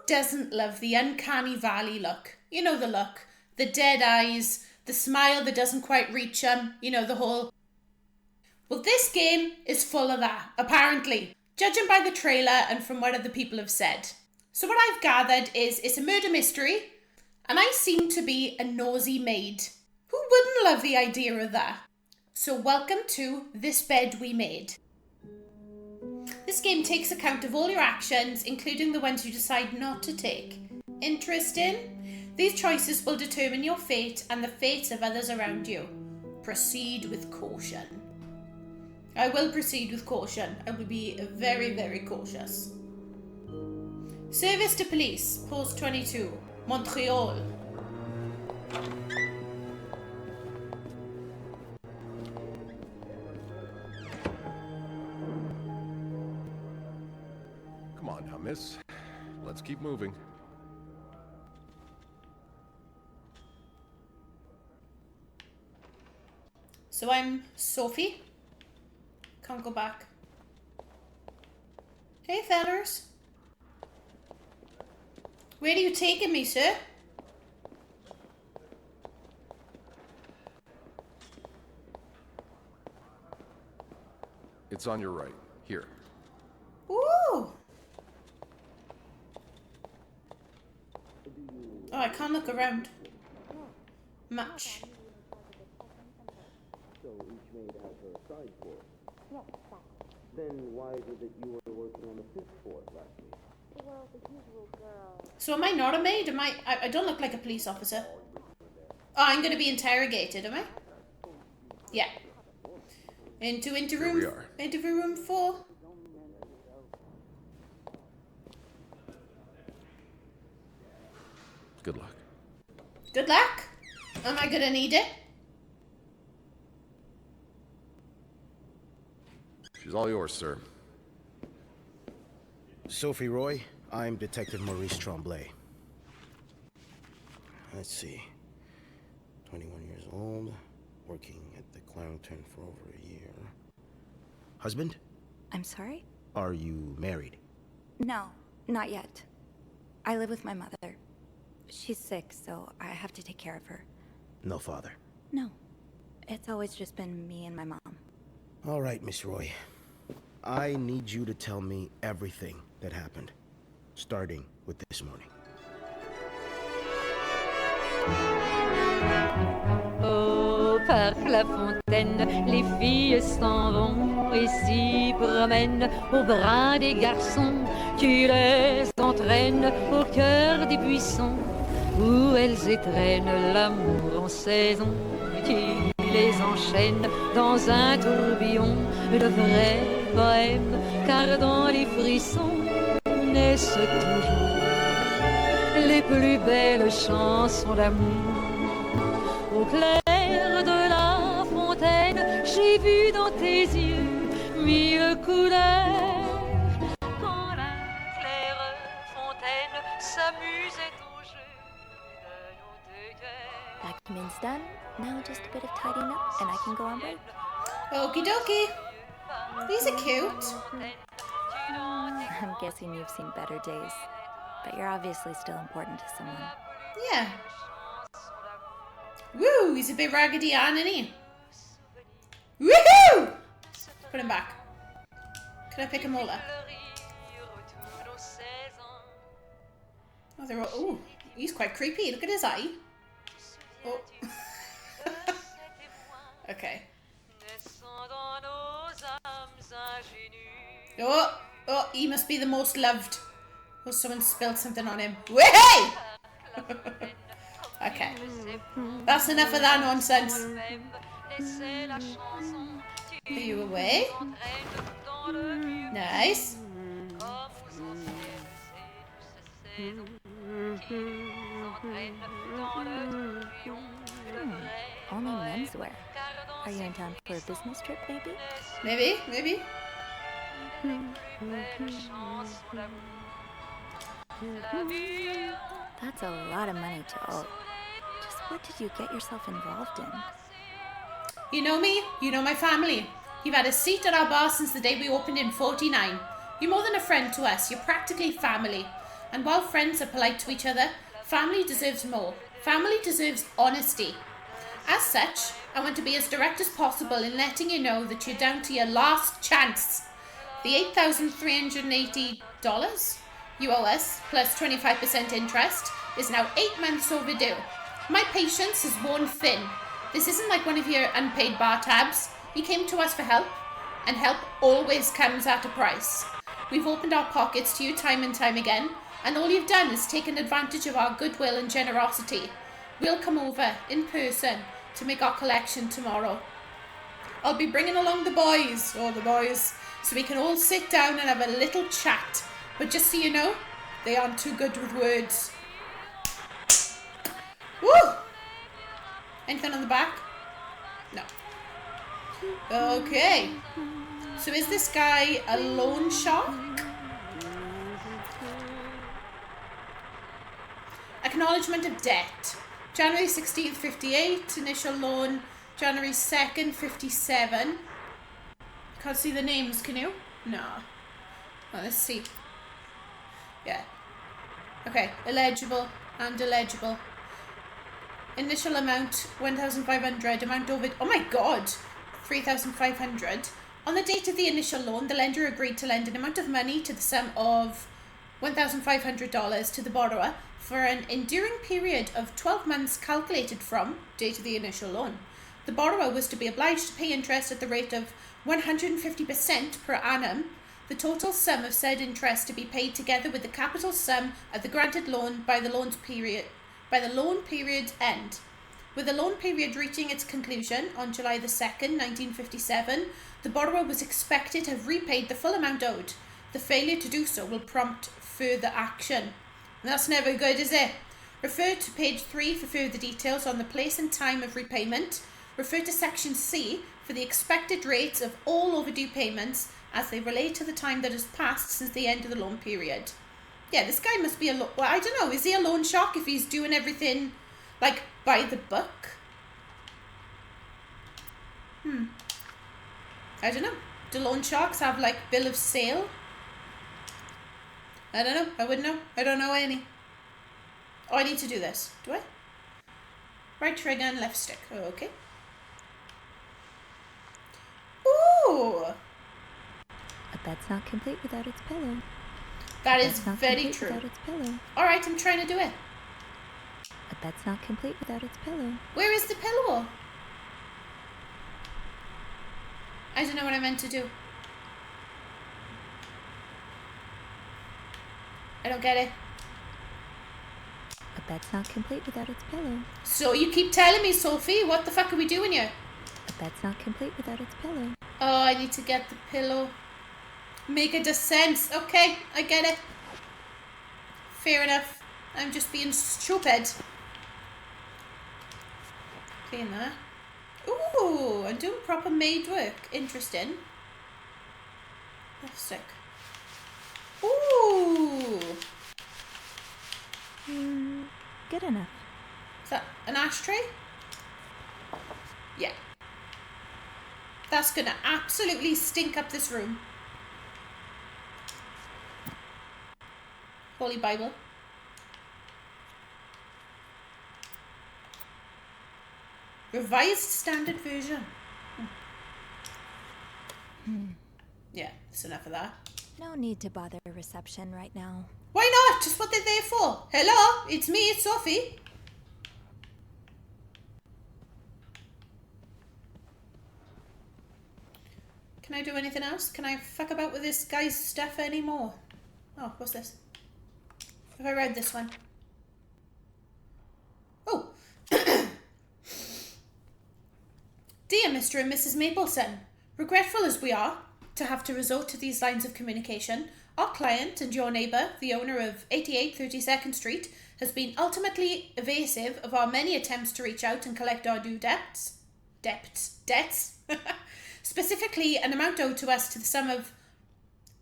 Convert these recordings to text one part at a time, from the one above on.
doesn't love the uncanny valley look? You know the look. The dead eyes, the smile that doesn't quite reach them, you know, the whole... Well, this game is full of that, apparently, judging by the trailer and from what other people have said. So what I've gathered is it's a murder mystery, and I seem to be a nosy maid. Who wouldn't love the idea of that? So welcome to This Bed We Made. This game takes account of all your actions, including the ones you decide not to take. Interesting? These choices will determine your fate and the fates of others around you. Proceed with caution. I will proceed with caution. I will be very, very cautious. Service to police, post 22, Montreal. Come on now, miss. Let's keep moving. So I'm Sophie. Can't go back. Hey, fellers. Where are you taking me, sir? It's on your right. Here. Ooh. Oh, I can't look around much. So each maid has her side floor. Yes, exactly. Then why is it that you were working on the fifth floor last week? Well, the usual girl. So am I not a maid? I don't look like a police officer. Oh, I'm going to be interrogated, am I? Yeah. Into room. we are. Into room 4. Good luck. Good luck. Am I going to need it? She's all yours, sir. Sophie Roy, I'm Detective Maurice Tremblay. Let's see. 21 years old, working at the Clownton for over a year. Husband? I'm sorry? Are you married? No, not yet. I live with my mother. She's sick, so I have to take care of her. No father? No. It's always just been me and my mom. All right, Miss Roy. I need you to tell me everything that happened, starting with this morning. Oh, par la fontaine, les filles s'en vont et s'y promènent au bras des garçons. Tu les entraînes au cœur des buissons où elles étrennent l'amour en saison. Tu les enchaînes dans un tourbillon de vrai poème, car dans les frissons naissent toujours les plus belles chansons d'amour. Au clair de la fontaine, j'ai vu dans tes yeux mille couleurs. Quand la claire fontaine s'amusait au jeu de nos deux cœurs. Vacuuming's done. Now just a bit of tidying up and I can go on break. Okie dokie. These are cute. I'm guessing you've seen better days. But you're obviously still important to someone. Yeah. Woo! He's a bit Raggedy Ann, isn't he? Woohoo! Put him back. Can I pick him all up? Oh, they're all... Ooh, he's quite creepy. Look at his eye. Oh. Okay. Oh, he must be the most loved. Oh, someone spilled something on him. Way! Okay. That's enough of that nonsense. Are you away? Nice. Only menswear. Are you in town for a business trip, maybe? Maybe. That's a lot of money to owe. Just what did you get yourself involved in? You know me, you know my family. You've had a seat at our bar since the day we opened in 49. You're more than a friend to us, you're practically family. And while friends are polite to each other, family deserves more. Family deserves honesty. As such, I want to be as direct as possible in letting you know that you're down to your last chance. The $8,380 you owe us, plus 25% interest, is now 8 months overdue. My patience is worn thin. This isn't like one of your unpaid bar tabs. You came to us for help, and help always comes at a price. We've opened our pockets to you time and time again, and all you've done is taken advantage of our goodwill and generosity. We'll come over in person to make our collection tomorrow. I'll be bringing along the boys, so we can all sit down and have a little chat. But just so you know, they aren't too good with words. Woo! Anything on the back? No. Okay. So is this guy a loan shark? Acknowledgement of debt. January 16th, 58. Initial loan. January 2nd, 57. Can't see the names, can you? No. Well, let's see. Yeah. Okay. Illegible and illegible. Initial amount 1,500. Amount over. Oh my god! 3,500. On the date of the initial loan, the lender agreed to lend an amount of money to the sum of $1,500 to the borrower for an enduring period of 12 months calculated from date of the initial loan. The borrower was to be obliged to pay interest at the rate of 150% per annum. The total sum of said interest to be paid together with the capital sum of the granted loan by the loan period's end. With the loan period reaching its conclusion on July the 2nd, 1957, the borrower was expected to have repaid the full amount owed. The failure to do so will prompt further action. And that's never good, is it? Refer to page 3 for further details on the place and time of repayment. Refer to section C for the expected rates of all overdue payments as they relate to the time that has passed since the end of the loan period. Yeah, this guy must be well, I don't know, is he a loan shark if he's doing everything, like, by the book? I don't know. Do loan sharks have, like, bill of sale? I don't know. I wouldn't know. I don't know any. Oh, I need to do this. Do I? Right trigger and left stick. Oh, okay. Ooh! A bed's not complete without its pillow. That is very true. Without its pillow. Alright, I'm trying to do it. A bed's not complete without its pillow. Where is the pillow? I don't know what I meant to do. I don't get it. A bed's not complete without its pillow. So you keep telling me, Sophie, what the fuck are we doing here? A bed's not complete without its pillow. Oh, I need to get the pillow. Make a descent. Okay, I get it. Fair enough. I'm just being stupid. Clean that. Ooh, I'm doing proper maid work. Interesting. Left stick. Ooh. Good enough. Is that an ashtray? Yeah. That's gonna absolutely stink up this room. Holy Bible. Revised Standard Version. Yeah, that's enough of that. No need to bother reception right now. Why not? Just what they're there for. Hello, it's me, it's Sophie. Can I do anything else? Can I fuck about with this guy's stuff anymore? Oh, what's this? Have I read this one? Oh. Dear Mr. and Mrs. Mapleson, regretful as we are to have to resort to these lines of communication, our client and your neighbour, the owner of 88 32nd Street, has been ultimately evasive of our many attempts to reach out and collect our due debts. Debts? Specifically, an amount owed to us to the sum of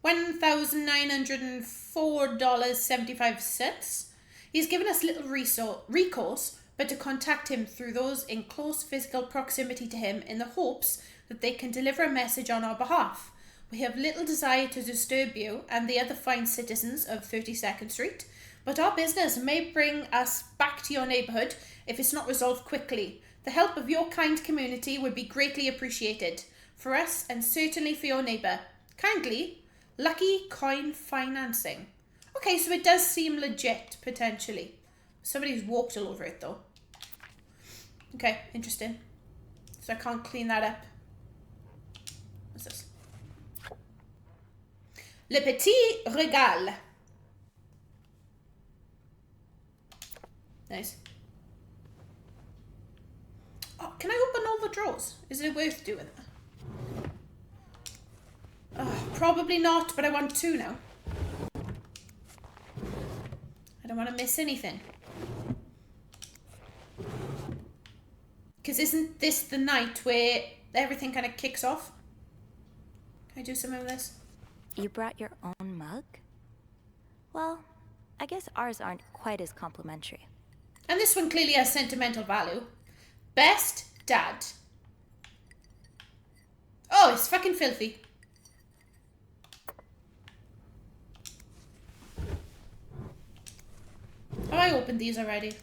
$1,904.75. He's given us little recourse but to contact him through those in close physical proximity to him in the hopes that they can deliver a message on our behalf. We have little desire to disturb you and the other fine citizens of 32nd Street, but our business may bring us back to your neighbourhood if it's not resolved quickly. The help of your kind community would be greatly appreciated for us and certainly for your neighbour. Kindly, Lucky Coin Financing. Okay, so it does seem legit, potentially. Somebody's walked all over it, though. Okay, interesting. So I can't clean that up. What's this? Le Petit Régal. Nice. Oh, can I open all the drawers? Is it worth doing that? Oh, probably not, but I want to now. I don't want to miss anything. Because isn't this the night where everything kind of kicks off? Can I do some of this? You brought your own mug? Well, I guess ours aren't quite as complimentary. And this one clearly has sentimental value. Best dad. Oh, it's fucking filthy. Oh, I opened these already.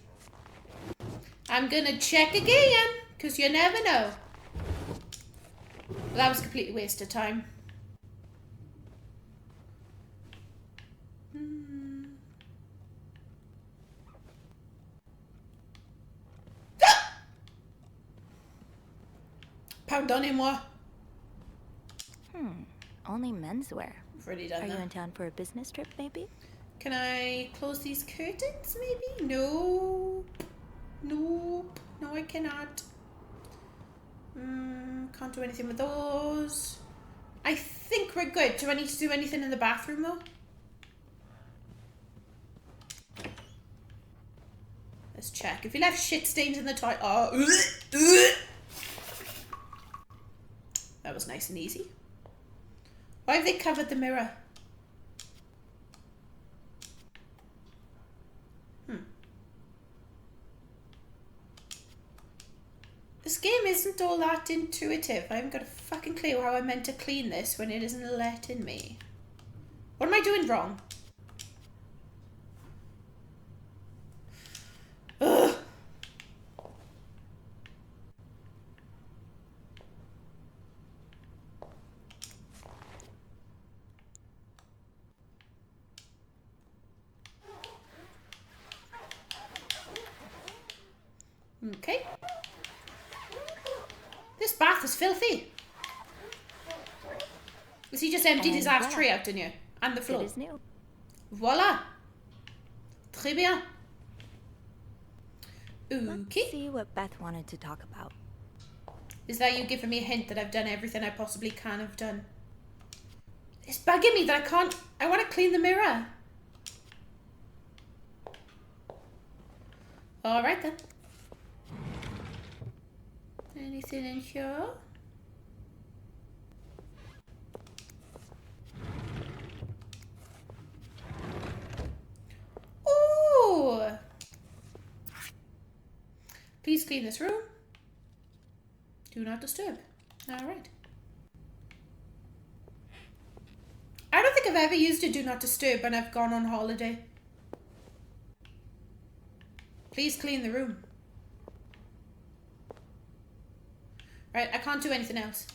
I'm gonna check again, because you never know. That was a completely waste of time. Pardonnez-moi. Only menswear. I've already done Are that. you in town for a business trip, maybe? Can I close these curtains, maybe? No. Nope. No, I cannot. Can't do anything with those. I think we're good. Do I need to do anything in the bathroom, though? Let's check. If you left shit stains in the toilet... Oh. That was nice and easy. Why have they covered the mirror? This game isn't all that intuitive. I haven't got a fucking clue how I'm meant to clean this when it isn't letting me. What am I doing wrong? Ugh. Okay. This bath is filthy. Has he just emptied his ashtray out in here? And the floor? It is new. Voila. Très bien. Let's Okay. see what Beth wanted to talk about. Is that you giving me a hint that I've done everything I possibly can have done? It's bugging me that I can't... I want to clean the mirror. Alright then. Anything in here? Ooh! Please clean this room. Do not disturb. Alright. I don't think I've ever used a do not disturb when I've gone on holiday. Please clean the room. Right, I can't do anything else.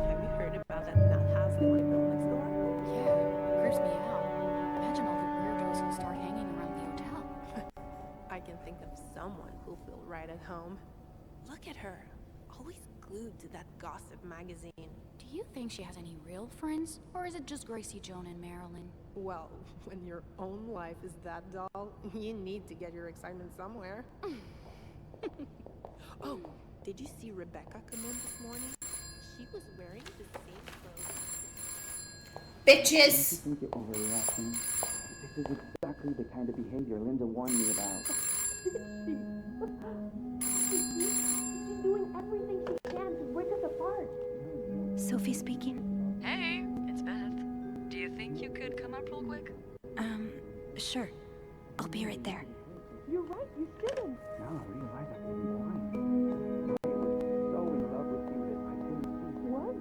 Have you heard about that nut house they want to build next door? Yeah, creeps me out. Imagine all the weirdos who start hanging around the hotel. I can think of someone who'll feel right at home. Look at her, always glued to that gossip magazine. Do you think she has any real friends? Or is it just Gracie, Joan, and Marilyn? Well, when your own life is that dull, you need to get your excitement somewhere. Oh, did you see Rebecca come in this morning? She was wearing the same clothes. Bitches! Don't you think you're overreacting? This is exactly the kind of behavior Linda warned me about. She's doing everything she can to break us apart. Sophie speaking. Hey, it's Beth. Do you think you could come up real quick? Sure. I'll be right there. You're right, you shouldn't. Now I realize I was blind. I was so in love with you that I couldn't see. What?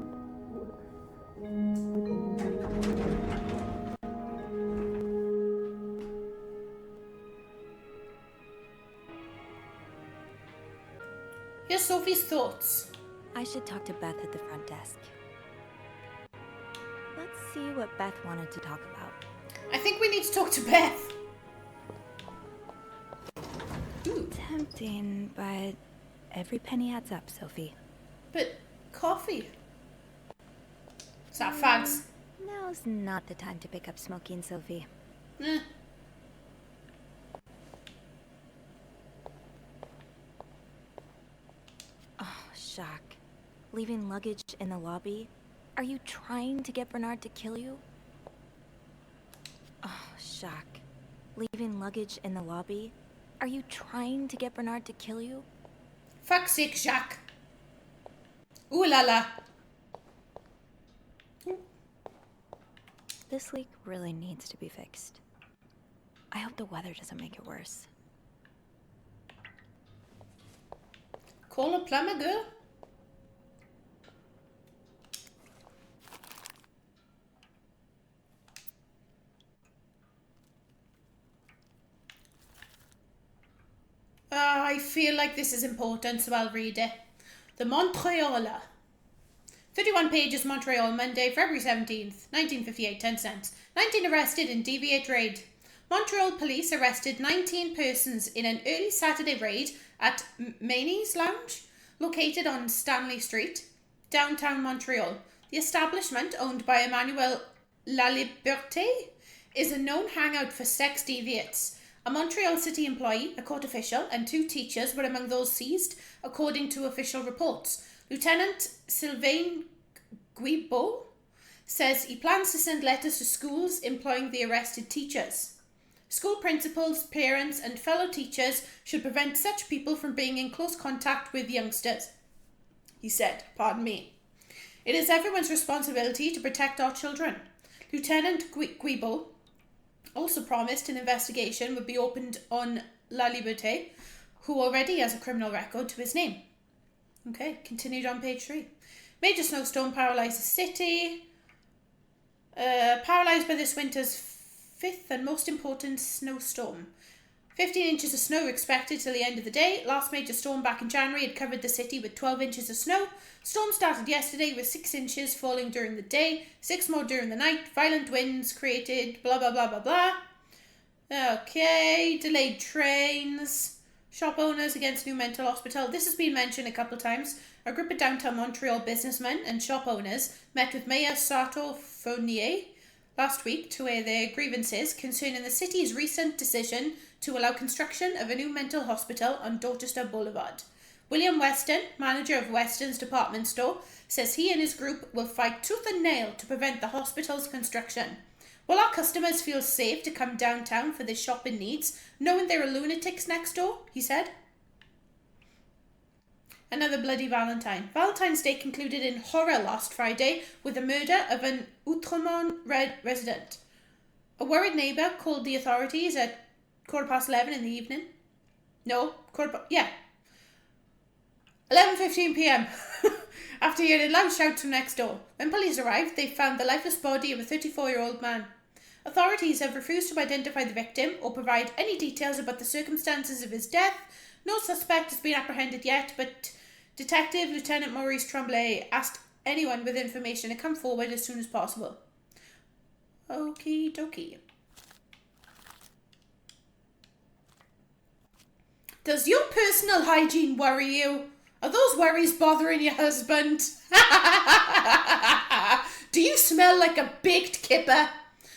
Here's Sophie's thoughts. I should talk to Beth at the front desk. Let's see what Beth wanted to talk about. I think we need to talk to Beth. Tempting, but every penny adds up, Sophie. But coffee. Is that fags? Now's not the time to pick up smoking, Sophie. Eh. Oh, shock. Leaving luggage in the lobby? Are you trying to get Bernard to kill you? Oh, shock. Leaving luggage in the lobby? Are you trying to get Bernard to kill you? Fuck's sake, Jacques. Ooh la la. This leak really needs to be fixed. I hope the weather doesn't make it worse. Call a plumber, girl. I feel like this is important, so I'll read it. The Montrealer. 31 pages, Montreal, Monday, February 17th, 1958, 10 cents. 19 arrested in deviate raid. Montreal police arrested 19 persons in an early Saturday raid at Manny's Lounge, located on Stanley Street, downtown Montreal. The establishment, owned by Emmanuel Laliberté, is a known hangout for sex deviates. A Montreal City employee, a court official, and 2 teachers were among those seized, according to official reports. Lieutenant Sylvain Guibault says he plans to send letters to schools employing the arrested teachers. School principals, parents, and fellow teachers should prevent such people from being in close contact with youngsters. He said, pardon me. It is everyone's responsibility to protect our children. Lieutenant Guibault also promised an investigation would be opened on La Liberté, who already has a criminal record to his name. Okay, continued on page 3. Major snowstorm paralyzes city. Paralysed by this winter's 5th and most important snowstorm. 15 inches of snow expected till the end of the day. Last major storm back in January had covered the city with 12 inches of snow. Storm started yesterday with 6 inches falling during the day, 6 more during the night. Violent winds created blah blah blah blah blah. Okay, delayed trains. Shop owners against new mental hospital. This has been mentioned a couple of times. A group of downtown Montreal businessmen and shop owners met with Mayor Sarto Fournier last week to air their grievances concerning the city's recent decision to allow construction of a new mental hospital on Dorchester Boulevard. William Weston, manager of Weston's department store, says he and his group will fight tooth and nail to prevent the hospital's construction. Will our customers feel safe to come downtown for their shopping needs, knowing there are lunatics next door? He said. Another bloody Valentine. Valentine's Day concluded in horror last Friday with the murder of an Outremont resident. A worried neighbour called the authorities at 11:15 in the evening. No, 11:15 p.m. after hearing loud shouts from next door. When police arrived, they found the lifeless body of a 34-year-old man. Authorities have refused to identify the victim or provide any details about the circumstances of his death. No suspect has been apprehended yet, but Detective Lieutenant Maurice Tremblay asked anyone with information to come forward as soon as possible. Okie dokie. Does your personal hygiene worry you? Are those worries bothering your husband? Do you smell like a baked kipper?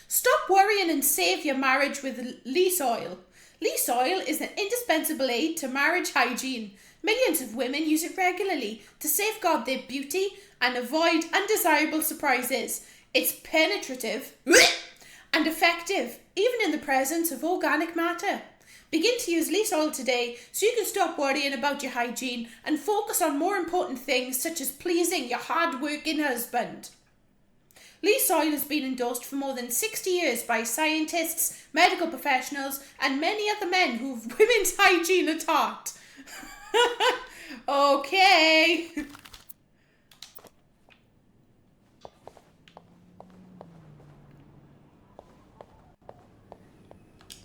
Stop worrying and save your marriage with lease oil. Lease oil is an indispensable aid to marriage hygiene. Millions of women use it regularly to safeguard their beauty and avoid undesirable surprises. It's penetrative and effective, even in the presence of organic matter. Begin to use Lease Oil today so you can stop worrying about your hygiene and focus on more important things such as pleasing your hard-working husband. Lease Oil has been endorsed for more than 60 years by scientists, medical professionals, and many other men who have women's hygiene at heart. Okay.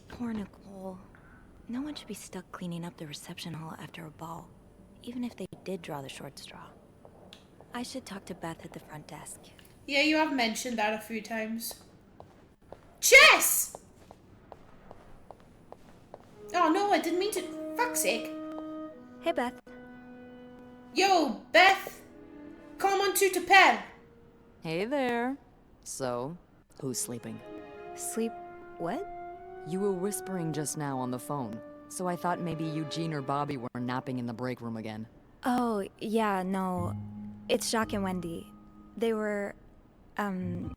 Poor Nicole. No one should be stuck cleaning up the reception hall after a ball, even if they did draw the short straw. I should talk to Beth at the front desk. Yeah, you have mentioned that a few times. Chess! Oh no, I didn't mean to. Fuck's sake. Hey, Beth. Yo, Beth. Comment tu t'appelles? Hey there. So, who's sleeping? Sleep what? You were whispering just now on the phone, so I thought maybe Eugene or Bobby were napping in the break room again. Oh, yeah, no. It's Jacques and Wendy. They were, in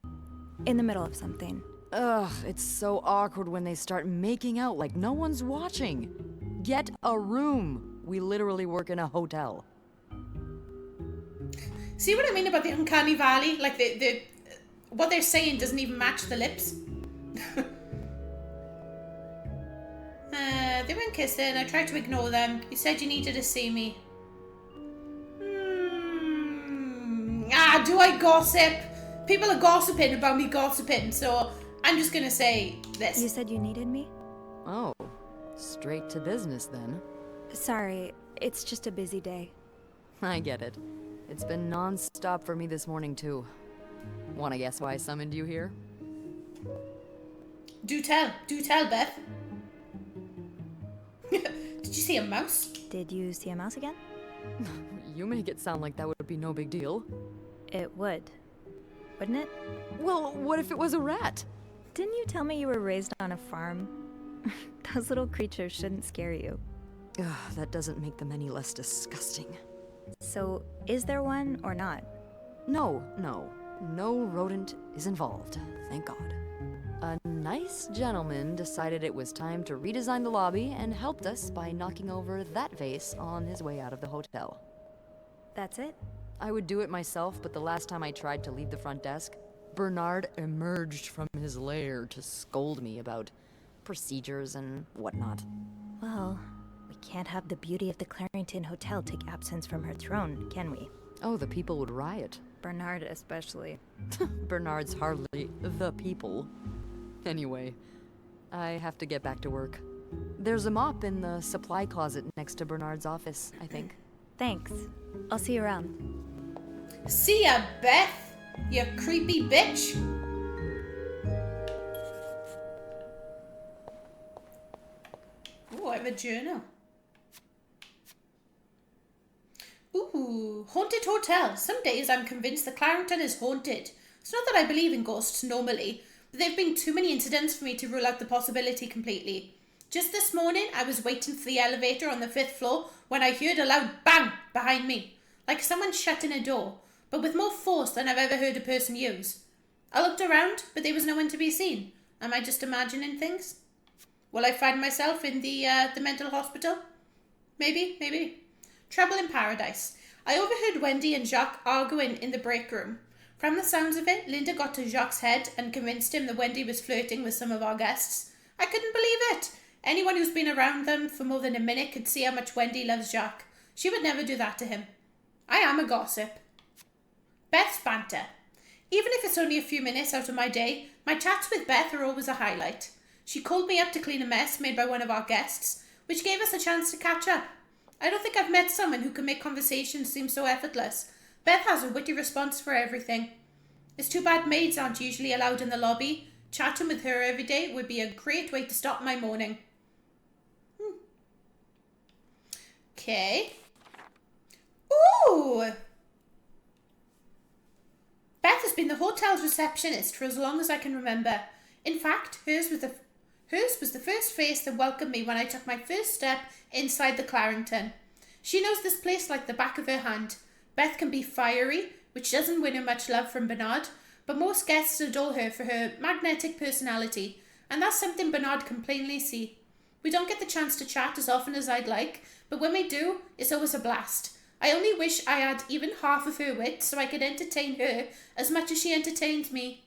the middle of something. Ugh, it's so awkward when they start making out like no one's watching. Get a room. We literally work in a hotel. See what I mean about the uncanny valley? Like, what they're saying doesn't even match the lips. They weren't kissing. I tried to ignore them. You said you needed to see me. Do I gossip? People are gossiping about me gossiping, so I'm just gonna say this. You said you needed me? Oh, straight to business then. Sorry, it's just a busy day. I get it. It's been non-stop for me this morning too. Wanna guess why I summoned you here? Do tell, Beth. Did you see a mouse? Did you see a mouse again? You make it sound like that would be no big deal. It would. Wouldn't it? Well, what if it was a rat? Didn't you tell me you were raised on a farm? Those little creatures shouldn't scare you. Ugh, that doesn't make them any less disgusting. So, is there one or not? No rodent is involved, thank God. A nice gentleman decided it was time to redesign the lobby and helped us by knocking over that vase on his way out of the hotel. That's it? I would do it myself, but the last time I tried to leave the front desk, Bernard emerged from his lair to scold me about procedures and whatnot. Well, we can't have the beauty of the Clarington Hotel take absence from her throne, can we? Oh, the people would riot. Bernard especially. Bernard's hardly the people. Anyway, I have to get back to work. There's a mop in the supply closet next to Bernard's office, I think. Thanks. I'll see you around. See ya, Beth, you creepy bitch. Oh, I have a journal. Ooh, haunted hotel. Some days I'm convinced the Clarington is haunted. It's not that I believe in ghosts normally, but there have been too many incidents for me to rule out the possibility completely. Just this morning, I was waiting for the elevator on the 5th floor when I heard a loud bang behind me, like someone shutting a door, but with more force than I've ever heard a person use. I looked around, but there was no one to be seen. Am I just imagining things? Will I find myself in the mental hospital? Maybe. Trouble in paradise. I overheard Wendy and Jacques arguing in the break room. From the sounds of it, Linda got to Jacques' head and convinced him that Wendy was flirting with some of our guests. I couldn't believe it. Anyone who's been around them for more than a minute could see how much Wendy loves Jacques. She would never do that to him. I am a gossip. Beth's banter. Even if it's only a few minutes out of my day, my chats with Beth are always a highlight. She called me up to clean a mess made by one of our guests, which gave us a chance to catch up. I don't think I've met someone who can make conversations seem so effortless. Beth has a witty response for everything. It's too bad maids aren't usually allowed in the lobby. Chatting with her every day would be a great way to start my morning. Okay. Ooh! Beth has been the hotel's receptionist for as long as I can remember. In fact, hers was the first face that welcomed me when I took my first step inside the Clarington. She knows this place like the back of her hand. Beth can be fiery, which doesn't win her much love from Bernard, but most guests adore her for her magnetic personality, and that's something Bernard can plainly see. We don't get the chance to chat as often as I'd like, but when we do, it's always a blast. I only wish I had even half of her wit so I could entertain her as much as she entertained me.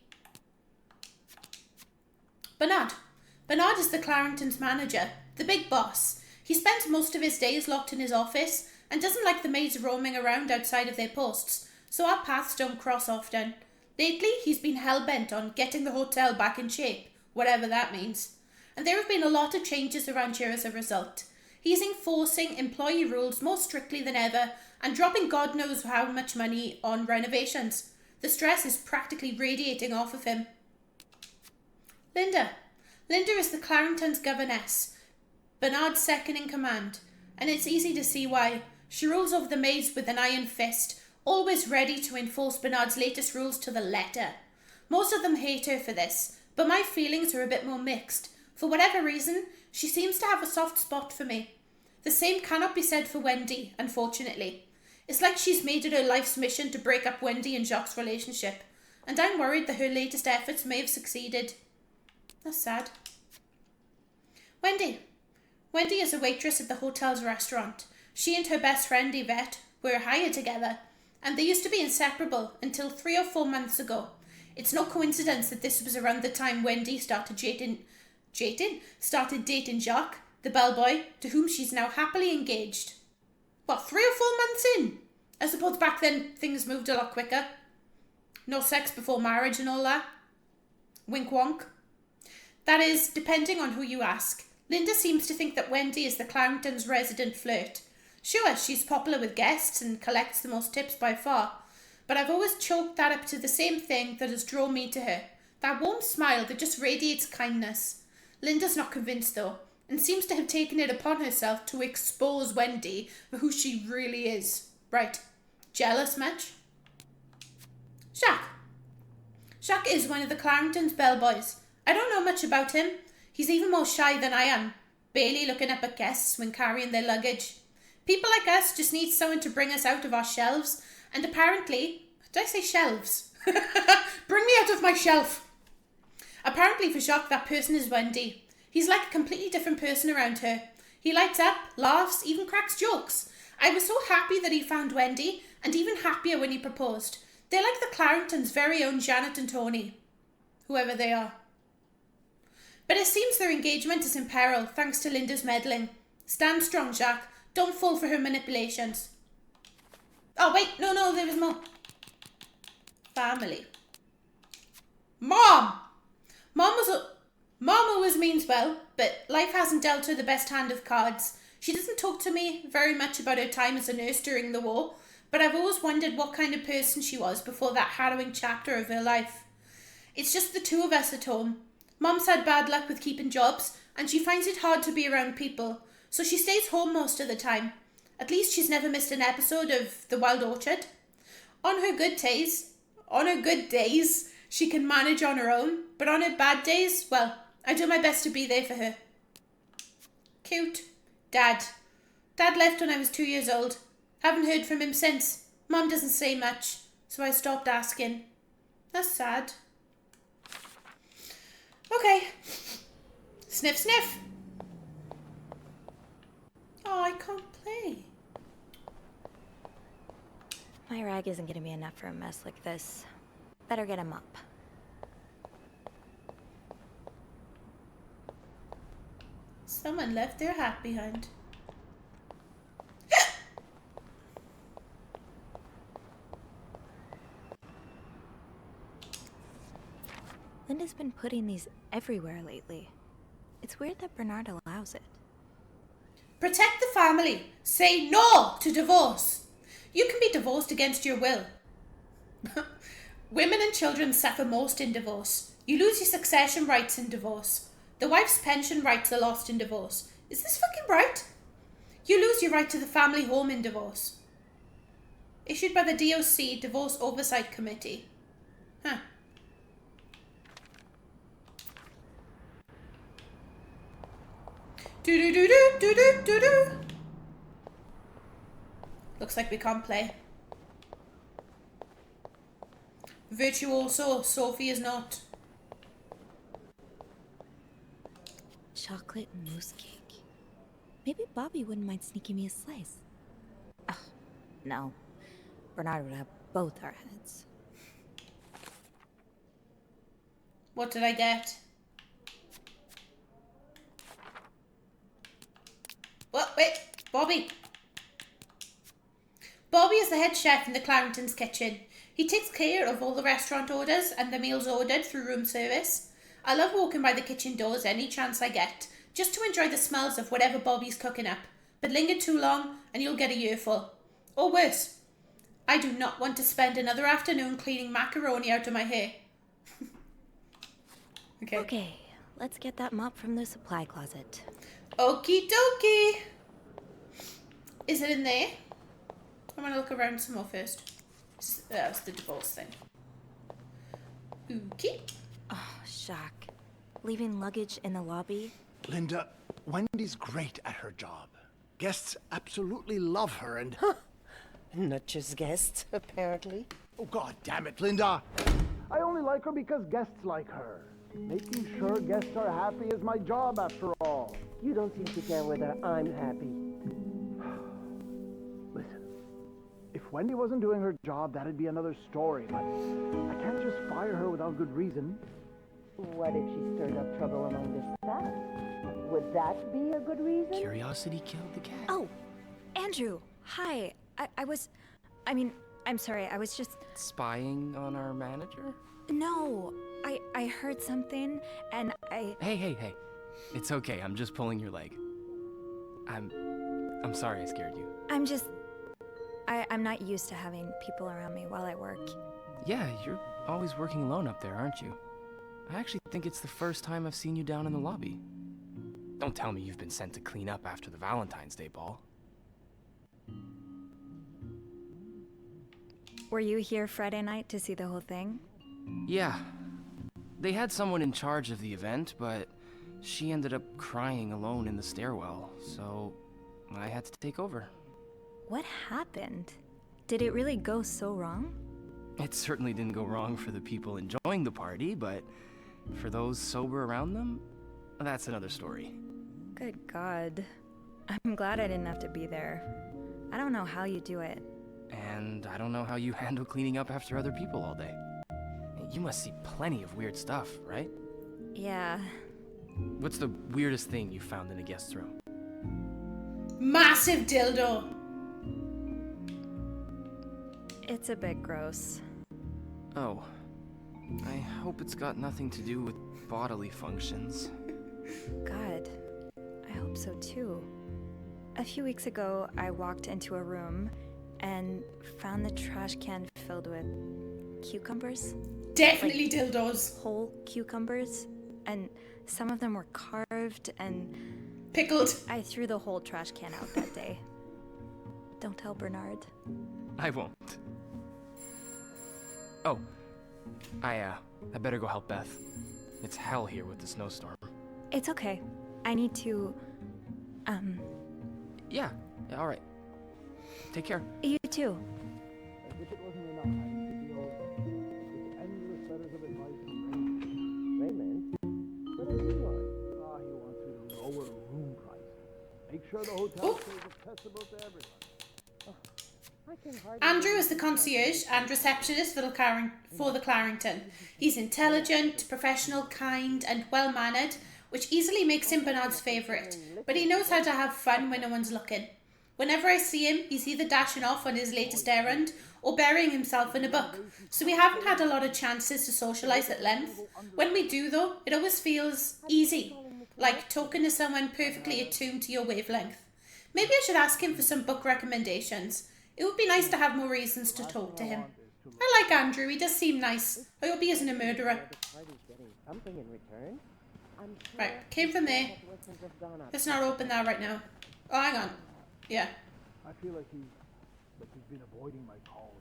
Bernard. Bernard is the Clarendon's manager, the big boss. He spends most of his days locked in his office and doesn't like the maids roaming around outside of their posts, so our paths don't cross often. Lately, he's been hell-bent on getting the hotel back in shape, whatever that means. And there have been a lot of changes around here as a result. He's enforcing employee rules more strictly than ever and dropping God knows how much money on renovations. The stress is practically radiating off of him. Linda. Linda is the Clarendon's governess, Bernard's second in command, and it's easy to see why. She rules over the maids with an iron fist, always ready to enforce Bernard's latest rules to the letter. Most of them hate her for this, but my feelings are a bit more mixed. For whatever reason, she seems to have a soft spot for me. The same cannot be said for Wendy, unfortunately. It's like she's made it her life's mission to break up Wendy and Jacques' relationship, and I'm worried that her latest efforts may have succeeded. That's sad. Wendy. Wendy is a waitress at the hotel's restaurant. She and her best friend Yvette were hired together, and they used to be inseparable until 3 or 4 months ago. It's no coincidence that this was around the time Wendy started dating Jacques, the bellboy, to whom she's now happily engaged. What, 3 or 4 months in? I suppose back then things moved a lot quicker. No sex before marriage and all that. Wink wonk. That is, depending on who you ask. Linda seems to think that Wendy is the Clarendon's resident flirt. Sure, she's popular with guests and collects the most tips by far, but I've always chalked that up to the same thing that has drawn me to her. That warm smile that just radiates kindness. Linda's not convinced though, and seems to have taken it upon herself to expose Wendy for who she really is. Right. Jealous much? Jacques. Jacques is one of the Clarendon's bellboys. I don't know much about him. He's even more shy than I am, barely looking up at guests when carrying their luggage. People like us just need someone to bring us out of our shelves, and apparently... Did I say shelves? Bring me out of my shelf! Apparently for Jacques, that person is Wendy. He's like a completely different person around her. He lights up, laughs, even cracks jokes. I was so happy that he found Wendy, and even happier when he proposed. They're like the Clarendon's very own Janet and Tony. Whoever they are. But it seems their engagement is in peril, thanks to Linda's meddling. Stand strong, Jacques. Don't fall for her manipulations. Oh, wait. No, there was more. Family. Mom! Mom always means well, but life hasn't dealt her the best hand of cards. She doesn't talk to me very much about her time as a nurse during the war, but I've always wondered what kind of person she was before that harrowing chapter of her life. It's just the two of us at home. Mom's had bad luck with keeping jobs, and she finds it hard to be around people, so she stays home most of the time. At least she's never missed an episode of The Wild Orchard. On her good days, she can manage on her own, but on her bad days, well, I do my best to be there for her. Cute. Dad. Dad left when I was 2 years old. Haven't heard from him since. Mom doesn't say much, so I stopped asking. That's sad. Okay. Sniff, sniff. Oh, I can't play. My rag isn't gonna be enough for a mess like this. Better get a mop. Someone left their hat behind. Linda's been putting these everywhere lately. It's weird that Bernard allows it. Protect the family. Say no to divorce. You can be divorced against your will. Women and children suffer most in divorce. You lose your succession rights in divorce. The wife's pension rights are lost in divorce. Is this fucking right? You lose your right to the family home in divorce. Issued by the DOC Divorce Oversight Committee. Huh. Do-do-do-do-do-do-do-do. Looks like we can't play. Virtuoso, Sophie is not. Chocolate mousse cake. Maybe Bobby wouldn't mind sneaking me a slice. Ugh, no. Bernard would have both our heads. What did I get? What? Wait, Bobby. Bobby is the head chef in the Clarendon's kitchen. He takes care of all the restaurant orders and the meals ordered through room service. I love walking by the kitchen doors any chance I get, just to enjoy the smells of whatever Bobby's cooking up. But linger too long and you'll get a earful. Or worse, I do not want to spend another afternoon cleaning macaroni out of my hair. Okay, let's get that mop from the supply closet. Okie dokie. Is it in there? I'm gonna look around some more first. That's the divorce thing. Okay. Oh, Jacques. Leaving luggage in the lobby? Linda, Wendy's great at her job. Guests absolutely love her and... Not just guests, apparently. Oh, God damn it, Linda! I only like her because guests like her. Making sure guests are happy is my job, after all. You don't seem to care whether I'm happy. Listen, if Wendy wasn't doing her job, that'd be another story, but I can't just fire her without good reason. What if she stirred up trouble among the staff? Would that be a good reason? Curiosity killed the cat. Oh, Andrew, hi. I'm sorry, I was just... Spying on our manager? No, I heard something, and I... Hey. It's okay, I'm just pulling your leg. I'm sorry I scared you. I'm not used to having people around me while I work. Yeah, you're always working alone up there, aren't you? I actually think it's the first time I've seen you down in the lobby. Don't tell me you've been sent to clean up after the Valentine's Day ball. Were you here Friday night to see the whole thing? Yeah. They had someone in charge of the event, but she ended up crying alone in the stairwell, so I had to take over. What happened? Did it really go so wrong? It certainly didn't go wrong for the people enjoying the party, but for those sober around them, that's another story. Good God. I'm glad I didn't have to be there. I don't know how you do it. And I don't know how you handle cleaning up after other people all day. You must see plenty of weird stuff, right? Yeah. What's the weirdest thing you found in a guest room? Massive dildo. It's a bit gross. Oh. I hope it's got nothing to do with bodily functions. God. I hope so too. A few weeks ago, I walked into a room and found the trash can filled with cucumbers. Definitely dildos. Whole cucumbers. And some of them were carved and... pickled. I threw the whole trash can out that day. Don't tell Bernard. I won't. Oh. I better go help Beth. It's hell here with the snowstorm. It's okay. I need to... Yeah, alright. Take care. You too. As if it wasn't enough, I need to deal with endless letters of advice and Raymond, what does he want? he wants me to lower room prices. Make sure the hotel stays accessible to everyone. Andrew is the concierge and receptionist for the Clarendon. He's intelligent, professional, kind, and well-mannered, which easily makes him Bernard's favourite, but he knows how to have fun when no one's looking. Whenever I see him, he's either dashing off on his latest errand or burying himself in a book, so we haven't had a lot of chances to socialise at length. When we do, though, it always feels easy, like talking to someone perfectly attuned to your wavelength. Maybe I should ask him for some book recommendations. It would be nice to have more reasons to talk to him. I like Andrew, he does seem nice. I hope he isn't a murderer. Something in return? Right, came from there. Let's not open that right now. Oh, hang on. Yeah. I feel like he's been avoiding my calls.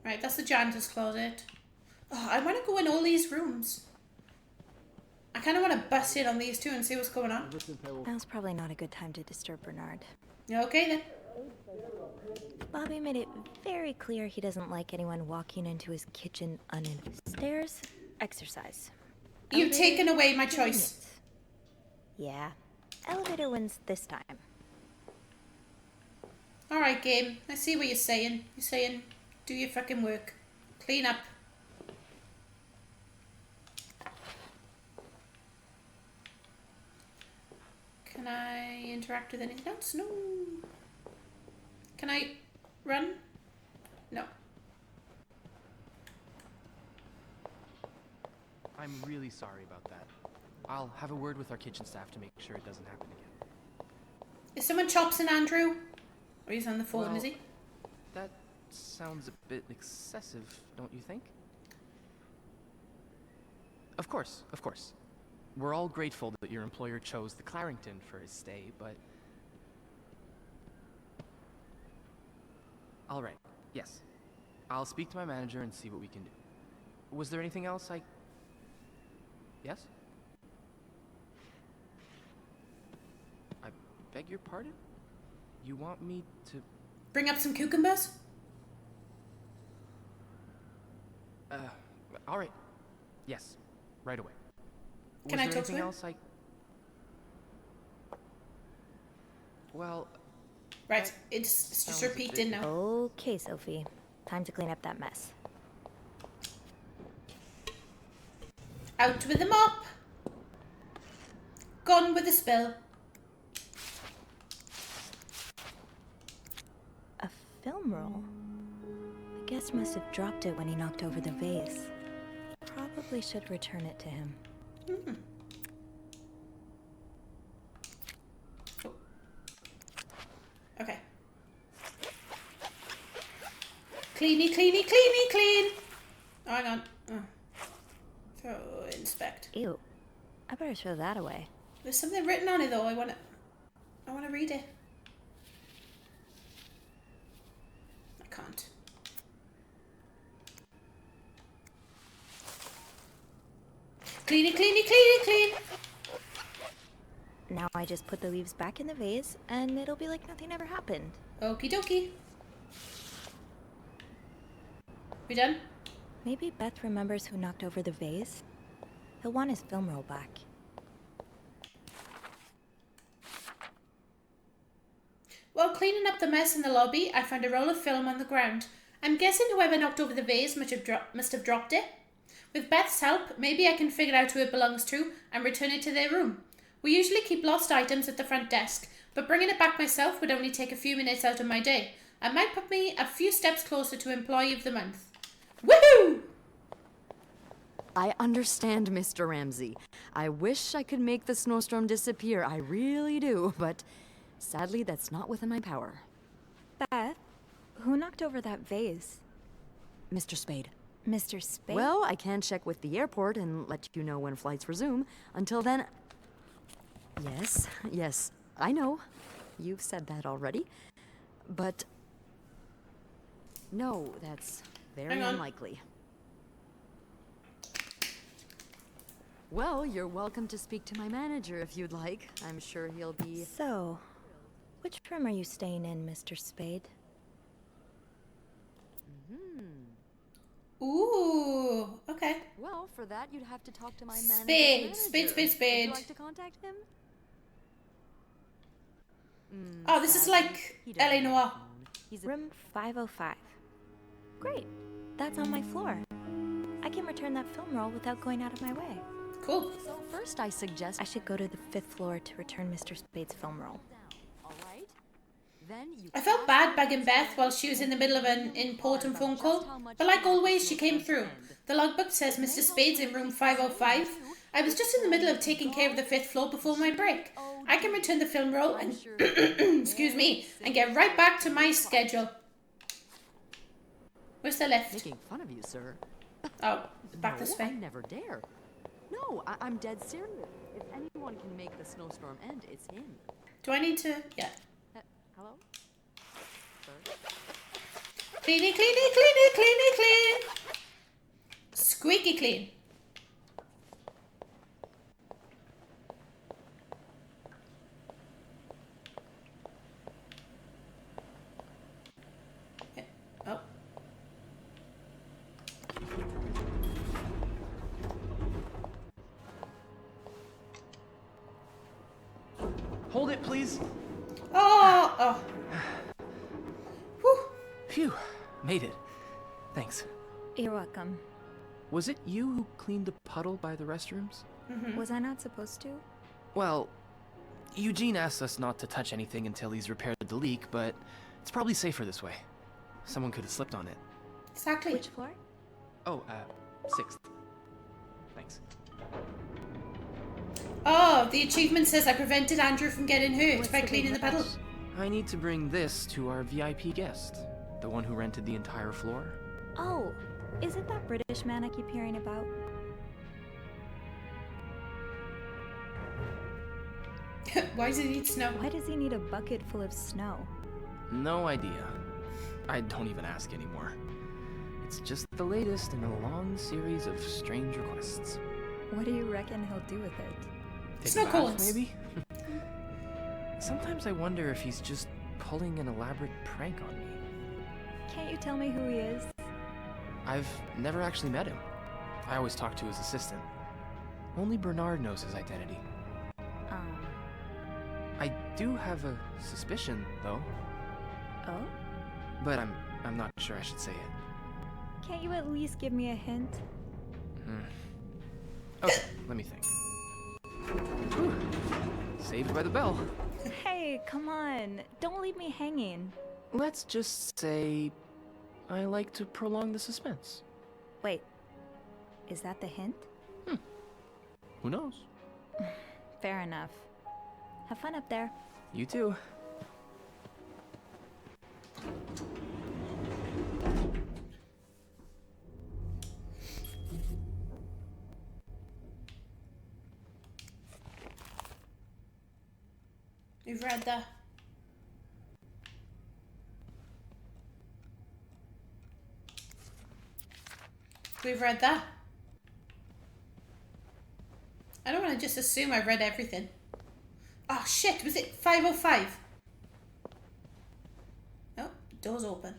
Right, that's the janitor's closet. Oh, I want to go in all these rooms. I kind of want to bust in on these two and see what's going on. Now's probably not a good time to disturb Bernard. Okay then. Bobby made it very clear he doesn't like anyone walking into his kitchen stairs. Exercise. You've taken away my choice. Yeah. Elevator wins this time. Alright, game. I see what you're saying. You're saying, do your fucking work. Clean up. Can I interact with anything else? No. Can I run? No. I'm really sorry about that. I'll have a word with our kitchen staff to make sure it doesn't happen again. Is someone chopsing Andrew? Or he's on the phone, Well, is he? That sounds a bit excessive, don't you think? Of course, of course. We're all grateful that your employer chose the Clarington for his stay, but... All right, yes. I'll speak to my manager and see what we can do. Was there anything else I... Yes? I beg your pardon? You want me to... Bring up some cucumbers? All right. Yes, right away. Can Was I there talk to anything him? else I... Well... Right, it's just repeating now. Okay, Sophie. Time to clean up that mess. Out with the mop. Gone with the spill. A film roll? The guest must have dropped it when he knocked over the vase. Probably should return it to him. Hmm. Oh. Okay. Cleany, cleany, cleany, clean. Oh, hang on. Oh, inspect. Ew. I better throw that away. There's something written on it though. I wanna read it. I can't. Cleany, cleany, cleany, clean. Now I just put the leaves back in the vase, and it'll be like nothing ever happened. Okie dokie. We done? Maybe Beth remembers who knocked over the vase. He'll want his film roll back. While cleaning up the mess in the lobby, I found a roll of film on the ground. I'm guessing whoever knocked over the vase must have dropped it. With Beth's help, maybe I can figure out who it belongs to and return it to their room. We usually keep lost items at the front desk, but bringing it back myself would only take a few minutes out of my day. It might put me a few steps closer to Employee of the Month. Woohoo! I understand, Mr. Ramsey. I wish I could make the snowstorm disappear. I really do, but sadly that's not within my power. Beth, who knocked over that vase? Mr. Spade. Mr. Spade? Well, I can check with the airport and let you know when flights resume. Until then... Yes, I know. You've said that already. But... no, that's very unlikely. Well, you're welcome to speak to my manager if you'd like. I'm sure he'll be... So, which room are you staying in, Mr. Spade? Ooh, okay. Well, for that you'd have to talk to my manager. Spade. Would you like to contact him? Oh, this is like LA Noir. Room 505. Great. That's on my floor. I can return that film roll without going out of my way. Cool. So first I suggest I should go to the 5th floor to return Mr. Spade's film roll. Alright? Then you I felt bad bugging Beth while she was in the middle of an important phone call, but like always, she came through. The logbook says Mr. Spade's in room 505. I was just in the middle of taking care of the 5th floor before my break. I can return the film roll and, excuse me, and get right back to my schedule. Where's the lift? Making fun of you, sir. Oh, back this No, I way. never dare. No, I'm dead serious. If anyone can make the snowstorm end, it's him. Do I need to? Yeah. Hello? Sir? Cleany, cleany, cleany, cleany, clean. Squeaky clean. Hold it, please. Oh! Whew. Phew. Made it. Thanks. You're welcome. Was it you who cleaned the puddle by the restrooms? Was I not supposed to? Well, Eugene asked us not to touch anything until he's repaired the leak, but it's probably safer this way. Someone could have slipped on it. Exactly. Which floor? Oh, 6th. Thanks. Oh, the achievement says I prevented Andrew from getting hurt What's by the cleaning the big puddle. rush? I need to bring this to our VIP guest, the one who rented the entire floor. Oh, is it that British man I keep hearing about? Why does he need snow? Why does he need a bucket full of snow? No idea. I don't even ask anymore. It's just the latest in a long series of strange requests. What do you reckon he'll do with it? Take Snow a bath, cones. maybe? Sometimes I wonder if he's just pulling an elaborate prank on me. Can't you tell me who he is? I've never actually met him. I always talk to his assistant. Only Bernard knows his identity. I do have a suspicion, though. Oh? But I'm not sure I should say it. Can't you at least give me a hint? Okay, let me think. Whew. Saved by the bell. Hey, come on. Don't leave me hanging. Let's just say I like to prolong the suspense. Wait. Is that the hint? Who knows? Fair enough. Have fun up there. You too. We've read that. We've read that. I don't want to just assume I've read everything. Oh shit, was it 5:05? Oh, door's open.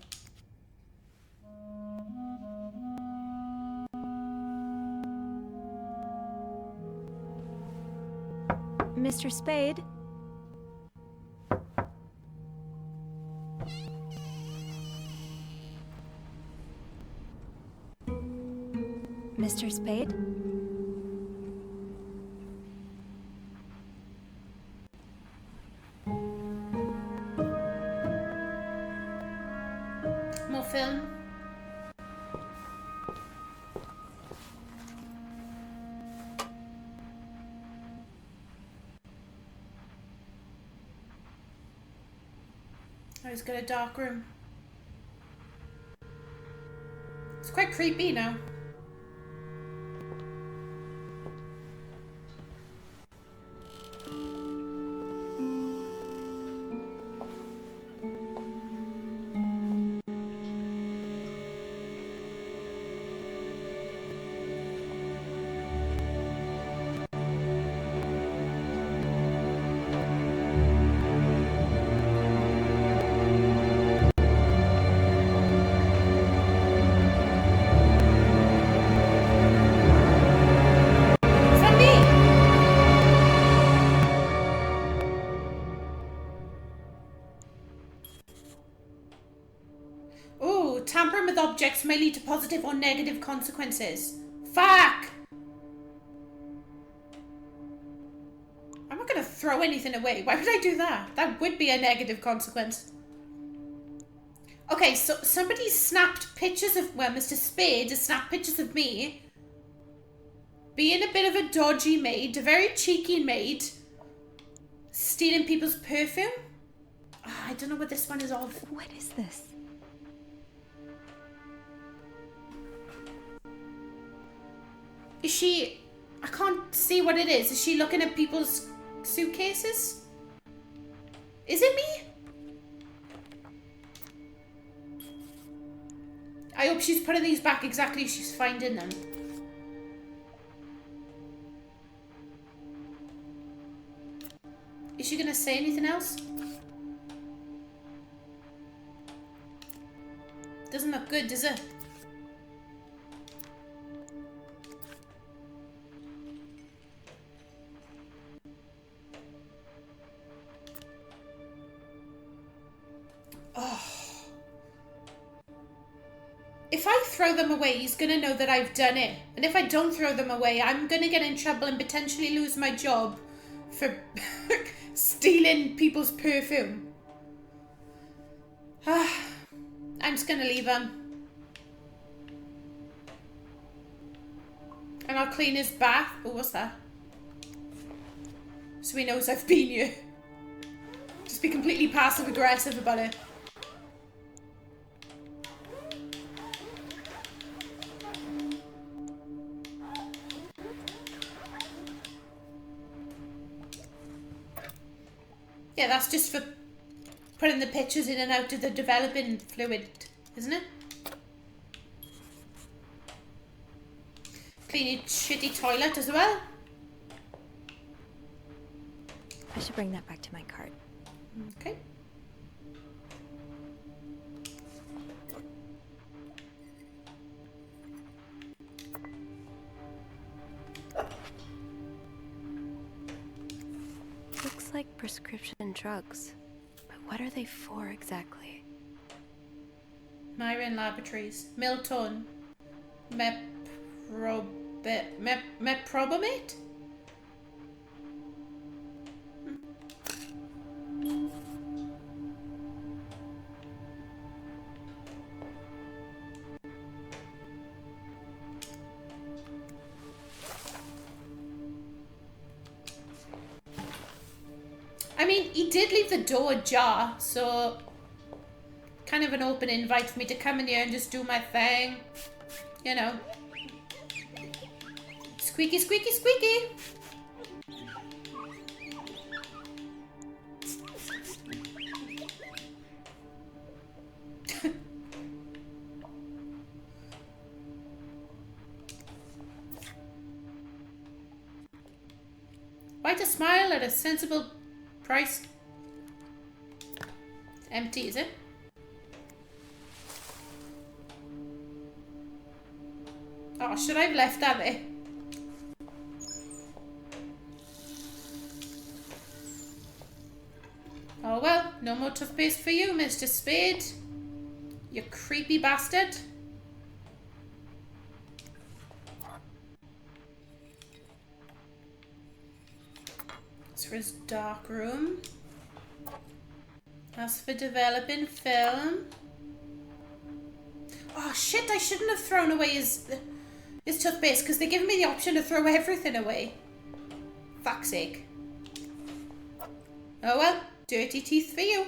Mr. Spade? Mr. Spade? More film. Oh, he's got a dark room. It's quite creepy now. Tampering with objects may lead to positive or negative consequences. Fuck! I'm not gonna throw anything away. Why would I do that? That would be a negative consequence. Okay, so somebody snapped pictures of, well, Mr. Spade has snapped pictures of me being a bit of a dodgy maid, a very cheeky maid, stealing people's perfume. Oh, I don't know what this one is of. What is this? Is she... I can't see what it is. Is she looking at people's suitcases? Is it me? I hope she's putting these back exactly as she's finding them. Is she gonna say anything else? Doesn't look good, does it? Oh. If I throw them away, he's gonna know that I've done it. And if I don't throw them away, I'm gonna get in trouble and potentially lose my job for stealing people's perfume. I'm just gonna leave him. And I'll clean his bath. Oh, what's that? So he knows I've been here. Just be completely passive aggressive about it. Yeah, that's just for putting the pictures in and out of the developing fluid, isn't it? Clean your shitty toilet as well. I should bring that back to my cart. Okay. Looks like prescription drugs. But what are they for exactly? Myron Laboratories. Milton. Meprobamate? I mean, he did leave the door ajar, so kind of an open invite for me to come in here and just do my thing. You know. Squeaky, squeaky, squeaky. Why to smile at a sensible price? It's empty, is it? Oh, should I have left that there? Oh well, no more toothpaste for you, Mr. Spade. You creepy bastard. That's for his dark room. That's for developing film. Oh shit, I shouldn't have thrown away his toothpaste because they give me the option to throw everything away. Fuck's sake. Oh well, dirty teeth for you.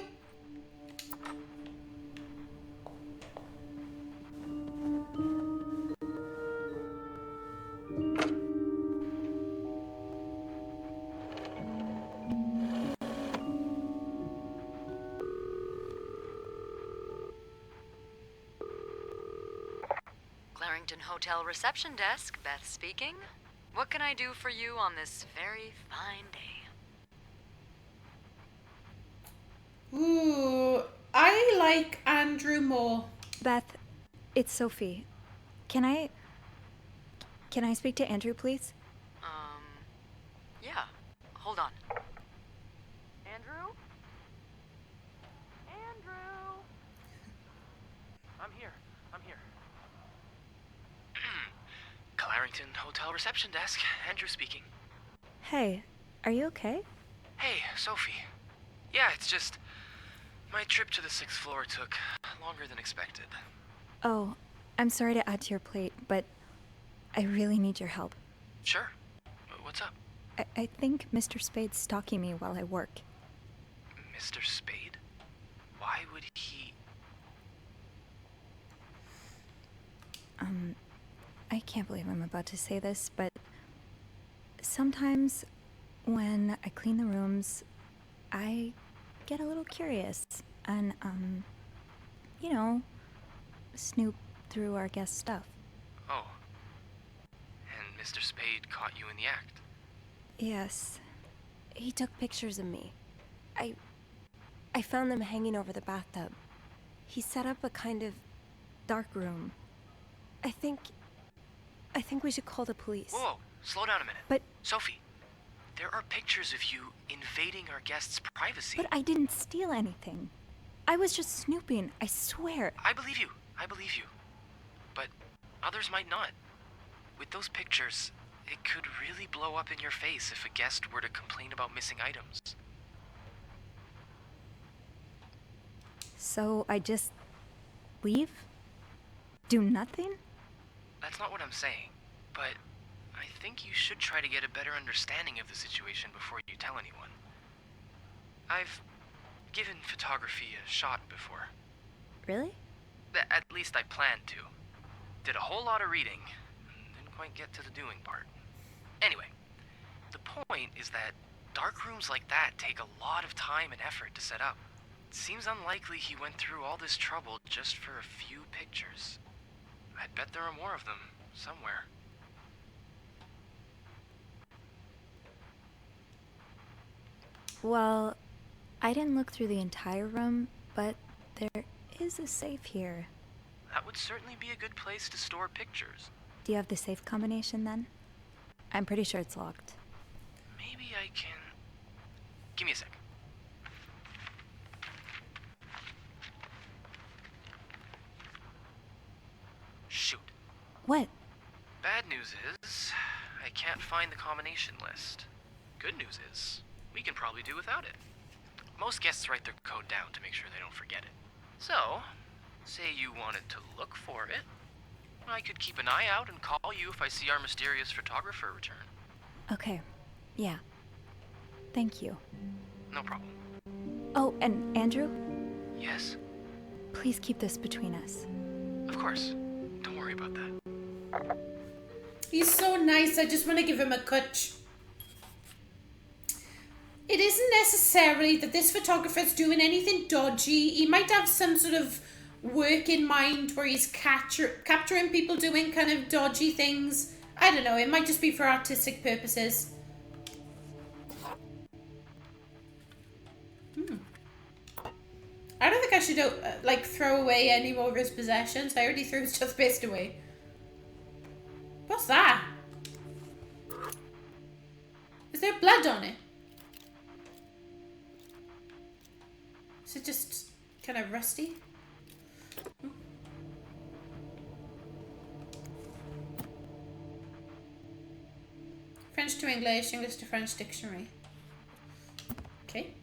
Clarington Hotel reception desk, Beth speaking. What can I do for you on this very fine day? Ooh, I like Andrew more. Beth, it's Sophie. Can I speak to Andrew, please? Yeah. Hold on. Andrew? Andrew! I'm here. Clarington Hotel reception desk. Andrew speaking. Hey, are you okay? Hey, Sophie. Yeah, it's just... my trip to the 6th floor took longer than expected. Oh, I'm sorry to add to your plate, but I really need your help. Sure. What's up? I think Mr. Spade's stalking me while I work. Mr. Spade? Why would he... I can't believe I'm about to say this, but sometimes when I clean the rooms, I get a little curious and, you know, snoop through our guest stuff. Oh. And Mr. Spade caught you in the act? Yes. He took pictures of me. I found them hanging over the bathtub. He set up a kind of dark room. I think we should call the police. Whoa, slow down a minute. But... Sophie, there are pictures of you invading our guests' privacy. But I didn't steal anything. I was just snooping, I swear. I believe you. I believe you. But others might not. With those pictures, it could really blow up in your face if a guest were to complain about missing items. So I just leave? Do nothing? That's not what I'm saying, but I think you should try to get a better understanding of the situation before you tell anyone. I've given photography a shot before. Really? At least I planned to. Did a whole lot of reading. Didn't quite get to the doing part. Anyway, the point is that dark rooms like that take a lot of time and effort to set up. It seems unlikely he went through all this trouble just for a few pictures. I bet there are more of them somewhere. Well, I didn't look through the entire room, but there is a safe here. That would certainly be a good place to store pictures. Do you have the safe combination then? I'm pretty sure it's locked. Maybe I can... Give me a sec. Shoot. What? Bad news is, I can't find the combination list. Good news is, we can probably do without it. Most guests write their code down to make sure they don't forget it. So, say you wanted to look for it, I could keep an eye out and call you if I see our mysterious photographer return. Okay. Yeah. Thank you. No problem. Oh, and Andrew? Yes? Please keep this between us. Of course. Don't worry about that. He's so nice, I just want to give him a cutch. It isn't necessarily that this photographer's doing anything dodgy. He might have some sort of work in mind where he's capturing people doing kind of dodgy things. I don't know, it might just be for artistic purposes. I don't think I should like throw away any more of his possessions. I already threw his toothpaste away. What's that? Is there blood on it? Is it just kind of rusty? French to English, English to French dictionary. Okay.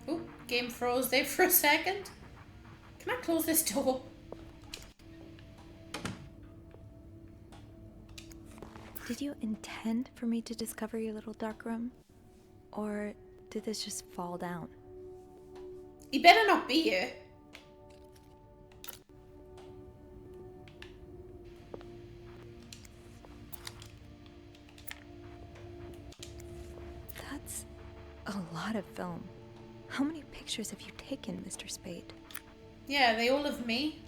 Oh, game froze there for a second. Can I close this door? Did you intend for me to discover your little dark room? Or did this just fall down? He better not be here. That's a lot of film. How many pictures have you taken, Mr. Spade? Yeah, they all of me.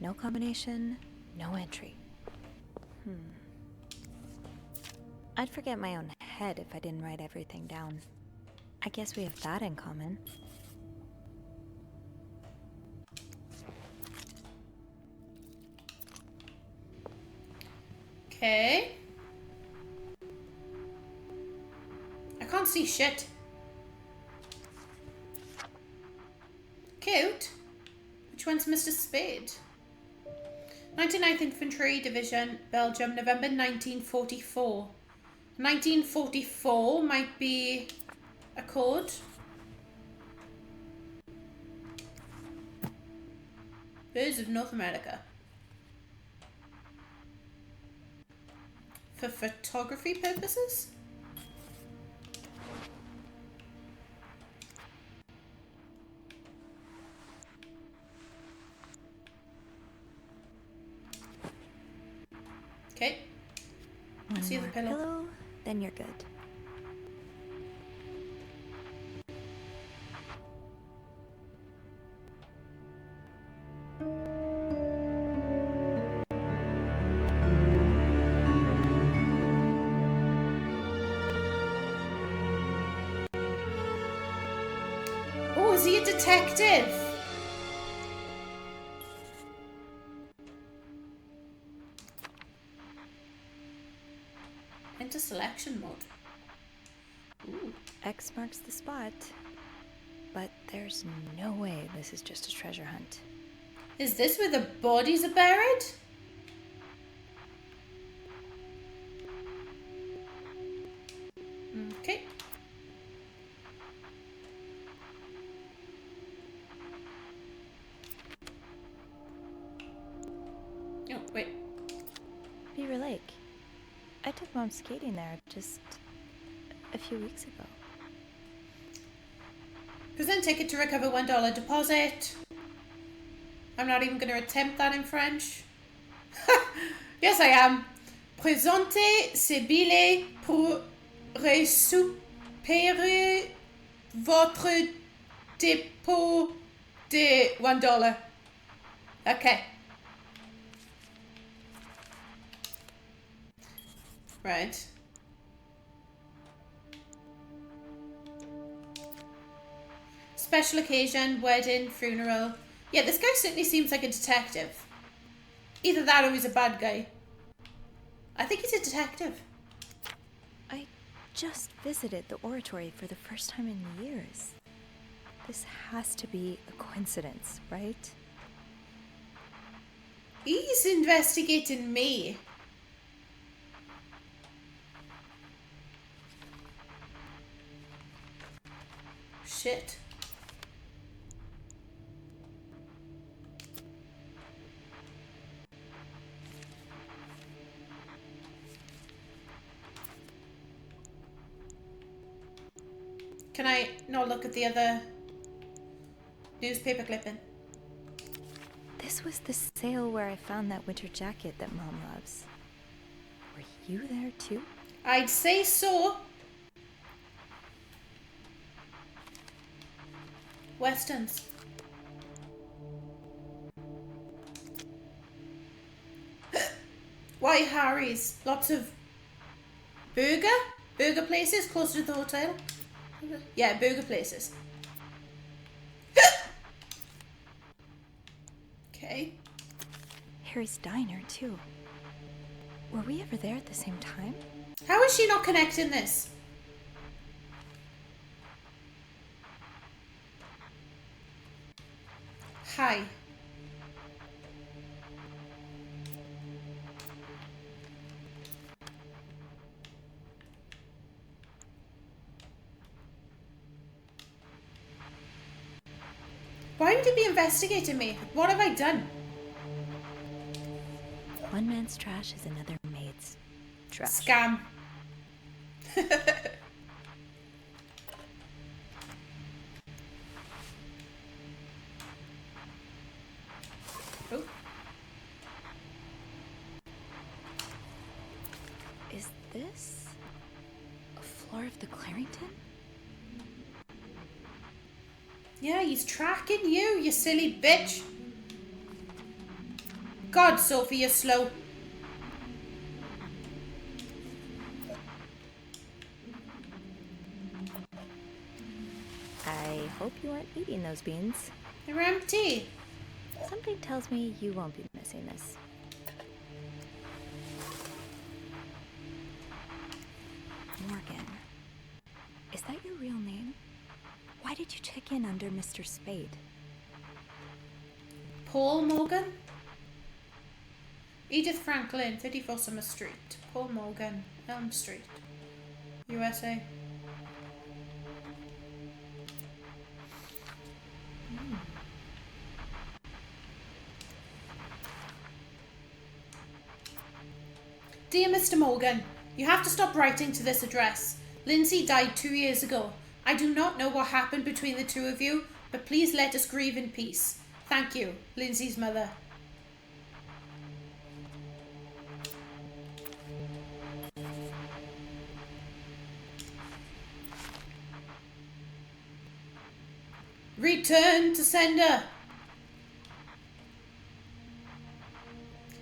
No combination, no entry. I'd forget my own head if I didn't write everything down. I guess we have that in common. Okay. I can't see shit. Cute. Which one's Mr. Spade? 99th Infantry Division, Belgium, November 1944. 1944 might be a code. Birds of North America. For photography purposes? Okay. One See the more pillow? pillow, then you're good. Oh, is he a detective? Enter selection mode. Ooh. X marks the spot. But there's no way this is just a treasure hunt. Is this where the bodies are buried? Okay. Oh, wait. Beaver Lake. I took Mom skating there just a few weeks ago. Present ticket to recover $1 deposit. I'm not even going to attempt that in French. Yes, I am. Présentez ce billet pour récupérer votre dépôt de $1. Okay. Right. Special occasion, wedding, funeral. Yeah, this guy certainly seems like a detective. Either that or he's a bad guy. I think he's a detective. I just visited the oratory for the first time in years. This has to be a coincidence, right? He's investigating me. Shit. Can I not look at the other newspaper clipping? This was the sale where I found that winter jacket that Mom loves. Were you there too? I'd say so. Westerns. White Harry's. Lots of burger places closer to the hotel. Yeah, burger places. Okay. Harry's diner too. Were we ever there at the same time? How is she not connecting this? Hi. Why would he be investigating me? What have I done? One man's trash is another maid's trash. Scam. Oh. Is this a floor of the Clarington? Yeah, he's tracking you, you silly bitch. God, Sophie, you're slow. I hope you aren't eating those beans. They're empty. Something tells me you won't be missing this. Morgan. Is that your real name? Why did you check in under Mr. Spade? Paul Morgan? Edith Franklin, 34 Summer Street. Paul Morgan, Elm Street, USA. Dear Mr. Morgan, you have to stop writing to this address. Lindsay died 2 years ago. I do not know what happened between the two of you, but please let us grieve in peace. Thank you, Lindsay's mother. Return to sender.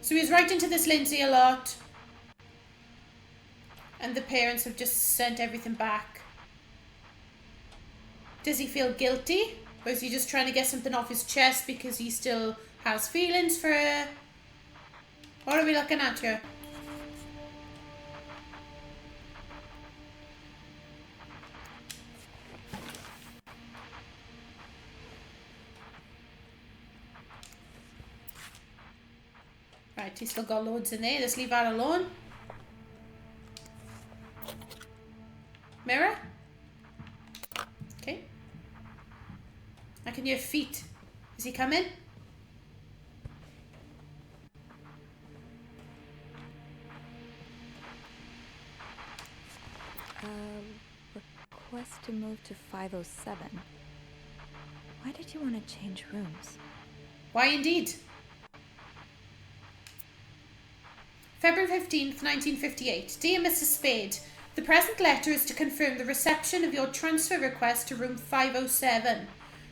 So he's writing to this Lindsay a lot. And the parents have just sent everything back. Does he feel guilty? Or is he just trying to get something off his chest because he still has feelings for her? What are we looking at here? Right, he's still got loads in there. Let's leave that alone. Mirror? Okay. I can hear feet. Is he coming? Request to move to 507. Why did you want to change rooms? Why indeed? February 15th, 1958. Dear Mrs. Spade, the present letter is to confirm the reception of your transfer request to room 507.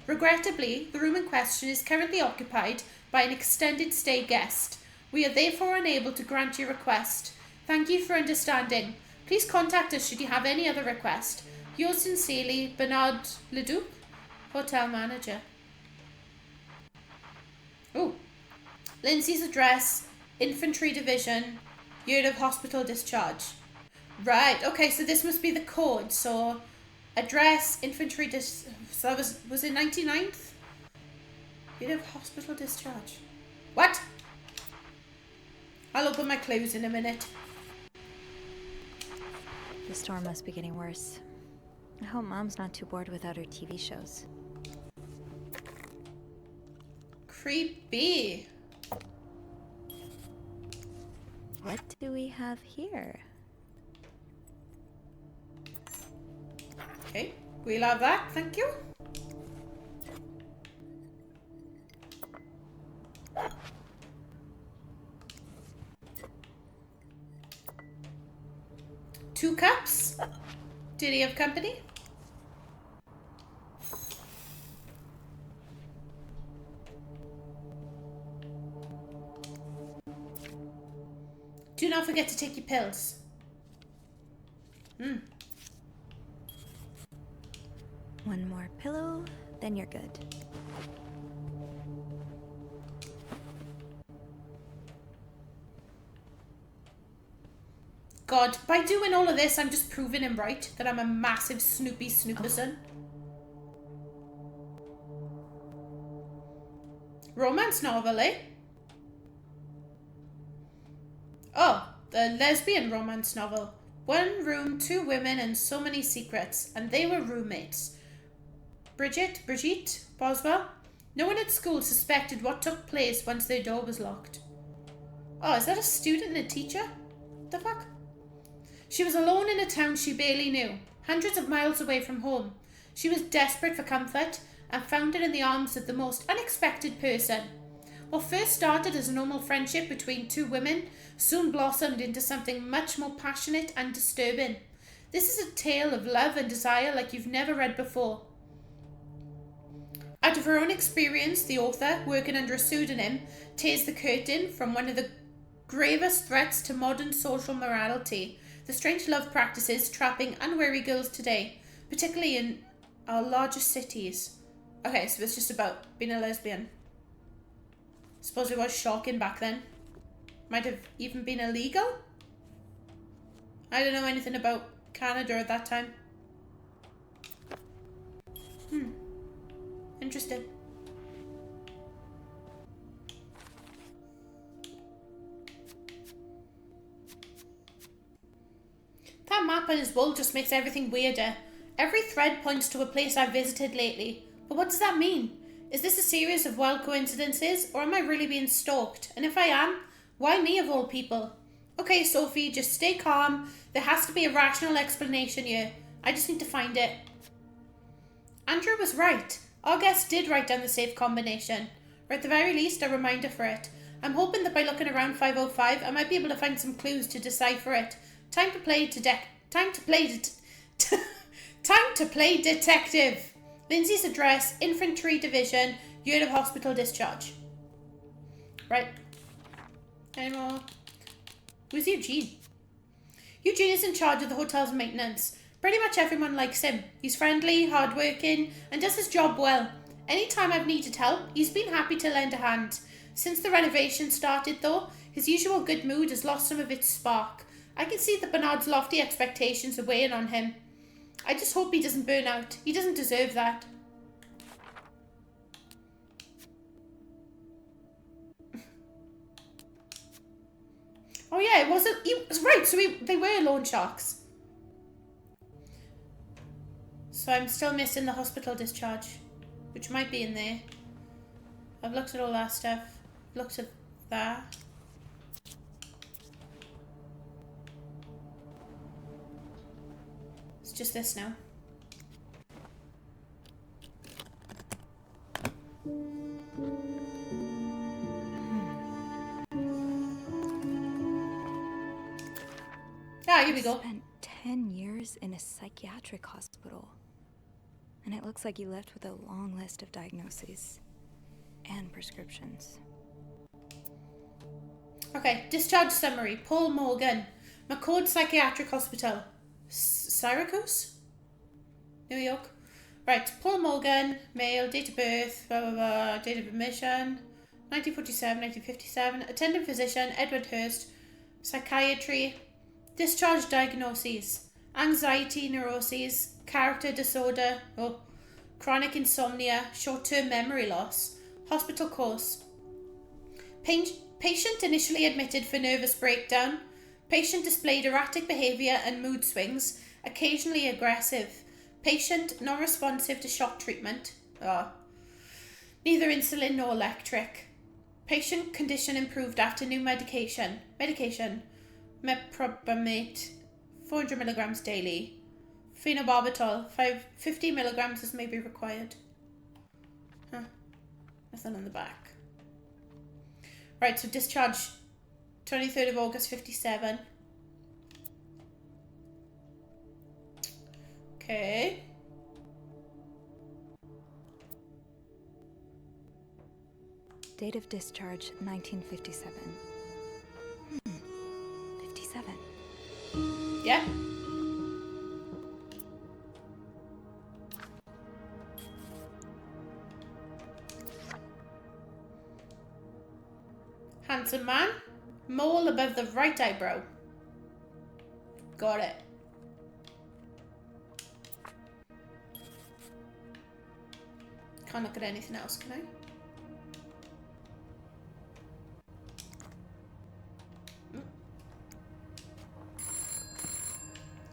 Regrettably, the room in question is currently occupied by an extended stay guest. We are therefore unable to grant your request. Thank you for understanding. Please contact us should you have any other request. Yours sincerely, Bernard Leduc, Hotel Manager. Oh, Lindsay's address, Infantry Division, year of hospital discharge. Right, okay, so this must be the code. So, address, infantry so that was it 99th? Year of hospital discharge. What? I'll open my clues in a minute. The storm must be getting worse. I hope Mom's not too bored without her TV shows. Creepy. What do we have here? Okay, we'll have that, thank you. Two cups. Did he have company? Do not forget to take your pills. One more pillow, then you're good. God, by doing all of this, I'm just proving him right, that I'm a massive snoopy snooperson. Romance novel, eh? Oh, the lesbian romance novel. One room, two women, and so many secrets. And they were roommates. Brigitte Boswell. No one at school suspected what took place once their door was locked. Oh, is that a student and a teacher? What the fuck? She was alone in a town she barely knew, hundreds of miles away from home. She was desperate for comfort and found it in the arms of the most unexpected person. What first started as a normal friendship between two women soon blossomed into something much more passionate and disturbing. This is a tale of love and desire like you've never read before. Out of her own experience, the author, working under a pseudonym, tears the curtain from one of the gravest threats to modern social morality, the strange love practices trapping unwary girls today, particularly in our largest cities. Okay, so it's just about being a lesbian. Suppose it was shocking back then. Might have even been illegal? I don't know anything about Canada at that time. Interesting. That map on his wall just makes everything weirder. Every thread points to a place I've visited lately. But what does that mean? Is this a series of wild coincidences, or am I really being stalked? And if I am, why me of all people? Okay, Sophie, just stay calm. There has to be a rational explanation here. I just need to find it. Andrew was right. Our guest did write down the safe combination. Or at the very least, a reminder for it. I'm hoping that by looking around 505, I might be able to find some clues to decipher it. Time to play detective. Lindsay's address, Infantry Division, year of hospital discharge. Right. Any more? Who's Eugene? Eugene is in charge of the hotel's maintenance. Pretty much everyone likes him. He's friendly, hardworking, and does his job well. Anytime I've needed help, he's been happy to lend a hand. Since the renovation started, though, his usual good mood has lost some of its spark. I can see that Bernard's lofty expectations are weighing on him. I just hope he doesn't burn out. He doesn't deserve that. Oh yeah, it wasn't. Right, so they were loan sharks. So I'm still missing the hospital discharge, which might be in there. I've looked at all that stuff. Looked at that. It's just this now. Ah, here we go. Spent 10 years in a psychiatric hospital. And it looks like he left with a long list of diagnoses and prescriptions. Okay, discharge summary. Paul Morgan, McCord Psychiatric Hospital, Syracuse, New York. Right, Paul Morgan, male, date of birth, blah blah blah, date of admission, 1947, 1957. Attending physician, Edward Hurst. Psychiatry. Discharge diagnoses: anxiety, neuroses, character disorder, chronic insomnia, short-term memory loss. Hospital course. Patient initially admitted for nervous breakdown. Patient displayed erratic behavior and mood swings, occasionally aggressive. Patient non-responsive to shock treatment. Neither insulin nor electric. Patient condition improved after new medication. Meprobamate, 400 milligrams daily. Phenobarbital, 50 milligrams as may be required. Nothing on the back. Right, so discharge 23rd of August 57. Okay. Date of discharge 1957. 57. Yeah. Handsome man. Mole above the right eyebrow. Got it. Can't look at anything else, can I?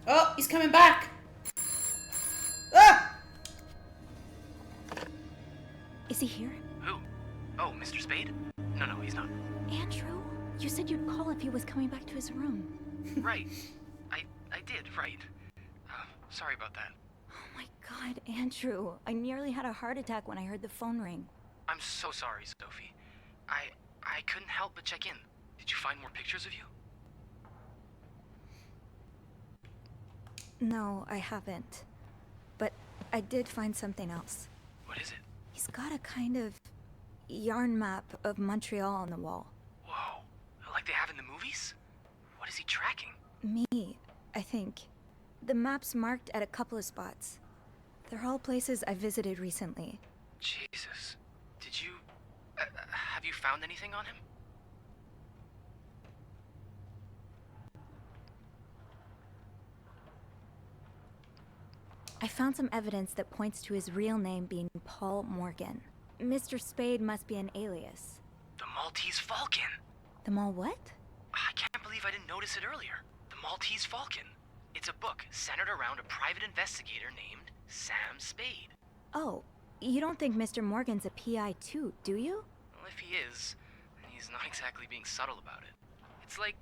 Oh, he's coming back. Ah! Is he here? Who? Oh, Mr. Spade? No, he's not. Andrew? You said you'd call if he was coming back to his room. Right. I did, right. Sorry about that. Oh my god, Andrew. I nearly had a heart attack when I heard the phone ring. I'm so sorry, Sophie. I couldn't help but check in. Did you find more pictures of you? No, I haven't. But I did find something else. What is it? He's got a kind of yarn map of Montreal on the wall. Whoa. Like they have in the movies? What is he tracking? Me, I think. The map's marked at a couple of spots. They're all places I visited recently. Jesus. Did you... have you found anything on him? I found some evidence that points to his real name being Paul Morgan. Mr. Spade must be an alias. The Maltese Falcon! The Mal what? I can't believe I didn't notice it earlier. The Maltese Falcon. It's a book centered around a private investigator named Sam Spade. Oh, you don't think Mr. Morgan's a PI too, do you? Well, if he is, he's not exactly being subtle about it. It's like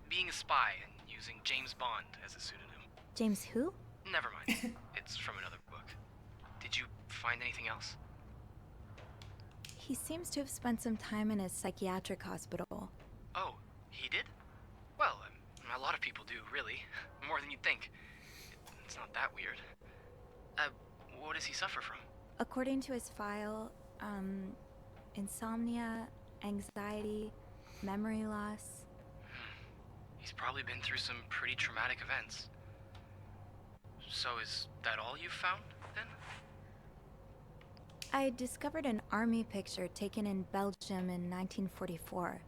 being a spy and using James Bond as a pseudonym. James who? Never mind. It's from another book. Did you find anything else? He seems to have spent some time in a psychiatric hospital. Oh, he did? Well, a lot of people do, really. More than you'd think. It's not that weird. What does he suffer from? According to his file, insomnia, anxiety, memory loss. He's probably been through some pretty traumatic events. So is that all you've found, then? I discovered an army picture taken in Belgium in 1944.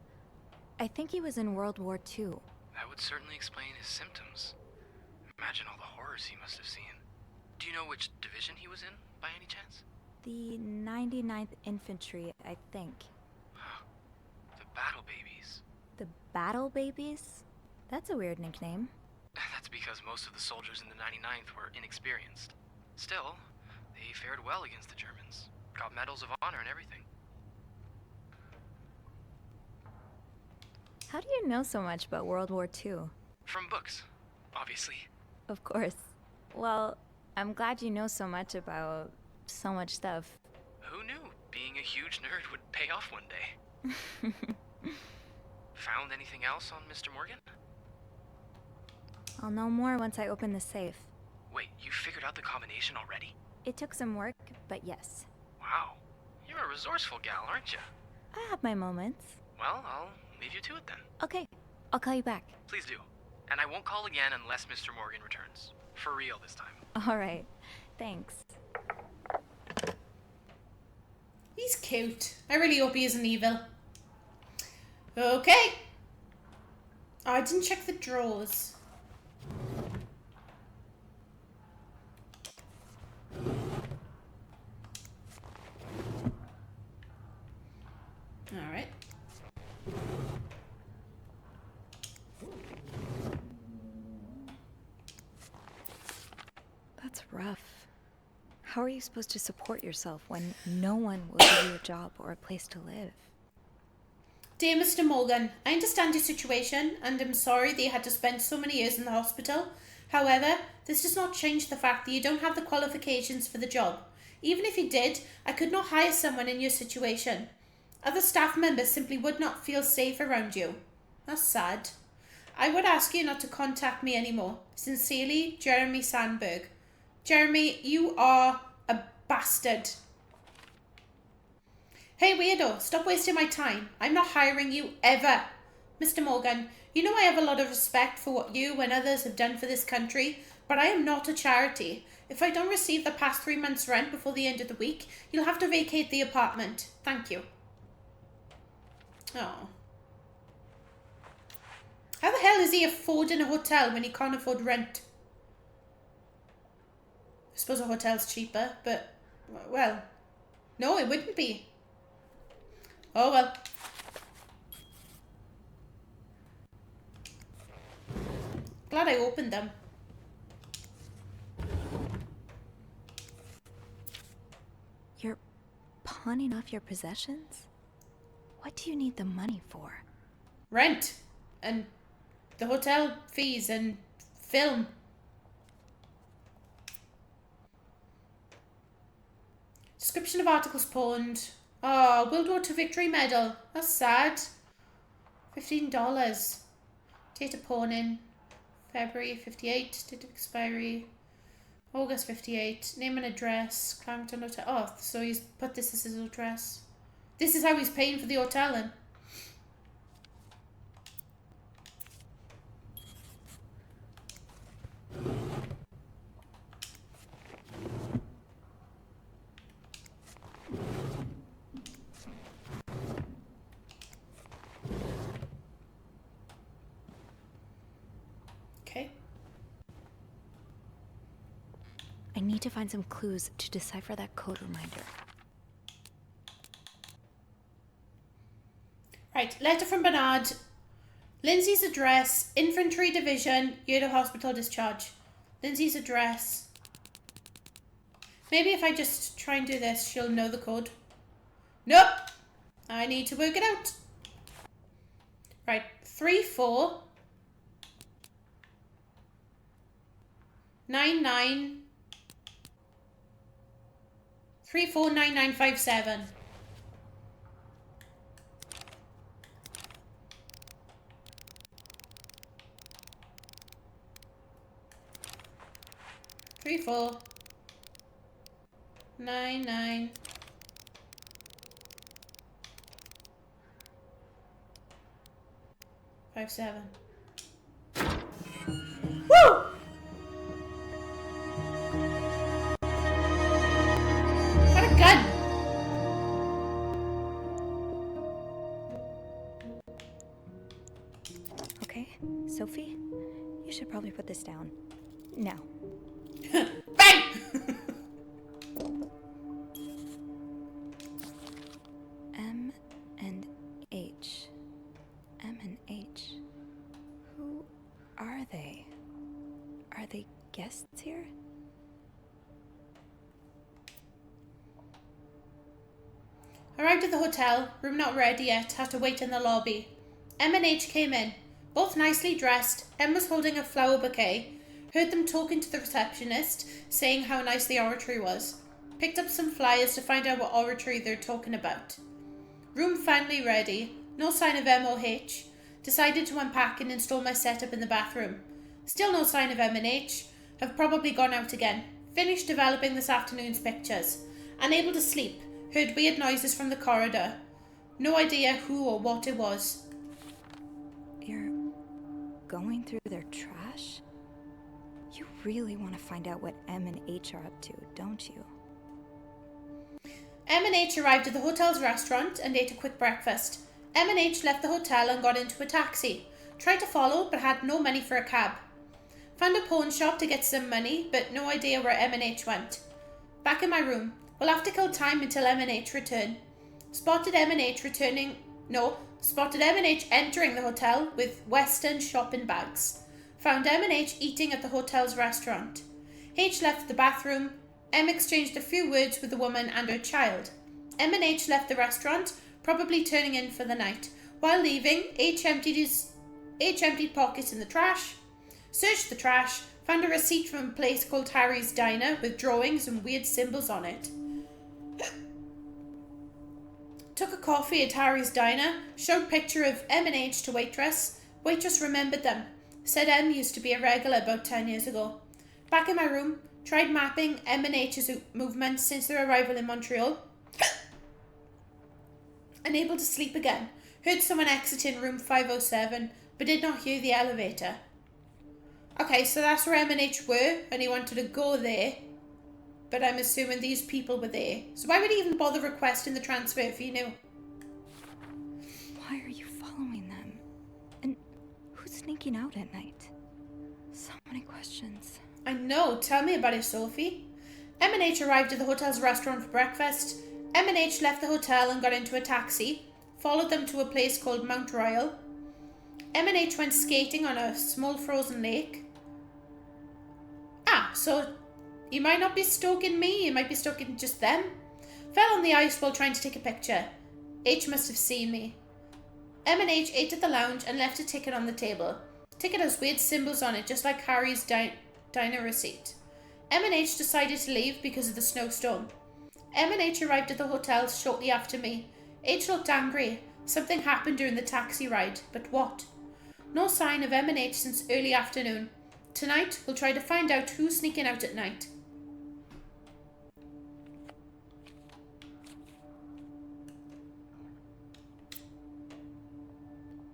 I think he was in World War II. That would certainly explain his symptoms. Imagine all the horrors he must have seen. Do you know which division he was in, by any chance? The 99th Infantry, I think. Huh. The battle babies. The Battle Babies? That's a weird nickname. That's because most of the soldiers in the 99th were inexperienced. Still, they fared well against the Germans. Got medals of honor and everything. How do you know so much about World War II? From books, obviously. Of course. Well, I'm glad you know so much about so much stuff. Who knew being a huge nerd would pay off one day? Found anything else on Mr. Morgan? I'll know more once I open the safe. Wait, you figured out the combination already? It took some work, but yes. Wow. You're a resourceful gal, aren't you? I have my moments. Well, I'll leave you to it then. Okay, I'll call you back. Please do. And I won't call again unless Mr. Morgan returns. For real this time. Alright, thanks. He's cute. I really hope he isn't evil. Okay. Oh, I didn't check the drawers. Alright. That's rough. How are you supposed to support yourself when no one will give you a job or a place to live? Dear Mr. Morgan, I understand your situation and am sorry that you had to spend so many years in the hospital. However, this does not change the fact that you don't have the qualifications for the job. Even if you did, I could not hire someone in your situation. Other staff members simply would not feel safe around you. That's sad. I would ask you not to contact me anymore. Sincerely, Jeremy Sandberg. Jeremy, you are a bastard. Hey weirdo, stop wasting my time. I'm not hiring you ever. Mr. Morgan, you know I have a lot of respect for what you and others have done for this country, but I am not a charity. If I don't receive the past 3 months' rent before the end of the week, you'll have to vacate the apartment. Thank you. Oh. How the hell is he affording a hotel when he can't afford rent? I suppose a hotel's cheaper, but, well, no, it wouldn't be. Oh well. Glad I opened them. You're pawning off your possessions? What do you need the money for? Rent. And the hotel fees and film. Description of articles pawned. Oh, World War II Victory Medal. That's sad. $15. Date of pawning. February 58. Date of expiry. August 58. Name and address. Clampton Hotel. Oh, so he's put this as his address. This is how he's paying for the hotel then. Okay. I need to find some clues to decipher that code reminder. Right, letter from Bernard. Lindsay's address, Infantry Division, Yedo Hospital discharge. Lindsay's address. Maybe if I just try and do this, she'll know the code. Nope. I need to work it out. Right, 3499 349957. Three, 4, 9, 9. 5, 7. Woo! Got a gun. Okay, Sophie, you should probably put this down. Now. Bang! M and H. M and H. guests here? Arrived at the hotel, room not ready yet, have to wait in the lobby. Em and H came in, both nicely dressed. Em was holding a flower bouquet, heard them talking to the receptionist, saying how nice the oratory was. Picked up some flyers to find out what oratory they're talking about. Room finally ready, no sign of M or H. Decided to unpack and install my setup in the bathroom. Still no sign of M and H, have probably gone out again. Finished developing this afternoon's pictures. Unable to sleep, heard weird noises from the corridor. No idea who or what it was. You're going through their trash? You really want to find out what M and H are up to, don't you? M and H arrived at the hotel's restaurant and ate a quick breakfast. M and H left the hotel and got into a taxi. Tried to follow, but had no money for a cab. Found a pawn shop to get some money, but no idea where M and H went. Back in my room. We'll have to kill time until M and H return. Spotted M and H entering the hotel with Western shopping bags. Found M and H eating at the hotel's restaurant. H left the bathroom. M exchanged a few words with the woman and her child. M and H left the restaurant, probably turning in for the night. While leaving, H emptied pockets in the trash, searched the trash, found a receipt from a place called Harry's Diner with drawings and weird symbols on it. Took a coffee at Harry's Diner, showed picture of M and H to waitress. Waitress remembered them. Said M used to be a regular about 10 years ago. Back in my room, tried mapping M and H's movements since their arrival in Montreal. Unable to sleep again. Heard someone exit in room 507, but did not hear the elevator. Okay, so that's where M and H were, and he wanted to go there. But I'm assuming these people were there. So why would he even bother requesting the transfer if he knew? Why are you following them? And who's sneaking out at night? So many questions. I know. Tell me about it, Sophie. M and H arrived at the hotel's restaurant for breakfast. M and H left the hotel and got into a taxi. Followed them to a place called Mount Royal. M and H went skating on a small frozen lake. Ah, so you might not be stalking me, you might be stalking just them. Fell on the ice while trying to take a picture. H must have seen me. M and H ate at the lounge and left a ticket on the table. Ticket has weird symbols on it, just like Harry's diner receipt. M and H decided to leave because of the snowstorm. M and H arrived at the hotel shortly after me. H looked angry. Something happened during the taxi ride, but what? No sign of M and H since early afternoon. Tonight, we'll try to find out who's sneaking out at night.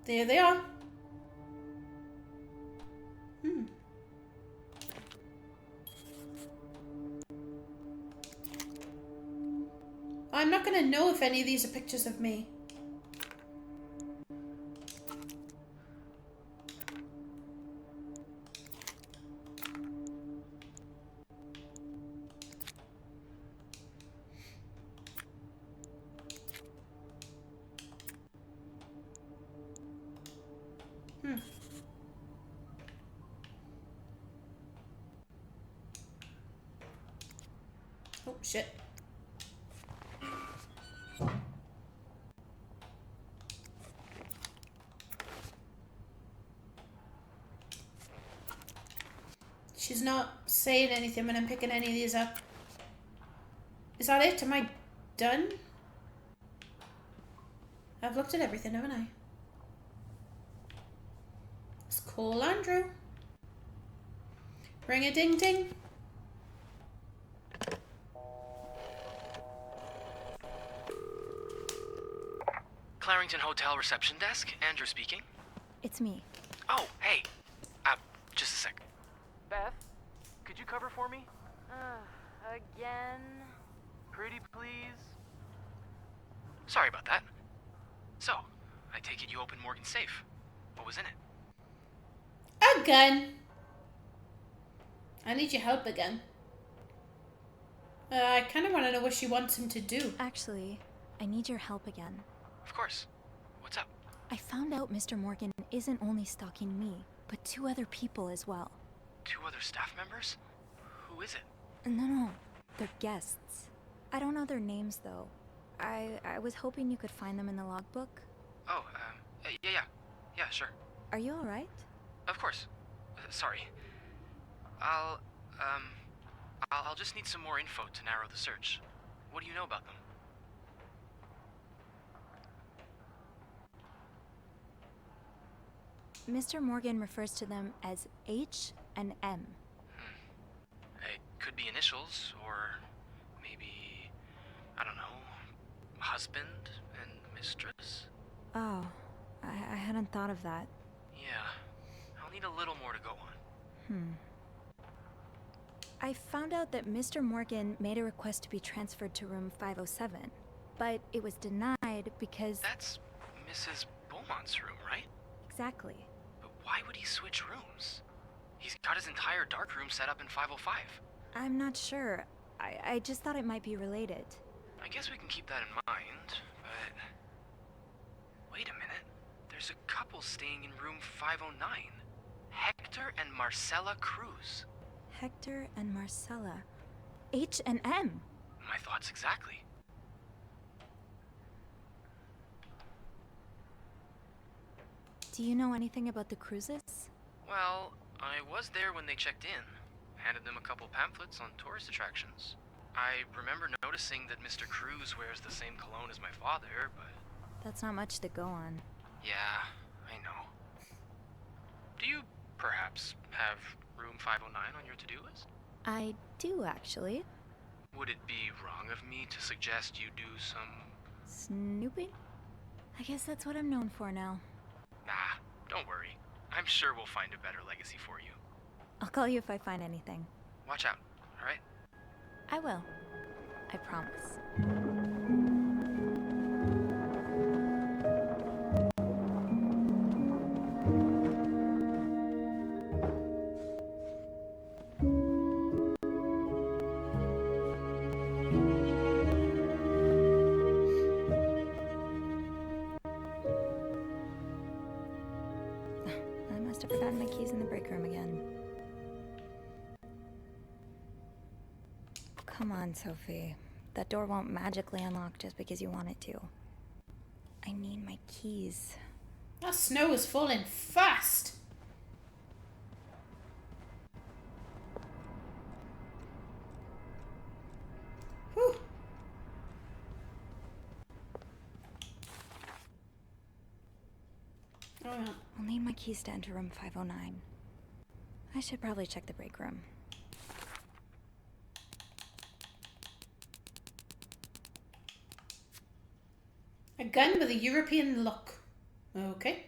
There they are. I'm not going to know if any of these are pictures of me. Oh, shit. She's not saying anything when I'm picking any of these up. Is that it? Am I done? I've looked at everything, haven't I? Let's call Andrew. Ring a ding ding. Clarington Hotel reception desk, Andrew speaking. It's me. Oh, hey. Just a sec. Beth, could you cover for me? Again? Pretty please? Sorry about that. So, I take it you opened Morgan's safe. What was in it? A gun. I need your help again. I kind of want to know what she wants him to do. Actually, I need your help again. Of course. What's up? I found out Mr. Morgan isn't only stalking me, but 2 other people as well. 2 other staff members? Who is it? No. They're guests. I don't know their names, though. I was hoping you could find them in the logbook. Oh, yeah, sure. Are you alright? Of course. Sorry. I'll just need some more info to narrow the search. What do you know about them? Mr. Morgan refers to them as H and M. It could be initials, or maybe, I don't know, husband and mistress? Oh, I hadn't thought of that. Yeah, I'll need a little more to go on. I found out that Mr. Morgan made a request to be transferred to room 507, but it was denied because... That's Mrs. Beaumont's room, right? Exactly. But why would he switch rooms? He's got his entire dark room set up in 505. I'm not sure. I just thought it might be related. I guess we can keep that in mind, but... Wait a minute. There's a couple staying in room 509. Hector and Marcella Cruz. Hector and Marcella. H and M. My thoughts exactly. Do you know anything about the Cruzes? Well, I was there when they checked in. Handed them a couple pamphlets on tourist attractions. I remember noticing that Mr. Cruz wears the same cologne as my father, but... That's not much to go on. Yeah, I know. Do you, perhaps, have room 509 on your to-do list? I do, actually. Would it be wrong of me to suggest you do some... Snooping? I guess that's what I'm known for now. Nah, don't worry. I'm sure we'll find a better legacy for you. I'll call you if I find anything. Watch out, alright? I will. I promise. I must have forgotten my keys in the break room again. Come on, Sophie. That door won't magically unlock just because you want it to. I need my keys. That snow is falling fast. Whew. Oh, yeah. I'll need my keys to enter room 509. I should probably check the break room. A gun with a European look. Okay.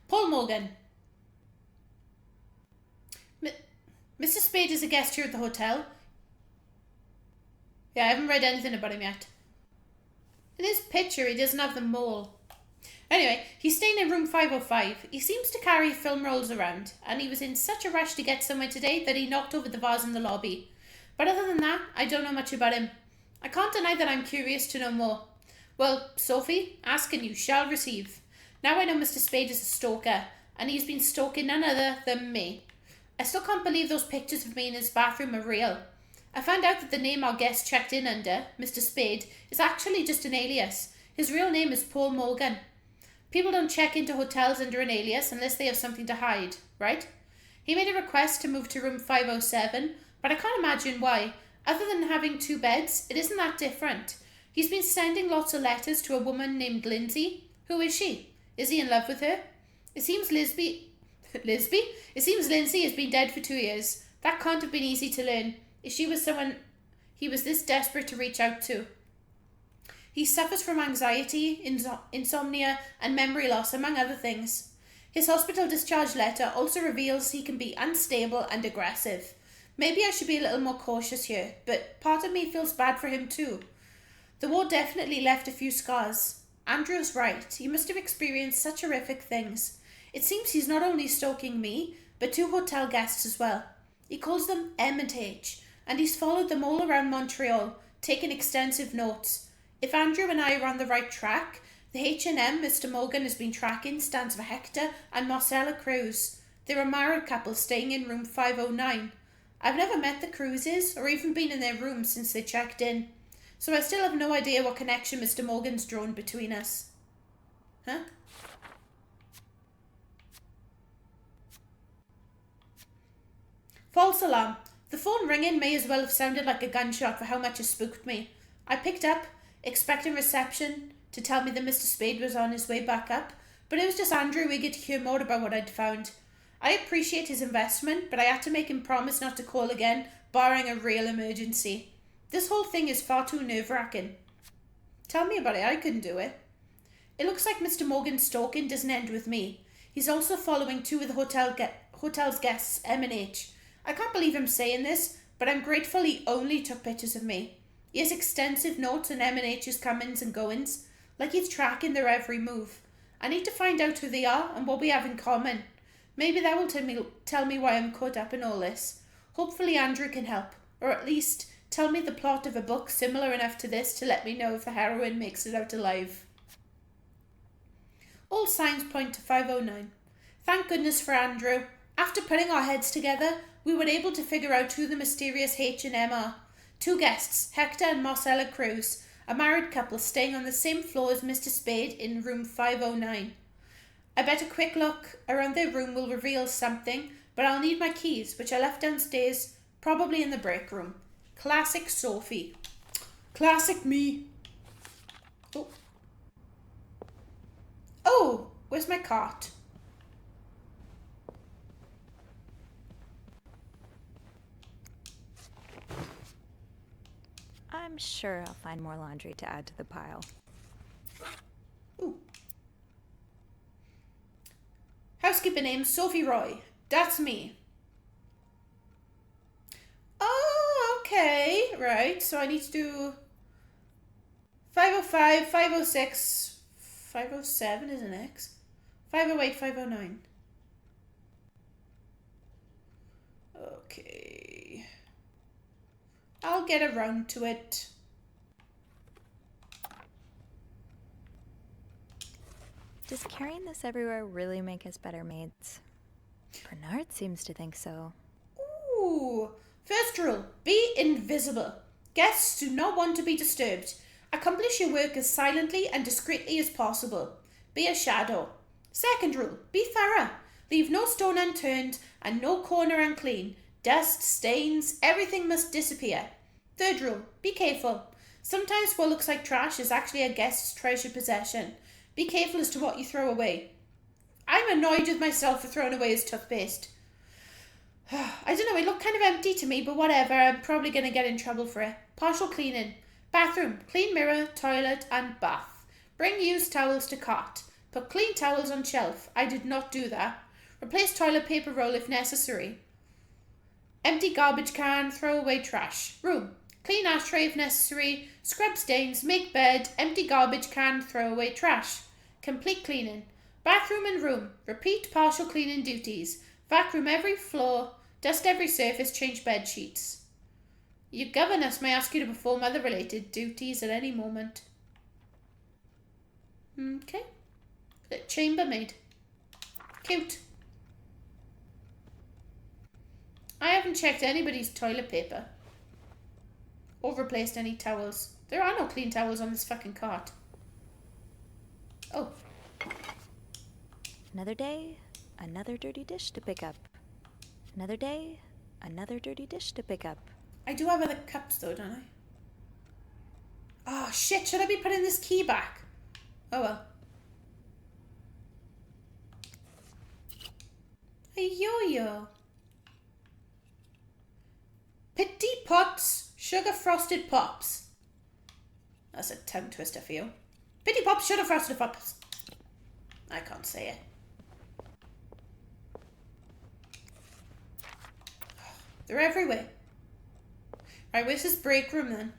Paul Morgan. Mr. Spade is a guest here at the hotel. Yeah, I haven't read anything about him yet. In his picture, he doesn't have the mole. Anyway, he's staying in room 505. He seems to carry film rolls around, and he was in such a rush to get somewhere today that he knocked over the vase in the lobby. But other than that, I don't know much about him. I can't deny that I'm curious to know more. Well, Sophie, ask and you shall receive. Now I know Mr. Spade is a stalker, and he's been stalking none other than me. I still can't believe those pictures of me in his bathroom are real. I found out that the name our guest checked in under, Mr. Spade, is actually just an alias. His real name is Paul Morgan. People don't check into hotels under an alias unless they have something to hide, right? He made a request to move to room 507, but I can't imagine why. Other than having 2 beds, it isn't that different. He's been sending lots of letters to a woman named Lindsay. Who is she? Is he in love with her? It seems Lisby? It seems Lindsay has been dead for 2 years. That can't have been easy to learn. If she was someone he was this desperate to reach out to. He suffers from anxiety, insomnia, and memory loss, among other things. His hospital discharge letter also reveals he can be unstable and aggressive. Maybe I should be a little more cautious here, but part of me feels bad for him too. The war definitely left a few scars. Andrew's right. He must have experienced such horrific things. It seems he's not only stalking me, but 2 hotel guests as well. He calls them M and H, and he's followed them all around Montreal, taking extensive notes. If Andrew and I are on the right track, the H&M Mr. Morgan has been tracking stands for Hector and Marcella Cruz. They're a married couple staying in room 509. I've never met the Cruzes or even been in their room since they checked in, so I still have no idea what connection Mr. Morgan's drawn between us. Huh? False alarm. The phone ringing may as well have sounded like a gunshot for how much it spooked me. I picked up, expecting reception to tell me that Mr. Spade was on his way back up, but it was just Andrew eager to hear more about what I'd found. I appreciate his investment, but I had to make him promise not to call again, barring a real emergency. This whole thing is far too nerve-wracking. Tell me about it, I couldn't do it. It looks like Mr. Morgan's stalking doesn't end with me. He's also following two of the hotel's guests, M and H. I can't believe I'm saying this, but I'm grateful he only took pictures of me. He has extensive notes on M and H's comings and goings, like he's tracking their every move. I need to find out who they are and what we have in common. Maybe that will tell me why I'm caught up in all this. Hopefully Andrew can help, or at least tell me the plot of a book similar enough to this to let me know if the heroine makes it out alive. All signs point to 509. Thank goodness for Andrew. After putting our heads together, we were able to figure out who the mysterious H&M are. Two guests, Hector and Marcella Cruz, a married couple staying on the same floor as Mr. Spade in room 509. I bet a quick look around their room will reveal something, but I'll need my keys, which I left downstairs, probably in the break room. Classic Sophie. Classic me. Oh, where's my cart? I'm sure I'll find more laundry to add to the pile. Ooh. Housekeeper name Sophie Roy. That's me. Oh, okay. Right, so I need to do 505, 506, 507 is an X. 508, 509. Okay. I'll get around to it. Does carrying this everywhere really make us better maids? Bernard seems to think so. Ooh. First rule, be invisible. Guests do not want to be disturbed. Accomplish your work as silently and discreetly as possible. Be a shadow. Second rule, be thorough. Leave no stone unturned and no corner unclean. Dust, stains, everything must disappear. Third rule, be careful. Sometimes what looks like trash is actually a guest's treasured possession. Be careful as to what you throw away. I'm annoyed with myself for throwing away his toothpaste. I don't know, it looked kind of empty to me, but whatever, I'm probably going to get in trouble for it. Partial cleaning. Bathroom, clean mirror, toilet and bath. Bring used towels to cart. Put clean towels on shelf. I did not do that. Replace toilet paper roll if necessary. Empty garbage can, throw away trash. Room, clean ashtray if necessary, scrub stains, make bed, empty garbage can, throw away trash. Complete cleaning. Bathroom and room, repeat partial cleaning duties. Vacuum every floor, dust every surface, change bed sheets. Your governess may ask you to perform other related duties at any moment. Okay. Chambermaid. Cute. I haven't checked anybody's toilet paper. Or replaced any towels. There are no clean towels on this fucking cart. Oh. Another day, another dirty dish to pick up. Another day, another dirty dish to pick up. I do have other cups though, don't I? Oh shit, should I be putting this key back? Oh well. A yo-yo. Petit Pots Sugar Frosted Pops. That's a tongue twister for you. Petit Pops Sugar Frosted Pops. I can't say it. They're everywhere. Right, where's this break room then?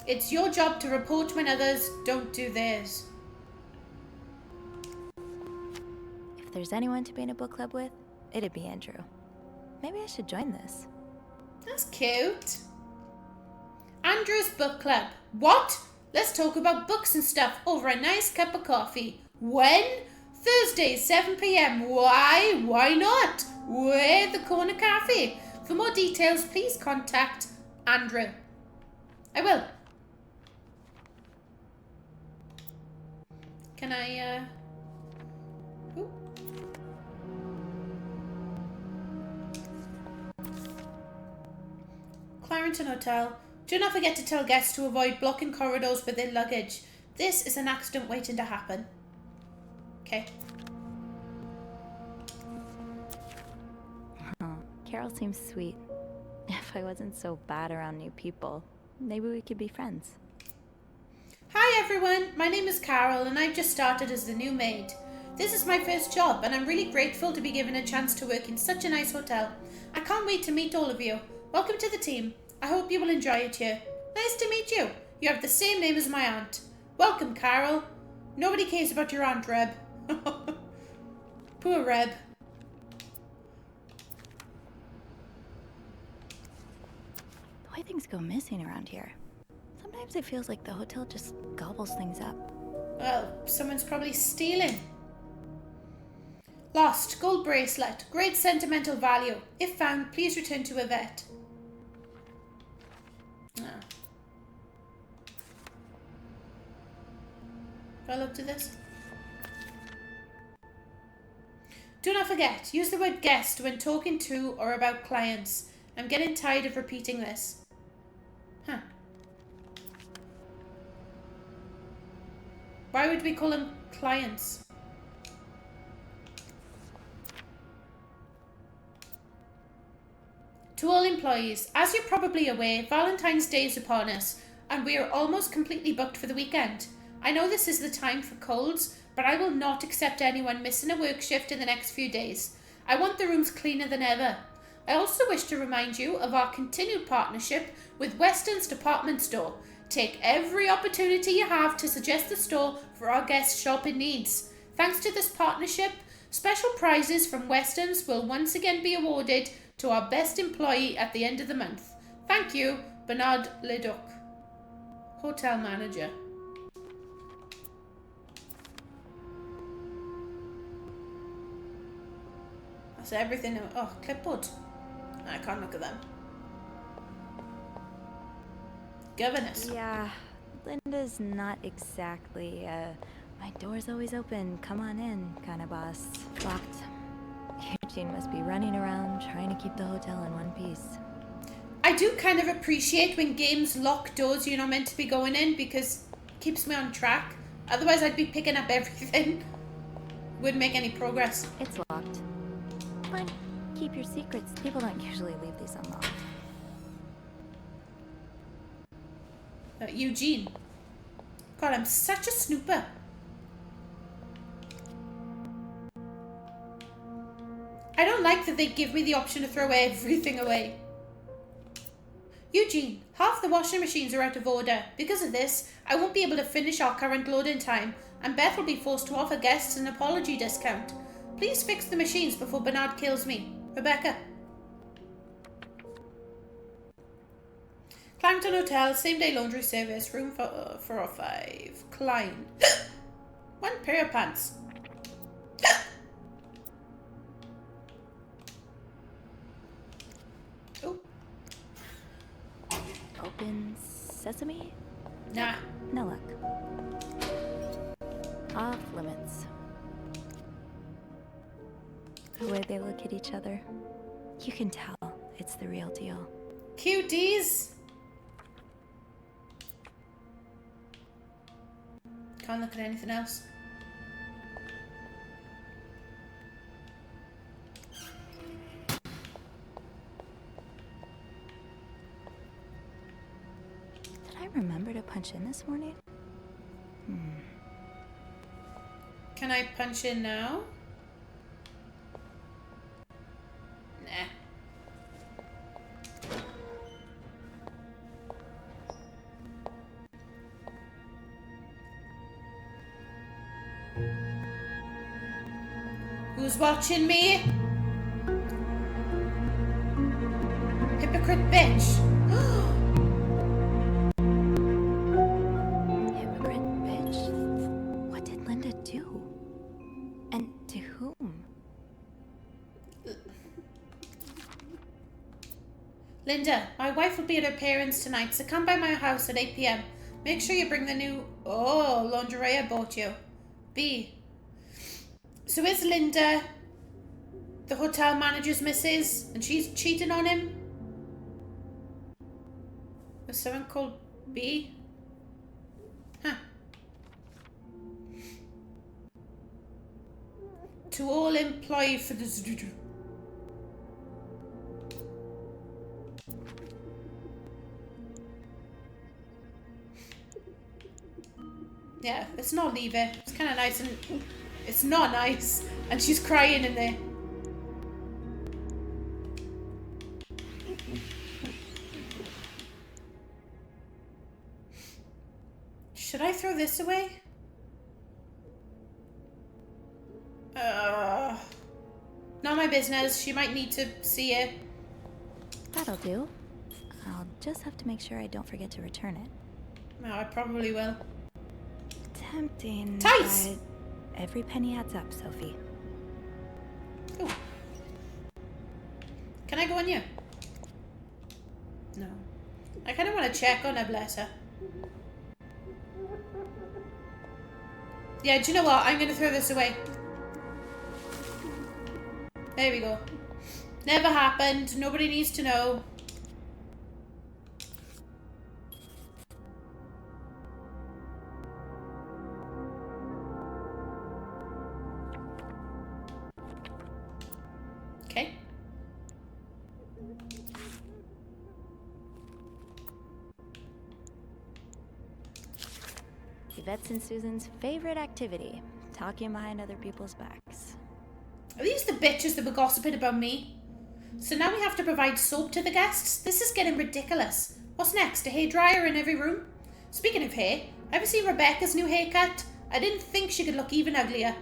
It's your job to report when others don't do theirs. If there's anyone to be in a book club with, it'd be Andrew. Maybe I should join this. That's cute. Andrew's book club. What? Let's talk about books and stuff over a nice cup of coffee. When? Thursday, 7 p.m. Why? Why not? Where? The Corner Cafe. For more details, please contact Andrew. I will. Can I, Ooh. Clarendon Hotel. Do not forget to tell guests to avoid blocking corridors with their luggage. This is an accident waiting to happen. Okay. Oh, Carol seems sweet. If I wasn't so bad around new people, maybe we could be friends. Hi everyone, my name is Carol and I've just started as the new maid. This is my first job and I'm really grateful to be given a chance to work in such a nice hotel. I can't wait to meet all of you. Welcome to the team. I hope you will enjoy it here. Nice to meet you. You have the same name as my aunt. Welcome, Carol. Nobody cares about your Aunt Reb. Poor Reb. The way things go missing around here. Sometimes it feels like the hotel just gobbles things up. Well, someone's probably stealing. Lost. Gold bracelet. Great sentimental value. If found, please return to a vet. Oh. Do I look to this? Do not forget, use the word guest when talking to or about clients. I'm getting tired of repeating this. Huh. Why would we call them clients? To all employees, as you're probably aware, Valentine's Day is upon us, and we are almost completely booked for the weekend. I know this is the time for colds, but I will not accept anyone missing a work shift in the next few days. I want the rooms cleaner than ever. I also wish to remind you of our continued partnership with Weston's department store. Take every opportunity you have to suggest the store for our guests' shopping needs. Thanks to this partnership, special prizes from Weston's will once again be awarded to our best employee at the end of the month. Thank you, Bernard Leduc, Hotel Manager. That's everything. Oh, clipboard. I can't look at them. Governess. Yeah, Linda's not exactly, my door's always open, come on in, kind of boss. Locked. Eugene must be running around trying to keep the hotel in one piece. I do kind of appreciate when games lock doors you're not meant to be going in because it keeps me on track. Otherwise I'd be picking up everything. Wouldn't make any progress. It's locked. Fine. Keep your secrets. People don't usually leave these unlocked. Eugene. God, I'm such a snooper. I don't like that they give me the option to throw everything away. Eugene, half the washing machines are out of order. Because of this, I won't be able to finish our current load-in time, and Beth will be forced to offer guests an apology discount. Please fix the machines before Bernard kills me. Rebecca. Clangton Hotel, same-day laundry service, room for 405. Klein. One pair of pants. Oh. Open sesame? Nah. No luck. Off limits. The way they look at each other. You can tell it's the real deal. Cuties. Can't look at anything else. Did I remember to punch in this morning? Can I punch in now? Nah. Who's watching me? Hypocrite bitch. Hypocrite bitch? What did Linda do? And to whom? Linda, my wife will be at her parents' tonight, so come by my house at 8 p.m. Make sure you bring the new... Oh, lingerie I bought you. B. So is Linda the hotel manager's missus, and she's cheating on him? There's someone called B? Huh. To all employees for this... Yeah, let's not leave it. It's kind of nice and... It's not nice. And she's crying in there. Should I throw this away? Not my business. She might need to see it. That'll do. I'll just have to make sure I don't forget to return it. No, I probably will. Tempting, Tights! but every penny adds up, Sophie. Ooh. Can I go on you? No. I kind of want to check on her, bless her. Yeah, do you know what? I'm going to throw this away. There we go. Never happened. Nobody needs to know. Okay. Yvette's and Susan's favorite activity, talking behind other people's backs. Are these the bitches that were gossiping about me? So now we have to provide soap to the guests? This is getting ridiculous. What's next? A hairdryer in every room? Speaking of hair, ever seen Rebecca's new haircut? I didn't think she could look even uglier.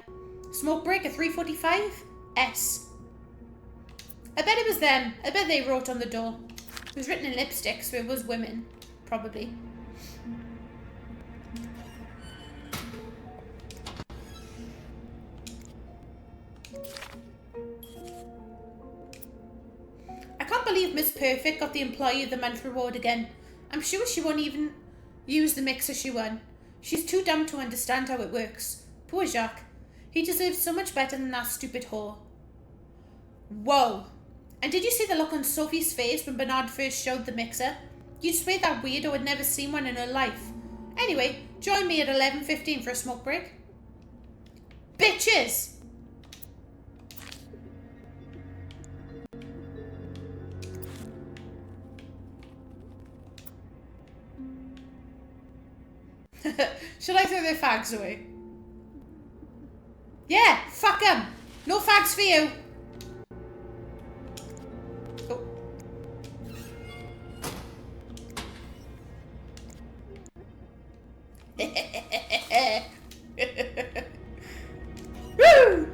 Smoke break at 3:45? S. I bet it was them. I bet they wrote on the door. It was written in lipstick, so it was women. Probably. I can't believe Miss Perfect got the Employee of the Month reward again. I'm sure she won't even use the mixer she won. She's too dumb to understand how it works. Poor Jacques. He deserves so much better than that stupid whore. Whoa. And did you see the look on Sophie's face when Bernard first showed the mixer? You'd swear that weirdo had never seen one in her life. Anyway, join me at 11:15 for a smoke break. Bitches! Should I throw their fags away? Yeah, fuck them. No fags for you. Oh. Woo!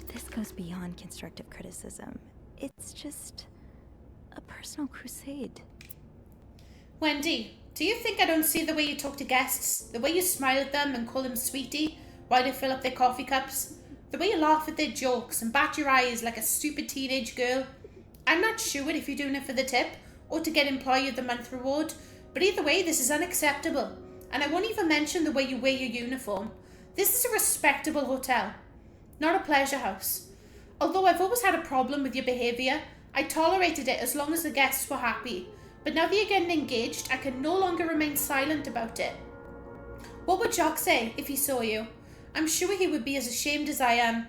This goes beyond constructive criticism. It's just a personal crusade. Wendy, do you think I don't see the way you talk to guests? The way you smile at them and call them sweetie while they fill up their coffee cups? The way you laugh at their jokes and bat your eyes like a stupid teenage girl? I'm not sure if you're doing it for the tip or to get Employee of the Month reward, but either way, this is unacceptable. And I won't even mention the way you wear your uniform. This is a respectable hotel, not a pleasure house. Although I've always had a problem with your behaviour, I tolerated it as long as the guests were happy. But now that you're getting engaged, I can no longer remain silent about it. What would Jacques say if he saw you? I'm sure he would be as ashamed as I am.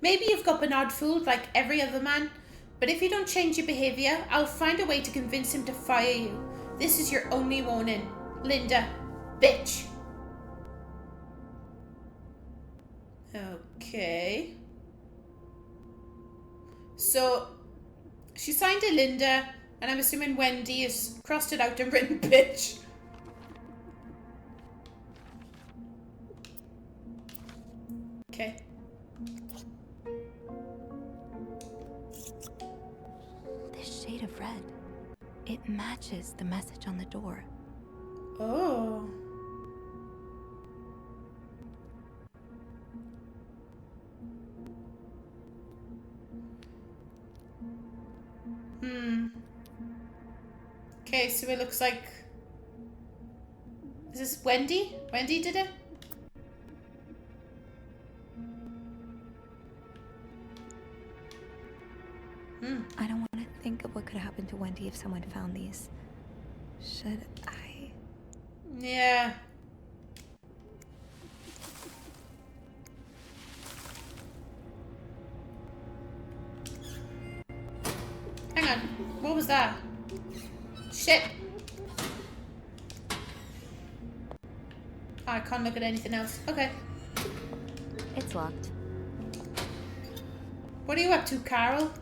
Maybe you've got Bernard fooled like every other man, but if you don't change your behaviour, I'll find a way to convince him to fire you. This is your only warning. Linda, bitch. Okay. So, she signed it Linda, and I'm assuming Wendy has crossed it out and written bitch. Okay. This shade of red, it matches the message on the door. Oh. Okay, so it looks like... Is this Wendy? Wendy did it? I don't want to think of what could happen to Wendy if someone found these. Should I? Yeah. Hang on. What was that? Shit. Oh, I can't look at anything else. Okay. It's locked. What are you up to, Carol?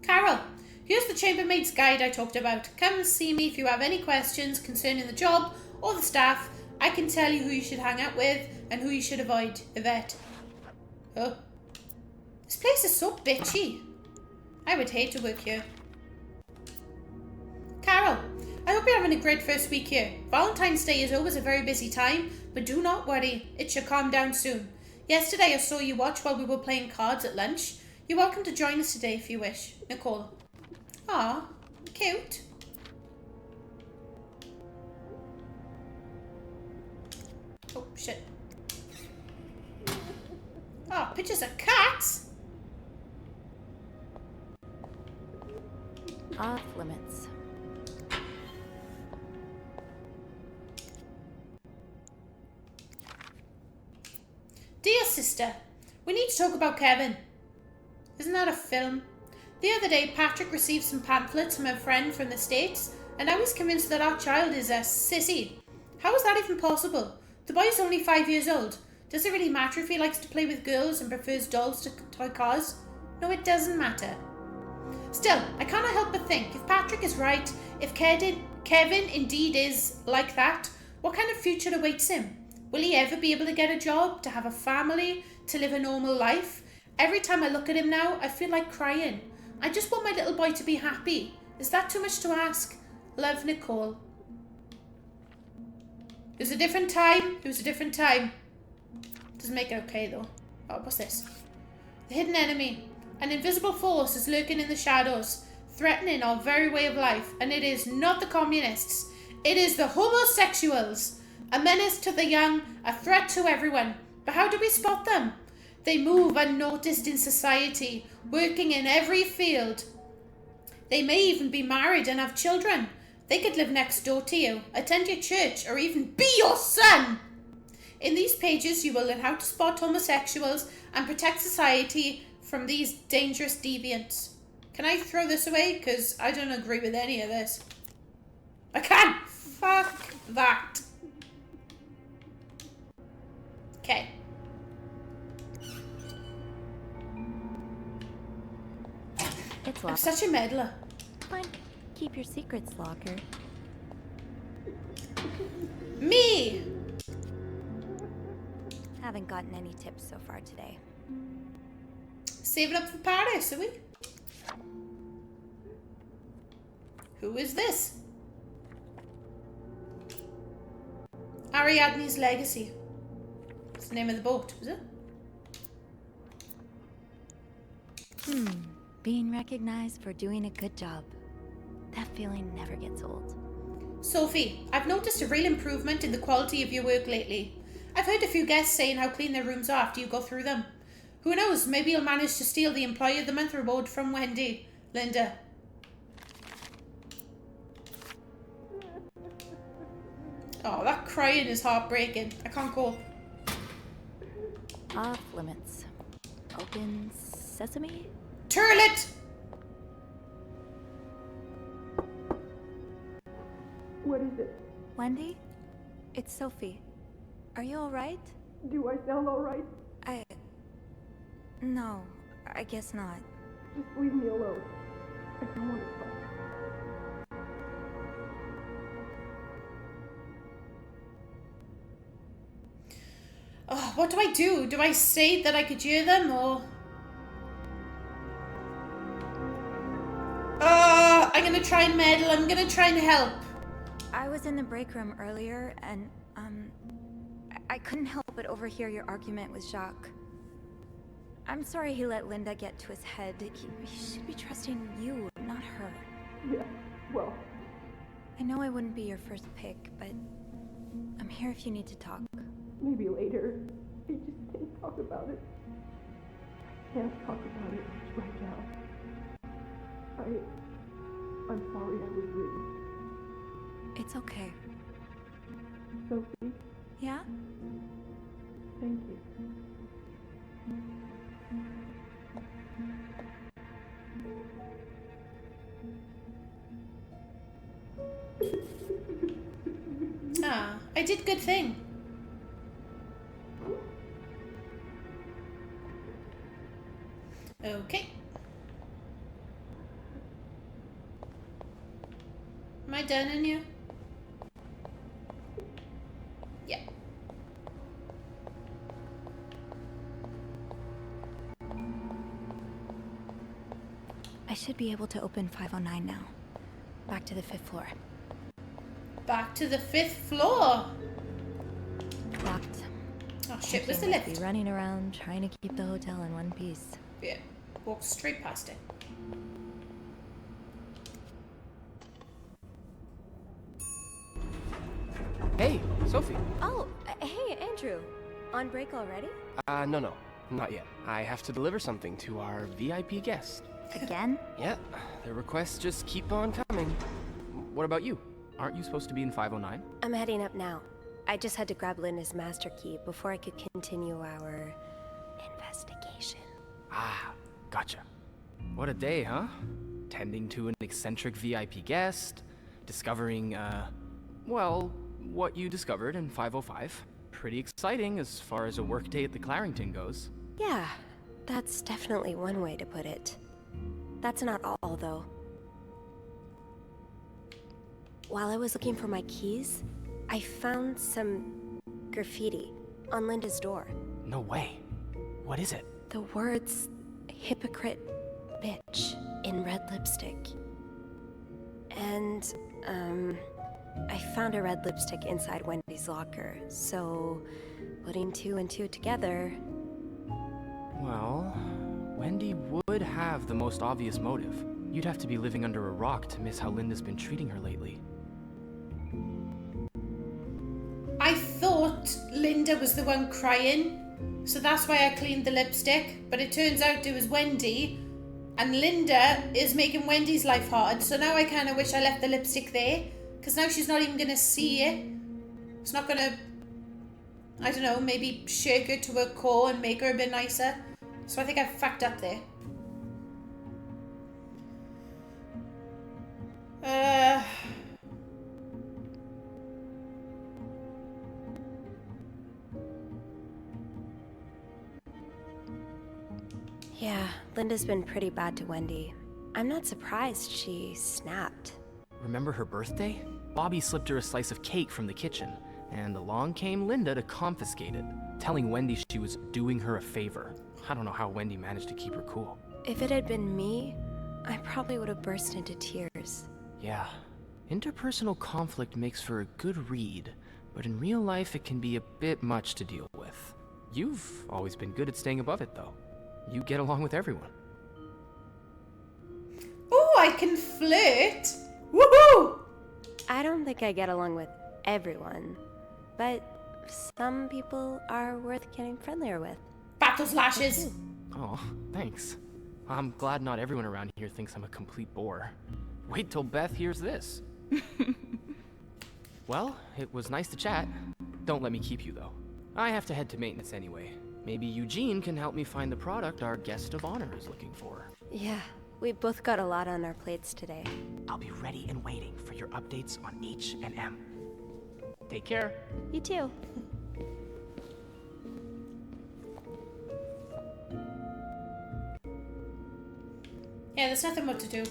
Carol, here's the chambermaid's guide I talked about. Come and see me if you have any questions concerning the job or the staff. I can tell you who you should hang out with and who you should avoid. Yvette. Oh. This place is so bitchy. I would hate to work here. Carol, I hope you're having a great first week here. Valentine's Day is always a very busy time, but do not worry, it should calm down soon. Yesterday I saw you watch while we were playing cards at lunch. You're welcome to join us today if you wish. Nicole. Aw, cute. Oh, shit. Oh, pictures of cats? Off limits. Dear sister, we need to talk about Kevin. Isn't that a film? The other day, Patrick received some pamphlets from a friend from the States, and I was convinced that our child is a sissy. How is that even possible? The boy is only 5 years old. Does it really matter if he likes to play with girls and prefers dolls to toy cars? No, it doesn't matter. Still, I cannot help but think, if Patrick is right, if Kevin indeed is like that, what kind of future awaits him? Will he ever be able to get a job, to have a family, to live a normal life? Every time I look at him now, I feel like crying. I just want my little boy to be happy. Is that too much to ask? Love, Nicole. It was a different time. It was a different time. Doesn't make it okay, though. Oh, what's this? The hidden enemy. An invisible force is lurking in the shadows, threatening our very way of life. And it is not the communists. It is the homosexuals. A menace to the young, a threat to everyone. But how do we spot them? They move unnoticed in society, working in every field. They may even be married and have children. They could live next door to you, attend your church, or even be your son. In these pages, you will learn how to spot homosexuals and protect society from these dangerous deviants. Can I throw this away? Because I don't agree with any of this. I can't. Fuck that. Okay. It's I'm locked. such a meddler. Fine. Keep your secrets, locker. Me! Haven't gotten any tips so far today. Saving up for Paris, are we? Who is this? Ariadne's Legacy. That's the name of the boat, was it? Being recognized for doing a good job. That feeling never gets old. Sophie, I've noticed a real improvement in the quality of your work lately. I've heard a few guests saying how clean their rooms are after you go through them. Who knows, maybe you'll manage to steal the Employee of the Month reward from Wendy. Linda. Oh, that crying is heartbreaking. I can't cope. Off limits. Open sesame? Turlet! What is it? Wendy? It's Sophie. Are you alright? Do I sound alright? No, I guess not. Just leave me alone. I don't want to talk. Oh, what do I do? Do I say that I could hear them, or... I'm gonna try and meddle. I'm gonna try and help. I was in the break room earlier, and, I couldn't help but overhear your argument with Jacques. I'm sorry he let Linda get to his head. He should be trusting you, not her. Yeah, well... I know I wouldn't be your first pick, but I'm here if you need to talk. Maybe later. I just can't talk about it. I can't talk about it right now. I'm sorry I was rude. It's okay. Sophie? Yeah? Thank you. Ah, I did good thing. Okay. Am I done in you? Yeah. I should be able to open 509 now. Back to the 5th floor. Back to the 5th floor. Locked. Oh shit, King where's the must lift? be running around trying to keep the hotel in one piece. Yeah, walk straight past it. Hey, Sophie. Oh, hey, Andrew. On break already? No, not yet. I have to deliver something to our VIP guest. Again? Yeah, the requests just keep on coming. What about you? Aren't you supposed to be in 509? I'm heading up now. I just had to grab Linda's master key before I could continue our investigation. Ah, gotcha. What a day, huh? Tending to an eccentric VIP guest, discovering, well, what you discovered in 505. Pretty exciting as far as a workday at the Clarington goes. Yeah, that's definitely one way to put it. That's not all, though. While I was looking for my keys, I found some graffiti on Linda's door. No way. What is it? The words, hypocrite bitch, in red lipstick. And, I found a red lipstick inside Wendy's locker, so putting 2 and 2 together... Well, Wendy would have the most obvious motive. You'd have to be living under a rock to miss how Linda's been treating her lately. I thought Linda was the one crying, so that's why I cleaned the lipstick, but it turns out it was Wendy, and Linda is making Wendy's life hard, so now I kind of wish I left the lipstick there, because now she's not even going to see it. It's not going to, I don't know, maybe shake her to her core and make her a bit nicer. So I think I fucked up there. Yeah, Linda's been pretty bad to Wendy. I'm not surprised she snapped. Remember her birthday? Bobby slipped her a slice of cake from the kitchen, and along came Linda to confiscate it, telling Wendy she was doing her a favor. I don't know how Wendy managed to keep her cool. If it had been me, I probably would have burst into tears. Yeah, interpersonal conflict makes for a good read, but in real life it can be a bit much to deal with. You've always been good at staying above it, though. You get along with everyone. Oh, I can flirt! Woohoo! I don't think I get along with everyone, but some people are worth getting friendlier with. Battle slashes! Oh, thanks. I'm glad not everyone around here thinks I'm a complete bore. Wait till Beth hears this. Well, it was nice to chat. Don't let me keep you, though. I have to head to maintenance anyway. Maybe Eugene can help me find the product our guest of honor is looking for. Yeah, we've both got a lot on our plates today. I'll be ready and waiting for your updates on H&M. Take care. You too. Yeah, there's nothing more to do.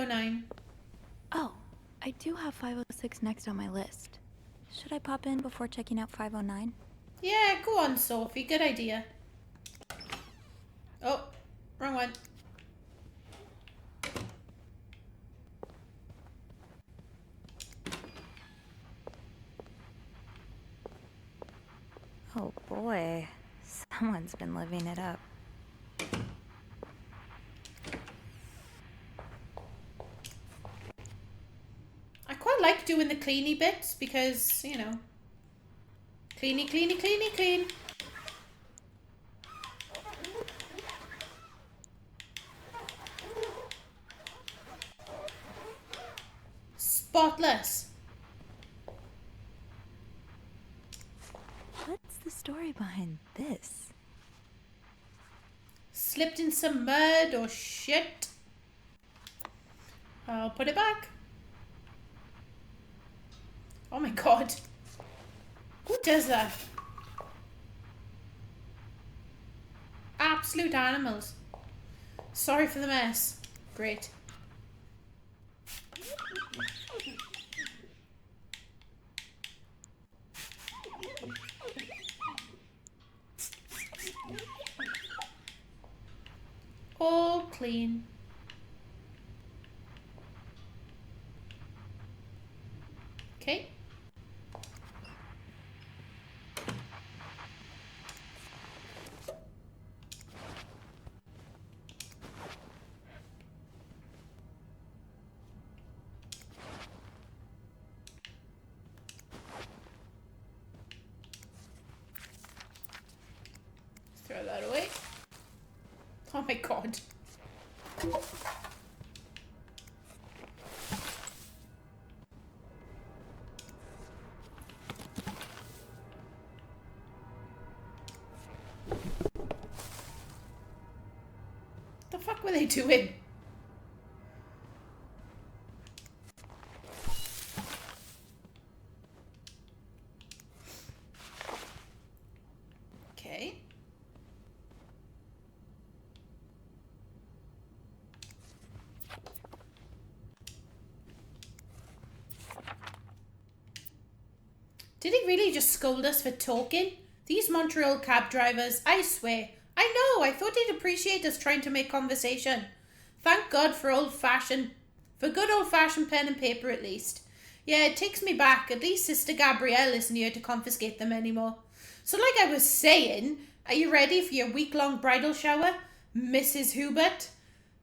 509. Oh, I do have 506 next on my list. Should I pop in before checking out 509? Yeah, go on, Sophie. Good idea. Oh, wrong one. Oh boy, someone's been living it up. I quite like doing the cleany bits because, you know, cleany, cleany, cleany, clean. Spotless. What's the story behind this? Slipped in some mud or shit. I'll put it back. Oh my god. Who does that? Absolute animals. Sorry for the mess. Great. All clean. Okay. Throw that away. Oh my god. The fuck were they doing? Okay. Did he really just scold us for talking? These Montreal cab drivers, I swear. I know, I thought he'd appreciate us trying to make conversation. Thank God for good old-fashioned pen and paper at least. Yeah, it takes me back. At least Sister Gabrielle isn't here to confiscate them anymore. So like I was saying, are you ready for your week-long bridal shower, Mrs. Hubert?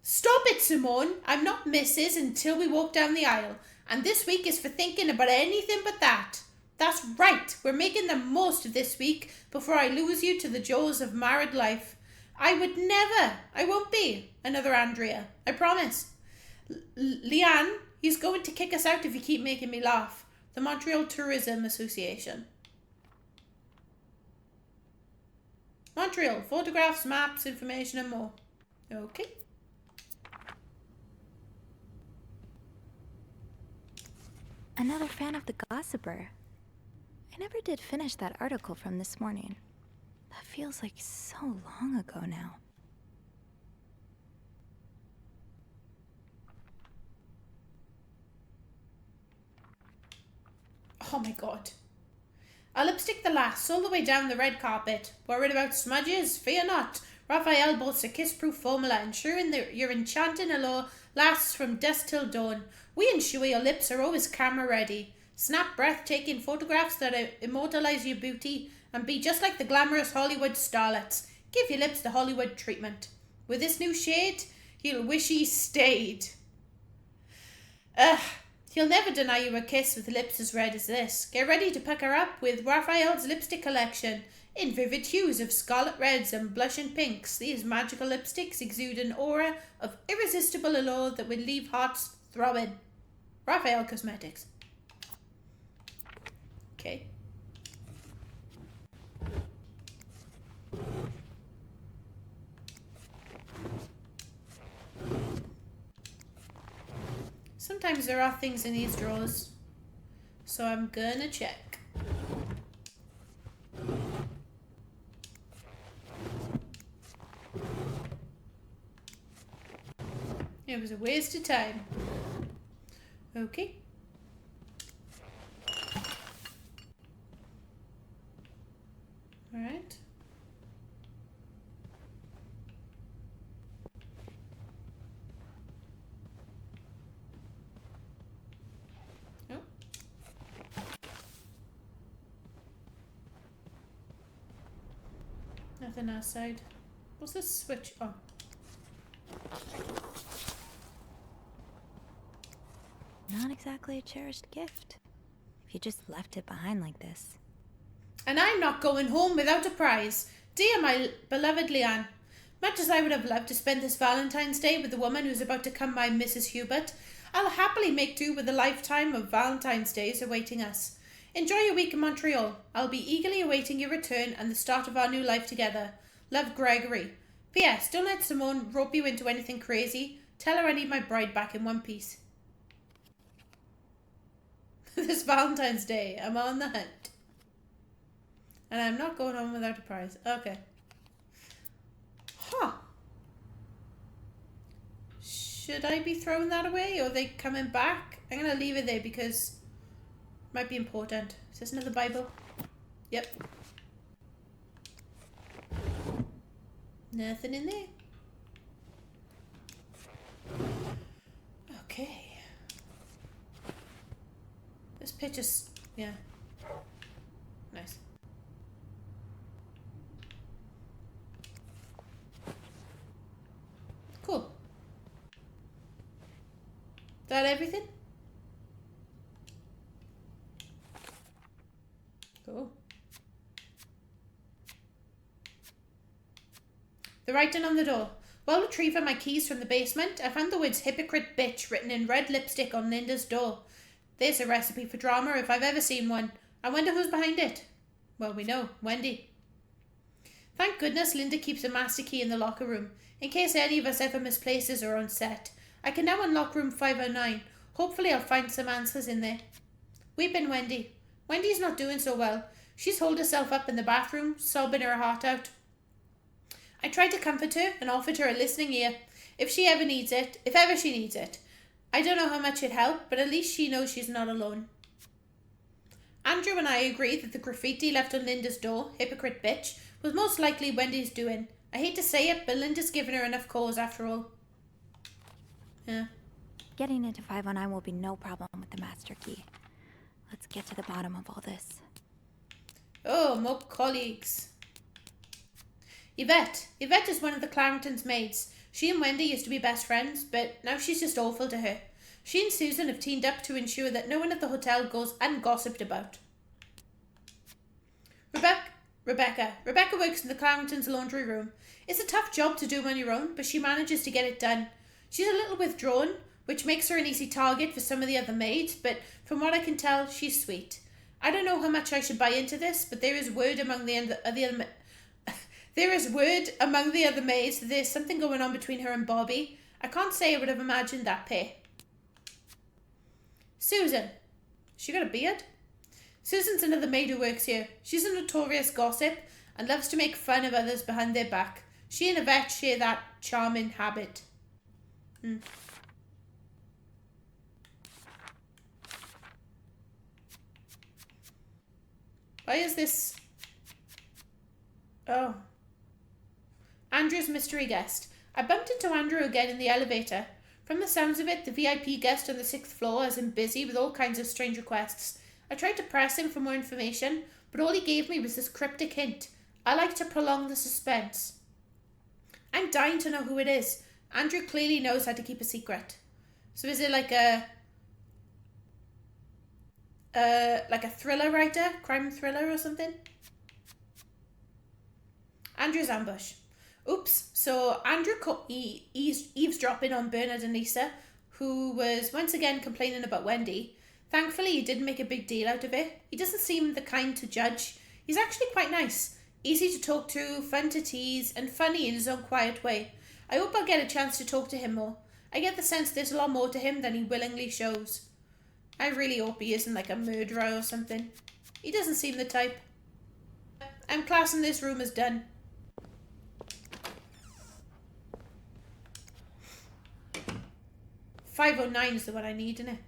Stop it, Simone. I'm not Mrs. until we walk down the aisle. And this week is for thinking about anything but that. That's right. We're making the most of this week before I lose you to the jaws of married life. I won't be another Andrea. I promise. Leanne, he's going to kick us out if you keep making me laugh. The Montreal Tourism Association. Montreal, photographs, maps, information and more. Okay. Another fan of The Gossiper. I never did finish that article from this morning. That feels like so long ago now. Oh my god. A lipstick the lass, all the way down the red carpet. Worried about smudges? Fear not. Raphael boasts a kiss-proof formula, ensuring that your enchanting allure lasts from dusk till dawn. We ensure your lips are always camera-ready. Snap breathtaking photographs that immortalize your beauty and be just like the glamorous Hollywood starlets. Give your lips the Hollywood treatment. With this new shade, you'll wish he stayed. He'll never deny you a kiss with lips as red as this. Get ready to pucker up with Raphael's lipstick collection. In vivid hues of scarlet reds and blushing pinks, these magical lipsticks exude an aura of irresistible allure that would leave hearts throbbing. Raphael Cosmetics. Okay. Sometimes there are things in these drawers, so I'm gonna check. It was a waste of time. Okay. Alright. Oh. Nothing outside. What's this switch? Oh. Not exactly a cherished gift. If you just left it behind like this. And I'm not going home without a prize. Dear my beloved Leanne, much as I would have loved to spend this Valentine's Day with the woman who's about to come by Mrs. Hubert, I'll happily make do with a lifetime of Valentine's Days awaiting us. Enjoy your week in Montreal. I'll be eagerly awaiting your return and the start of our new life together. Love, Gregory. P.S. Don't let Simone rope you into anything crazy. Tell her I need my bride back in one piece. This Valentine's Day, I'm on the hunt. And I'm not going home without a prize. Okay. Huh. Should I be throwing that away or are they coming back? I'm going to leave it there because it might be important. Is this another Bible? Yep. Nothing in there. Okay. This picture's, yeah. Nice. Cool. Is that everything? Cool. The writing on the door. While retrieving my keys from the basement, I found the words hypocrite bitch written in red lipstick on Linda's door. There's a recipe for drama if I've ever seen one. I wonder who's behind it. Well, we know. Wendy. Thank goodness Linda keeps a master key in the locker room, in case any of us ever misplaces her on set. I can now unlock room 509. Hopefully I'll find some answers in there. Weeping Wendy. Wendy's not doing so well. She's holed herself up in the bathroom, sobbing her heart out. I tried to comfort her and offered her a listening ear, if ever she needs it. I don't know how much it'd help, but at least she knows she's not alone. Andrew and I agree that the graffiti left on Linda's door, hypocrite bitch, was most likely Wendy's doing. I hate to say it, but Linda's given her enough cause after all. Yeah. Getting into 509 will be no problem with the master key. Let's get to the bottom of all this. Oh, more colleagues. Yvette. Yvette is one of the Clarendon's maids. She and Wendy used to be best friends, but now she's just awful to her. She and Susan have teamed up to ensure that no one at the hotel goes ungossiped about. Rebecca. Rebecca works in the Clarendon's laundry room. It's a tough job to do on your own, but she manages to get it done. She's a little withdrawn, which makes her an easy target for some of the other maids, but from what I can tell, she's sweet. I don't know how much I should buy into this, but there is word among the other maids that there's something going on between her and Bobby. I can't say I would have imagined that pair. Susan. She got a beard? Susan's another maid who works here. She's a notorious gossip and loves to make fun of others behind their back. She and Yvette share that charming habit. Why is this... Oh. Andrew's mystery guest. I bumped into Andrew again in the elevator. From the sounds of it, the VIP guest on the 6th floor has been busy with all kinds of strange requests. I tried to press him for more information, but all he gave me was this cryptic hint. I like to prolong the suspense. I'm dying to know who it is. Andrew clearly knows how to keep a secret. So is it like a thriller writer? Crime thriller or something? Andrew's ambush. Oops, so Andrew caught eavesdropping on Bernard and Lisa, who was once again complaining about Wendy. Thankfully, he didn't make a big deal out of it. He doesn't seem the kind to judge. He's actually quite nice. Easy to talk to, fun to tease, and funny in his own quiet way. I hope I'll get a chance to talk to him more. I get the sense there's a lot more to him than he willingly shows. I really hope he isn't like a murderer or something. He doesn't seem the type. I'm classing this room as done. 509 is the one I need, isn't it?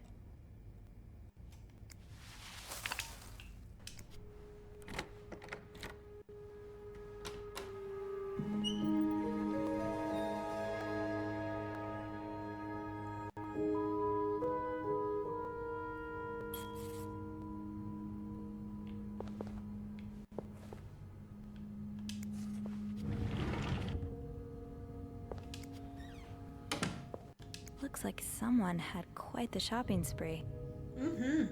Looks like someone had quite the shopping spree. Mm-hmm.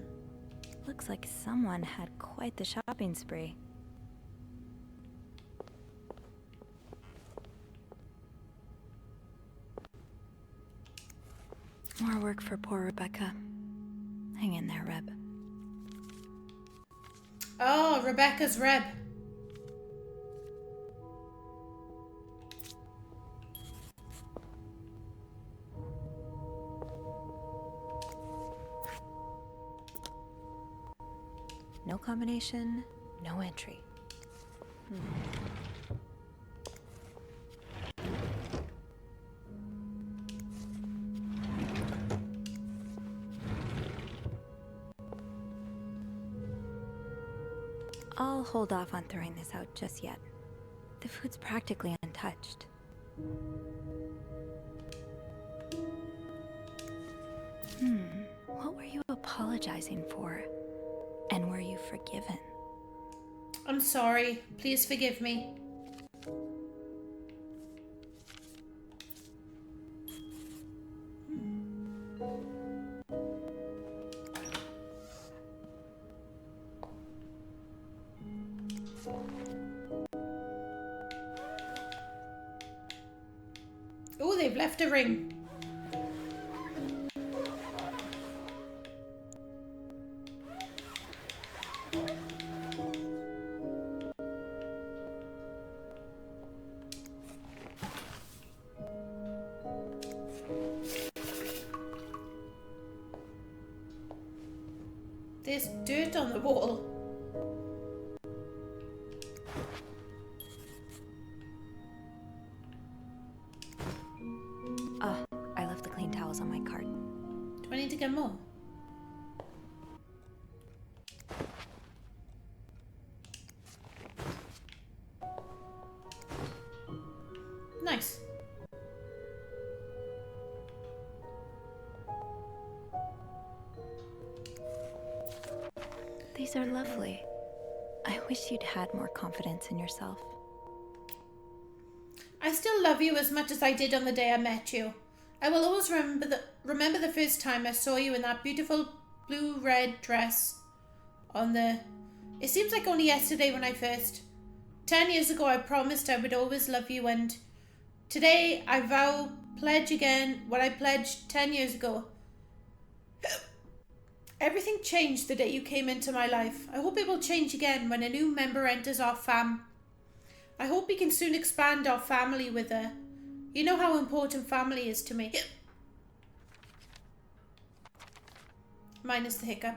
Looks like someone had quite the shopping spree. More work for poor Rebecca. Hang in there, Reb. Oh, Rebecca's Reb. No combination, no entry. I'll hold off on throwing this out just yet. The food's practically untouched. What were you apologizing for? And were you forgiven? I'm sorry. Please forgive me. Oh, they've left a ring. There's dirt on the wall. Oh, I left the clean towels on my cart. Do I need to get more? Nice. These are lovely. I wish you'd had more confidence in yourself. I still love you as much as I did on the day I met you. I will always remember the first time I saw you in that beautiful blue-red dress on the... It seems like only yesterday when I first... 10 years ago I promised I would always love you, and today I pledge again what I pledged 10 years ago. Everything changed the day you came into my life. I hope it will change again when a new member enters our fam. I hope we can soon expand our family with her. You know how important family is to me. Minus the hiccup.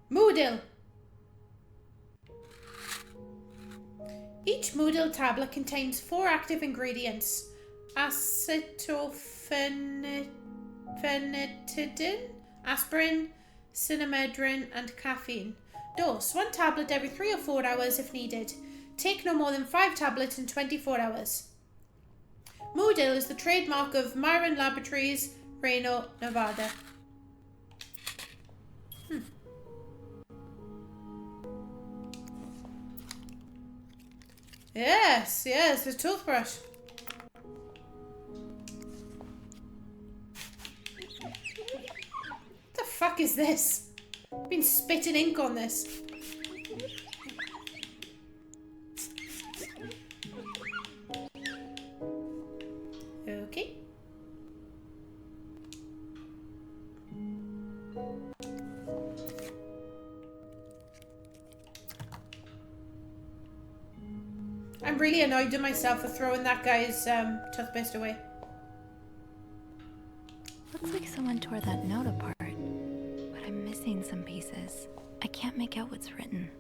Moodle. Each Moodle tablet contains 4 active ingredients: acetophenetidine, aspirin, cinnamedrin, and caffeine. Dose: 1 tablet every 3 or 4 hours if needed. Take no more than 5 tablets in 24 hours. Moodle is the trademark of Myron Laboratories, Reno, Nevada. Yes, the toothbrush. What the fuck is this? I've been spitting ink on this. Okay. I'm really annoyed with myself for throwing that guy's toothpaste away. Looks like someone tore that note apart, but I'm missing some pieces. I can't make out what's written.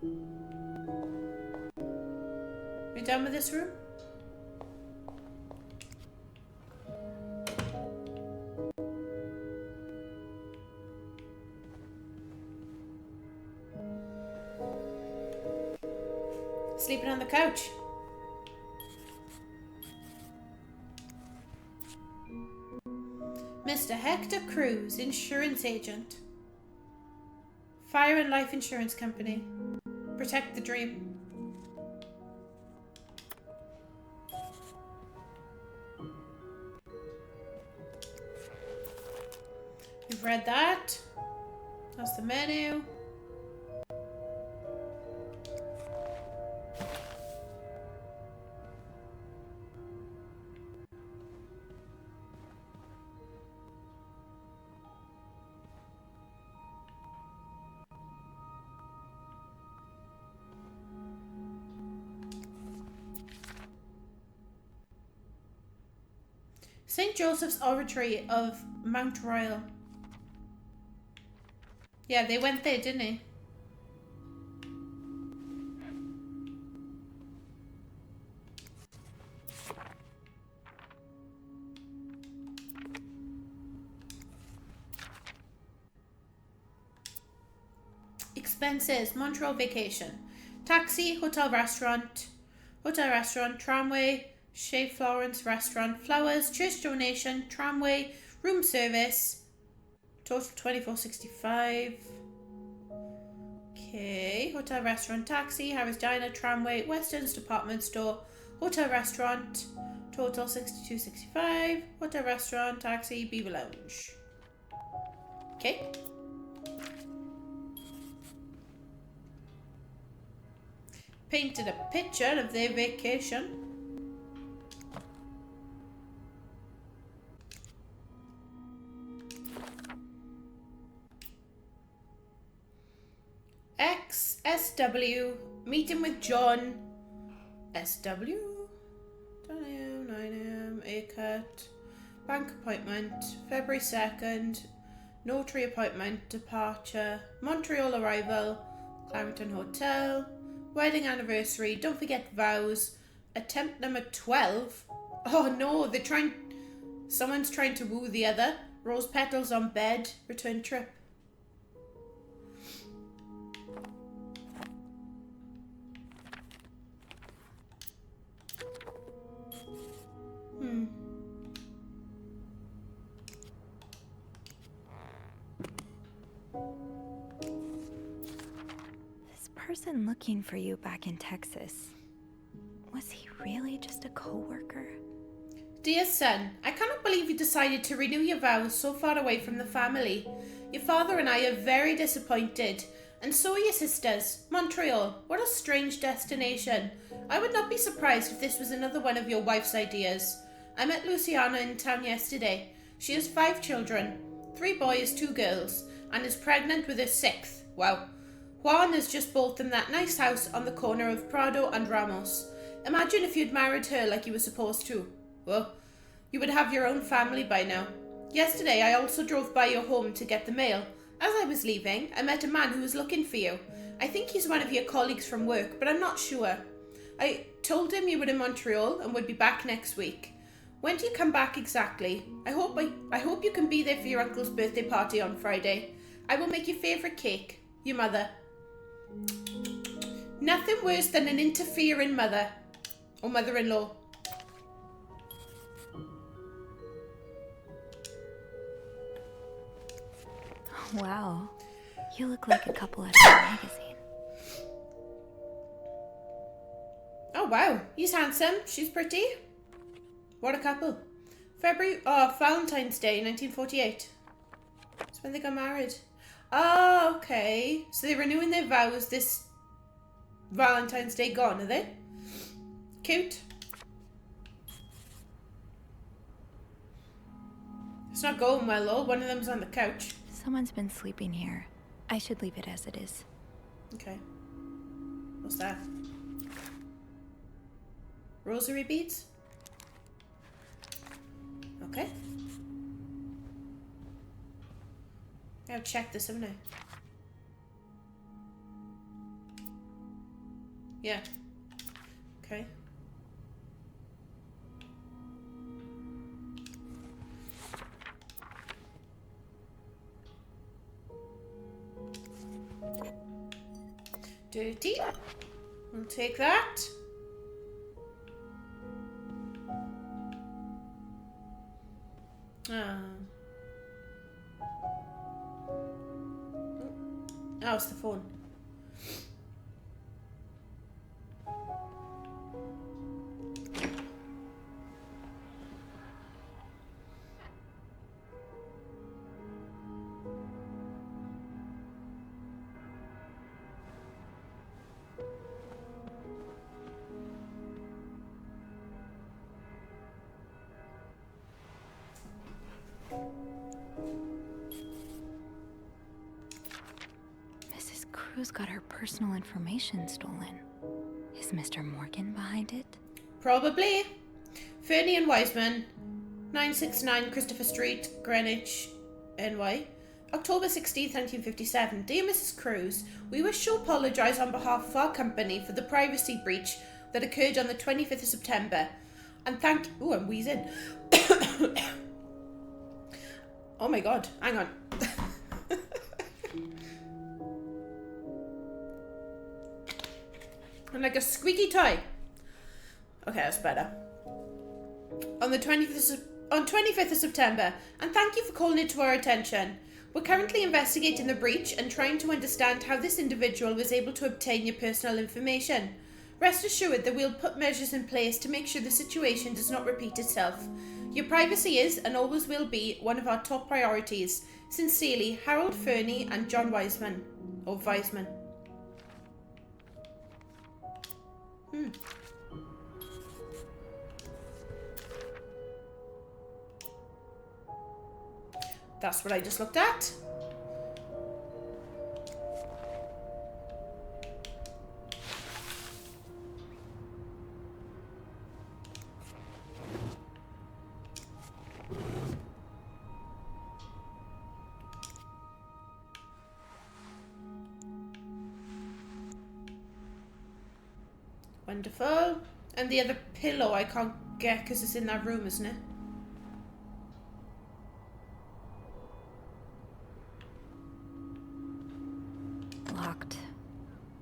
We done with this room? Sleeping on the couch. Mr. Hector Cruz, insurance agent. Fire and Life Insurance Company. Protect the dream. We've read that. That's the menu. St. Joseph's Oratory of Mount Royal. Yeah, they went there, didn't they? Expenses, Montreal vacation. Taxi, hotel restaurant, tramway, Chez Florence restaurant, flowers, church donation, tramway, room service. Total $24.65. Okay, hotel restaurant, taxi, Harris Diner, tramway, Western's department store, hotel restaurant, total $62.65. Hotel restaurant, taxi, Beaver Lounge. Okay. Painted a picture of their vacation. SW, meeting with John. SW, 10 a.m, 9 a.m, A-cut, bank appointment, February 2nd, notary appointment, departure, Montreal arrival, Clarendon Hotel, wedding anniversary, don't forget vows, attempt number 12. Oh no, someone's trying to woo the other. Rose petals on bed, return trip. This person looking for you back in Texas, was he really just a co-worker? Dear son, I cannot believe you decided to renew your vows so far away from the family. Your father and I are very disappointed, and so are your sisters. Montreal, what a strange destination. I would not be surprised if this was another one of your wife's ideas. I met Luciana in town yesterday. She has 5 children, 3 boys, 2 girls, and is pregnant with her 6th. Wow. Juan has just bought them that nice house on the corner of Prado and Ramos. Imagine if you'd married her like you were supposed to. Well, you would have your own family by now. Yesterday, I also drove by your home to get the mail. As I was leaving, I met a man who was looking for you. I think he's one of your colleagues from work, but I'm not sure. I told him you were in Montreal and would be back next week. When do you come back exactly? I hope you can be there for your uncle's birthday party on Friday. I will make your favourite cake. Your mother. Nothing worse than an interfering mother. Or mother-in-law. Wow, you look like a couple out of a magazine. Oh wow, he's handsome, she's pretty. What a couple. Valentine's Day, 1948. That's when they got married. Oh, okay. So they're renewing their vows this Valentine's Day gone, are they? Cute. It's not going well though, one of them's on the couch. Someone's been sleeping here. I should leave it as it is. Okay. What's that? Rosary beads? Okay. I'll check this, haven't I? Yeah. Okay. Dirty. We'll take that. Oh, it's the phone. Mrs. Cruz got her personal information stolen. Is Mr. Morgan behind it? Probably. Fernie and Wiseman, 969 Christopher Street, Greenwich, NY. October 16th, 1957. Dear Mrs. Cruz, we wish to apologise on behalf of our company for the privacy breach that occurred on the 25th of September. And thank... Ooh, I'm wheezing. Oh my god, hang on. I'm like a squeaky toy. Okay, that's better. On the 25th of September, and thank you for calling it to our attention. We're currently investigating the breach and trying to understand how this individual was able to obtain your personal information. Rest assured that we'll put measures in place to make sure the situation does not repeat itself. Your privacy is, and always will be, one of our top priorities. Sincerely, Harold Fernie and John Wiseman. Or Wiseman. That's what I just looked at. Wonderful. And the other pillow I can't get because it's in that room, isn't it? Locked.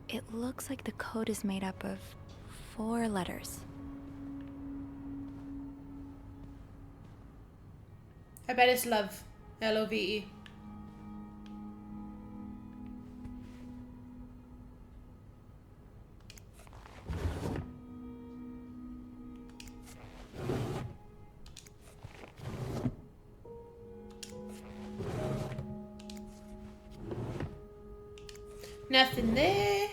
It looks like the code is made up of 4 letters. I bet it's love. L-O-V-E. Nothing there.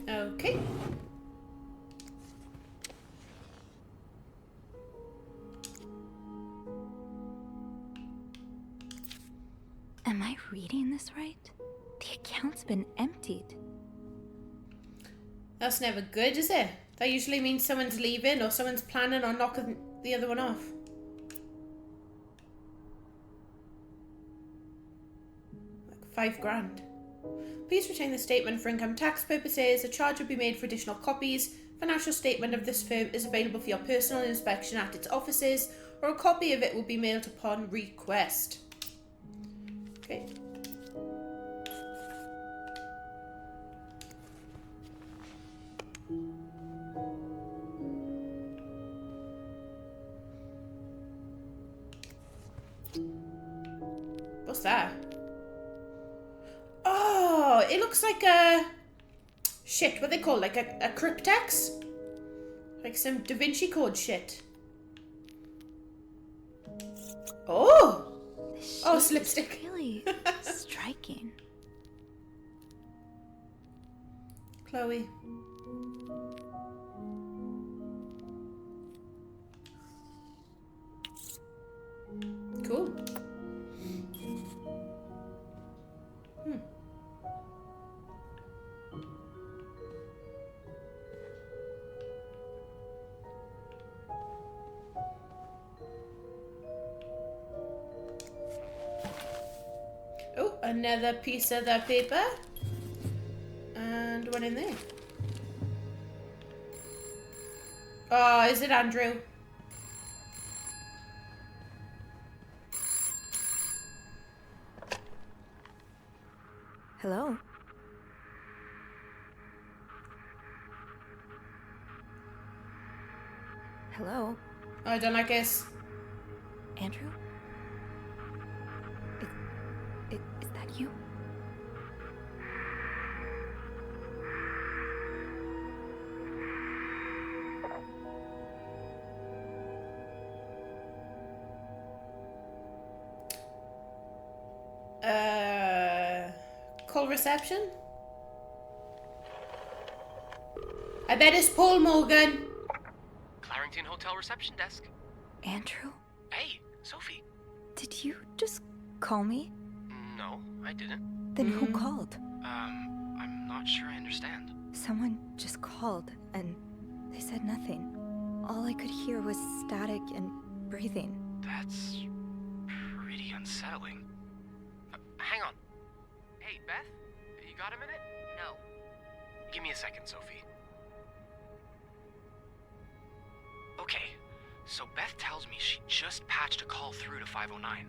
Okay. Am I reading this right? The account's been emptied. That's never good, is it? That usually means someone's leaving or someone's planning on knocking the other one off. Like $5,000. Please retain the statement for income tax purposes. A charge will be made for additional copies. Financial statement of this firm is available for your personal inspection at its offices, or a copy of it will be mailed upon request. Okay. What's that? Oh, it looks like a... Shit, what they call like a cryptex? Like some Da Vinci Code shit. Oh! Oh, it's lipstick. Really striking. Chloe. Cool. another piece of the paper. And one in there. Oh, is it Andrew? Hello? Hello? Oh, I don't like this. Andrew? Is that you? Call reception? I bet it's Paul Morgan. Clarendon Hotel reception desk. Andrew? Hey, Sophie. Did you just call me? No, I didn't. Then who called? I'm not sure I understand. Someone just called, and they said nothing. All I could hear was static and breathing. That's pretty unsettling. Hang on. Hey, Beth? You got a minute? No. Give me a second, Sophie. Okay, so Beth tells me she just patched a call through to 509.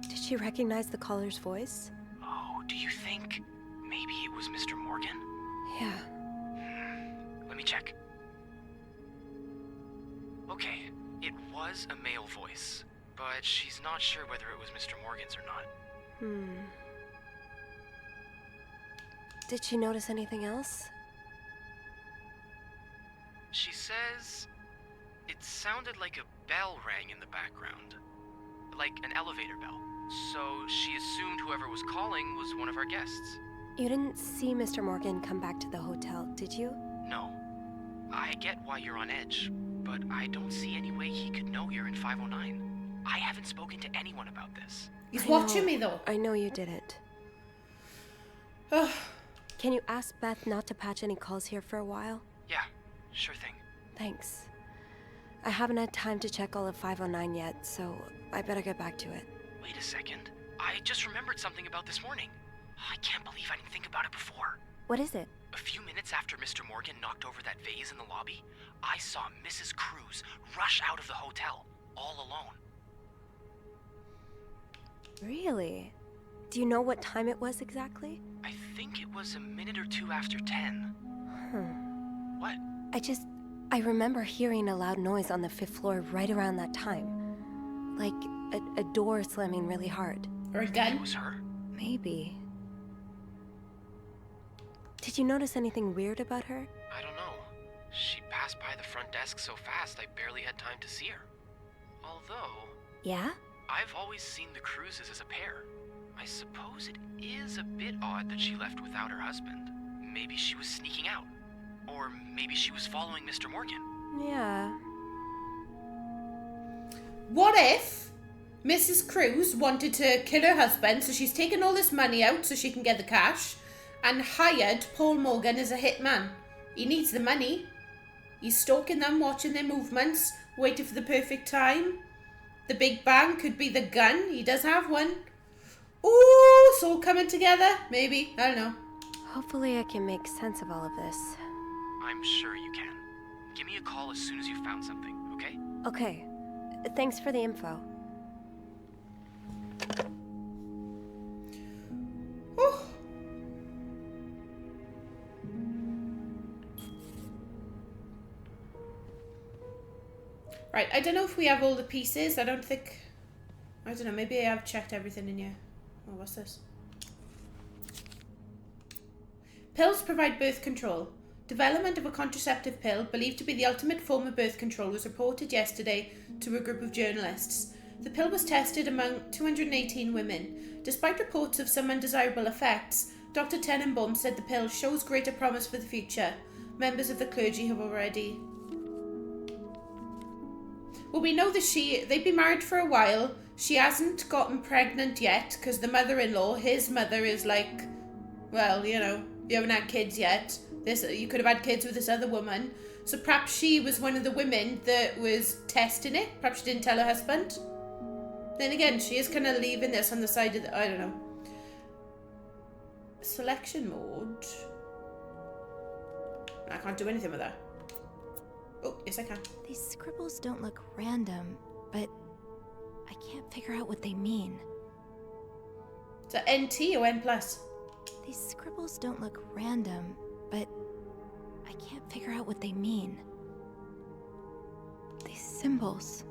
Did she recognize the caller's voice? Oh, do you think maybe it was Mr. Morgan? Yeah. Let me check. Okay, it was a male voice, but she's not sure whether it was Mr. Morgan's or not. Did she notice anything else? She says it sounded like a bell rang in the background. Like an elevator bell. So she assumed whoever was calling was one of our guests. You didn't see Mr. Morgan come back to the hotel, did you? No. I get why you're on edge, but I don't see any way he could know you're in 509. I haven't spoken to anyone about this. He's watching me though. I know you didn't. Can you ask Beth not to patch any calls here for a while? Yeah, sure thing. Thanks. I haven't had time to check all of 509 yet, so I better get back to it. Wait a second. I just remembered something about this morning. I can't believe I didn't think about it before. What is it? A few minutes after Mr. Morgan knocked over that vase in the lobby, I saw Mrs. Cruz rush out of the hotel, all alone. Really? Do you know what time it was exactly? I think it was a minute or two after 10. What? I remember hearing a loud noise on the 5th floor right around that time. Like a door slamming really hard. Or a gun? It was her? Maybe. Did you notice anything weird about her? I don't know. She passed by the front desk so fast I barely had time to see her. Although... Yeah? I've always seen the Cruzes as a pair. I suppose it is a bit odd that she left without her husband. Maybe she was sneaking out. Or maybe she was following Mr. Morgan. Yeah. What if Mrs. Cruz wanted to kill her husband, so she's taken all this money out so she can get the cash, and hired Paul Morgan as a hitman? He needs the money. He's stalking them, watching their movements, waiting for the perfect time. The big bang could be the gun. He does have one. Ooh, it's all coming together. Maybe. I don't know. Hopefully I can make sense of all of this. I'm sure you can. Give me a call as soon as you found something, okay? Okay. Thanks for the info. Oh. Right, I don't know if we have all the pieces. I don't know, maybe I have checked everything in here. Oh, what's this? Pills provide birth control. Development of a contraceptive pill, believed to be the ultimate form of birth control, was reported yesterday to a group of journalists. The pill was tested among 218 women. Despite reports of some undesirable effects, Dr. Tenenbaum said the pill shows greater promise for the future. Members of the clergy have already... Well, we know that they've been married for a while. She hasn't gotten pregnant yet, because the mother-in-law, his mother, is like, well, you know, you haven't had kids yet. You could have had kids with this other woman. So perhaps she was one of the women that was testing it. Perhaps she didn't tell her husband. Then again, she is kind of leaving this on the side of the... I don't know. Selection mode. I can't do anything with that. Oh, yes I can. These scribbles don't look random, but I can't figure out what they mean. Is that NT or N+? These scribbles don't look random, but I can't figure out what they mean. These symbols,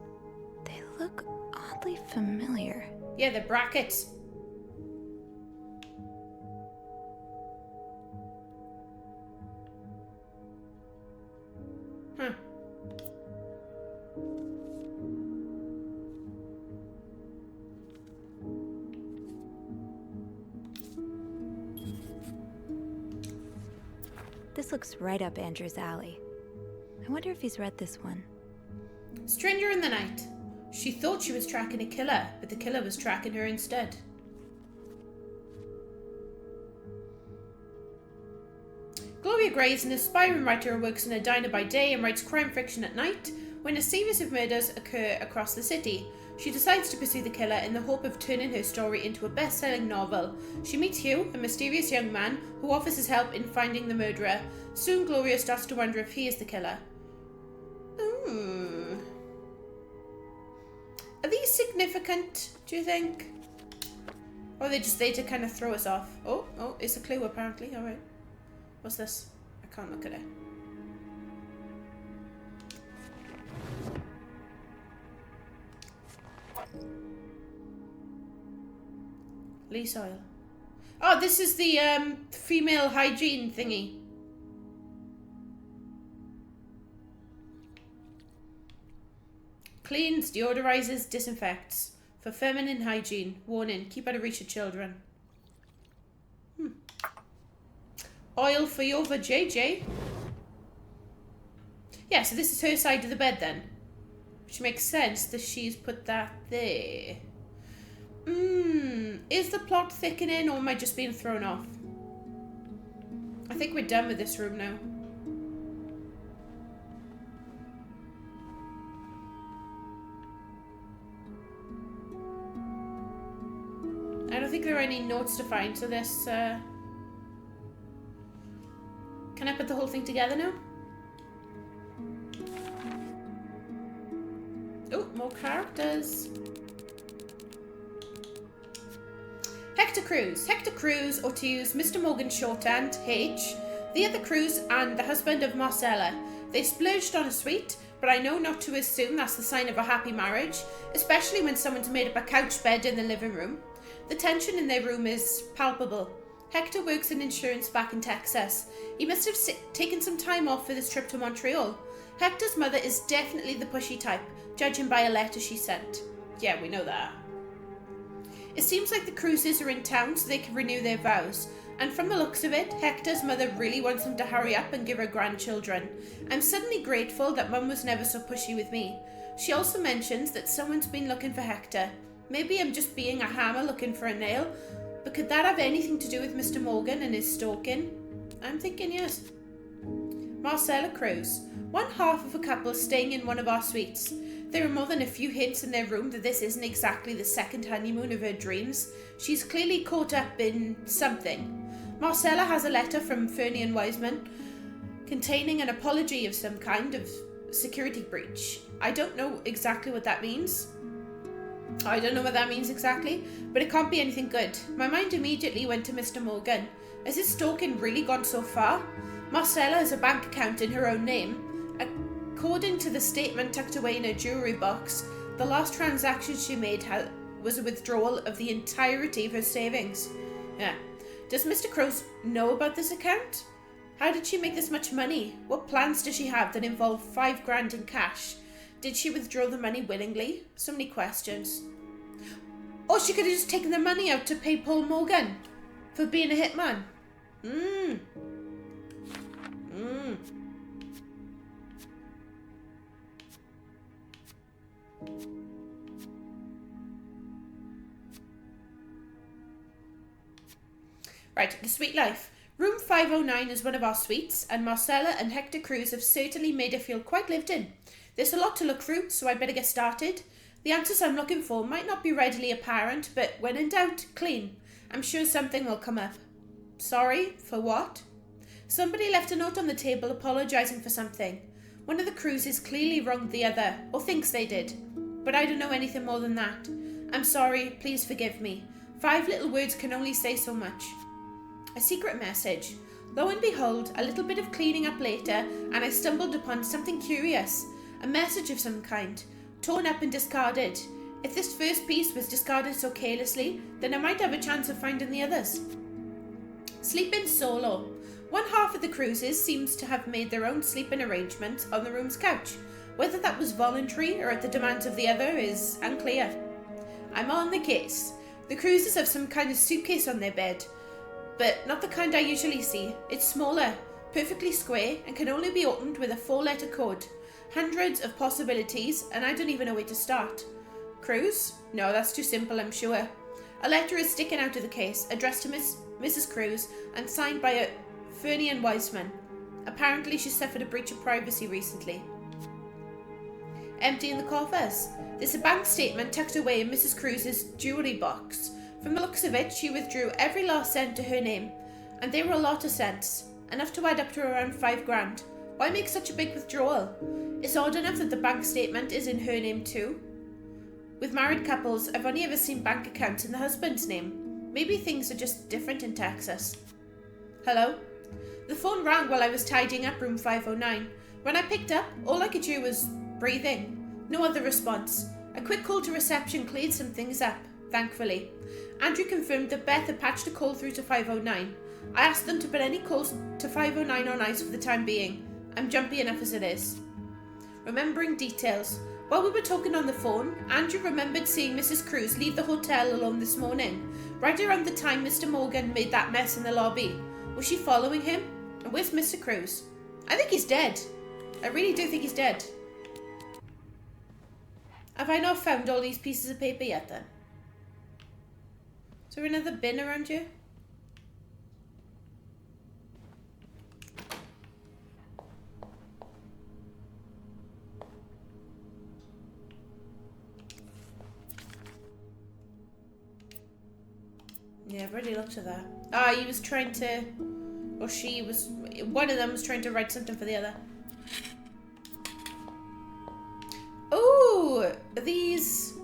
they look oddly familiar. Yeah, they're brackets. Huh. This looks right up Andrew's alley. I wonder if he's read this one. Stranger in the night. She thought she was tracking a killer, but the killer was tracking her instead. Gloria Gray is an aspiring writer who works in a diner by day and writes crime fiction at night. When a series of murders occur across the city, she decides to pursue the killer in the hope of turning her story into a best-selling novel. She meets Hugh, a mysterious young man who offers his help in finding the murderer. Soon Gloria starts to wonder if he is the killer. Ooh. Are these significant, do you think? Or are they just there to kind of throw us off? Oh, it's a clue apparently, alright. What's this? I can't look at it. Lease oil. Oh, this is the female hygiene thingy. Cleans, deodorizes, disinfects. For feminine hygiene. Warning, keep out of reach of children. Oil for your vajayjay. Yeah, so this is her side of the bed then. Which makes sense that she's put that there. Is the plot thickening or am I just being thrown off? I think we're done with this room now. I don't think there are any notes to find, so this, Can I put the whole thing together now? Oh, more characters. Hector Cruz. Hector Cruz, or to use Mr. Morgan's shorthand, H, the other Cruz and the husband of Marcella. They splurged on a suite, but I know not to assume that's the sign of a happy marriage, especially when someone's made up a couch bed in the living room. The tension in their room is palpable. Hector works in insurance back in Texas. He must have taken some time off for this trip to Montreal. Hector's mother is definitely the pushy type, judging by a letter she sent. Yeah, we know that. It seems like the Cruzes are in town so they can renew their vows. And from the looks of it, Hector's mother really wants them to hurry up and give her grandchildren. I'm suddenly grateful that Mum was never so pushy with me. She also mentions that someone's been looking for Hector. Maybe I'm just being a hammer looking for a nail, but could that have anything to do with Mr. Morgan and his stalking? I'm thinking yes. Marcella Cruz. One half of a couple staying in one of our suites. There are more than a few hints in their room that this isn't exactly the second honeymoon of her dreams. She's clearly caught up in something. Marcella has a letter from Fernie and Wiseman containing an apology of some kind of security breach. I don't know exactly what that means. I don't know what that means exactly, but it can't be anything good. My mind immediately went to Mr. Morgan. Has his stalking really gone so far? Marcella has a bank account in her own name. According to the statement tucked away in her jewellery box, the last transaction she made was a withdrawal of the entirety of her savings. Yeah. Does Mr. Cruz know about this account? How did she make this much money? What plans does she have that involve $5,000 in cash? Did she withdraw the money willingly? So many questions. Or she could have just taken the money out to pay Paul Morgan for being a hitman. Right, the suite life. Room 509 is one of our suites, and Marcella and Hector Cruz have certainly made it feel quite lived in. There's a lot to look through, so I better get started. The answers I'm looking for might not be readily apparent, but when in doubt, clean. I'm sure something will come up. Sorry? For what? Somebody left a note on the table apologising for something. One of the cruises clearly wronged the other, or thinks they did. But I don't know anything more than that. I'm sorry, please forgive me. 5 little words can only say so much. A secret message. Lo and behold, a little bit of cleaning up later, and I stumbled upon something curious. A message of some kind, torn up and discarded. If this first piece was discarded so carelessly, then I might have a chance of finding the others. Sleeping solo. One half of the cruises seems to have made their own sleeping arrangements on the room's couch. Whether that was voluntary or at the demands of the other is unclear. I'm on the case. The cruises have some kind of suitcase on their bed, but not the kind I usually see. It's smaller, perfectly square, and can only be opened with a 4-letter code. Hundreds of possibilities, and I don't even know where to start. Cruise? No, that's too simple, I'm sure. A letter is sticking out of the case, addressed to Mrs. Cruz, and signed by a Fernie and Wiseman. Apparently she suffered a breach of privacy recently. Emptying the coffers. There's a bank statement tucked away in Mrs. Cruz's jewellery box. From the looks of it, she withdrew every last cent to her name, and they were a lot of cents, enough to add up to around 5 grand. Why make such a big withdrawal? It's odd enough that the bank statement is in her name too. With married couples, I've only ever seen bank accounts in the husband's name. Maybe things are just different in Texas. Hello? The phone rang while I was tidying up room 509. When I picked up, all I could hear was breathing. No other response. A quick call to reception cleared some things up, thankfully. Andrew confirmed that Beth had patched a call through to 509. I asked them to put any calls to 509 on ice for the time being. I'm jumpy enough as it is. Remembering details. While we were talking on the phone, Andrew remembered seeing Mrs. Cruz leave the hotel alone this morning, right around the time Mr. Morgan made that mess in the lobby. Was she following him? And where's Mr. Cruz? I think he's dead. I really do think he's dead. Have I not found all these pieces of paper yet then? Is there another bin around here? Yeah, I've already looked at that. Ah, he was trying to... Or she was... One of them was trying to write something for the other. Ooh! These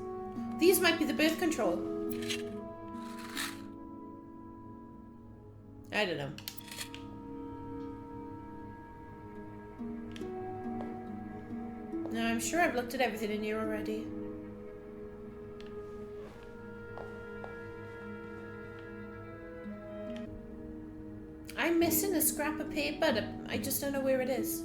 might be the birth control. I don't know. No, I'm sure I've looked at everything in here already. I'm missing a scrap of paper. I just don't know where it is.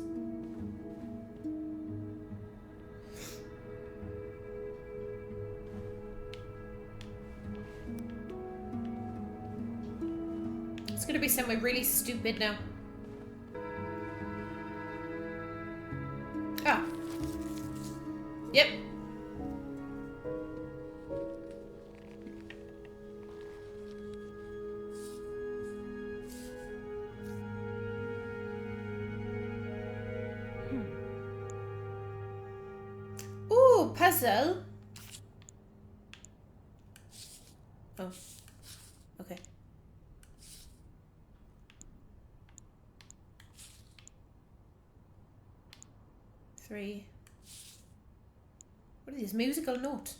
It's gonna be somewhere really stupid now. Ah. Yep. Ooh, puzzle. Oh. Okay. Three. What are these? Musical notes?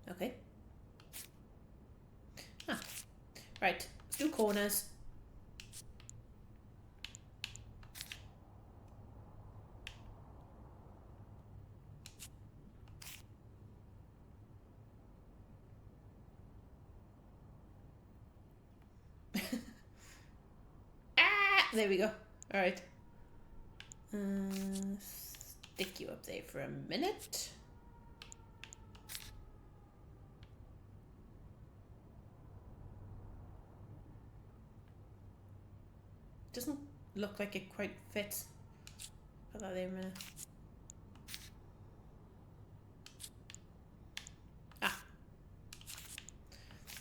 Okay. Ah. Right. Let's do corners. There we go. All right. Stick you up there for a minute. Doesn't look like it quite fits. Put that there a minute. Ah.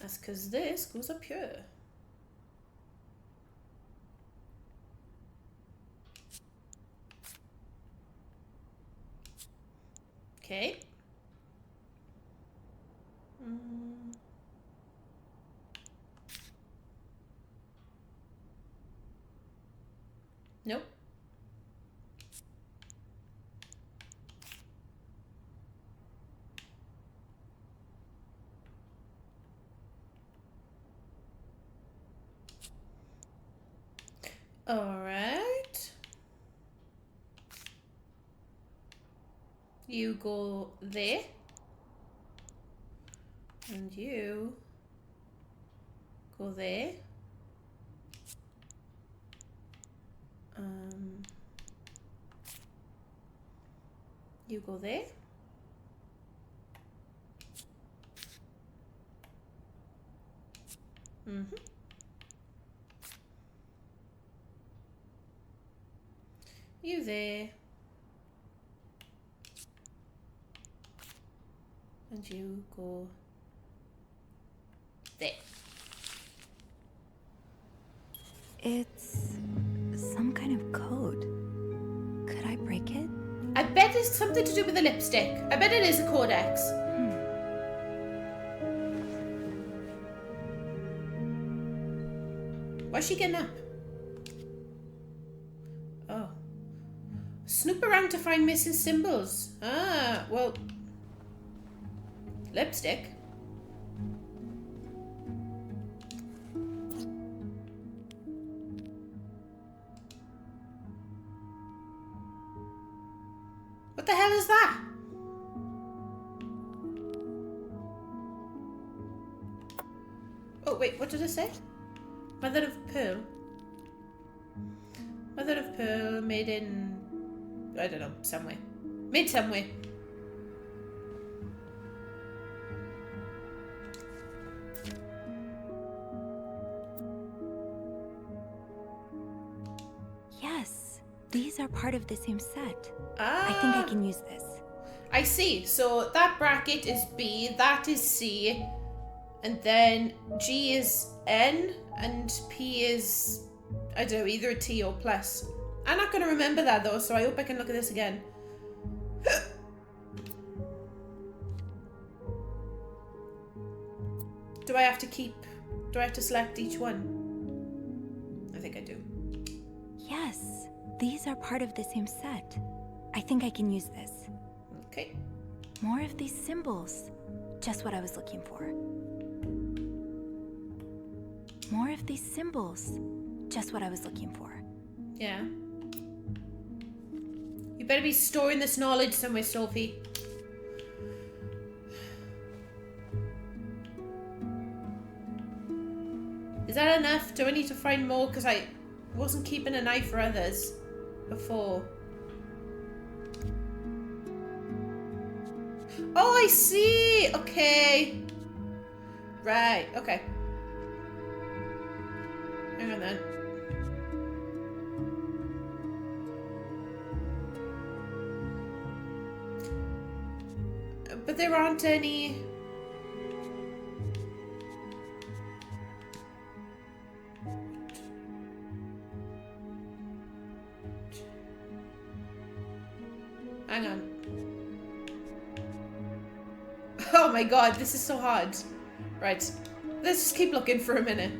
That's because this goes up here. Okay. Nope. All right. You go there. And you go there. You go there. You there. And you go there. It's some kind of code. Could I break it? I bet it's something to do with the lipstick. I bet it is a codex. Why's she getting up? Oh. Snoop around to find missing symbols. Ah, well. Lipstick. What the hell is that? Oh, wait, what did I say? Mother of pearl. Mother of pearl made in... I don't know, somewhere. Made somewhere. Yes, these are part of the same set. Ah. I think I can use this. I see. So that bracket is B, that is C, and then G is N, and P is, I don't know, either a T or plus. I'm not going to remember that though, so I hope I can look at this again. Do I have to select each one? I think I do. Yes, these are part of the same set. I think I can use this. Okay. More of these symbols. Just what I was looking for. More of these symbols. Just what I was looking for. Yeah. You better be storing this knowledge somewhere, Sophie. Is that enough? Do I need to find more? Because I wasn't keeping an eye for others before. Oh, I see! Okay. Right, okay. Hang on then. But there aren't any... Hang on. Oh my god, this is so hard. Right. Let's just keep looking for a minute.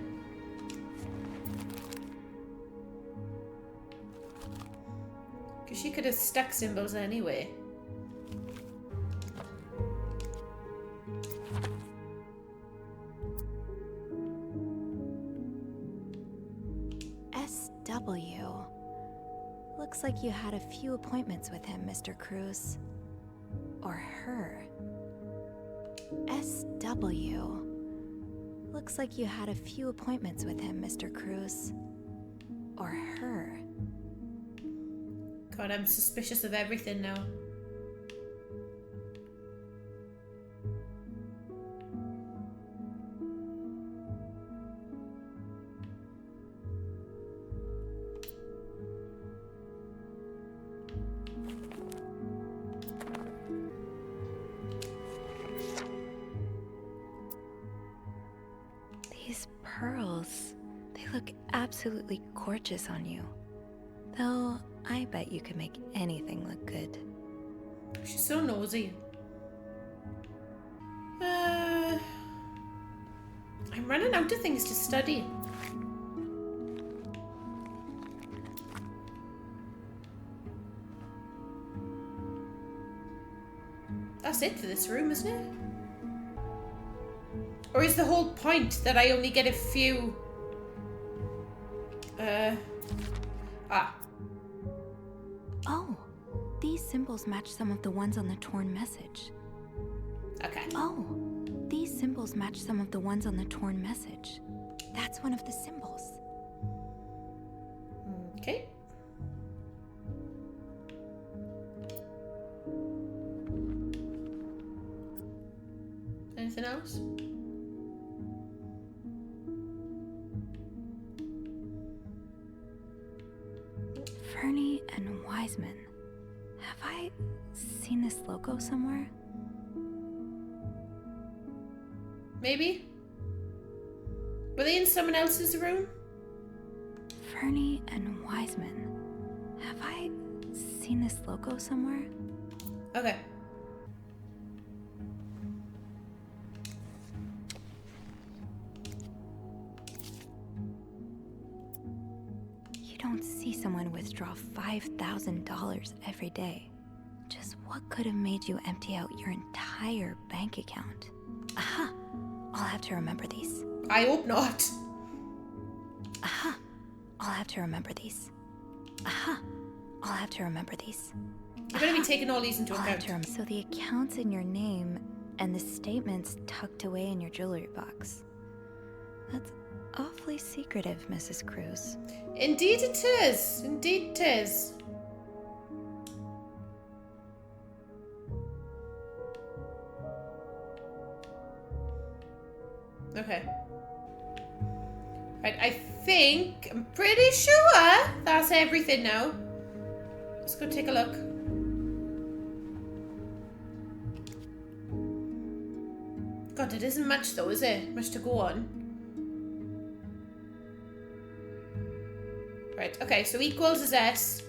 Because she could have stuck symbols anyway. SW. Looks like you had a few appointments with him, Mr. Cruz. Or her. SW. Looks like you had a few appointments with him, Mr. Cruz. Or her. God, I'm suspicious of everything now. These pearls, they look absolutely gorgeous on you. Though, I bet you could make anything look good. She's so nosy. I'm running out of things to study. That's it for this room, isn't it? Or is the whole point that I only get a few... Oh, these symbols match some of the ones on the torn message. Okay. Oh, these symbols match some of the ones on the torn message. That's one of the symbols. Okay. Anything else? Fernie and Wiseman. Have I seen this logo somewhere? Maybe? Were they in someone else's room? Fernie and Wiseman. Have I seen this logo somewhere? Okay. You don't see someone withdraw $5,000 every day. Just what could have made you empty out your entire bank account? Aha! I'll have to remember these. I hope not. Aha! I'll have to remember these. Aha! I'll have to remember these. You're going to be taking all these into account. So the account's in your name and the statement's tucked away in your jewelry box. That's awfully secretive, Mrs. Cruz. Indeed it is. Indeed it is. Okay. Right, I'm pretty sure that's everything now. Let's go take a look. God, it isn't much though, is it? Much to go on. Right, okay, so equals is S.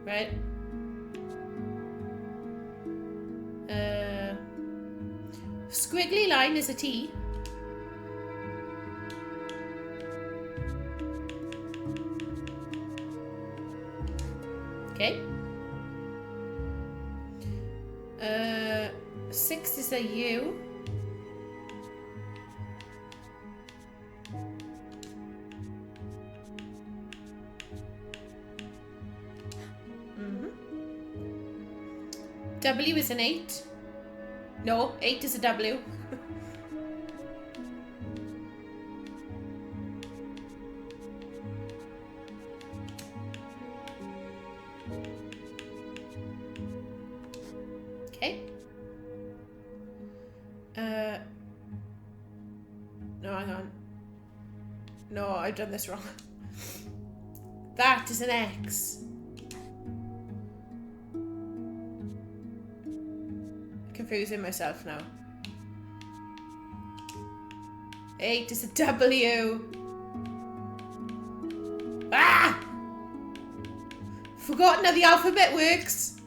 Right. Squiggly line is a T. Okay. 6 is a U. W is an 8. No, 8 is a W. Okay. No, hang on. No, I've done this wrong. That is an X. Confusing myself now. 8 is a W. Ah! Forgotten how the alphabet works.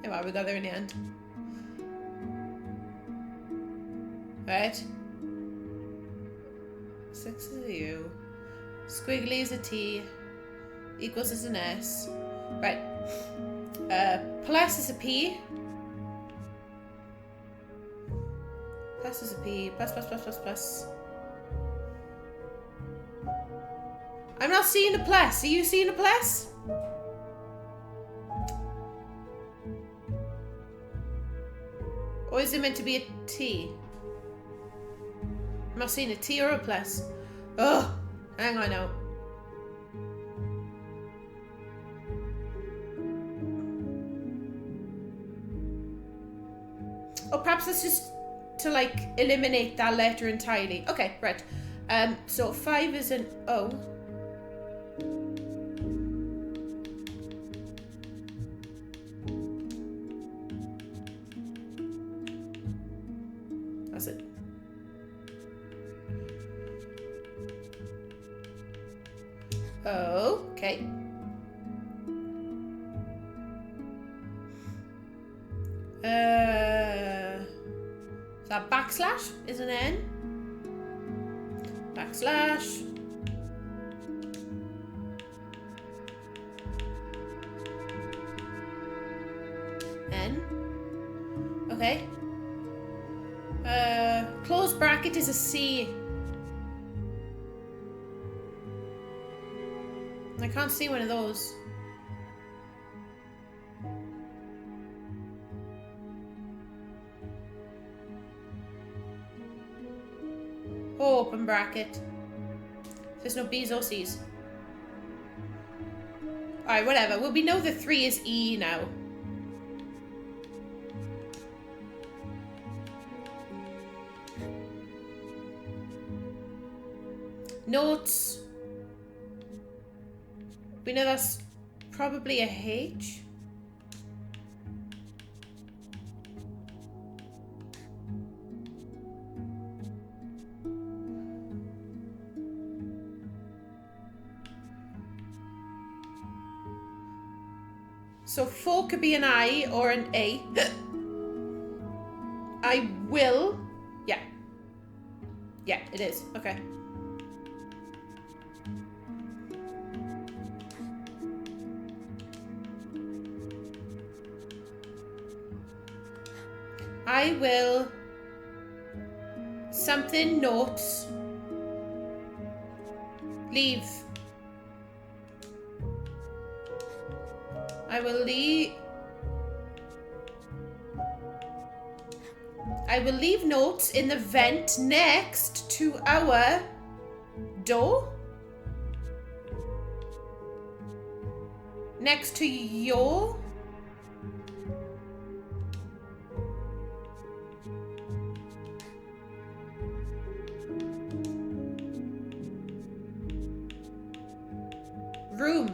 Oh, well, we got there in the end. Right. 6 is a U. Squiggly is a T. Equals is an S. Right. Plus is a P. Plus is a P. Plus, plus, plus, plus, plus. I'm not seeing a plus. Are you seeing a plus? Or is it meant to be a T? I'm not seeing a T or a plus. Oh, hang on now. Oh, perhaps that's just to like eliminate that letter entirely. Okay, right. So 5 is an O. That's it. Okay. Is that backslash? Is an N? Backslash. N. Okay. Close bracket is a C. I can't see one of those. Open bracket. There's no B's or C's. Alright, whatever. Well, we know the 3 is E now. Notes. We know that's probably a H. So 4 could be an I or an A. I will. Yeah. Yeah, it is. Okay. I will something notes leave. I will leave notes in the vent next to our door. Next to your room.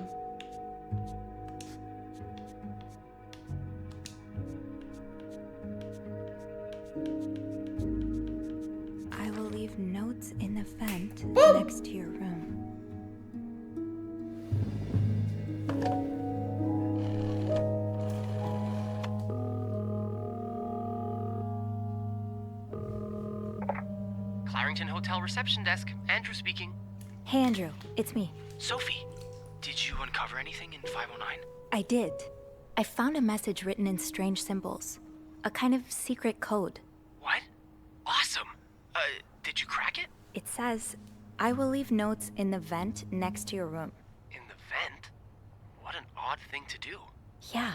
I will leave notes in the vent next to your room. Clarington Hotel reception desk. Andrew speaking. Hey, Andrew. It's me. Sophie, did you uncover anything in 509? I did. I found a message written in strange symbols. A kind of secret code. What? Awesome. Did you crack it? It says, I will leave notes in the vent next to your room. In the vent? What an odd thing to do. Yeah.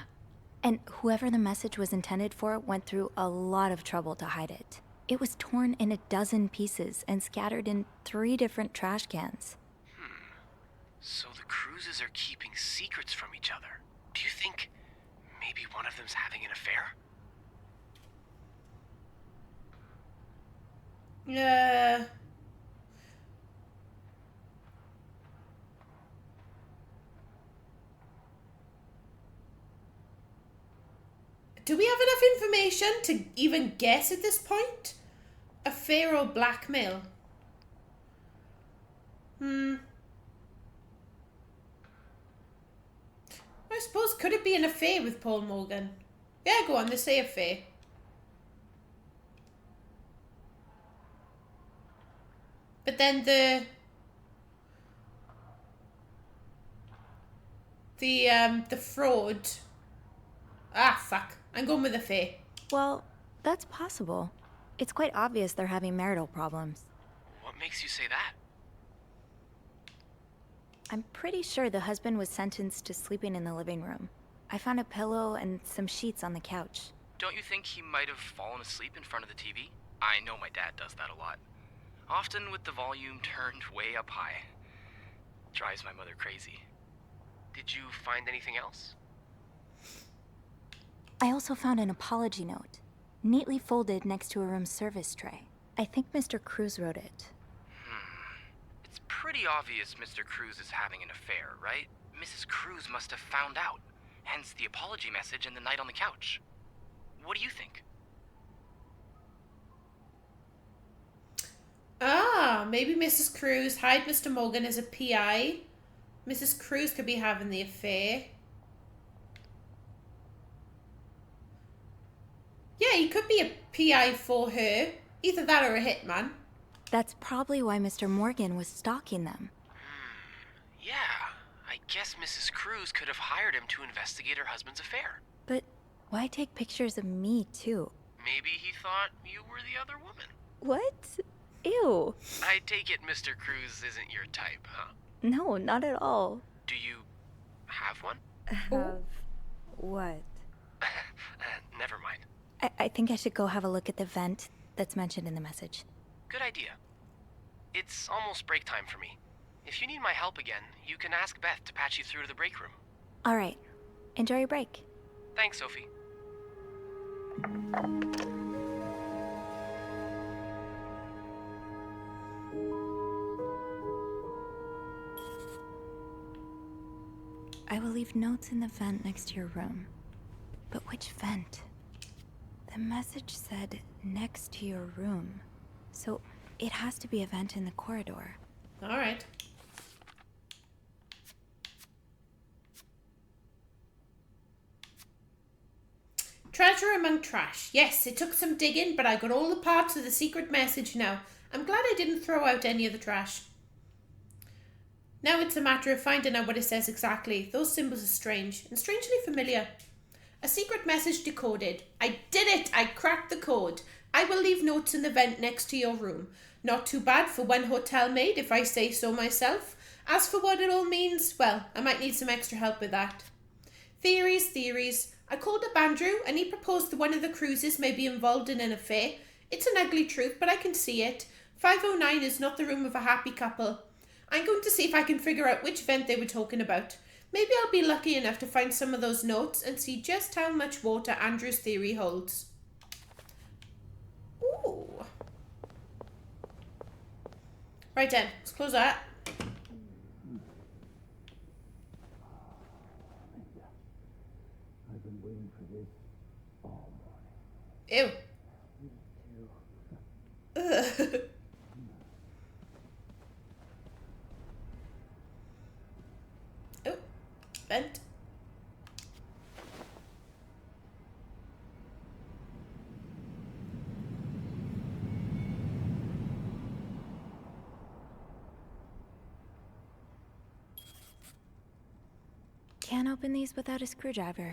And whoever the message was intended for went through a lot of trouble to hide it. It was torn in 12 pieces and scattered in 3 different trash cans. So the Cruzes are keeping secrets from each other. Do you think maybe one of them's having an affair? Do we have enough information to even guess at this point? Affair or blackmail? I suppose, could it be an affair with Paul Morgan? Yeah, go on, they say affair. But then the fraud. Ah, fuck. I'm going with affair. Well, that's possible. It's quite obvious they're having marital problems. What makes you say that? I'm pretty sure the husband was sentenced to sleeping in the living room. I found a pillow and some sheets on the couch. Don't you think he might have fallen asleep in front of the TV? I know my dad does that a lot. Often with the volume turned way up high. Drives my mother crazy. Did you find anything else? I also found an apology note, neatly folded next to a room service tray. I think Mr. Cruz wrote it. It's pretty obvious Mr. Cruz is having an affair, right? Mrs. Cruz must have found out, hence the apology message and the night on the couch. What do you think? Ah, maybe Mrs. Cruz hired Mr. Morgan as a PI. Mrs. Cruz could be having the affair. Yeah, he could be a PI for her. Either that or a hitman. That's probably why Mr. Morgan was stalking them. Yeah, I guess Mrs. Cruz could have hired him to investigate her husband's affair. But why take pictures of me, too? Maybe he thought you were the other woman. What? Ew. I take it Mr. Cruz isn't your type, huh? No, not at all. Do you have one? Have what? Never mind. I think I should go have a look at the vent that's mentioned in the message. Good idea. It's almost break time for me. If you need my help again, you can ask Beth to patch you through to the break room. All right. Enjoy your break. Thanks, Sophie. I will leave notes in the vent next to your room. But which vent? The message said next to your room. So it has to be a vent in the corridor. All right. Treasure among trash. Yes, it took some digging, but I got all the parts of the secret message now. I'm glad I didn't throw out any of the trash. Now it's a matter of finding out what it says exactly. Those symbols are strange and strangely familiar. A secret message decoded. I did it! I cracked the code. I will leave notes in the vent next to your room. Not too bad for one hotel maid, if I say so myself. As for what it all means, well, I might need some extra help with that. Theories. I called up Andrew, and he proposed that one of the Cruzes may be involved in an affair. It's an ugly truth, but I can see it. 509 is not the room of a happy couple. I'm going to see if I can figure out which vent they were talking about. Maybe I'll be lucky enough to find some of those notes and see just how much water Andrew's theory holds. Ooh. Right then, let's close that. I've been waiting for this all Ew. morning. Ugh. Oh, vent. Can't open these without a screwdriver.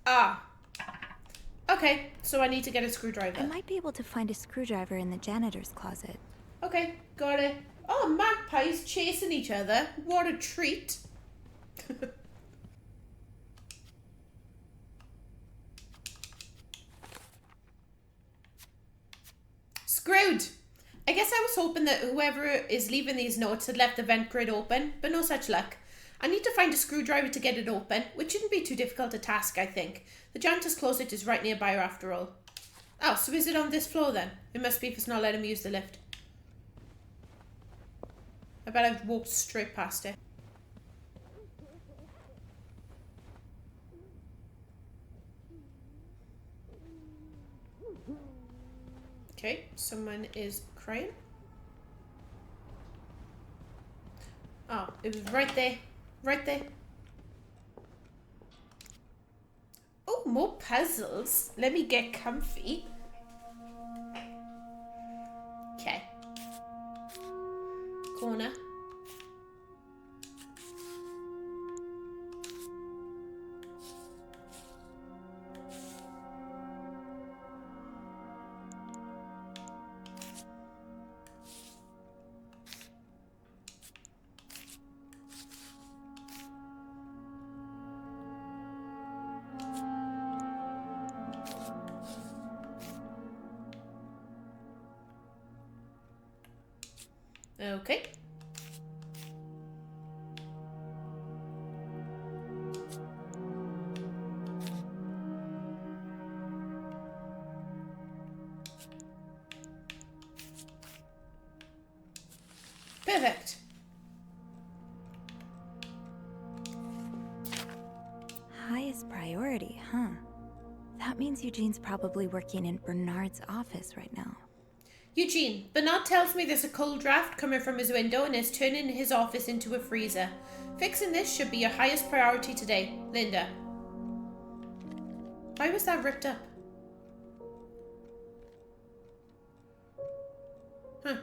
Ah. Okay, so I need to get a screwdriver. I might be able to find a screwdriver in the janitor's closet. Okay, got it. Oh, magpies chasing each other. What a treat. Screwed. I guess I was hoping that whoever is leaving these notes had left the vent grid open, but no such luck. I need to find a screwdriver to get it open, which shouldn't be too difficult a task, I think. The janitor's closet is right nearby after all. Oh, so is it on this floor then? It must be if it's not letting me use the lift. I bet I've walked straight past it. Okay, someone is crying. Oh, it was right there. Right there. Oh, more puzzles. Let me get comfy. Okay. Corner. Okay. Perfect. Highest priority, huh? means Eugene's probably working in Bernard's office right now. Eugene, Bernard tells me there's a cold draft coming from his window and is turning his office into a freezer. Fixing this should be your highest priority today, Linda. Why was that ripped up? Huh.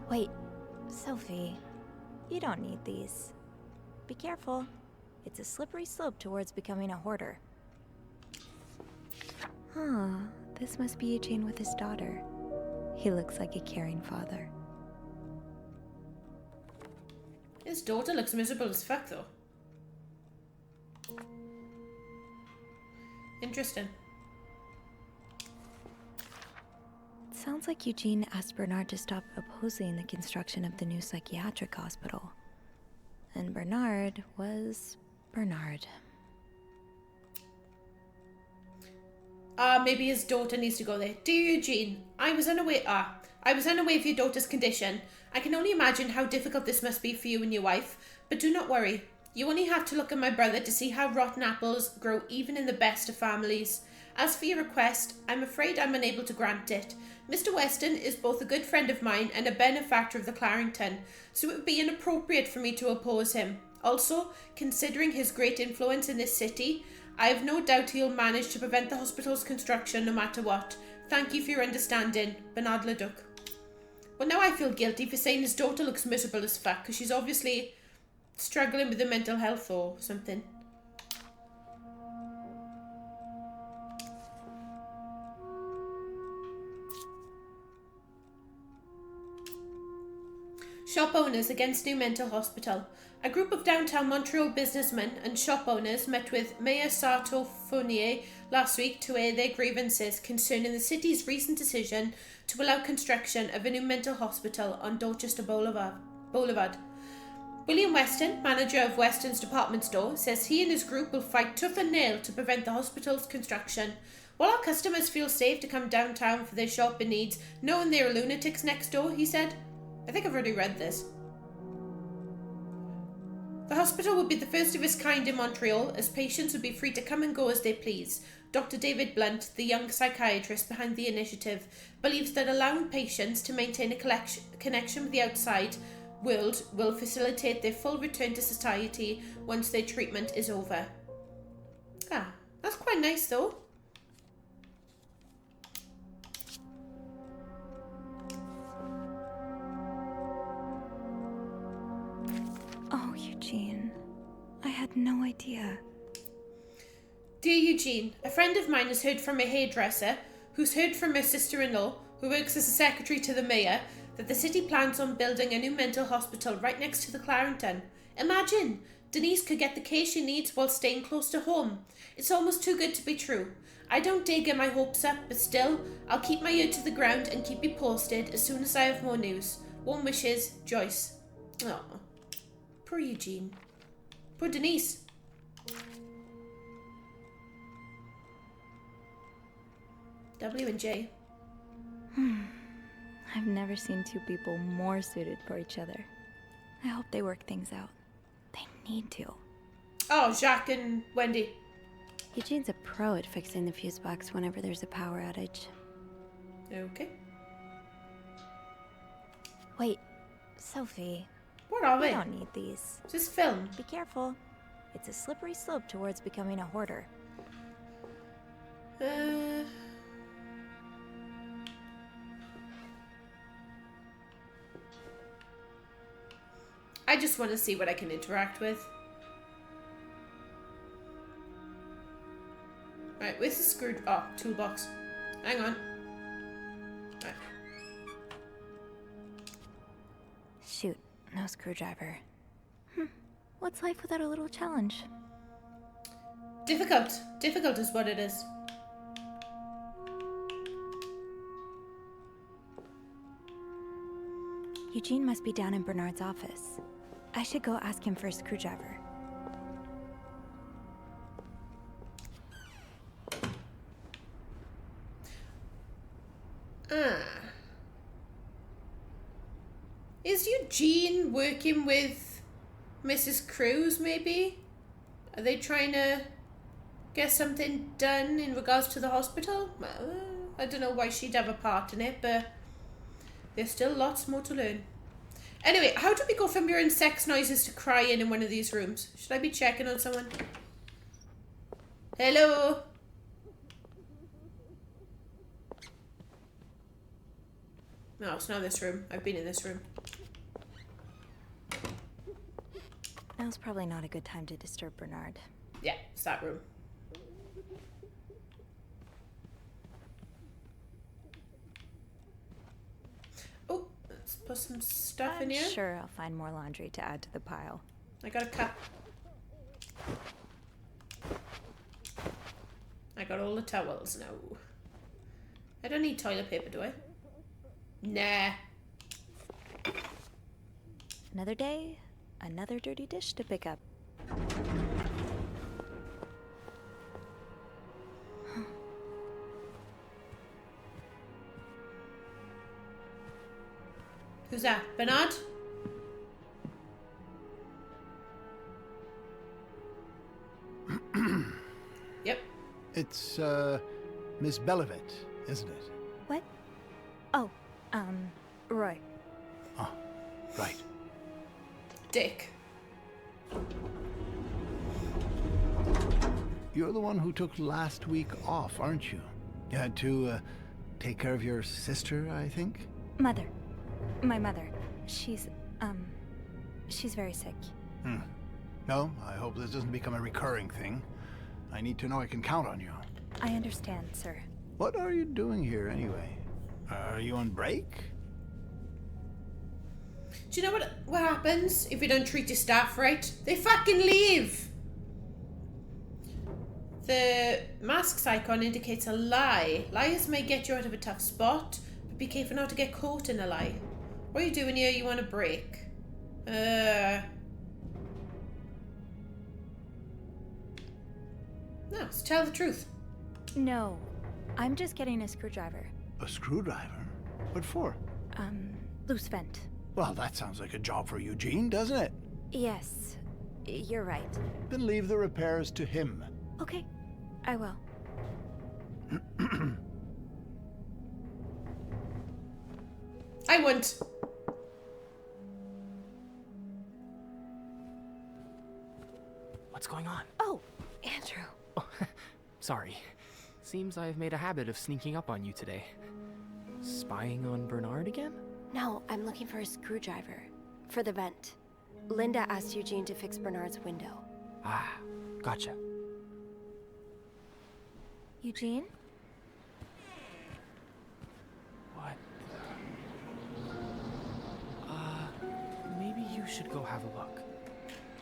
Wait, Sophie, you don't need these. Be careful. It's a slippery slope towards becoming a hoarder. Huh, this must be Eugene with his daughter. He looks like a caring father. His daughter looks miserable as fuck, though. Interesting. It sounds like Eugene asked Bernard to stop opposing the construction of the new psychiatric hospital. And Bernard was Bernard. Maybe his daughter needs to go there. Dear Eugene, I was unaware of your daughter's condition. I can only imagine how difficult this must be for you and your wife, but do not worry. You only have to look at my brother to see how rotten apples grow even in the best of families. As for your request, I'm afraid I'm unable to grant it. Mr. Weston is both a good friend of mine and a benefactor of the Clarrington, so it would be inappropriate for me to oppose him. Also, considering his great influence in this city, I have no doubt he'll manage to prevent the hospital's construction no matter what. Thank you for your understanding, Bernard Leduc. Well, now I feel guilty for saying his daughter looks miserable as fuck, because she's obviously struggling with her mental health or something. Shop owners against new mental hospital. A group of downtown Montreal businessmen and shop owners met with Mayor Sarto Fournier last week to air their grievances concerning the city's recent decision to allow construction of a new mental hospital on Dorchester Boulevard. William Weston, manager of Weston's department store, says he and his group will fight tooth and nail to prevent the hospital's construction. While our customers feel safe to come downtown for their shopping needs, knowing there are lunatics next door, he said. I think I've already read this. The hospital would be the first of its kind in Montreal, as patients would be free to come and go as they please. Dr. David Blunt, the young psychiatrist behind the initiative, believes that allowing patients to maintain a connection with the outside world will facilitate their full return to society once their treatment is over. Ah, that's quite nice though. Oh, Eugene. I had no idea. Dear Eugene, a friend of mine has heard from a hairdresser, who's heard from her sister-in-law, who works as a secretary to the mayor, that the city plans on building a new mental hospital right next to the Clarrington. Imagine! Denise could get the care she needs while staying close to home. It's almost too good to be true. I don't dare get my hopes up, but still, I'll keep my ear to the ground and keep you posted as soon as I have more news. Warm wishes, Joyce. Oh, poor Eugene. Poor Denise. W and J. I've never seen two people more suited for each other. I hope they work things out. They need to. Oh, Jacques and Wendy. Eugene's a pro at fixing the fuse box whenever there's a power outage. Okay. Wait, Sophie. What are we? they? We don't need these. Just film. Be careful. It's a slippery slope towards becoming a hoarder. I just want to see what I can interact with. Right, where's the screw? Oh, toolbox. Hang on. Right. Shoot, no screwdriver. What's life without a little challenge? Difficult. Difficult is what it is. Eugene must be down in Bernard's office. I should go ask him for a screwdriver. Is Eugene working with Mrs. Cruz, maybe? Are they trying to get something done in regards to the hospital? I don't know why she'd have a part in it, but there's still lots more to learn. Anyway, how do we go from hearing sex noises to crying in one of these rooms? Should I be checking on someone? Hello? No, it's not this room. I've been in this room. Now's probably not a good time to disturb Bernard. Yeah, it's that room. Oh, let's put some stuff in here. I'm sure I'll find more laundry to add to the pile. I got a cup. I got all the towels now. I don't need toilet paper, do I? Nah. Another day, another dirty dish to pick up. Who's that? Bernard? Yep. It's, Miss Belivet, isn't it? What? Oh, Roy. Oh, right. Dick. You're the one who took last week off, aren't you? You had to, take care of your sister, I think? Mother. My mother. She's very sick. No, I hope this doesn't become a recurring thing. I need to know I can count on you. I understand, sir. What are you doing here, anyway? Are you on break? Do you know what happens if you don't treat your staff right? They fucking leave! The mask's icon indicates a lie. Lies may get you out of a tough spot, but be careful not to get caught in a lie. What are you doing here? You want a break? No, so tell the truth. No, I'm just getting a screwdriver. A screwdriver? What for? Loose vent. Well, that sounds like a job for Eugene, doesn't it? Yes, you're right. Then leave the repairs to him. Okay, I will. I won't. What's going on? Oh, Andrew. Oh, sorry. Seems I've made a habit of sneaking up on you today. Spying on Bernard again? No, I'm looking for a screwdriver. For the vent. Linda asked Eugene to fix Bernard's window. Ah, gotcha. Eugene? What? Maybe you should go have a look.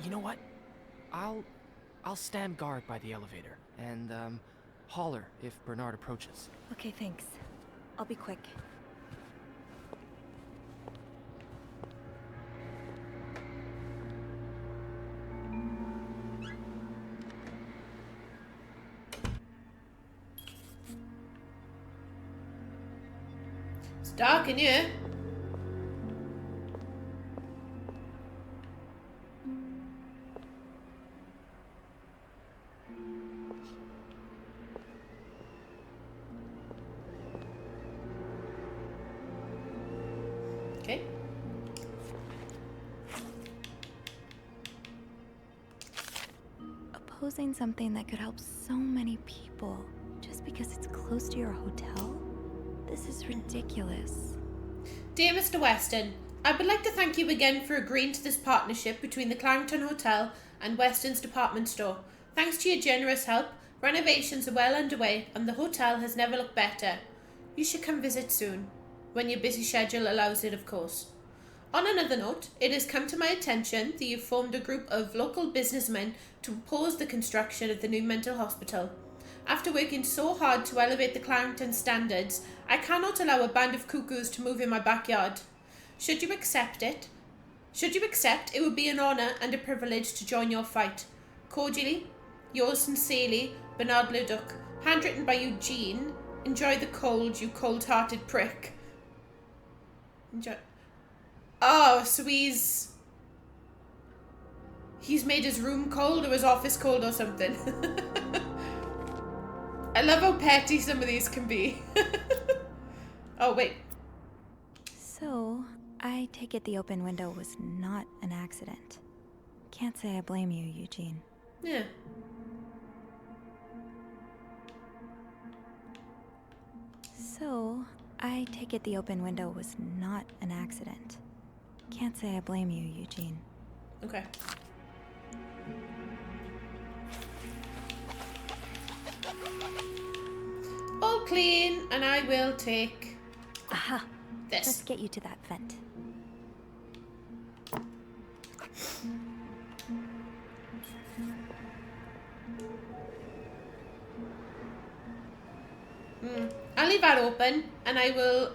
You know what? I'll stand guard by the elevator and, holler if Bernard approaches. Okay, thanks. I'll be quick. It's dark in here. Okay. Opposing something that could help so many people just because it's close to your hotel? This is ridiculous. Dear Mr. Weston, I would like to thank you again for agreeing to this partnership between the Clarendon Hotel and Weston's department store. Thanks to your generous help, renovations are well underway and the hotel has never looked better. You should come visit soon, when your busy schedule allows it, of course. On another note, it has come to my attention that you've formed a group of local businessmen to oppose the construction of the new mental hospital. After working so hard to elevate the Clarendon standards, I cannot allow a band of cuckoos to move in my backyard. Should you accept, it would be an honour and a privilege to join your fight. Cordially, yours sincerely, Bernard Leduc. Handwritten by Eugene. Enjoy the cold, you cold-hearted prick. Enjoy. Oh, so he's he's made his room cold or his office cold or something. I love how petty some of these can be. Oh, wait. So, I take it the open window was not an accident. Can't say I blame you, Eugene. Yeah. So, I take it the open window was not an accident. Can't say I blame you, Eugene. Okay. All clean, and I will take Aha! this. Let's get you to that vent. I'll leave that open, and I will...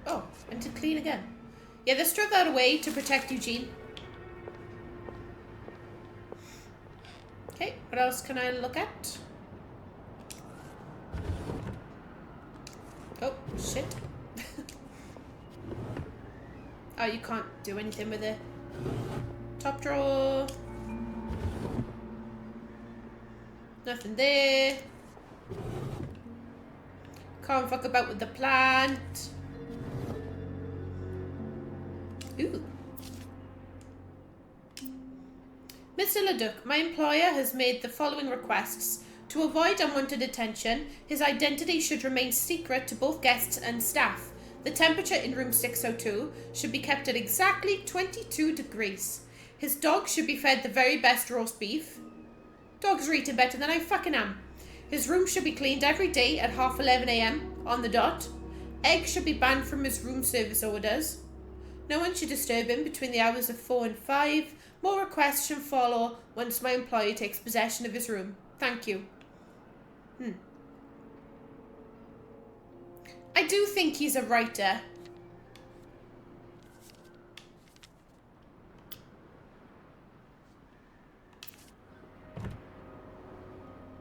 Oh, and to clean again. Yeah, let's throw that away to protect Eugene. Okay, what else can I look at? Oh, shit. Oh, you can't do anything with it. Top drawer. Nothing there. Can't fuck about with the plant. Ooh. Mr. Leduc, my employer has made the following requests. To avoid unwanted attention, his identity should remain secret to both guests and staff. The temperature in room 602 should be kept at exactly 22 degrees. His dog should be fed the very best roast beef. Dogs are eating better than I fucking am. His room should be cleaned every day at 11:30 a.m. on the dot. Eggs should be banned from his room service orders. No one should disturb him between the hours of 4 and 5. More requests should follow once my employee takes possession of his room. Thank you. I do think he's a writer.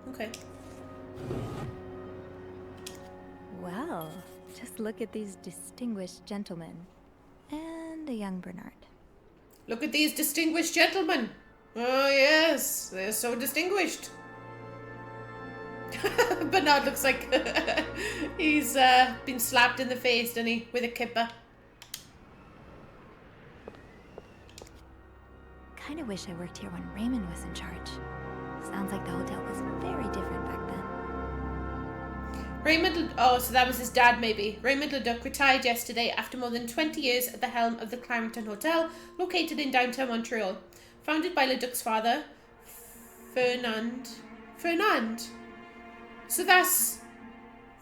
Okay. Well, just look at these distinguished gentlemen. And a young Bernard. Look at these distinguished gentlemen. Oh, yes. They're so distinguished. Bernard looks like he's been slapped in the face, doesn't he? With a kipper. Kinda wish I worked here when Raymond was in charge. Sounds like the hotel was very different back then. Raymond, oh, so that was his dad maybe. Raymond Leduc retired yesterday after more than 20 years at the helm of the Clarendon Hotel, located in downtown Montreal. Founded by Leduc's father, Fernand. So that's...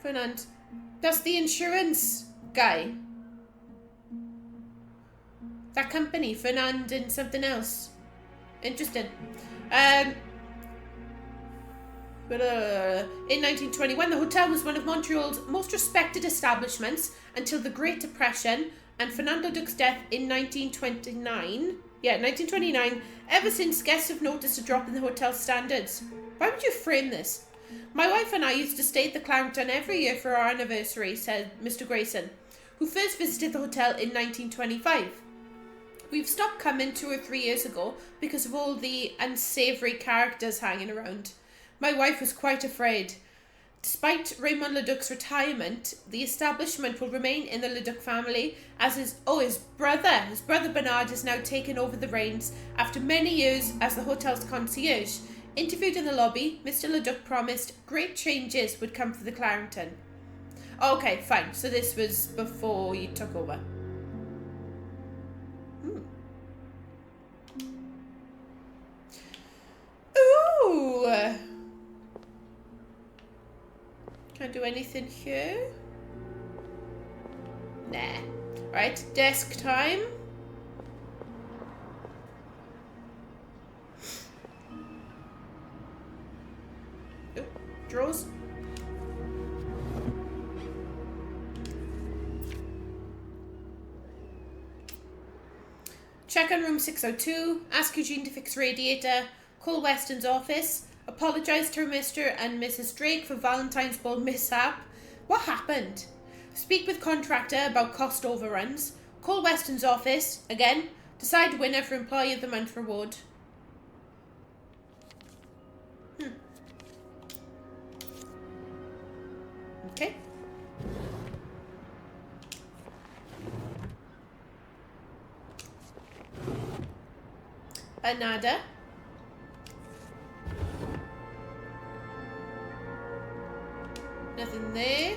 Fernand. That's the insurance guy. That company, Fernand and something else. Interesting. In 1921, the hotel was one of Montreal's most respected establishments until the Great Depression and Fernand Leduc's death in 1929. Yeah, 1929. Ever since, guests have noticed a drop in the hotel's standards. Why would you frame this? My wife and I used to stay at the Clarendon every year for our anniversary, said Mr. Grayson, who first visited the hotel in 1925. We've stopped coming 2 or 3 years ago because of all the unsavoury characters hanging around. My wife was quite afraid. Despite Raymond Leduc's retirement, the establishment will remain in the Leduc family as his brother Bernard has now taken over the reins after many years as the hotel's concierge. Interviewed in the lobby, Mr. Leduc promised great changes would come for the Clarendon. Okay, fine. So this was before you took over. Ooh! Can't do anything here? Nah. Right, desk time. Oh, drawers. Check on room 602. Ask Eugene to fix radiator. Call Weston's office. Apologise to Mr. and Mrs. Drake for Valentine's Ball mishap. What happened? Speak with contractor about cost overruns. Call Weston's office. Again. Decide winner for Employee of the Month reward. Okay. Nada. Nothing there.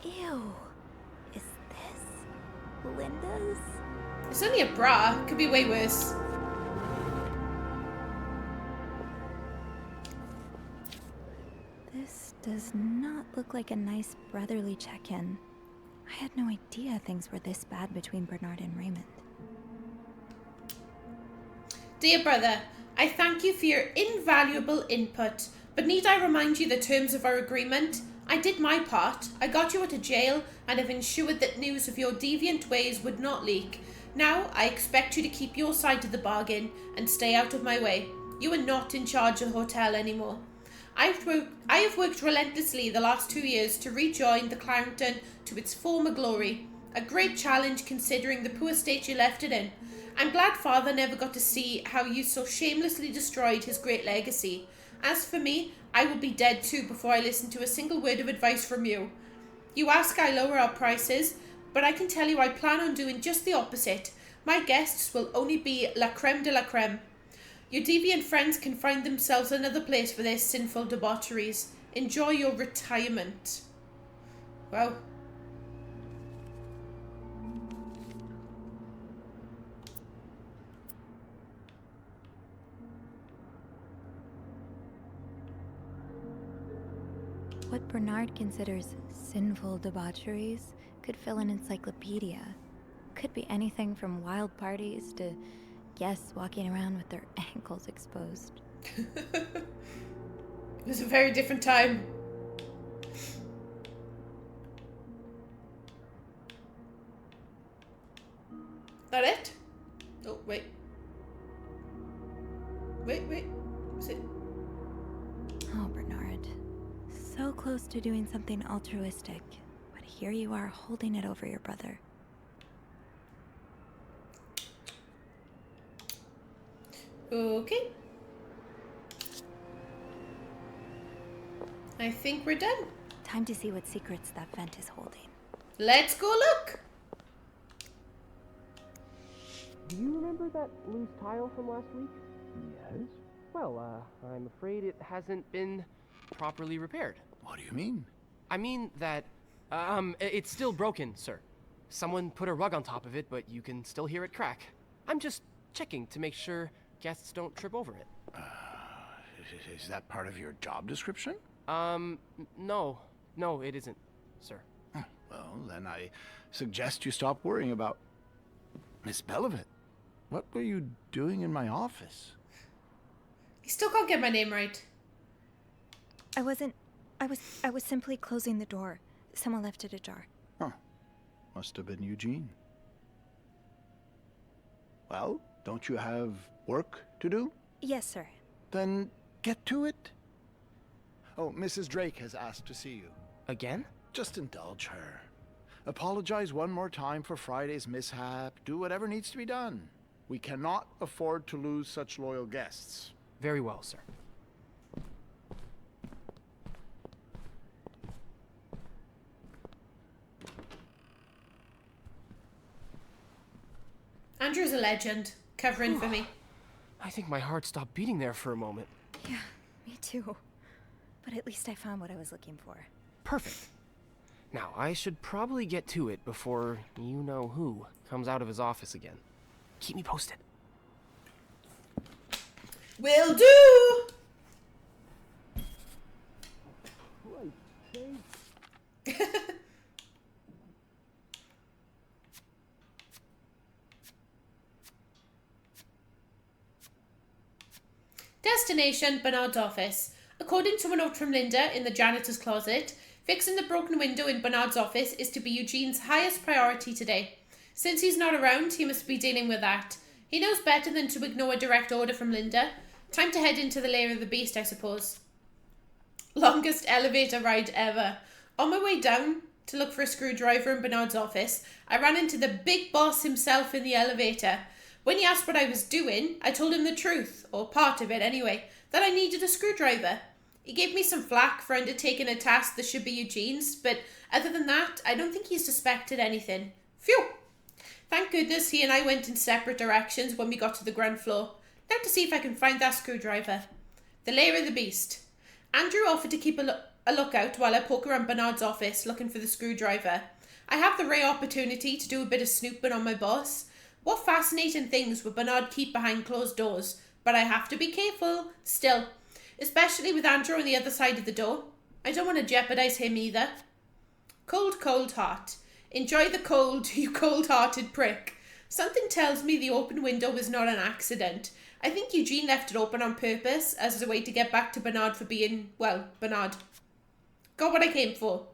Ew. Is this Linda's? It's only a bra. Could be way worse. This does not look like a nice brotherly check-in. I had no idea things were this bad between Bernard and Raymond. Dear brother, I thank you for your invaluable input, but need I remind you the terms of our agreement? I did my part. I got you out of jail and have ensured that news of your deviant ways would not leak. Now I expect you to keep your side of the bargain and stay out of my way. You are not in charge of the hotel anymore. I have worked relentlessly the last 2 years to rejoin the Clarendon to its former glory. A great challenge considering the poor state you left it in. I'm glad Father never got to see how you so shamelessly destroyed his great legacy. As for me, I will be dead too before I listen to a single word of advice from you. You ask I lower our prices, but I can tell you I plan on doing just the opposite. My guests will only be la creme de la creme. Your deviant friends can find themselves another place for their sinful debaucheries. Enjoy your retirement. Wow. What Bernard considers sinful debaucheries could fill an encyclopedia. Could be anything from wild parties to guests walking around with their ankles exposed. It was a very different time. That it? Oh, wait. Wait. Is it? Oh, Bernard. So close to doing something altruistic, but here you are holding it over your brother. Okay. I think we're done. Time to see what secrets that vent is holding. Let's go look. Do you remember that loose tile from last week? Yes? Well, I'm afraid it hasn't been properly repaired. What do you mean? I mean that, it's still broken, sir. Someone put a rug on top of it, but you can still hear it crack. I'm just checking to make sure guests don't trip over it. Is that part of your job description? No, it isn't, sir. Well, then I suggest you stop worrying about Miss Belivet. What were you doing in my office? You still can't get my name right. I was simply closing the door. Someone left it ajar. Huh. Must have been Eugene. Well, don't you have work to do? Yes, sir. Then get to it. Oh, Mrs. Drake has asked to see you. Again? Just indulge her. Apologize one more time for Friday's mishap. Do whatever needs to be done. We cannot afford to lose such loyal guests. Very well, sir. Andrew's a legend, covering for me. I think my heart stopped beating there for a moment. Yeah, me too. But at least I found what I was looking for. Perfect. Now, I should probably get to it before you-know-who comes out of his office again. Keep me posted. Will do! Destination, Bernard's office. According to a note from Linda in the janitor's closet, fixing the broken window in Bernard's office is to be Eugene's highest priority today. Since he's not around, he must be dealing with that. He knows better than to ignore a direct order from Linda. Time to head into the lair of the beast, I suppose. Longest elevator ride ever. On my way down to look for a screwdriver in Bernard's office, I ran into the big boss himself in the elevator. When he asked what I was doing, I told him the truth, or part of it anyway, that I needed a screwdriver. He gave me some flack for undertaking a task that should be Eugene's, but other than that, I don't think he suspected anything. Phew! Thank goodness he and I went in separate directions when we got to the ground floor. Now to see if I can find that screwdriver. The lair of the beast. Andrew offered to keep a lookout while I poke around Bernard's office looking for the screwdriver. I have the rare opportunity to do a bit of snooping on my boss. What fascinating things would Bernard keep behind closed doors? But I have to be careful, still. Especially with Andrew on the other side of the door. I don't want to jeopardise him either. Cold, cold heart. Enjoy the cold, you cold-hearted prick. Something tells me the open window was not an accident. I think Eugene left it open on purpose as a way to get back to Bernard for being, well, Bernard. Got what I came for.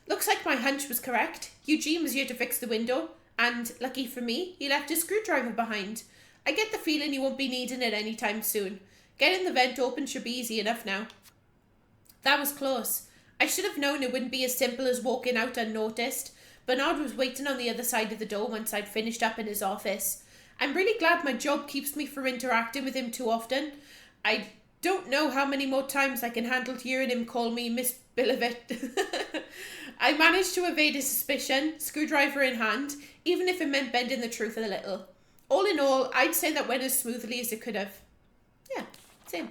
Looks like my hunch was correct. Eugene was here to fix the window, and, lucky for me, he left his screwdriver behind. I get the feeling he won't be needing it anytime soon. Getting the vent open should be easy enough now. That was close. I should have known it wouldn't be as simple as walking out unnoticed. Bernard was waiting on the other side of the door once I'd finished up in his office. I'm really glad my job keeps me from interacting with him too often. I don't know how many more times I can handle hearing him call me Miss Billivet. I managed to evade his suspicion, screwdriver in hand, even if it meant bending the truth a little. All in all, I'd say that went as smoothly as it could have. Yeah, same.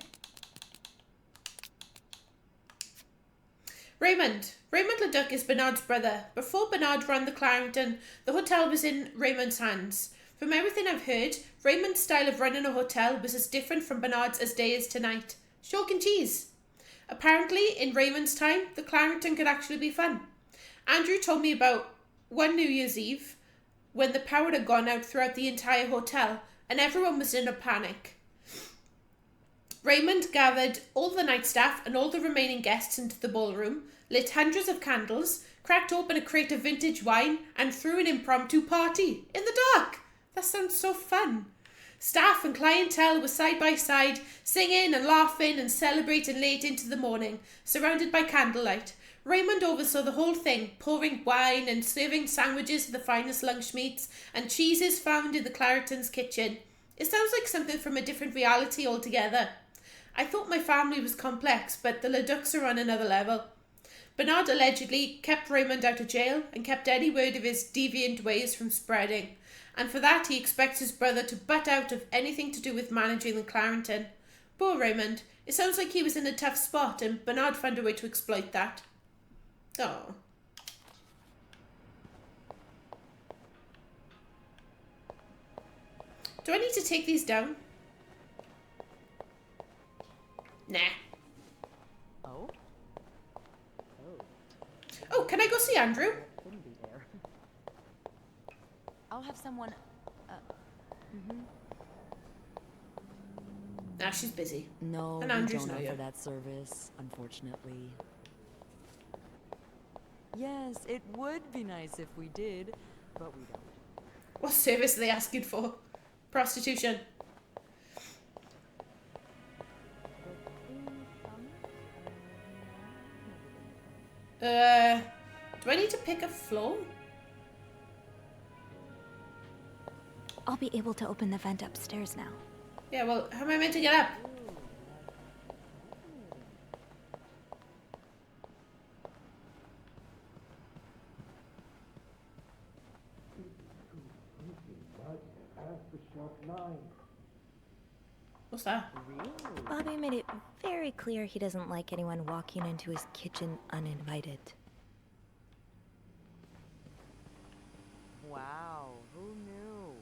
Raymond. Raymond Leduc is Bernard's brother. Before Bernard ran the Clarendon, the hotel was in Raymond's hands. From everything I've heard, Raymond's style of running a hotel was as different from Bernard's as day is tonight. Chalk and cheese. Apparently, in Raymond's time, the Clarendon could actually be fun. Andrew told me about one New Year's Eve when the power had gone out throughout the entire hotel and everyone was in a panic. Raymond gathered all the night staff and all the remaining guests into the ballroom, lit hundreds of candles, cracked open a crate of vintage wine, and threw an impromptu party in the dark. That sounds so fun. Staff and clientele were side by side, singing and laughing and celebrating late into the morning, surrounded by candlelight. Raymond oversaw the whole thing, pouring wine and serving sandwiches of the finest lunch meats and cheeses found in the Clarendon's kitchen. It sounds like something from a different reality altogether. I thought my family was complex, but the Leducs are on another level. Bernard allegedly kept Raymond out of jail and kept any word of his deviant ways from spreading. And for that he expects his brother to butt out of anything to do with managing the Clarendon. Poor Raymond. It sounds like he was in a tough spot and Bernard found a way to exploit that. Oh. Do I need to take these down? Nah. Oh? Oh, can I go see Andrew? Couldn't be there. I'll have someone. Nah, she's busy. No, and we Andrew's don't not offer here. that service, unfortunately. Yes, it would be nice if we did, but we don't. What service are they asking for? Prostitution. Do I need to pick a floor? I'll be able to open the vent upstairs now. Yeah, well, how am I meant to get up? What's that? Bobby made it very clear he doesn't like anyone walking into his kitchen uninvited. Wow, who knew?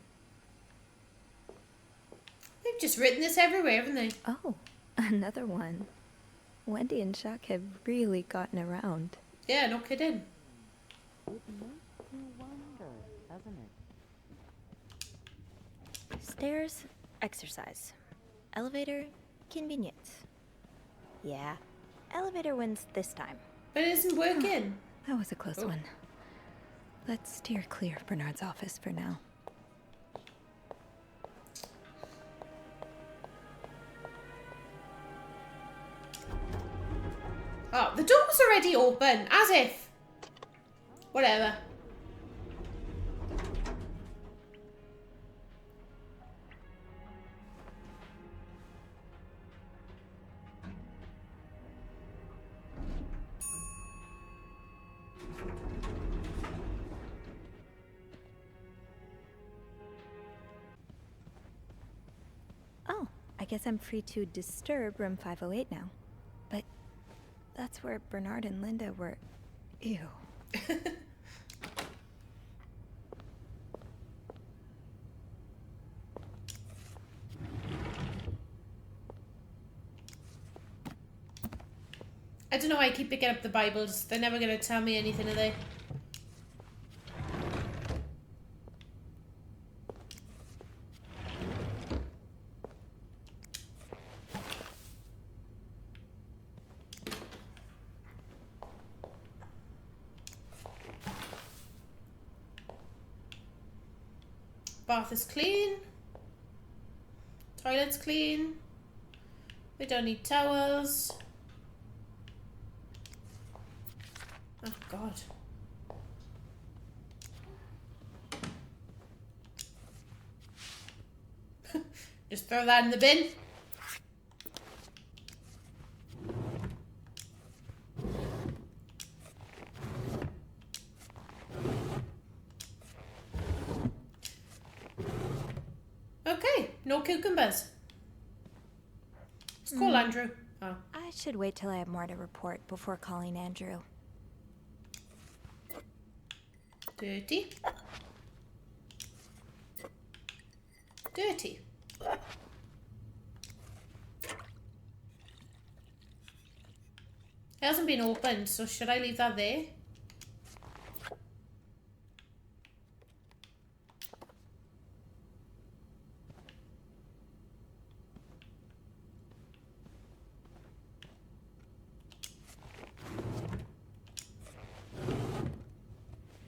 They've just written this everywhere, haven't they? Oh, another one. Wendy and Chuck have really gotten around. Yeah, no kidding. It makes you wonder, doesn't it? Stairs, exercise. Elevator, convenience. Yeah, elevator wins this time. But it isn't working. That was a close one. Let's steer clear of Bernard's office for now. Oh, the door was already open, as if. Whatever. guess I'm free to disturb room 508 now. But that's where Bernard and Linda were. Ew. I don't know why I keep picking up the Bibles. They're never going to tell me anything, are they? Bath is clean. Toilet's clean. We don't need towels. Oh, God. Just throw that in the bin. Okay, no cucumbers. Let's call Andrew. Oh. I should wait till I have more to report before calling Andrew. Dirty. Dirty. It hasn't been opened, so should I leave that there?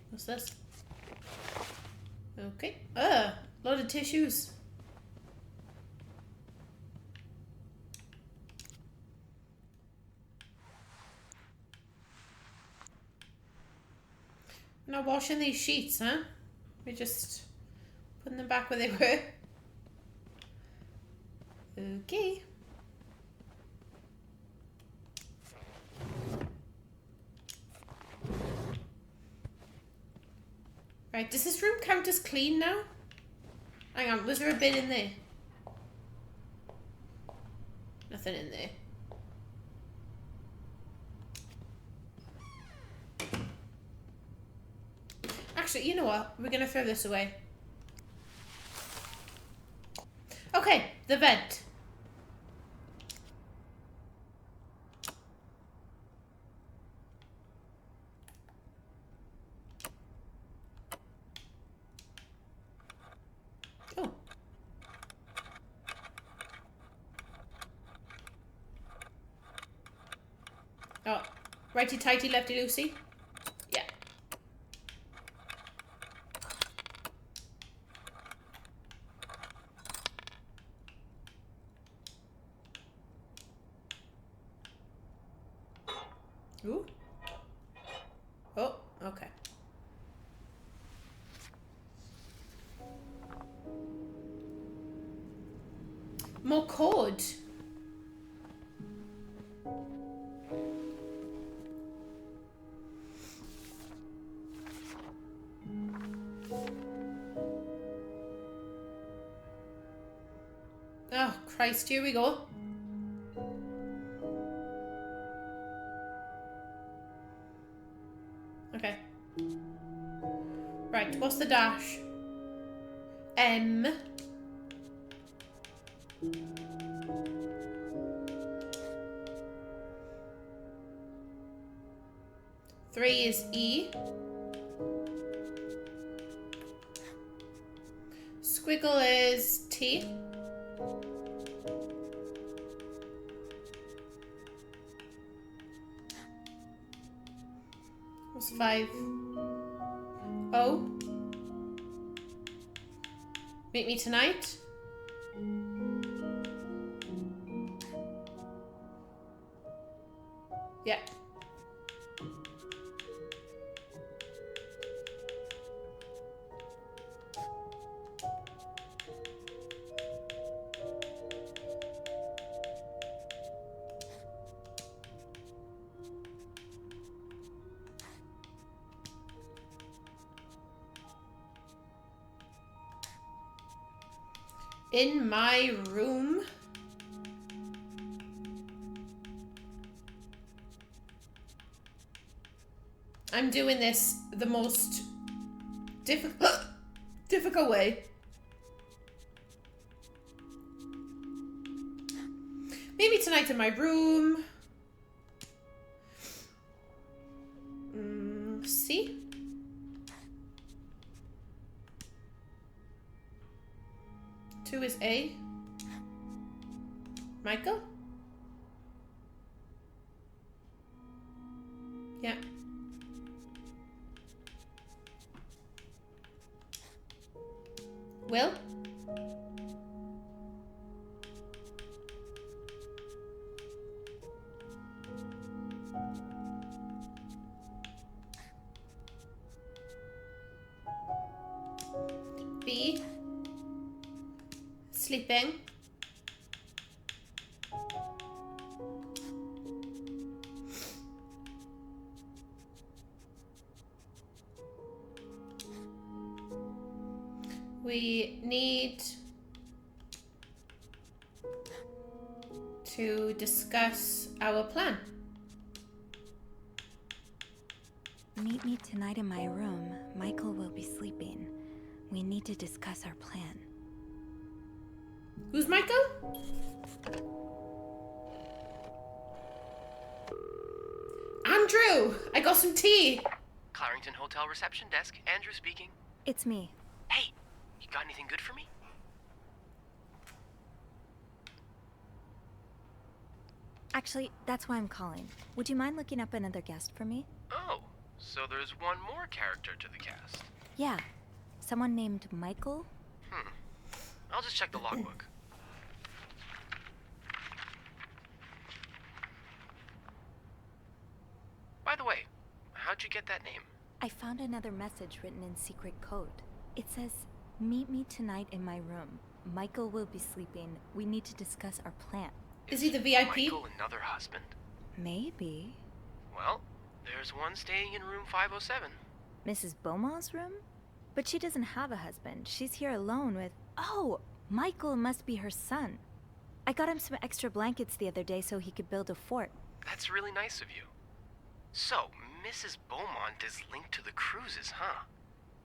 What's this? Okay. Load of tissues. We're not washing these sheets, huh? We're just putting them back where they were. Okay. Right, does this room count as clean now? Hang on, was there a bin in there? Nothing in there. Actually, you know what? We're gonna throw this away. Okay, the vent. Oh. Oh, righty tighty, lefty loosey. Yeah. Ooh. Oh, okay. More code. Oh, Christ, here we go. Okay. Right, what's the dash? M. Three is E. Squiggle is T. What's 5? O. Meet me tonight. Yeah. In my room. I'm doing this the most difficult way. Maybe tonight in my room. See? Two is A. Michael? Yeah. Will? B. Sleeping. We need to discuss our plan. Meet me tonight in my room. Michael will be sleeping. We need to discuss our plan. Who's Michael? Andrew! I got some tea! Clarrington Hotel reception desk. Andrew speaking. It's me. Hey, you got anything good for me? Actually, that's why I'm calling. Would you mind looking up another guest for me? Oh, so there's one more character to the cast. Yeah. Someone named Michael? I'll just check the logbook. By the way, how'd you get that name? I found another message written in secret code. It says, "Meet me tonight in my room. Michael will be sleeping. We need to discuss our plan." Is he the VIP? Michael another husband? Maybe. Well, there's one staying in room 507. Mrs. Beaumont's room? But she doesn't have a husband. She's here alone with... Oh! Michael must be her son. I got him some extra blankets the other day so he could build a fort. That's really nice of you. So, Mrs. Beaumont is linked to the cruises, huh?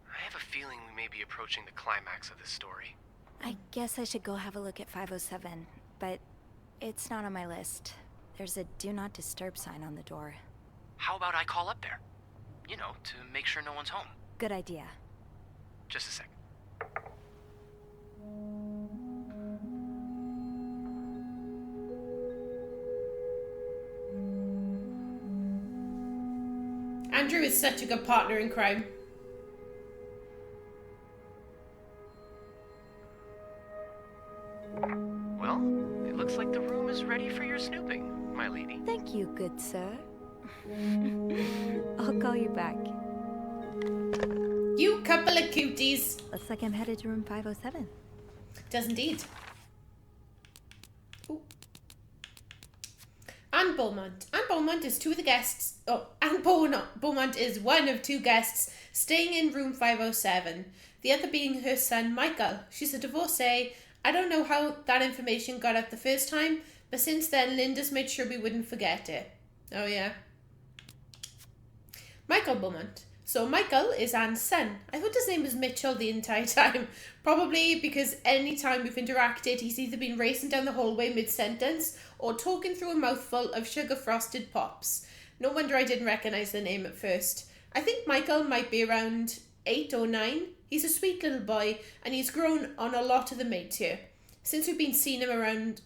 I have a feeling we may be approaching the climax of this story. I guess I should go have a look at 507, but it's not on my list. There's a do not disturb sign on the door. How about I call up there? You know, to make sure no one's home. Good idea. Just a sec. Andrew is such a good partner in crime. Well, it looks like the room is ready for your snooping, my lady. Thank you, good sir. I'll call you back. You couple of cuties. Looks like I'm headed to room 507. Does indeed. Ooh. Anne Beaumont. Anne Beaumont is two of the guests. Oh, Anne Beaumont is one of two guests staying in room 507. The other being her son, Michael. She's a divorcee. I don't know how that information got out the first time, but since then, Linda's made sure we wouldn't forget it. Oh, yeah. Michael Beaumont. So Michael is Anne's son. I thought his name was Mitchell the entire time. Probably because any time we've interacted, he's either been racing down the hallway mid-sentence or talking through a mouthful of sugar-frosted pops. No wonder I didn't recognise the name at first. I think Michael might be around 8 or 9. He's a sweet little boy and he's grown on a lot of the mates here. Since we've been seeing him around...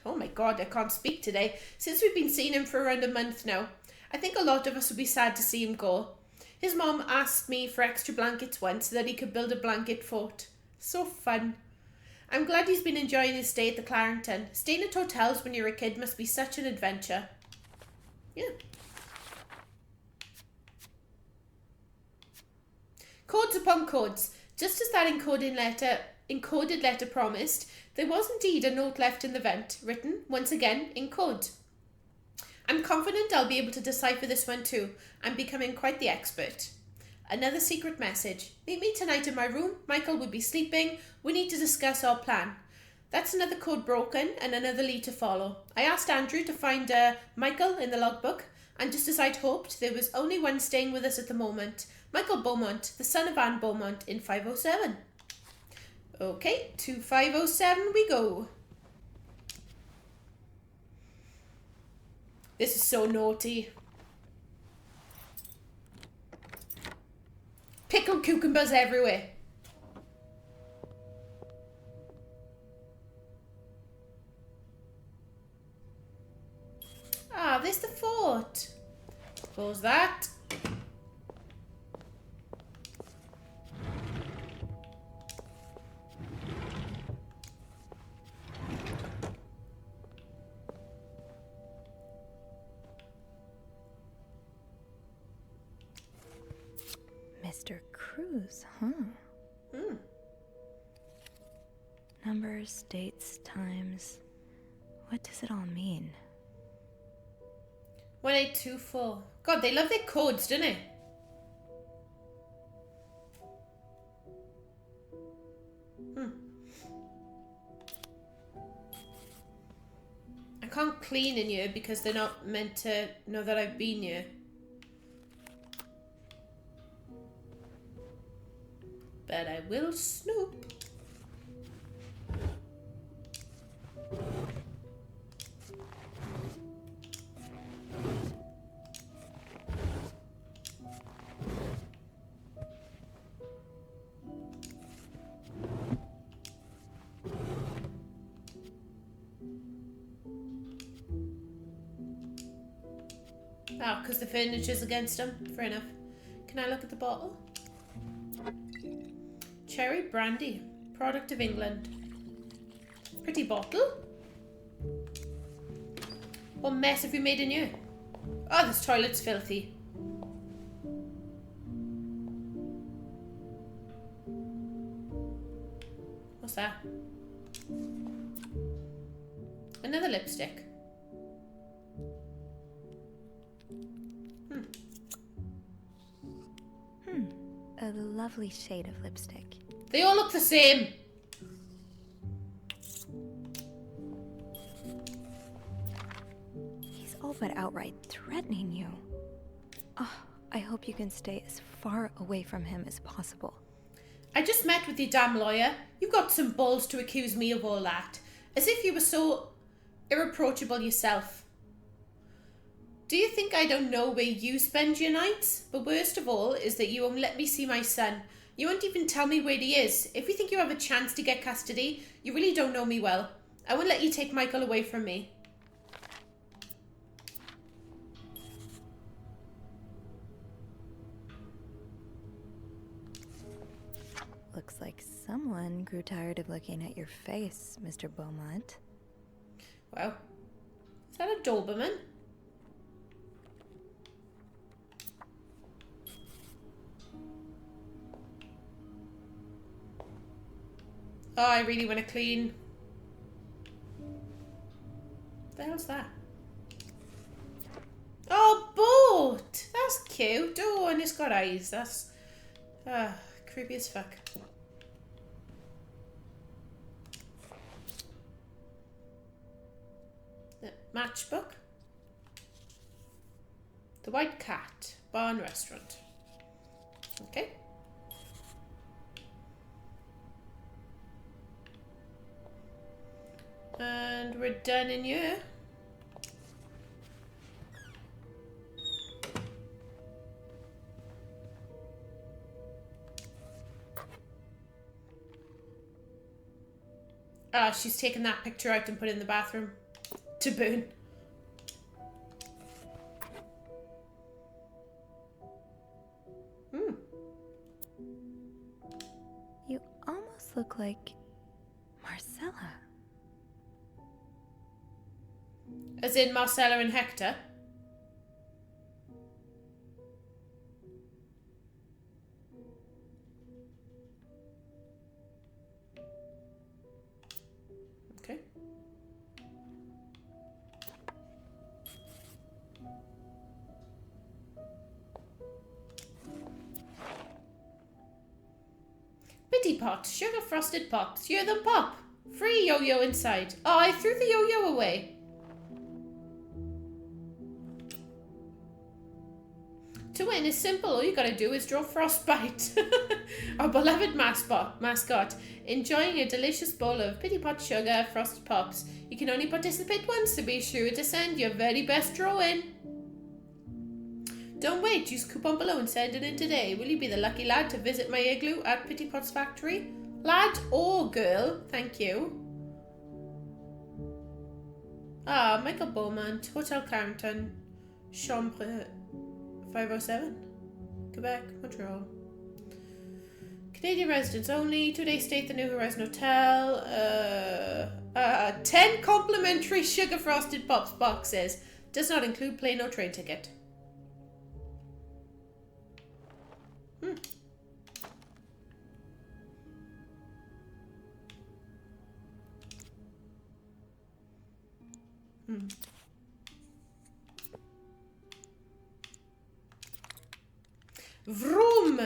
Oh my god, I can't speak today. Since we've been seeing him for around a month now. I think a lot of us would be sad to see him go. His mom asked me for extra blankets once so that he could build a blanket fort. So fun. I'm glad he's been enjoying his stay at the Clarrington. Staying at hotels when you're a kid must be such an adventure. Yeah. Codes upon codes. Just as that encoded letter promised, there was indeed a note left in the vent, written, once again, in code. I'm confident I'll be able to decipher this one too. I'm becoming quite the expert. Another secret message. Meet me tonight in my room. Michael will be sleeping. We need to discuss our plan. That's another code broken and another lead to follow. I asked Andrew to find Michael in the logbook. And just as I'd hoped, there was only one staying with us at the moment. Michael Beaumont, the son of Anne Beaumont, in 507. Okay, to 507 we go. This is so naughty. Pickled cucumbers everywhere. Ah, there's the fort. Close that. Mr. Cruz, huh? Numbers, dates, times. What does it all mean? 1824. God, they love their codes, don't they? I can't clean in here because they're not meant to know that I've been here. But I will snoop. Oh, because the furniture's against them. Fair enough. Can I look at the bottle? Cherry brandy. Product of England. Pretty bottle. What mess have you made in here? Oh, this toilet's filthy. What's that? Another lipstick. A lovely shade of lipstick. They all look the same. He's all but outright threatening you. Oh, I hope you can stay as far away from him as possible. I just met with your damn lawyer. You've got some balls to accuse me of all that. As if you were so irreproachable yourself. Do you think I don't know where you spend your nights? But worst of all is that you won't let me see my son. You won't even tell me where he is. If you think you have a chance to get custody, you really don't know me well. I won't let you take Michael away from me. Looks like someone grew tired of looking at your face, Mr. Beaumont. Wow. Is that a Doberman? Oh, I really want to clean. What the hell's that? Oh, boat! That's cute. Oh, and it's got eyes. That's creepy as fuck. The matchbook. The White Cat. Bar and restaurant. Okay. And we're done in here. Ah, she's taken that picture out and put it in the bathroom to burn. You almost look like Marcella. As in Marcella and Hector? Okay. Bitty pot, sugar frosted pops. Hear them pop. Free yo-yo inside. Oh, I threw the yo-yo away. To win is simple. All you gotta do is draw Frostbite, our beloved mascot, enjoying a delicious bowl of Pity Pot Sugar Frosted Pops. You can only participate once, so be sure to send your very best drawing. Don't wait, use coupon below and send it in today. Will you be the lucky lad to visit my igloo at Pity Pot's factory? Lad or girl, thank you. Ah, Michael Beaumont, Hotel Carrington, Chambre 507, Quebec, Montreal. Canadian residents only, 2-day stay at the New Horizon Hotel, 10 complimentary sugar frosted pops boxes. Does not include plane or train ticket. Vroom!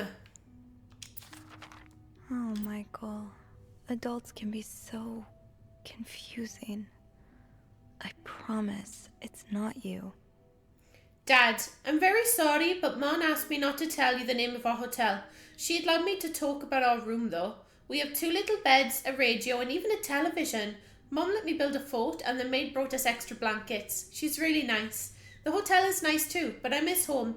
Oh, Michael. Adults can be so confusing. I promise it's not you. Dad, I'm very sorry, but Mom asked me not to tell you the name of our hotel. She allowed me to talk about our room, though. We have 2 little beds, a radio, and even a television. Mom let me build a fort, and the maid brought us extra blankets. She's really nice. The hotel is nice too, but I miss home.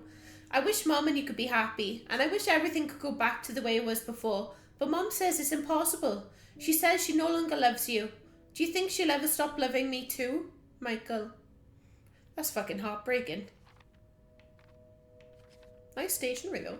I wish Mom and you could be happy, and I wish everything could go back to the way it was before, but Mom says it's impossible. She says she no longer loves you. Do you think she'll ever stop loving me too, Michael? That's fucking heartbreaking. Nice stationery though.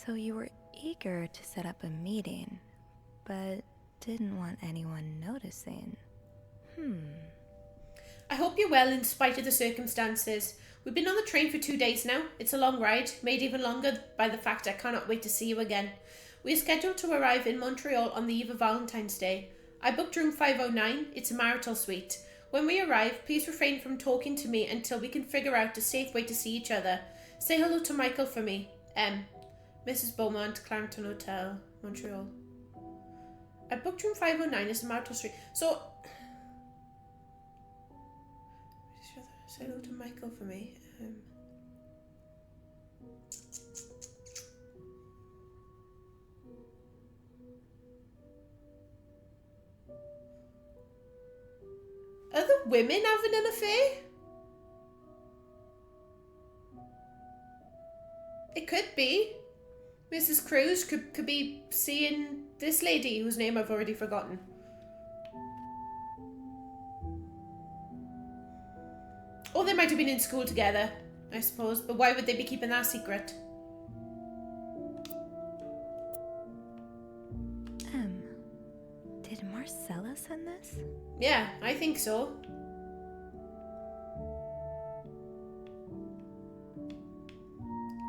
So you were eager to set up a meeting, but didn't want anyone noticing. I hope you're well in spite of the circumstances. We've been on the train for 2 days now. It's a long ride, made even longer by the fact I cannot wait to see you again. We are scheduled to arrive in Montreal on the eve of Valentine's Day. I booked room 509. It's a marital suite. When we arrive, please refrain from talking to me until we can figure out a safe way to see each other. Say hello to Michael for me. M. Mrs. Beaumont, Clarington Hotel, Montreal. I booked room 509 as a marital suite. So, say hello to Michael for me. Are the women having an affair? It could be. Mrs. Cruz could be seeing this lady whose name I've already forgotten. Or they might have been in school together, I suppose, but why would they be keeping that secret? Did Marcella send this? Yeah, I think so.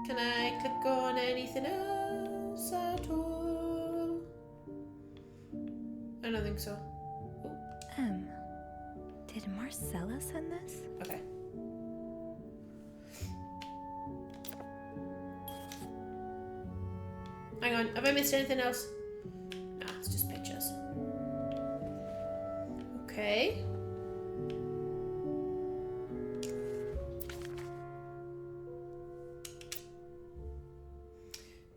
Can I click on anything else at all? I don't think so. Did Marcella send this? Okay. Hang on, have I missed anything else? Nah, it's just pictures. Okay.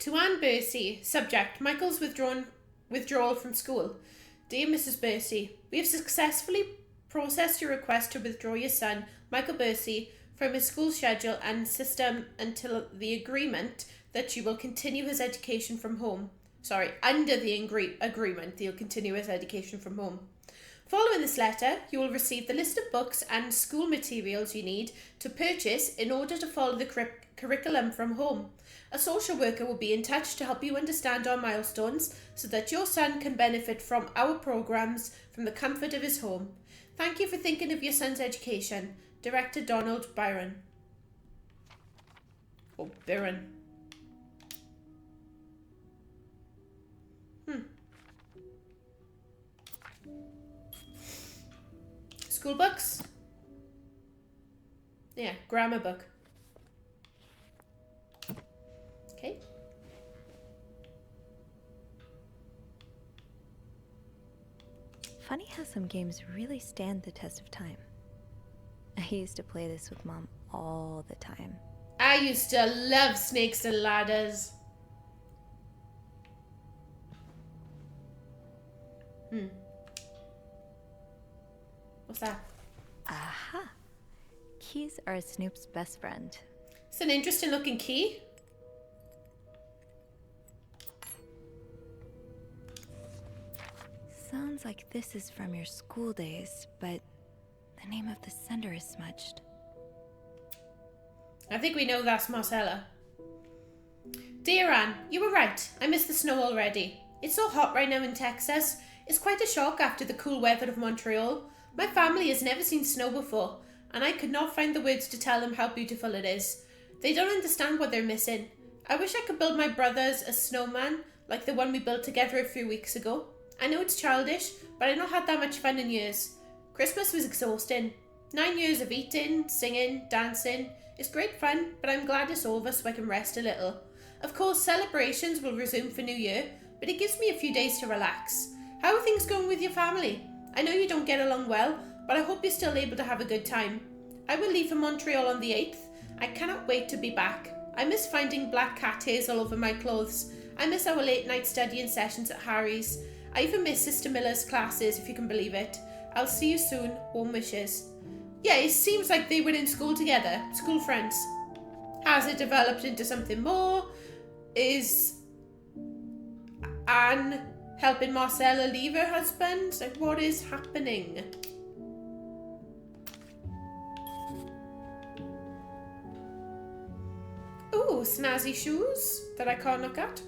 To Anne Bursey, subject, Michael's withdrawal from school. Dear Mrs. Bursey, we have successfully processed your request to withdraw your son, Michael Bursey, from his school schedule and system until the agreement that you will continue his education from home. Under the agreement that you'll continue his education from home. Following this letter, you will receive the list of books and school materials you need to purchase in order to follow the curriculum from home. A social worker will be in touch to help you understand our milestones so that your son can benefit from our programs from the comfort of his home. Thank you for thinking of your son's education. Director Donald Byron. Or Byron. School books? Yeah, grammar book. Okay. Funny how some games really stand the test of time. I used to play this with Mom all the time. I used to love Snakes and Ladders. What's that? Aha! Keys are Snoop's best friend. It's an interesting looking key. Sounds like this is from your school days, but the name of the sender is smudged. I think we know that's Marcella. Dear Anne, you were right. I miss the snow already. It's so hot right now in Texas. It's quite a shock after the cool weather of Montreal. My family has never seen snow before, and I could not find the words to tell them how beautiful it is. They don't understand what they're missing. I wish I could build my brothers a snowman like the one we built together a few weeks ago. I know it's childish, but I've not had that much fun in years. Christmas was exhausting. 9 years of eating, singing, dancing. It's great fun, but I'm glad it's over so I can rest a little. Of course, celebrations will resume for New Year, but it gives me a few days to relax. How are things going with your family? I know you don't get along well, but I hope you're still able to have a good time. I will leave for Montreal on the 8th. I cannot wait to be back. I miss finding black cat hairs all over my clothes. I miss our late night studying sessions at Harry's. I even miss Sister Miller's classes, if you can believe it. I'll see you soon. Warm wishes. Yeah, it seems like they were in school together. School friends. Has it developed into something more? Is Anne helping Marcella leave her husband? Like, what is happening? Ooh, snazzy shoes that I can't look at.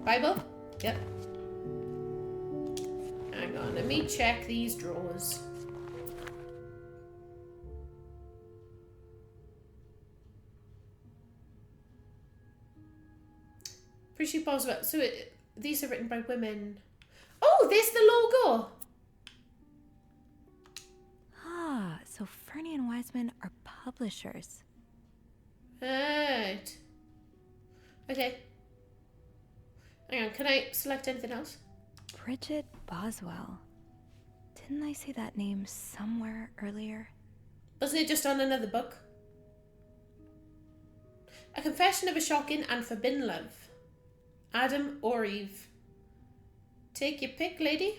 Bible? Yep. Hang on, let me check these drawers. Pretty Boswell. So these are written by women. Oh, there's the logo. Ah, so Fernie and Wiseman are publishers. Right. Okay. Hang on, can I select anything else? Bridget Boswell. Didn't I see that name somewhere earlier? Wasn't it just on another book? A Confession of a Shocking and Forbidden Love. Adam or Eve. Take your pick, lady.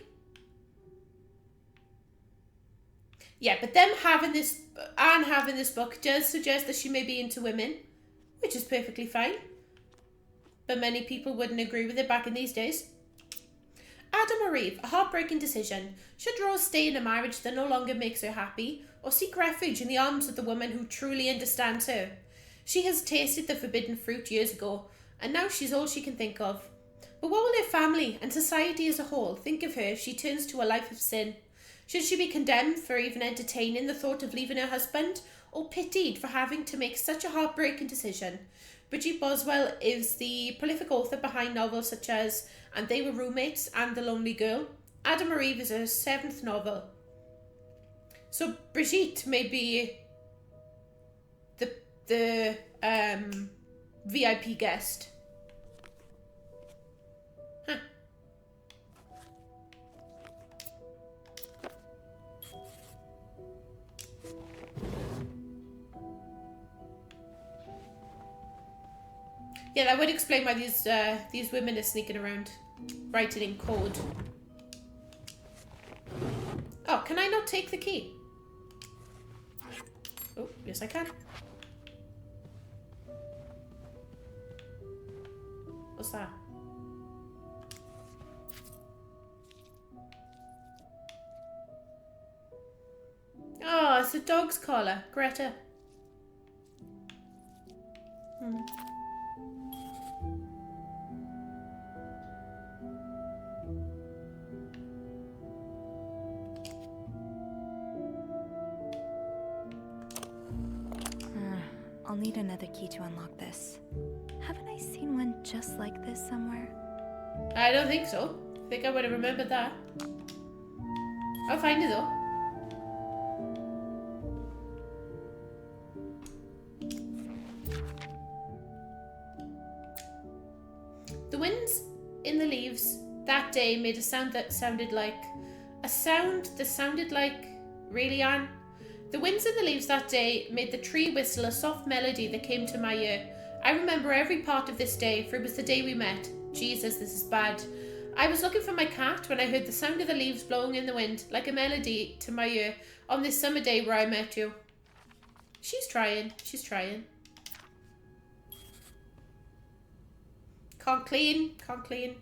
Yeah, but them having this, Anne having this book does suggest that she may be into women, which is perfectly fine. But many people wouldn't agree with it back in these days. Adam or Eve, a heartbreaking decision. Should Rose stay in a marriage that no longer makes her happy, or seek refuge in the arms of the woman who truly understands her? She has tasted the forbidden fruit years ago, and now she's all she can think of. But what will her family and society as a whole think of her if she turns to a life of sin? Should she be condemned for even entertaining the thought of leaving her husband, or pitied for having to make such a heartbreaking decision? Bridget Boswell is the prolific author behind novels such as And They Were Roommates and The Lonely Girl. Adam or Eve is her 7th novel. So Brigitte may be the VIP guest. Huh. Yeah, that would explain why these women are sneaking around, writing in code. Oh, can I not take the key? Oh, yes I can. What's that? Oh, it's a dog's collar. Greta. I'll need another key to unlock this. Haven't I seen one just like this somewhere? I don't think so. I think I would have remembered that. I'll find it though. The winds in the leaves that day made a sound that sounded like... Really, Anne? The winds in the leaves that day made the tree whistle a soft melody that came to my ear. I remember every part of this day, for it was the day we met. Jesus, this is bad. I was looking for my cat when I heard the sound of the leaves blowing in the wind, like a melody to my ear, on this summer day where I met you. She's trying. She's trying. Can't clean. Can't clean.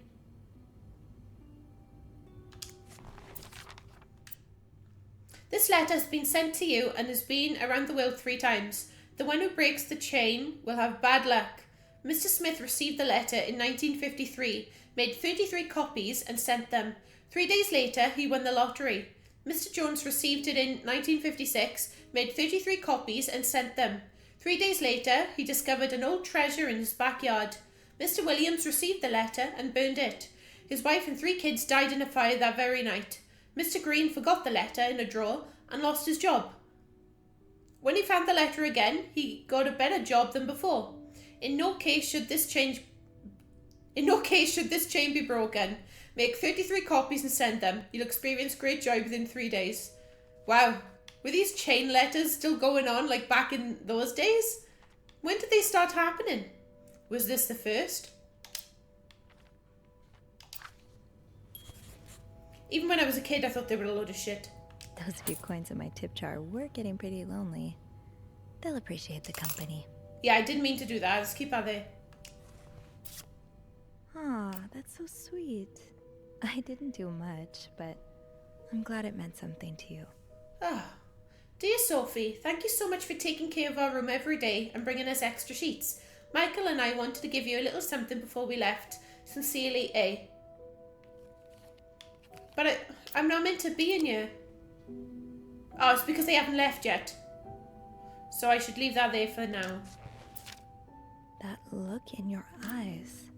This letter has been sent to you and has been around the world 3 times. The one who breaks the chain will have bad luck. Mr. Smith received the letter in 1953, made 33 copies and sent them. 3 days later, he won the lottery. Mr. Jones received it in 1956, made 33 copies and sent them. 3 days later, he discovered an old treasure in his backyard. Mr. Williams received the letter and burned it. His wife and 3 kids died in a fire that very night. Mr. Green forgot the letter in a drawer and lost his job. When he found the letter again, he got a better job than before. In no case should this chain be broken. Make 33 copies and send them. You'll experience great joy within 3 days. Wow, were these chain letters still going on like back in those days? When did they start happening? Was this the first? Even when I was a kid, I thought they were a load of shit. Those few coins in my tip jar were getting pretty lonely. They'll appreciate the company. Yeah, I didn't mean to do that. Just keep that there. Aw, that's so sweet. I didn't do much, but I'm glad it meant something to you. Ah, dear Sophie, thank you so much for taking care of our room every day and bringing us extra sheets. Michael and I wanted to give you a little something before we left. Sincerely, A. But I'm not meant to be in here. Oh, it's because they haven't left yet. So I should leave that there for now. That look in your eyes.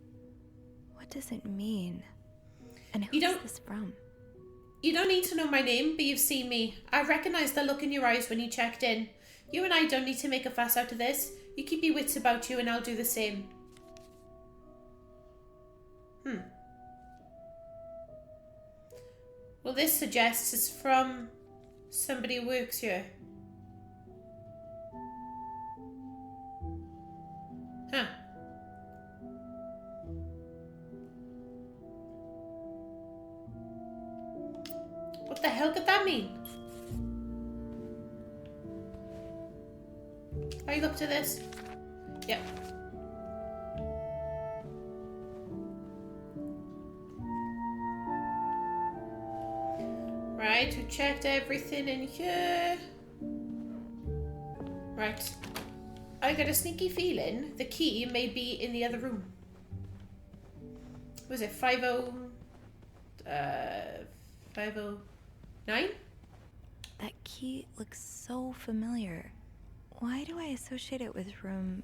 What does it mean? And who is this from? You don't need to know my name, but you've seen me. I recognized the look in your eyes when you checked in. You and I don't need to make a fuss out of this. You keep your wits about you and I'll do the same. Well, this suggests it's from somebody who works here. Huh. What the hell could that mean? Are you up to this? Yep. Right, we checked everything in here. Right. I got a sneaky feeling the key may be in the other room. Was it 509? That key looks so familiar. Why do I associate it with room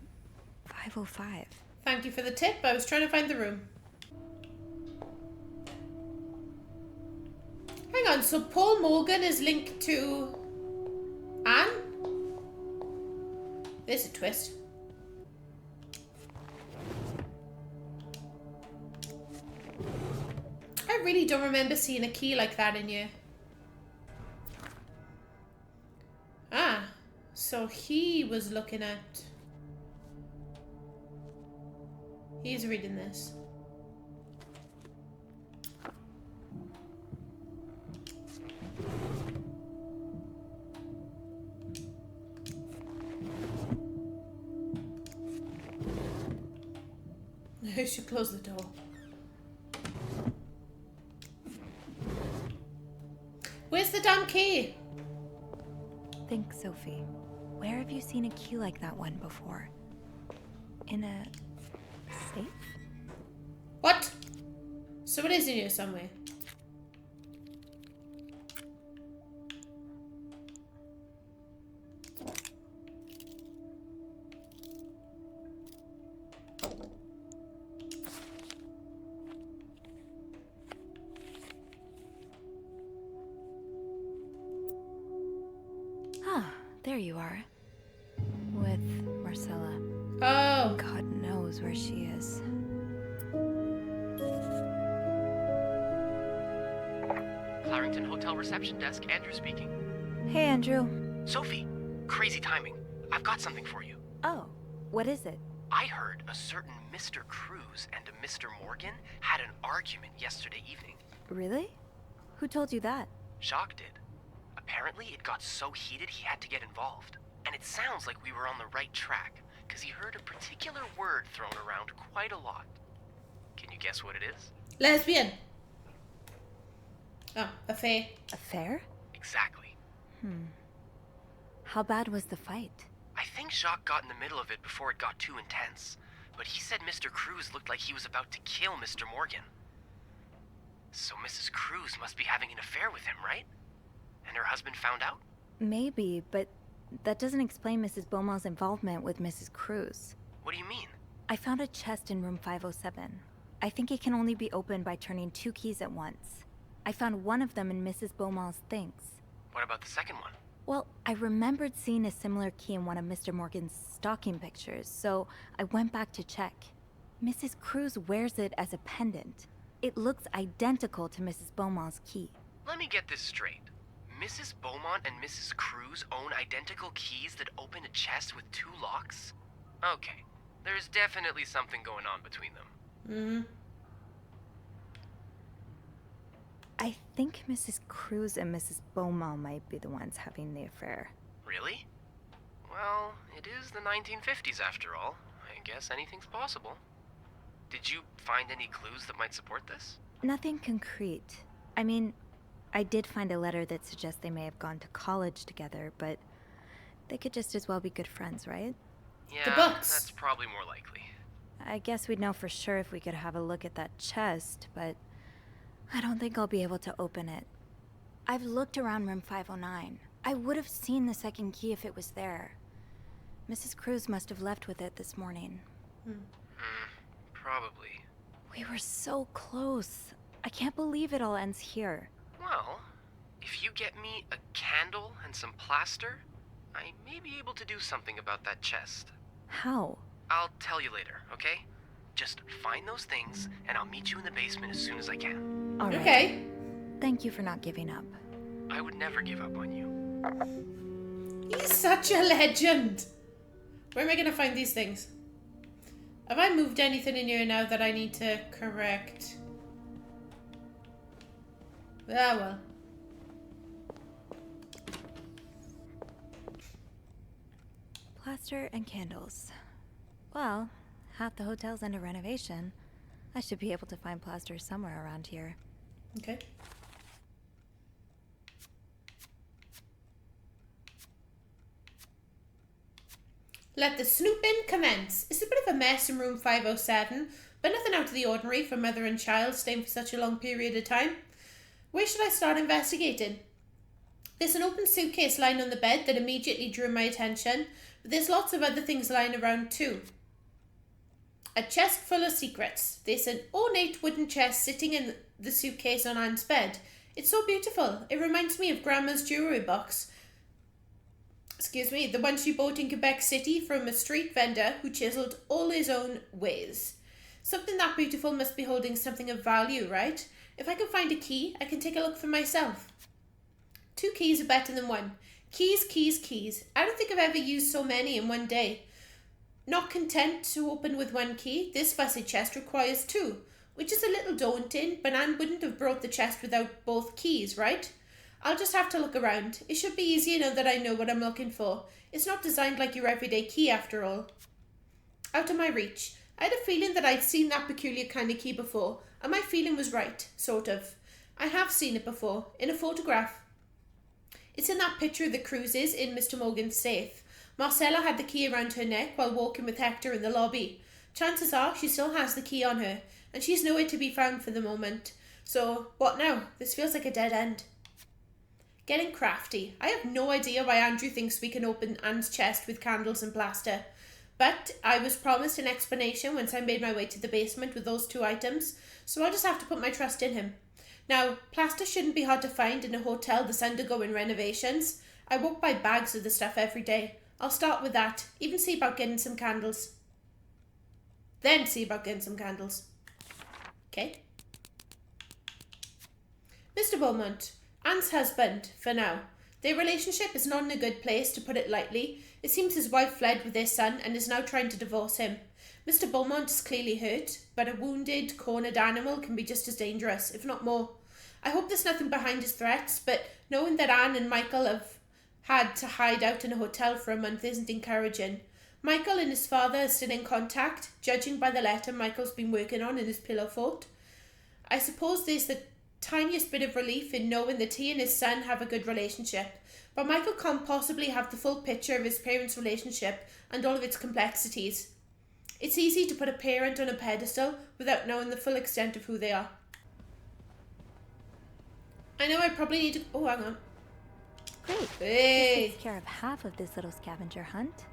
505? Thank you for the tip. I was trying to find the room. Hang on, so Paul Morgan is linked to Anne? There's a twist. I really don't remember seeing a key like that in here. Ah, so he was looking at... He's reading this. I should close the door. Where's the damn key? Think, Sophie. Where have you seen a key like that one before? In a safe? What? So it is in here somewhere. There you are. With Marcella. Oh. God knows where she is. Clarington Hotel reception desk, Andrew speaking. Hey, Andrew. Sophie, crazy timing. I've got something for you. Oh, what is it? I heard a certain Mr. Cruz and a Mr. Morgan had an argument yesterday evening. Really? Who told you that? Jacques did. Apparently, it got so heated he had to get involved. And it sounds like we were on the right track, because he heard a particular word thrown around quite a lot. Can you guess what it is? Lesbian. Oh, affair. Affair? Exactly. How bad was the fight? I think Jacques got in the middle of it before it got too intense. But he said Mr. Cruz looked like he was about to kill Mr. Morgan. So Mrs. Cruz must be having an affair with him, right? And her husband found out? Maybe, but that doesn't explain Mrs. Beaumont's involvement with Mrs. Cruz. What do you mean? I found a chest in room 507. I think it can only be opened by turning 2 keys at once. I found one of them in Mrs. Beaumont's things. What about the second one? Well, I remembered seeing a similar key in one of Mr. Morgan's stocking pictures, so I went back to check. Mrs. Cruz wears it as a pendant. It looks identical to Mrs. Beaumont's key. Let me get this straight. Mrs. Beaumont and Mrs. Cruz own identical keys that open a chest with 2 locks? Okay, there's definitely something going on between them. I think Mrs. Cruz and Mrs. Beaumont might be the ones having the affair. Really? Well, it is the 1950s after all. I guess anything's possible. Did you find any clues that might support this? Nothing concrete. I mean, I did find a letter that suggests they may have gone to college together, but they could just as well be good friends, right? Yeah, The books. That's probably more likely. I guess we'd know for sure if we could have a look at that chest, but I don't think I'll be able to open it. I've looked around room 509. I would have seen the second key if it was there. Mrs. Cruz must have left with it this morning. Probably. We were so close. I can't believe it all ends here. Well, if you get me a candle and some plaster, I may be able to do something about that chest. How? I'll tell you later, okay? Just find those things, and I'll meet you in the basement as soon as I can. All right. Okay. Thank you for not giving up. I would never give up on you. He's such a legend. Where am I going to find these things? Have I moved anything in here now that I need to correct? Ah, well. Plaster and candles. Well, half the hotel's under renovation. I should be able to find plaster somewhere around here. Okay. Let the snooping commence. It's a bit of a mess in room 507, but nothing out of the ordinary for mother and child staying for such a long period of time. Where should I start investigating? There's an open suitcase lying on the bed that immediately drew my attention, but there's lots of other things lying around too. A chest full of secrets. There's an ornate wooden chest sitting in the suitcase on Anne's bed. It's so beautiful. It reminds me of Grandma's jewellery box. Excuse me, the one she bought in Quebec City from a street vendor who chiselled all his own ways. Something that beautiful must be holding something of value, right? If I can find a key, I can take a look for myself. 2 keys are better than 1. Keys, keys, keys. I don't think I've ever used so many in one day. Not content to open with 1 key, this fussy chest requires 2, which is a little daunting, but Anne wouldn't have brought the chest without both keys, right? I'll just have to look around. It should be easier now that I know what I'm looking for. It's not designed like your everyday key after all. Out of my reach. I had a feeling that I'd seen that peculiar kind of key before, and my feeling was right, sort of. I have seen it before, in a photograph. It's in that picture of the Cruzes in Mr. Morgan's safe. Marcella had the key around her neck while walking with Hector in the lobby. Chances are she still has the key on her, and she's nowhere to be found for the moment. So, what now? This feels like a dead end. Getting crafty. I have no idea why Andrew thinks we can open Anne's chest with candles and plaster. But I was promised an explanation once I made my way to the basement with those 2 items, so I'll just have to put my trust in him. Now, plaster shouldn't be hard to find in a hotel that's undergoing renovations. I walk by bags of the stuff every day. I'll start with that, even see about getting some candles. Then see about getting some candles. Okay. Mr. Beaumont, Anne's husband, for now. Their relationship is not in a good place, to put it lightly. It seems his wife fled with their son and is now trying to divorce him. Mr. Beaumont is clearly hurt, but a wounded, cornered animal can be just as dangerous, if not more. I hope there's nothing behind his threats, but knowing that Anne and Michael have had to hide out in a hotel for a month isn't encouraging. Michael and his father are still in contact, judging by the letter Michael's been working on in his pillow fort. I suppose there's the tiniest bit of relief in knowing that he and his son have a good relationship, but Michael can't possibly have the full picture of his parents' relationship and all of its complexities. It's easy to put a parent on a pedestal without knowing the full extent of who they are. I know I probably need to... Oh, hang on. Great. Hey! This takes care of half of this little scavenger hunt.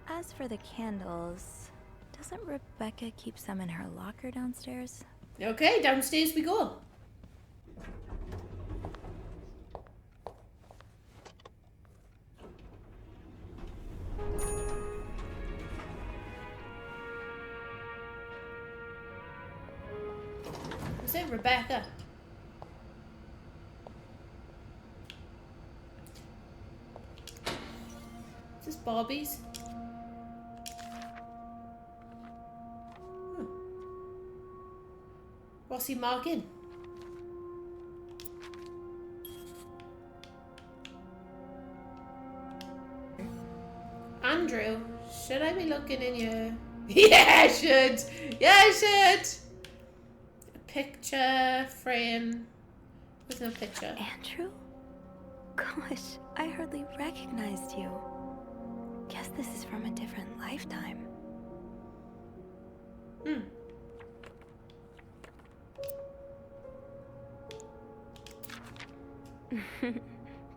As for the candles, doesn't Rebecca keep some in her locker downstairs? Okay, downstairs we go. Is it Rebecca? Is this Barbie's? What's he marking? Andrew, should I be looking in your... Yeah, I should! Yeah, I should! A picture frame with no picture. Andrew? Gosh, I hardly recognized you. Guess this is from a different lifetime.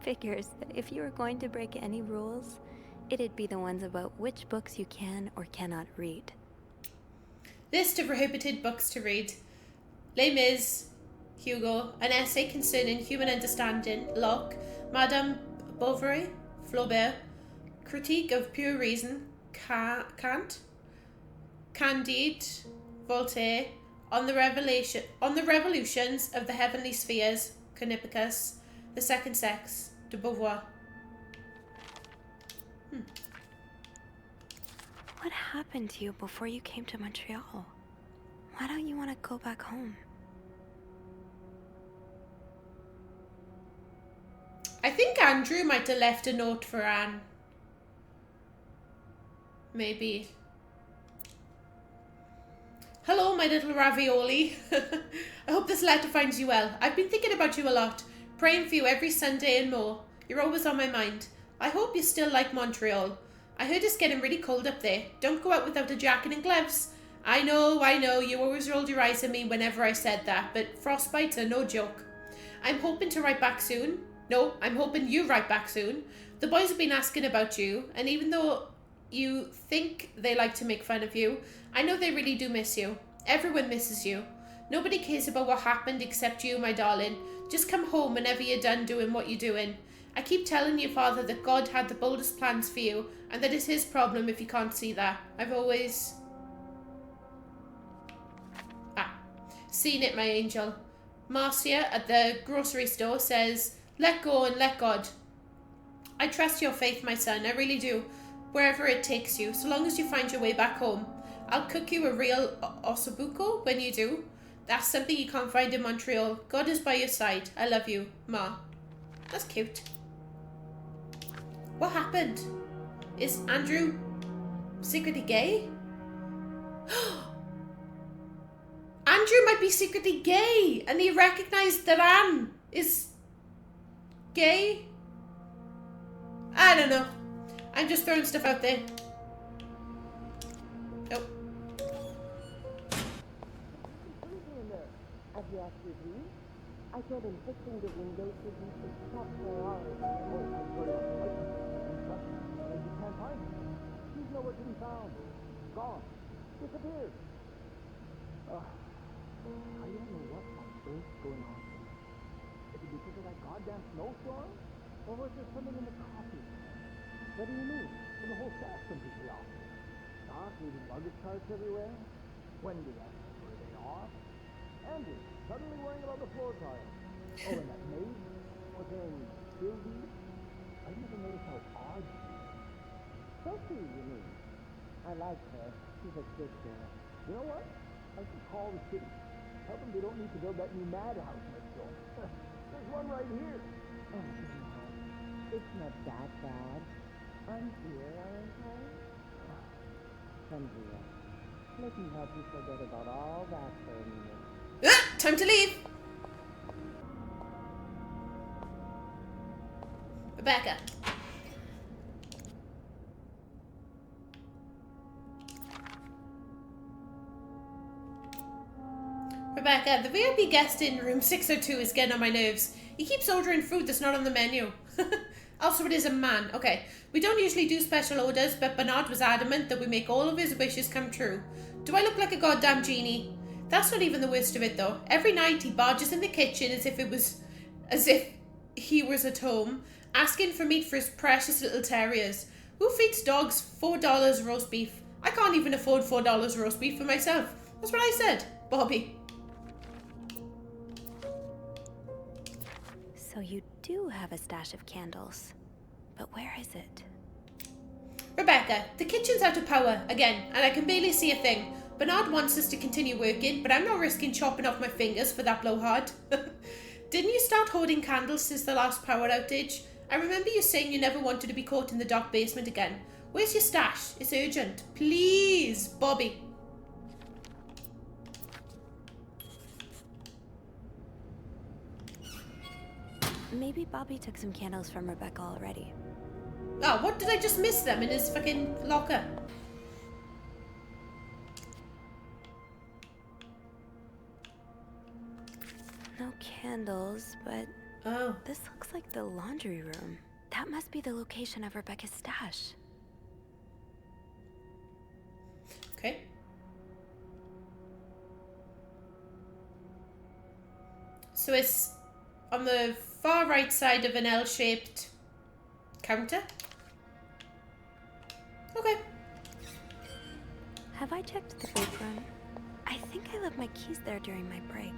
Figures that if you were going to break any rules, it'd be the ones about which books you can or cannot read. List of prohibited books to read. Les Mis, Hugo, an essay concerning human understanding, Locke, Madame Bovary, Flaubert, Critique of Pure Reason, Kant, Candide, Voltaire, on the revolutions of the heavenly spheres, Copernicus, The Second Sex, de Beauvoir. What happened to you before you came to Montreal? Why don't you want to go back home? I think Andrew might have left a note for Anne. Maybe. Hello, my little ravioli. I hope this letter finds you well. I've been thinking about you a lot, praying for you every Sunday and more. You're always on my mind. I hope you still like Montreal. I heard it's getting really cold up there. Don't go out without a jacket and gloves. I know, you always rolled your eyes at me whenever I said that, but frostbites are no joke. I'm hoping to write back soon. No, I'm hoping you write back soon. The boys have been asking about you, and even though you think they like to make fun of you, I know they really do miss you. Everyone misses you. Nobody cares about what happened except you, my darling. Just come home whenever you're done doing what you're doing. I keep telling your father that God had the boldest plans for you, and that it's his problem if you can't see that. I've always... seen it, my angel. Marcia at the grocery store says, let go and let God. I trust your faith, my son, I really do. Wherever it takes you, so long as you find your way back home. I'll cook you a real ossobuco when you do. That's something you can't find in Montreal. God is by your side. I love you, Ma. That's cute. What happened? Is Andrew secretly gay? Andrew might be secretly gay, and he recognized that Anne is gay. I don't know. I'm just throwing stuff out there. Oh. Have you asked your dean? I told him fixing the windows would be his top priority. You can't find him. He's nowhere to be found. Gone. Disappeared. I don't know what on earth's going on. Is it because of that goddamn snowstorm? Or was there something in the coffee? What do you mean? Well, the whole staff's completely off. Doc leaving luggage carts everywhere? Wendy asking for a day off? Andrew suddenly worrying about the floor tile. Oh, and that maid? What's her name? Sylvie? I never noticed how odd she is. Sophie, you mean? I like her. She's a good girl. You know what? I should call the city. Tell them they don't need to build that new madhouse next door. There's one right here. Oh, no. It's not that bad. I'm here, aren't I? Come here. Let me help you forget about all that for a minute. Ah, time to leave. Rebecca. Rebecca, the VIP guest in room 602 is getting on my nerves. He keeps ordering food that's not on the menu. Also, it is a man. Okay, we don't usually do special orders, but Bernard was adamant that we make all of his wishes come true. Do I look like a goddamn genie? That's not even the worst of it, though. Every night he barges in the kitchen as if he was at home, asking for meat for his precious little terriers. Who feeds dogs $4 roast beef? I can't even afford $4 roast beef for myself. That's what I said, Bobby. So you do have a stash of candles. But where is it? Rebecca, the kitchen's out of power, again, and I can barely see a thing. Bernard wants us to continue working, but I'm not risking chopping off my fingers for that blowhard. Didn't you start hoarding candles since the last power outage? I remember you saying you never wanted to be caught in the dark basement again. Where's your stash? It's urgent. Please, Bobby. Maybe Bobby took some candles from Rebecca already. Oh, what did I just miss them in his fucking locker? No candles, but oh, this looks like the laundry room. That must be the location of Rebecca's stash. Okay. So it's on the far right side of an L-shaped counter. Okay. Have I checked the break room? I think I left my keys there during my break.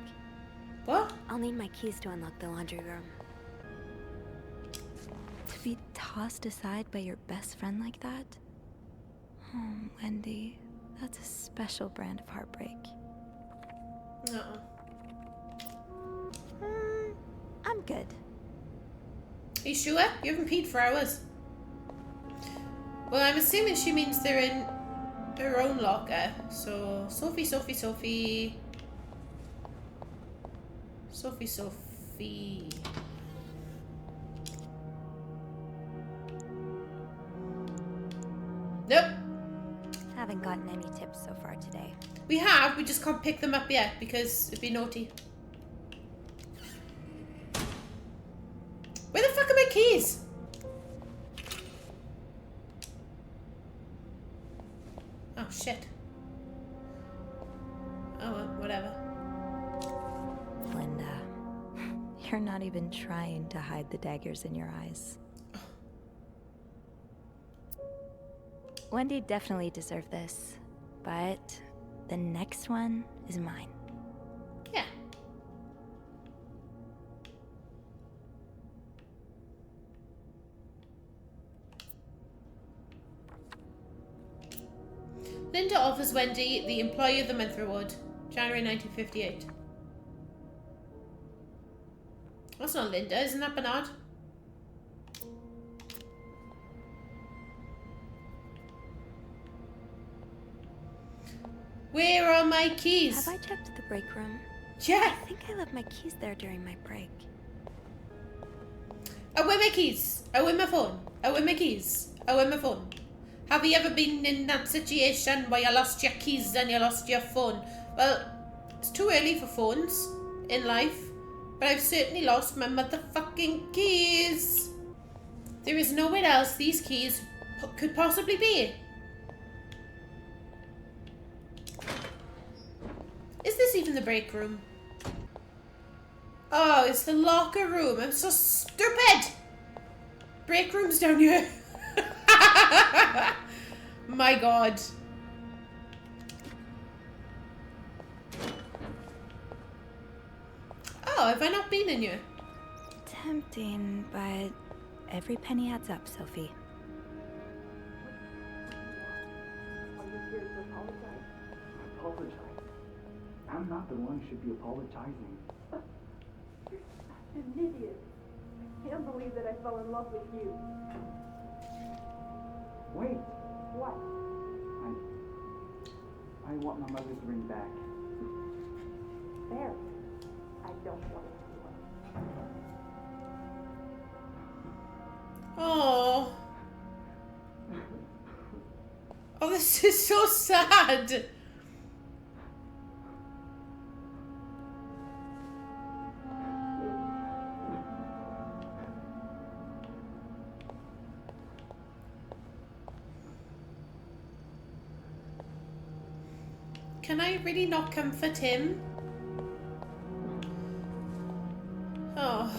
What? I'll need my keys to unlock the laundry room. To be tossed aside by your best friend like that? Oh, Wendy, that's a special brand of heartbreak. No. I'm good. Are you sure? You haven't peed for hours. Well, I'm assuming she means they're in her own locker. So, Sophie. Nope. Haven't gotten any tips so far today. We have, we just can't pick them up yet because it'd be naughty. Where the fuck are my keys? Oh shit. Oh well, whatever. Linda, you're not even trying to hide the daggers in your eyes. Wendy definitely deserved this, but the next one is mine. Yeah. Linda offers Wendy the Employee of the Month Reward, January 1958. That's not Linda, isn't that Bernard? Where are my keys? Have I checked the break room? Yeah. I think I left my keys there during my break. Oh, where are my keys? Oh, where my phone? Oh, where my keys? Oh, where my phone? Have you ever been in that situation where you lost your keys and you lost your phone? Well, it's too early for phones in life, but I've certainly lost my motherfucking keys. There is nowhere else these keys could possibly be. Is this even the break room? Oh, it's the locker room. I'm so stupid. Break room's down here. My god. Oh, have I not been in here? Tempting, but every penny adds up, Sophie. Are you here to apologize? Apologize? I'm not the one who should be apologizing. You're an idiot. I can't believe that I fell in love with you. Wait, What? I want my mother's ring back. There. I don't want it anyway. Oh. Oh, this is so sad. Can I really not comfort him? Oh.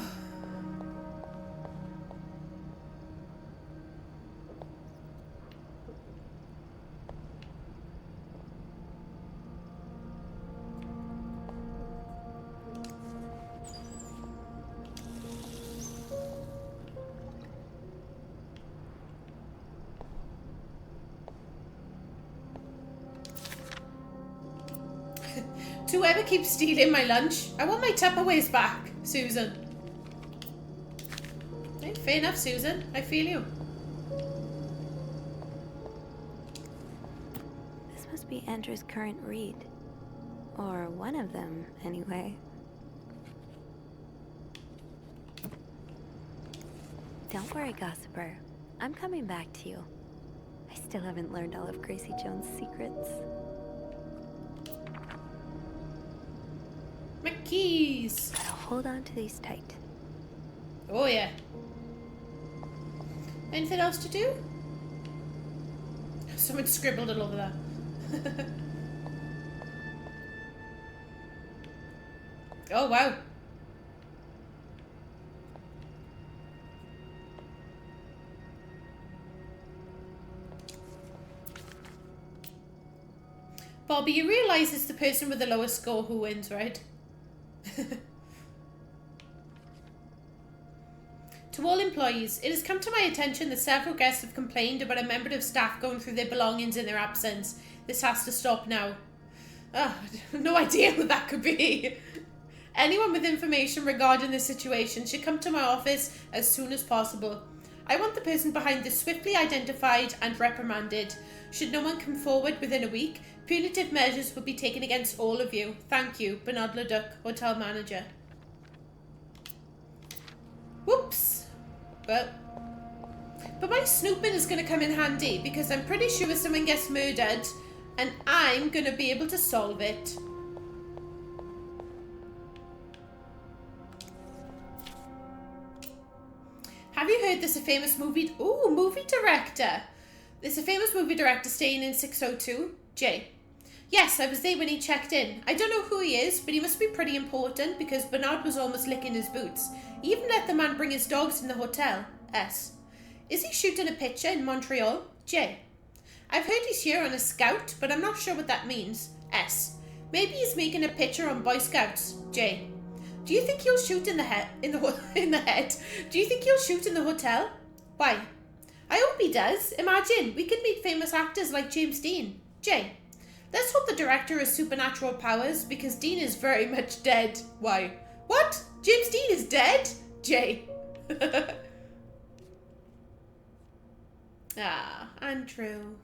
To whoever keeps stealing my lunch, I want my Tupperwares back, Susan. Hey, fair enough, Susan. I feel you. This must be Andrew's current read. Or one of them, anyway. Don't worry, gossiper. I'm coming back to you. I still haven't learned all of Gracie Jones' secrets. My keys. Gotta hold on to these tight. Oh, yeah. Anything else to do? Someone scribbled all over that. Oh, wow. Bobby, you realise it's the person with the lowest score who wins, right? To all employees, it has come to my attention that several guests have complained about a member of staff going through their belongings in their absence. This has to stop now. No idea who that could be. Anyone with information regarding this situation should come to my office as soon as possible. I want the person behind this swiftly identified and reprimanded. Should no one come forward within a week, punitive measures will be taken against all of you. Thank you, Bernard Leduc, Hotel Manager. Whoops. But my snooping is going to come in handy because I'm pretty sure someone gets murdered and I'm going to be able to solve it. Have you heard there's a famous movie director? There's a famous movie director staying in 602, Jay. Yes, I was there when he checked in. I don't know who he is, but he must be pretty important because Bernard was almost licking his boots. He even let the man bring his dogs in the hotel, S. Is he shooting a picture in Montreal, J? I've heard he's here on a scout, but I'm not sure what that means, S. Maybe he's making a picture on Boy Scouts, J. Do you think he'll shoot in the head? Do you think he'll shoot in the hotel? Why? I hope he does. Imagine, we could meet famous actors like James Dean. Jay, let's hope the director has supernatural powers because Dean is very much dead. Why? What? James Dean is dead? Jay. Andrew.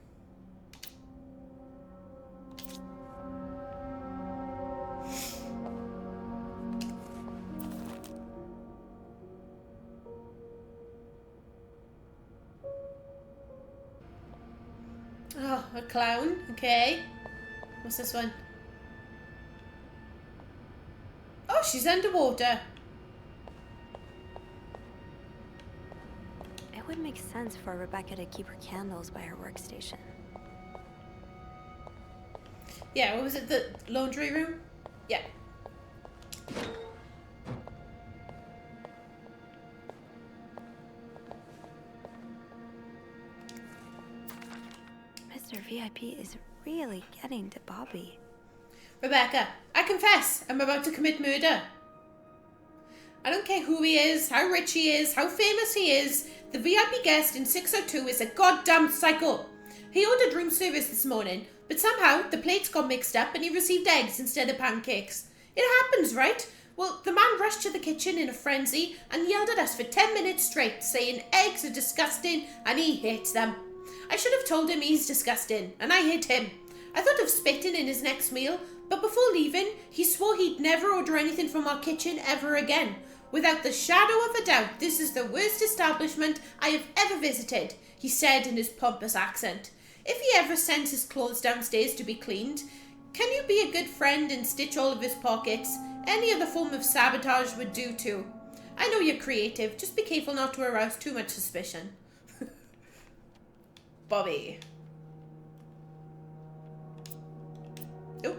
Oh, a clown. Okay. What's this one? Oh, she's underwater. It would make sense for Rebecca to keep her candles by her workstation. Yeah, what was it? The laundry room? Yeah. Mr. VIP is really getting to Bobby. Rebecca, I confess, I'm about to commit murder. I don't care who he is, how rich he is, how famous he is. The VIP guest in 602 is a goddamn psycho. He ordered room service this morning, but somehow the plates got mixed up and he received eggs instead of pancakes. It happens, right? Well, the man rushed to the kitchen in a frenzy and yelled at us for 10 minutes straight, saying eggs are disgusting and he hates them. I should have told him he's disgusting and I hate him. I thought of spitting in his next meal, but before leaving, he swore he'd never order anything from our kitchen ever again. Without the shadow of a doubt, this is the worst establishment I have ever visited, he said in his pompous accent. If he ever sends his clothes downstairs to be cleaned, can you be a good friend and stitch all of his pockets? Any other form of sabotage would do too. I know you're creative, just be careful not to arouse too much suspicion. Bobby. Oh.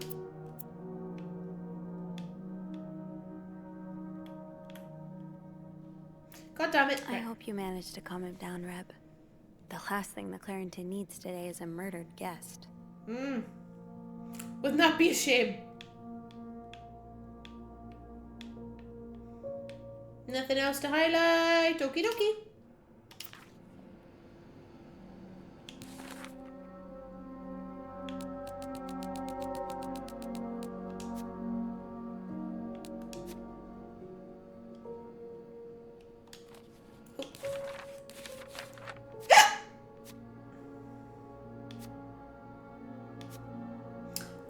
God damn it. I hope you managed to calm him down, Reb. The last thing the Clarington needs today is a murdered guest. Wouldn't that be a shame? Nothing else to highlight. Okie dokie.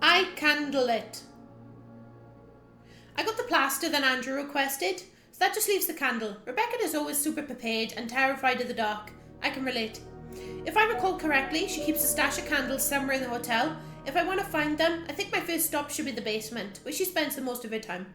I candle it. I got the plaster that Andrew requested, so that just leaves the candle. Rebecca is always super prepared and terrified of the dark. I can relate. If I recall correctly, she keeps a stash of candles somewhere in the hotel. If I want to find them, I think my first stop should be the basement, where she spends the most of her time.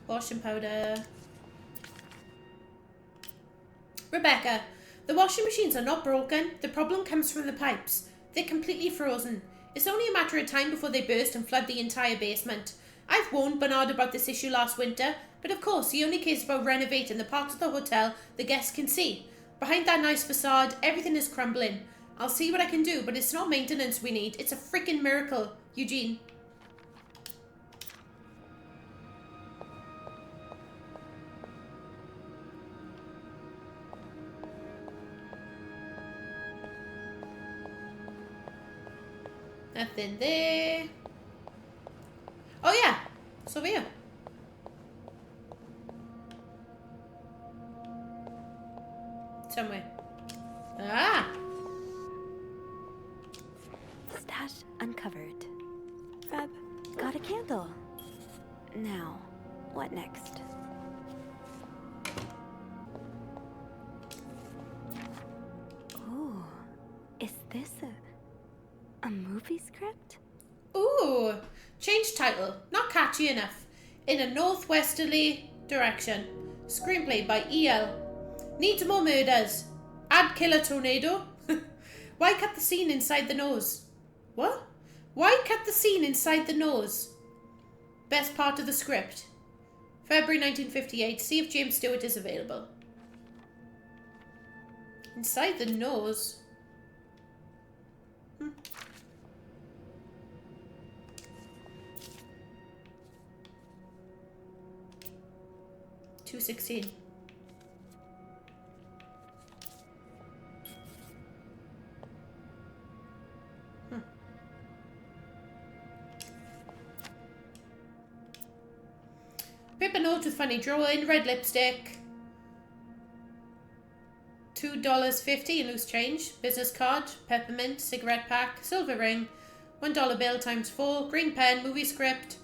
Washing powder. Rebecca, the washing machines are not broken. The problem comes from the pipes. They're completely frozen. It's only a matter of time before they burst and flood the entire basement. I've warned Bernard about this issue last winter, but of course he only cares about renovating the parts of the hotel the guests can see. Behind that nice facade, everything is crumbling. I'll see what I can do, but it's not maintenance we need. It's a freaking miracle, Eugene. Nothing there. Oh yeah, it's over here. Somewhere. Ah! Stash uncovered. Reb, got a candle. Now, what next? Ooh, is this a movie script? Ooh, change title. Not catchy enough. In a northwesterly direction. Screenplay by E.L. Needs more murders. Add killer tornado. Why cut the scene inside the nose? What? Why cut the scene inside the nose? Best part of the script. February 1958. See if James Stewart is available. Inside the nose? 216. Paper note with funny drawing, red lipstick. $2.50 in loose change, business card, peppermint, cigarette pack, silver ring, $1 bill times 4, green pen, movie script,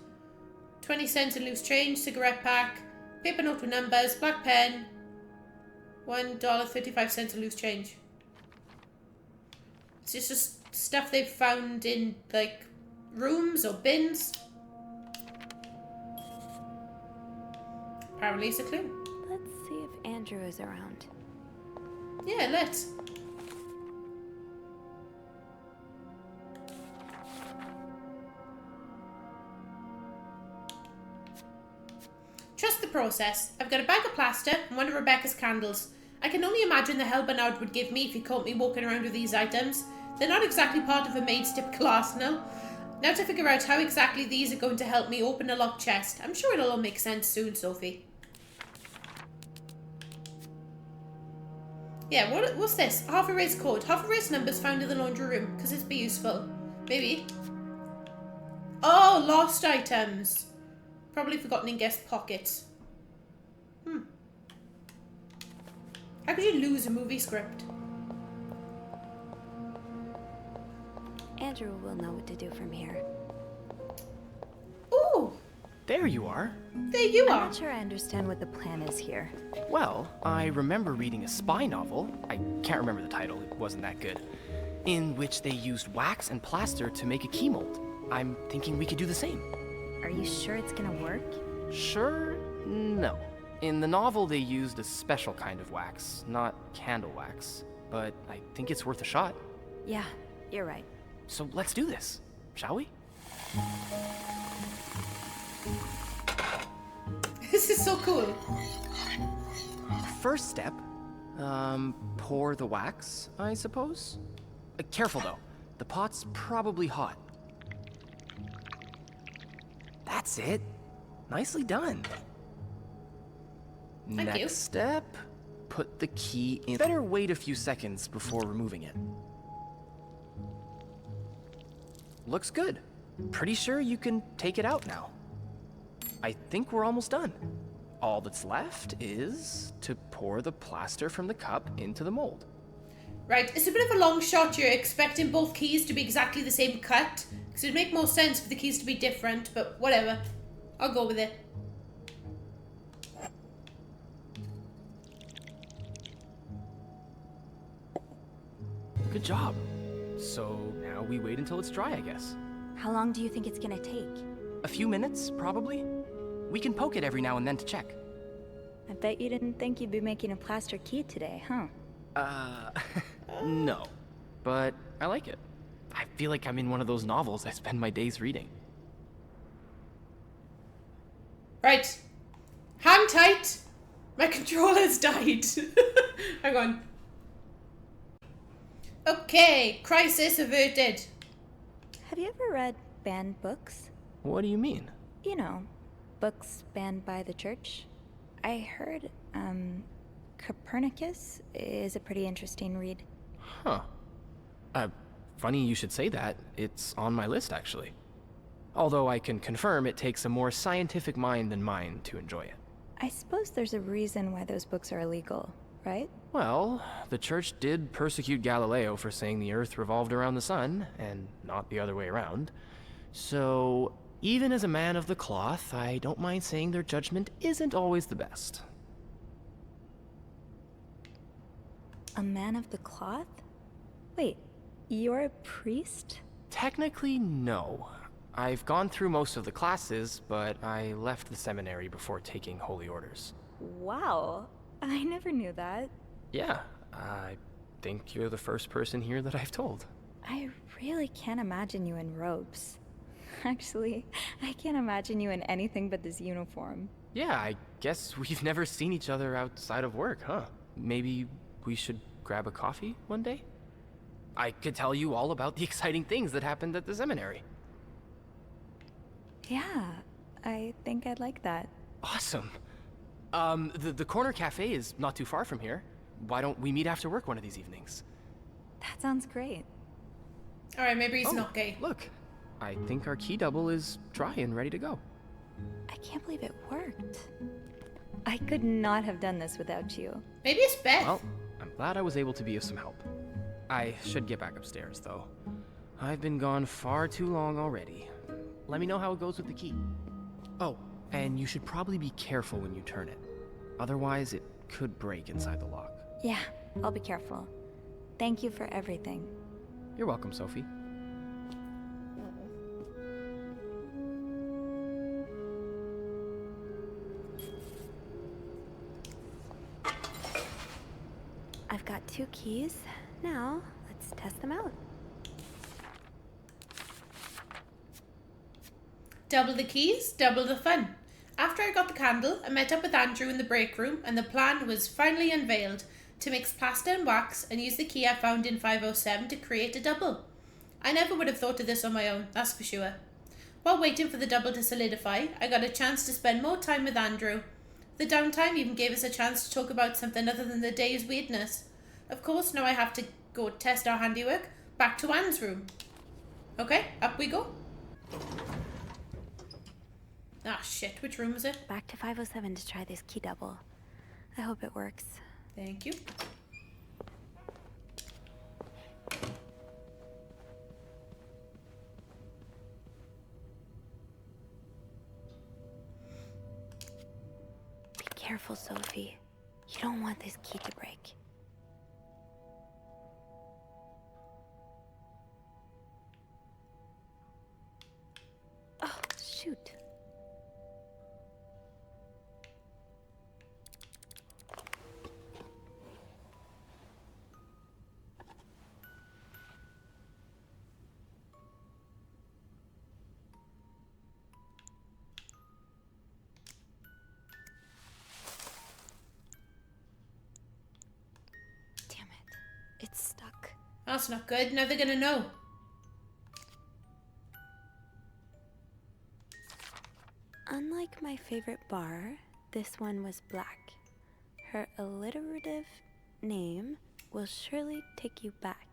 20 cents in loose change, cigarette pack, paper note with numbers, black pen, $1.35 in loose change. It's just stuff they've found in, like, rooms or bins. Apparently it's a clue. Let's see if Andrew is around. Yeah, let's. Trust the process. I've got a bag of plaster and one of Rebecca's candles. I can only imagine the hell Bernard would give me if he caught me walking around with these items. They're not exactly part of a maid's typical arsenal. Now to figure out how exactly these are going to help me open a locked chest. I'm sure it'll all make sense soon, Sophie. Yeah, what's this? Half erase code. Half erase numbers found in the laundry room. Because it's be useful. Maybe. Oh, lost items. Probably forgotten in guest pockets. How could you lose a movie script? Andrew will know what to do from here. Ooh! There you are. There you are. I'm not sure I understand what the plan is here. Well, I remember reading a spy novel, I can't remember the title, it wasn't that good, in which they used wax and plaster to make a key mold. I'm thinking we could do the same. Are you sure it's gonna work? Sure? No. In the novel, they used a special kind of wax, not candle wax. But I think it's worth a shot. Yeah, you're right. So let's do this, shall we? This is so cool. First step, pour the wax, I suppose? Careful though, the pot's probably hot. That's it. Nicely done. Thank you. Next step, put the key in. Better wait a few seconds before removing it. Looks good. Pretty sure you can take it out now. I think we're almost done. All that's left is to pour the plaster from the cup into the mold. Right, it's a bit of a long shot. You're expecting both keys to be exactly the same cut. Because it'd make more sense for the keys to be different, but whatever. I'll go with it. Good job. So now we wait until it's dry, I guess. How long do you think it's gonna take? A few minutes, probably. We can poke it every now and then to check. I bet you didn't think you'd be making a plaster key today, huh? No. But I like it. I feel like I'm in one of those novels I spend my days reading. Right. Hang tight. My controller's died. Hang on. Okay, crisis averted. Have you ever read banned books? What do you mean? You know, books banned by the church. I heard, Copernicus is a pretty interesting read. Huh. Funny you should say that. It's on my list, actually. Although I can confirm it takes a more scientific mind than mine to enjoy it. I suppose there's a reason why those books are illegal, right? Well, the church did persecute Galileo for saying the Earth revolved around the sun, and not the other way around. So, even as a man of the cloth, I don't mind saying their judgment isn't always the best. A man of the cloth? Wait, you're a priest? Technically, no. I've gone through most of the classes, but I left the seminary before taking holy orders. Wow, I never knew that. Yeah, I think you're the first person here that I've told. I really can't imagine you in robes. Actually, I can't imagine you in anything but this uniform. Yeah, I guess we've never seen each other outside of work, huh? Maybe we should grab a coffee one day? I could tell you all about the exciting things that happened at the seminary. Yeah, I think I'd like that. Awesome. The corner cafe is not too far from here. Why don't we meet after work one of these evenings? That sounds great. Alright, maybe he's not gay. Look, I think our key double is dry and ready to go. I can't believe it worked. I could not have done this without you. Maybe it's Beth. Well, I'm glad I was able to be of some help. I should get back upstairs, though. I've been gone far too long already. Let me know how it goes with the key. Oh, and you should probably be careful when you turn it. Otherwise, it could break inside the lock. Yeah, I'll be careful. Thank you for everything. You're welcome, Sophie. I've got 2 keys. Now, let's test them out. Double the keys, double the fun. After I got the candle, I met up with Andrew in the break room and the plan was finally unveiled to mix plaster and wax and use the key I found in 507 to create a double. I never would have thought of this on my own, that's for sure. While waiting for the double to solidify, I got a chance to spend more time with Andrew. The downtime even gave us a chance to talk about something other than the day's weirdness. Of course, now I have to go test our handiwork. Back to Anne's room. Okay, up we go. Ah, shit, which room was it? Back to 507 to try this key double. I hope it works. Thank you. Be careful, Sophie. You don't want this key to break. Oh, shoot. It's stuck. That's not good. Now they're gonna know. Unlike my favorite bar, this one was black. Her alliterative name will surely take you back.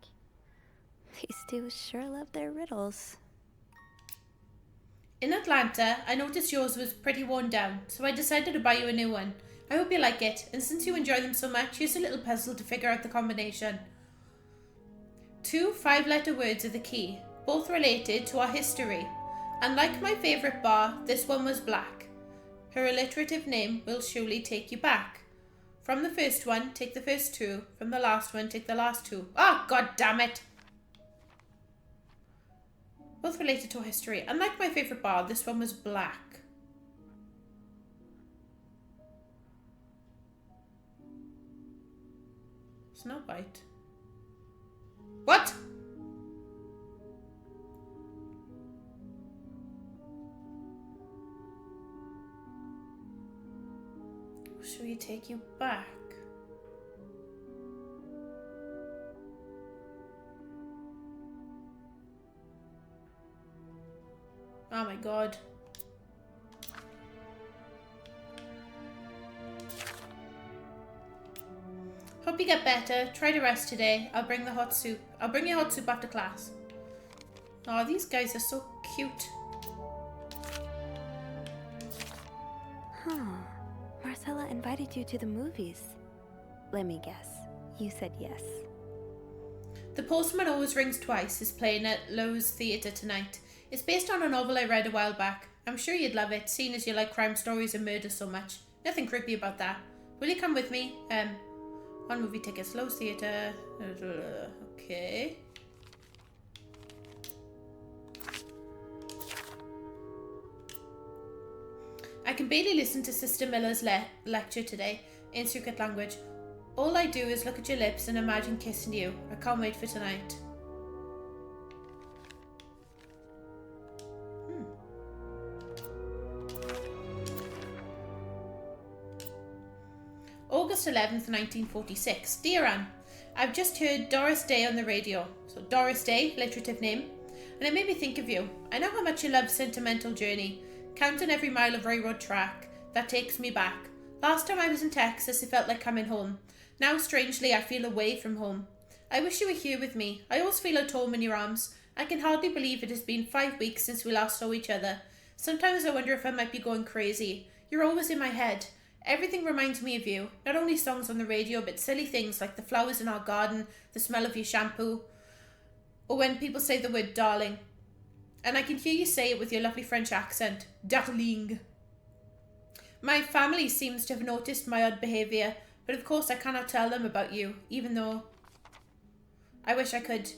These two sure love their riddles. In Atlanta, I noticed yours was pretty worn down, so I decided to buy you a new one. I hope you like it, and since you enjoy them so much, here's a little puzzle to figure out the combination. 2 5-letter words are the key, both related to our history. And like my favourite bar, this one was black. Her alliterative name will surely take you back. From the first one, take the first 2. From the last one, take the last 2. Oh, god damn it! Both related to our history. And like my favourite bar, this one was black. Snow White. What? Should we take you back? Oh my god. Hope you get better. Try to rest today. I'll bring the hot soup. I'll bring you hot soup after class. Oh, these guys are so cute. Huh. Marcella invited you to the movies. Let me guess. You said yes. The Postman Always Rings Twice is playing at Lowe's Theatre tonight. It's based on a novel I read a while back. I'm sure you'd love it, seeing as you like crime stories and murder so much. Nothing creepy about that. Will you come with me? On movie tickets, Lowe's Theatre. Okay. I can barely listen to Sister Miller's lecture today in secret language. All I do is look at your lips and imagine kissing you. I can't wait for tonight. August 11th, 1946. Dear Anne, I've just heard Doris Day on the radio. So Doris Day, alliterative name. And it made me think of you. I know how much you love Sentimental Journey. Counting every mile of railroad track that takes me back. Last time I was in Texas, it felt like coming home. Now, strangely, I feel away from home. I wish you were here with me. I always feel at home in your arms. I can hardly believe it has been 5 weeks since we last saw each other. Sometimes I wonder if I might be going crazy. You're always in my head. Everything reminds me of you. Not only songs on the radio, but silly things like the flowers in our garden, the smell of your shampoo, or when people say the word darling. And I can hear you say it with your lovely French accent. Darling. My family seems to have noticed my odd behaviour, but of course I cannot tell them about you, even though I wish I could.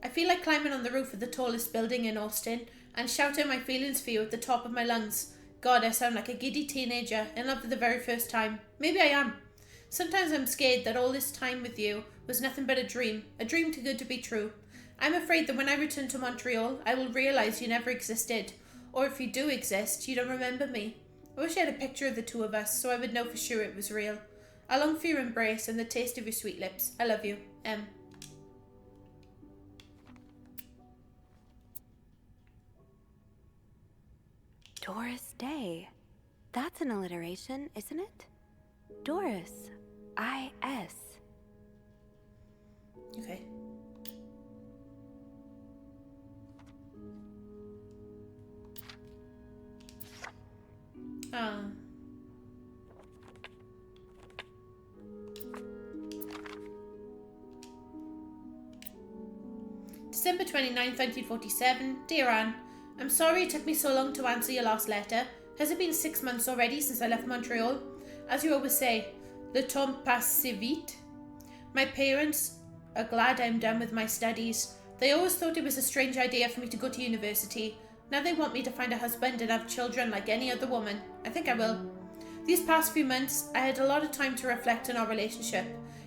I feel like climbing on the roof of the tallest building in Austin and shouting my feelings for you at the top of my lungs. God, I sound like a giddy teenager in love for the very first time. Maybe I am. Sometimes I'm scared that all this time with you was nothing but a dream too good to be true. I'm afraid that when I return to Montreal, I will realise you never existed. Or if you do exist, you don't remember me. I wish I had a picture of the two of us so I would know for sure it was real. I long for your embrace and the taste of your sweet lips. I love you, M. Doris Day. That's an alliteration, isn't it? Doris. I-S. Okay. December 29th, 1947. Dear Anne, I'm sorry it took me so long to answer your last letter. Has it been 6 months already since I left Montreal? As you always say, le temps passe si vite. My parents are glad I'm done with my studies. They always thought it was a strange idea for me to go to university. Now they want me to find a husband and have children like any other woman. I think I will. These past few months, I had a lot of time to reflect on our relationship.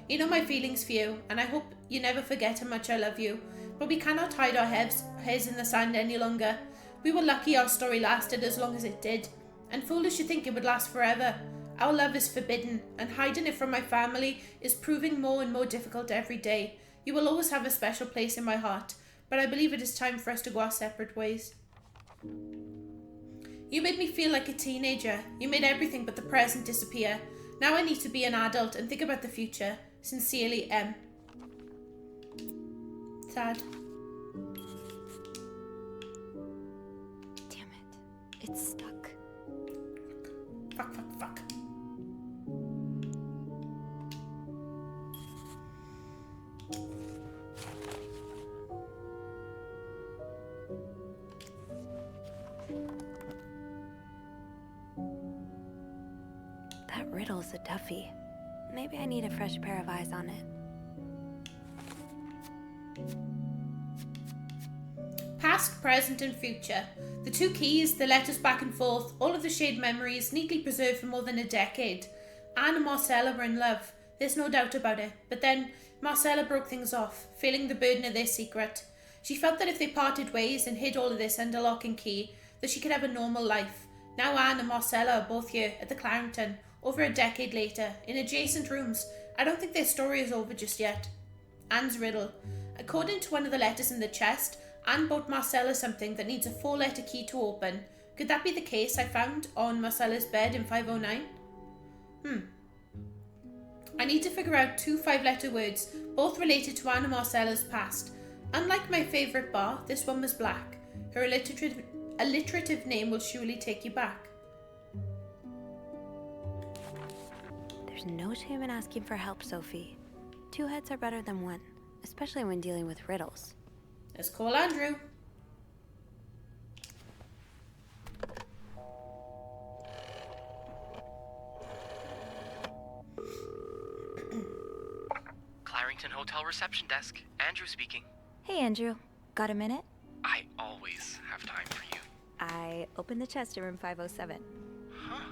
You know my feelings for you, and I hope you never forget how much I love you. But we cannot hide our heads in the sand any longer. We were lucky our story lasted as long as it did, and foolish to think it would last forever. Our love is forbidden, and hiding it from my family is proving more and more difficult every day. You will always have a special place in my heart, but I believe it is time for us to go our separate ways. You made me feel like a teenager. You made everything but the present disappear. Now I need to be an adult and think about the future. Sincerely, M. Sad. Damn it. It's stuck. Fuck. That riddle's a toughie. Maybe I need a fresh pair of eyes on it. Past, present and future. The two keys, the letters back and forth, all of the shared memories neatly preserved for more than a decade. Anne and Marcella were in love. There's no doubt about it. But then Marcella broke things off, feeling the burden of their secret. She felt that if they parted ways and hid all of this under lock and key, that she could have a normal life. Now Anne and Marcella are both here at the Clarendon, over a decade later, in adjacent rooms. I don't think their story is over just yet. Anne's riddle. According to one of the letters in the chest, Anne bought Marcella something that needs a 4-letter key to open. Could that be the case I found on Marcella's bed in 509? I need to figure out 2 5-letter words, both related to Anne and Marcella's past. Unlike my favourite bar, this one was black. Her alliterative name will surely take you back. There's no shame in asking for help, Sophie. 2 heads are better than 1, especially when dealing with riddles. Let's call Andrew. Clarendon Hotel reception desk. Andrew speaking. Hey, Andrew. Got a minute? I always have time for you. I opened the chest in room 507. Huh?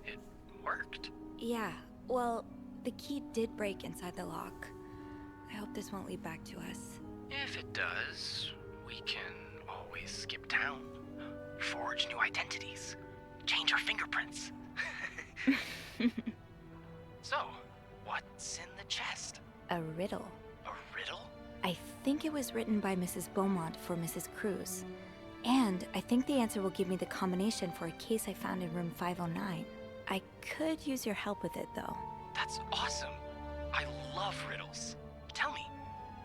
It worked? Yeah, well, the key did break inside the lock. I hope this won't lead back to us. If it does, we can always skip town, forge new identities, change our fingerprints. So, what's in the chest? A riddle. A riddle? I think it was written by Mrs. Beaumont for Mrs. Cruz. And I think the answer will give me the combination for a case I found in room 509. I could use your help with it, though. That's awesome. I love riddles. Tell me,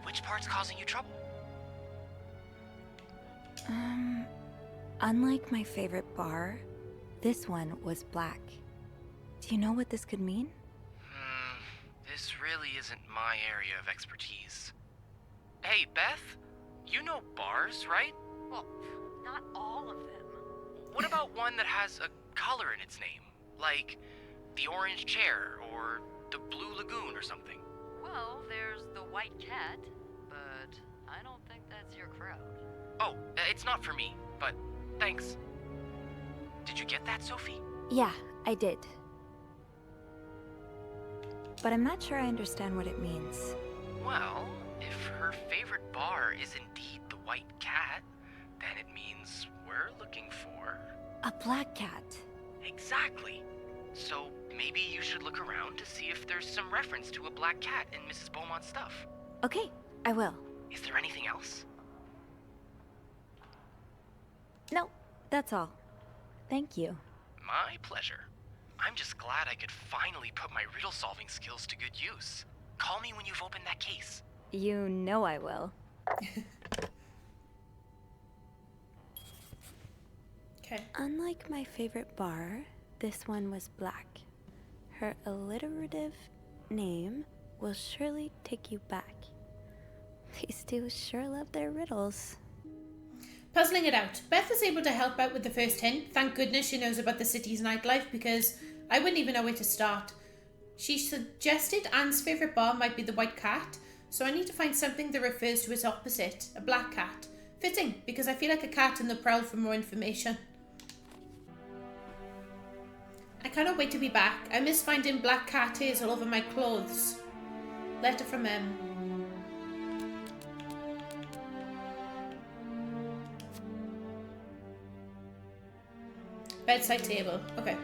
which part's causing you trouble? Unlike my favorite bar, this one was black. Do you know what this could mean? This really isn't my area of expertise. Hey, Beth, you know bars, right? Well, not all of them. What about one that has a color in its name? Like the Orange Chair or the Blue Lagoon or something? Well, there's the White Cat, but I don't think that's your crowd. Oh, it's not for me, but thanks. Did you get that, Sophie? Yeah, I did. But I'm not sure I understand what it means. Well, if her favorite bar is indeed the White Cat, then it means we're looking for... A black cat. Exactly. Exactly. So maybe you should look around to see if there's some reference to a black cat in Mrs. Beaumont's stuff. Okay, I will. Is there anything else? No, that's all. Thank you. My pleasure. I'm just glad I could finally put my riddle-solving skills to good use. Call me when you've opened that case. You know I will. Okay. Unlike my favorite bar, this one was black. Her alliterative name will surely take you back. These two sure love their riddles. Puzzling it out. Beth was able to help out with the first hint. Thank goodness she knows about the city's nightlife, because I wouldn't even know where to start. She suggested Anne's favourite bar might be the White Cat, so I need to find something that refers to its opposite, a black cat. Fitting, because I feel like a cat in the prowl for more information. I cannot wait to be back. I miss finding black cat hairs all over my clothes. Letter from M. Bedside table. Okay.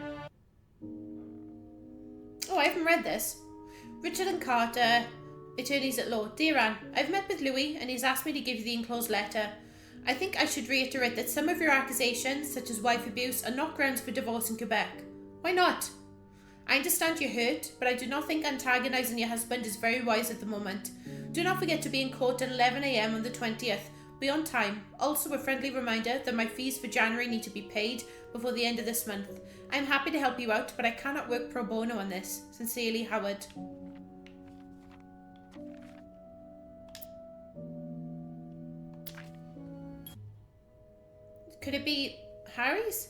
Oh, I haven't read this. Richard and Carter, attorneys at law. Dear Anne, I've met with Louis and he's asked me to give you the enclosed letter. I think I should reiterate that some of your accusations, such as wife abuse, are not grounds for divorce in Quebec. Why not? I understand you're hurt, but I do not think antagonising your husband is very wise at the moment. Do not forget to be in court at 11 AM on the 20th. Be on time. Also, a friendly reminder that my fees for January need to be paid before the end of this month. I'm happy to help you out, but I cannot work pro bono on this. Sincerely, Howard. Could it be Harry's?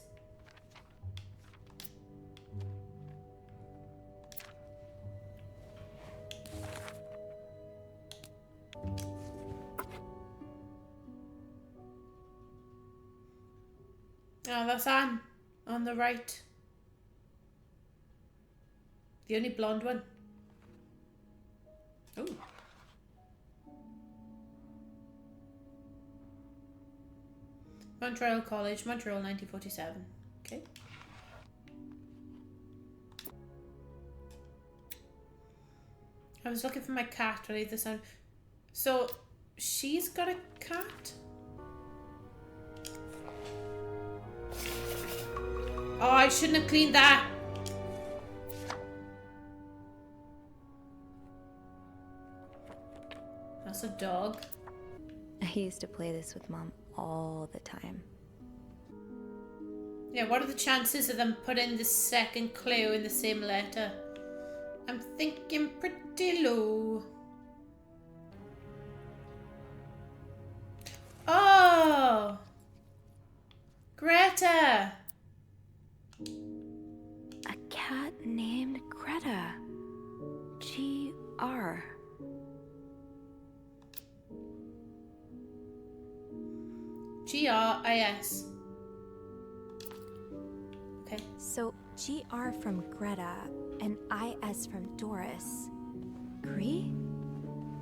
Oh, that's Anne on the right. The only blonde one. Ooh. Montreal College, Montreal, 1947. Okay. I was looking for my cat to leave the sound. So, she's got a cat? Oh, I shouldn't have cleaned that. That's a dog. I used to play this with Mom all the time. Yeah, what are the chances of them putting the second clue in the same letter? I'm thinking pretty low. Oh! Greta! A cat named Greta. G-R. G-R-I-S. Okay. So G-R from Greta and I-S from Doris. Gree?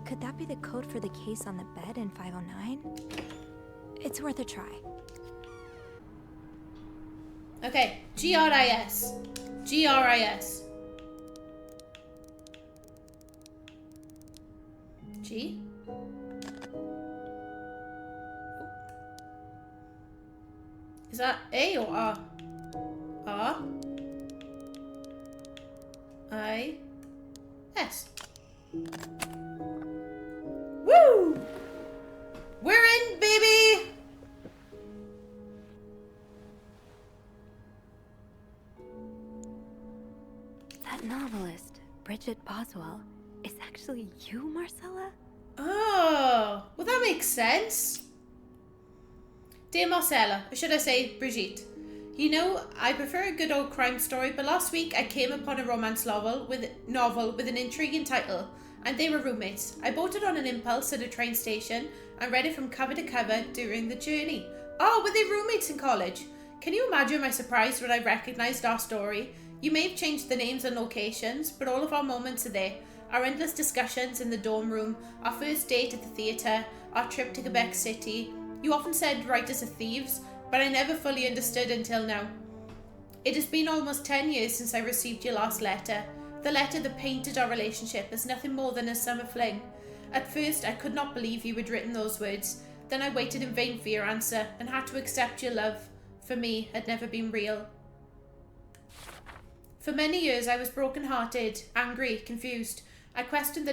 Could that be the code for the case on the bed in 509? It's worth a try. Okay, G-R-I-S. G-R-I-S. G? Is that A or R? R? I? S. Woo! We're in, baby! That novelist, Bridget Boswell, is actually you, Marcella? Oh, well that makes sense. Dear Marcella, or should I say Brigitte, you know, I prefer a good old crime story, but last week I came upon a romance novel with an intriguing title, and they were roommates. I bought it on an impulse at a train station and read it from cover to cover during the journey. Oh, were they roommates in college? Can you imagine my surprise when I recognised our story? You may have changed the names and locations, but all of our moments are there. Our endless discussions in the dorm room, our first date at the theatre, our trip to Quebec City. You often said writers are thieves, but I never fully understood until now. It has been almost 10 years since I received your last letter. The letter that painted our relationship as nothing more than a summer fling. At first, I could not believe you had written those words. Then I waited in vain for your answer and had to accept your love, for me, had never been real. For many years, I was broken-hearted, angry, confused. I questioned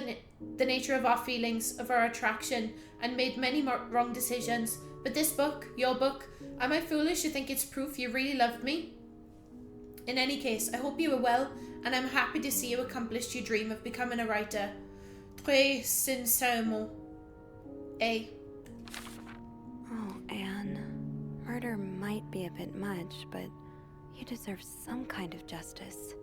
the nature of our feelings, of our attraction, and made many wrong decisions. But this book, your book, am I foolish to think it's proof you really loved me? In any case, I hope you are well, and I'm happy to see you accomplished your dream of becoming a writer. Très sincèrement, A. Oh, Anne. Murder might be a bit much, but you deserve some kind of justice.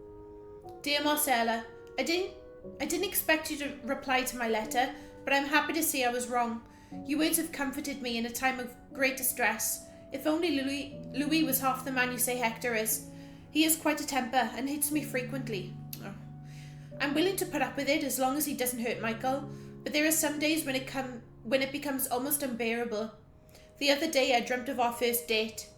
Dear Marcella, I didn't expect you to reply to my letter, but I'm happy to see I was wrong. Your words have comforted me in a time of great distress. If only Louis was half the man you say Hector is. He has quite a temper and hits me frequently. Oh. I'm willing to put up with it as long as he doesn't hurt Michael, but there are some days when it becomes almost unbearable. The other day I dreamt of our first date.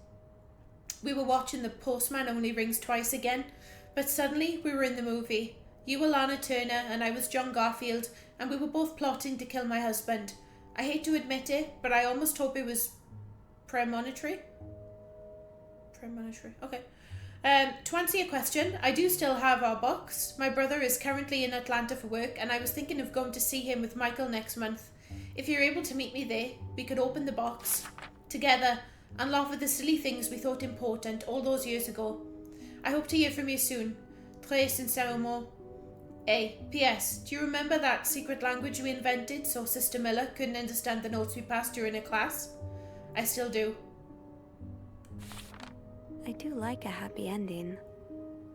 We were watching The Postman Only Rings Twice again, but suddenly we were in the movie. You were Lana Turner and I was John Garfield, and we were both plotting to kill my husband. I hate to admit it, but I almost hope it was premonitory. Okay. To answer your question, I do still have our box. My brother is currently in Atlanta for work, and I was thinking of going to see him with Michael next month. If you're able to meet me there, we could open the box together and laugh at the silly things we thought important all those years ago. I hope to hear from you soon. Très sincèrement, A. P.S. Do you remember that secret language we invented so Sister Miller couldn't understand the notes we passed during her class? I still do. I do like a happy ending.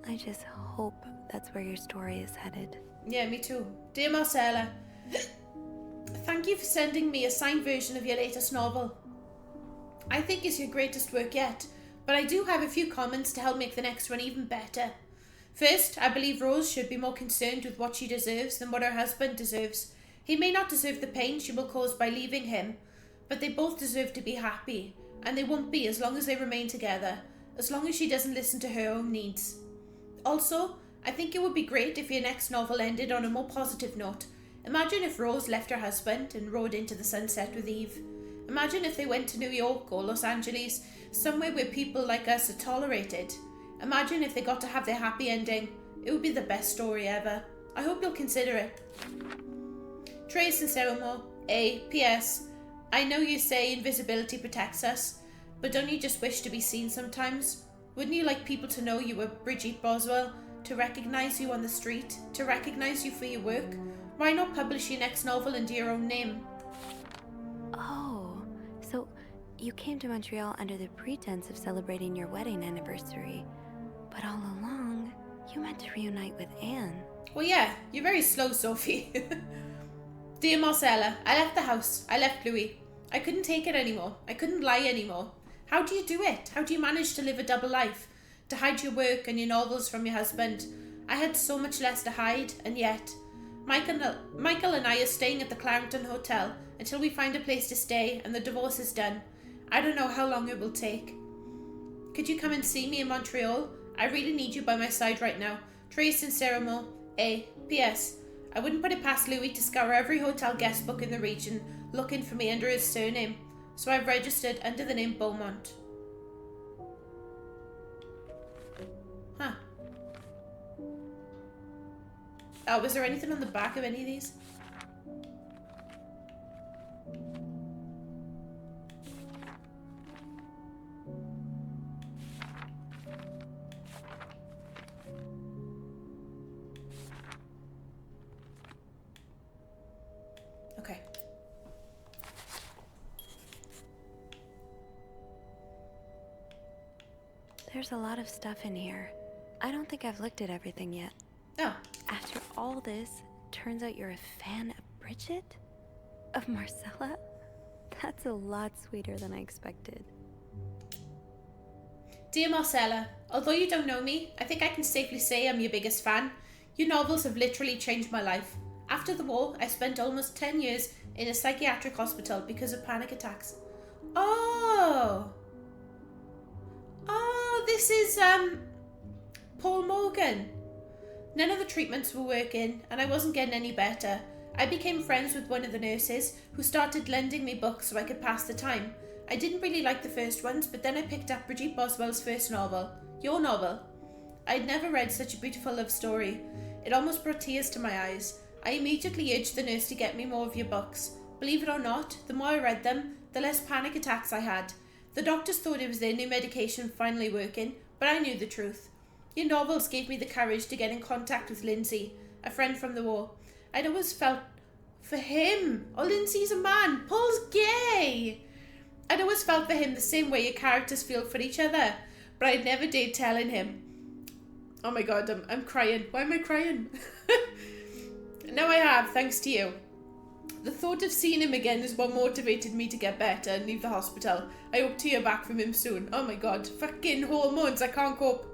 I just hope that's where your story is headed. Yeah, me too. Dear Marcella, thank you for sending me a signed version of your latest novel. I think it's your greatest work yet, but I do have a few comments to help make the next one even better. First, I believe Rose should be more concerned with what she deserves than what her husband deserves. He may not deserve the pain she will cause by leaving him, but they both deserve to be happy, and they won't be as long as they remain together, as long as she doesn't listen to her own needs. Also, I think it would be great if your next novel ended on a more positive note. Imagine if Rose left her husband and rode into the sunset with Eve. Imagine if they went to New York or Los Angeles, somewhere where people like us are tolerated. Imagine if they got to have their happy ending. It would be the best story ever. I hope you'll consider it. Très sincèrement, A. P.S. I know you say invisibility protects us, but don't you just wish to be seen sometimes? Wouldn't you like people to know you were Brigitte Boswell, to recognise you on the street, to recognise you for your work? Why not publish your next novel under your own name? Oh, so you came to Montreal under the pretense of celebrating your wedding anniversary, but all along, you meant to reunite with Anne. Well, yeah, you're very slow, Sophie. Dear Marcella, I left the house. I left Louis. I couldn't take it anymore. I couldn't lie anymore. How do you do it? How do you manage to live a double life? To hide your work and your novels from your husband? I had so much less to hide, and yet... Michael and I are staying at the Clarendon Hotel until we find a place to stay and the divorce is done. I don't know how long it will take. Could you come and see me in Montreal? I really need you by my side right now. Très sincèrement, A. P.S. I wouldn't put it past Louis to scour every hotel guest book in the region looking for me under his surname, so I've registered under the name Beaumont. Huh. Oh, was there anything on the back of any of these? Okay. There's a lot of stuff in here. I don't think I've looked at everything yet. Oh. After all this, turns out you're a fan of Bridget? Of Marcella? That's a lot sweeter than I expected. Dear Marcella, although you don't know me, I think I can safely say I'm your biggest fan. Your novels have literally changed my life. After the war, I spent almost 10 years in a psychiatric hospital because of panic attacks. Oh! Oh, this is, Paul Morgan. None of the treatments were working, and I wasn't getting any better. I became friends with one of the nurses, who started lending me books so I could pass the time. I didn't really like the first ones, but then I picked up Brigitte Boswell's first novel, your novel. I'd never read such a beautiful love story. It almost brought tears to my eyes. I immediately urged the nurse to get me more of your books. Believe it or not, the more I read them, the less panic attacks I had. The doctors thought it was their new medication finally working, but I knew the truth. Your novels gave me the courage to get in contact with Lindsay, a friend from the war. I'd always felt for him. Oh, Lindsay's a man. Paul's gay. I'd always felt for him the same way your characters feel for each other, but I'd never dared telling him. Oh my god, I'm crying. Why am I crying? Now I have, thanks to you. The thought of seeing him again is what motivated me to get better and leave the hospital. I hope to hear back from him soon. Oh my god, fucking hormones, I can't cope.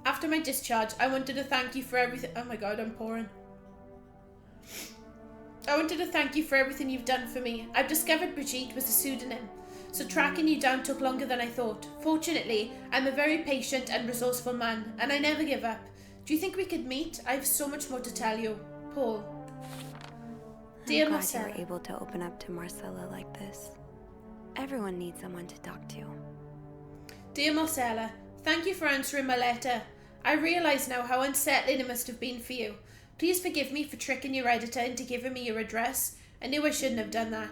After my discharge, I wanted to thank you for everything. Oh my god, I'm pouring. I wanted to thank you for everything you've done for me. I've discovered Brigitte was a pseudonym, so tracking you down took longer than I thought. Fortunately, I'm a very patient and resourceful man, and I never give up. Do you think we could meet? I have so much more to tell you. Paul. Dear I'm glad Marcella. you were able to open up to Marcella like this. Everyone needs someone to talk to. Dear Marcella, thank you for answering my letter. I realise now how unsettling it must have been for you. Please forgive me for tricking your editor into giving me your address. I knew I shouldn't have done that.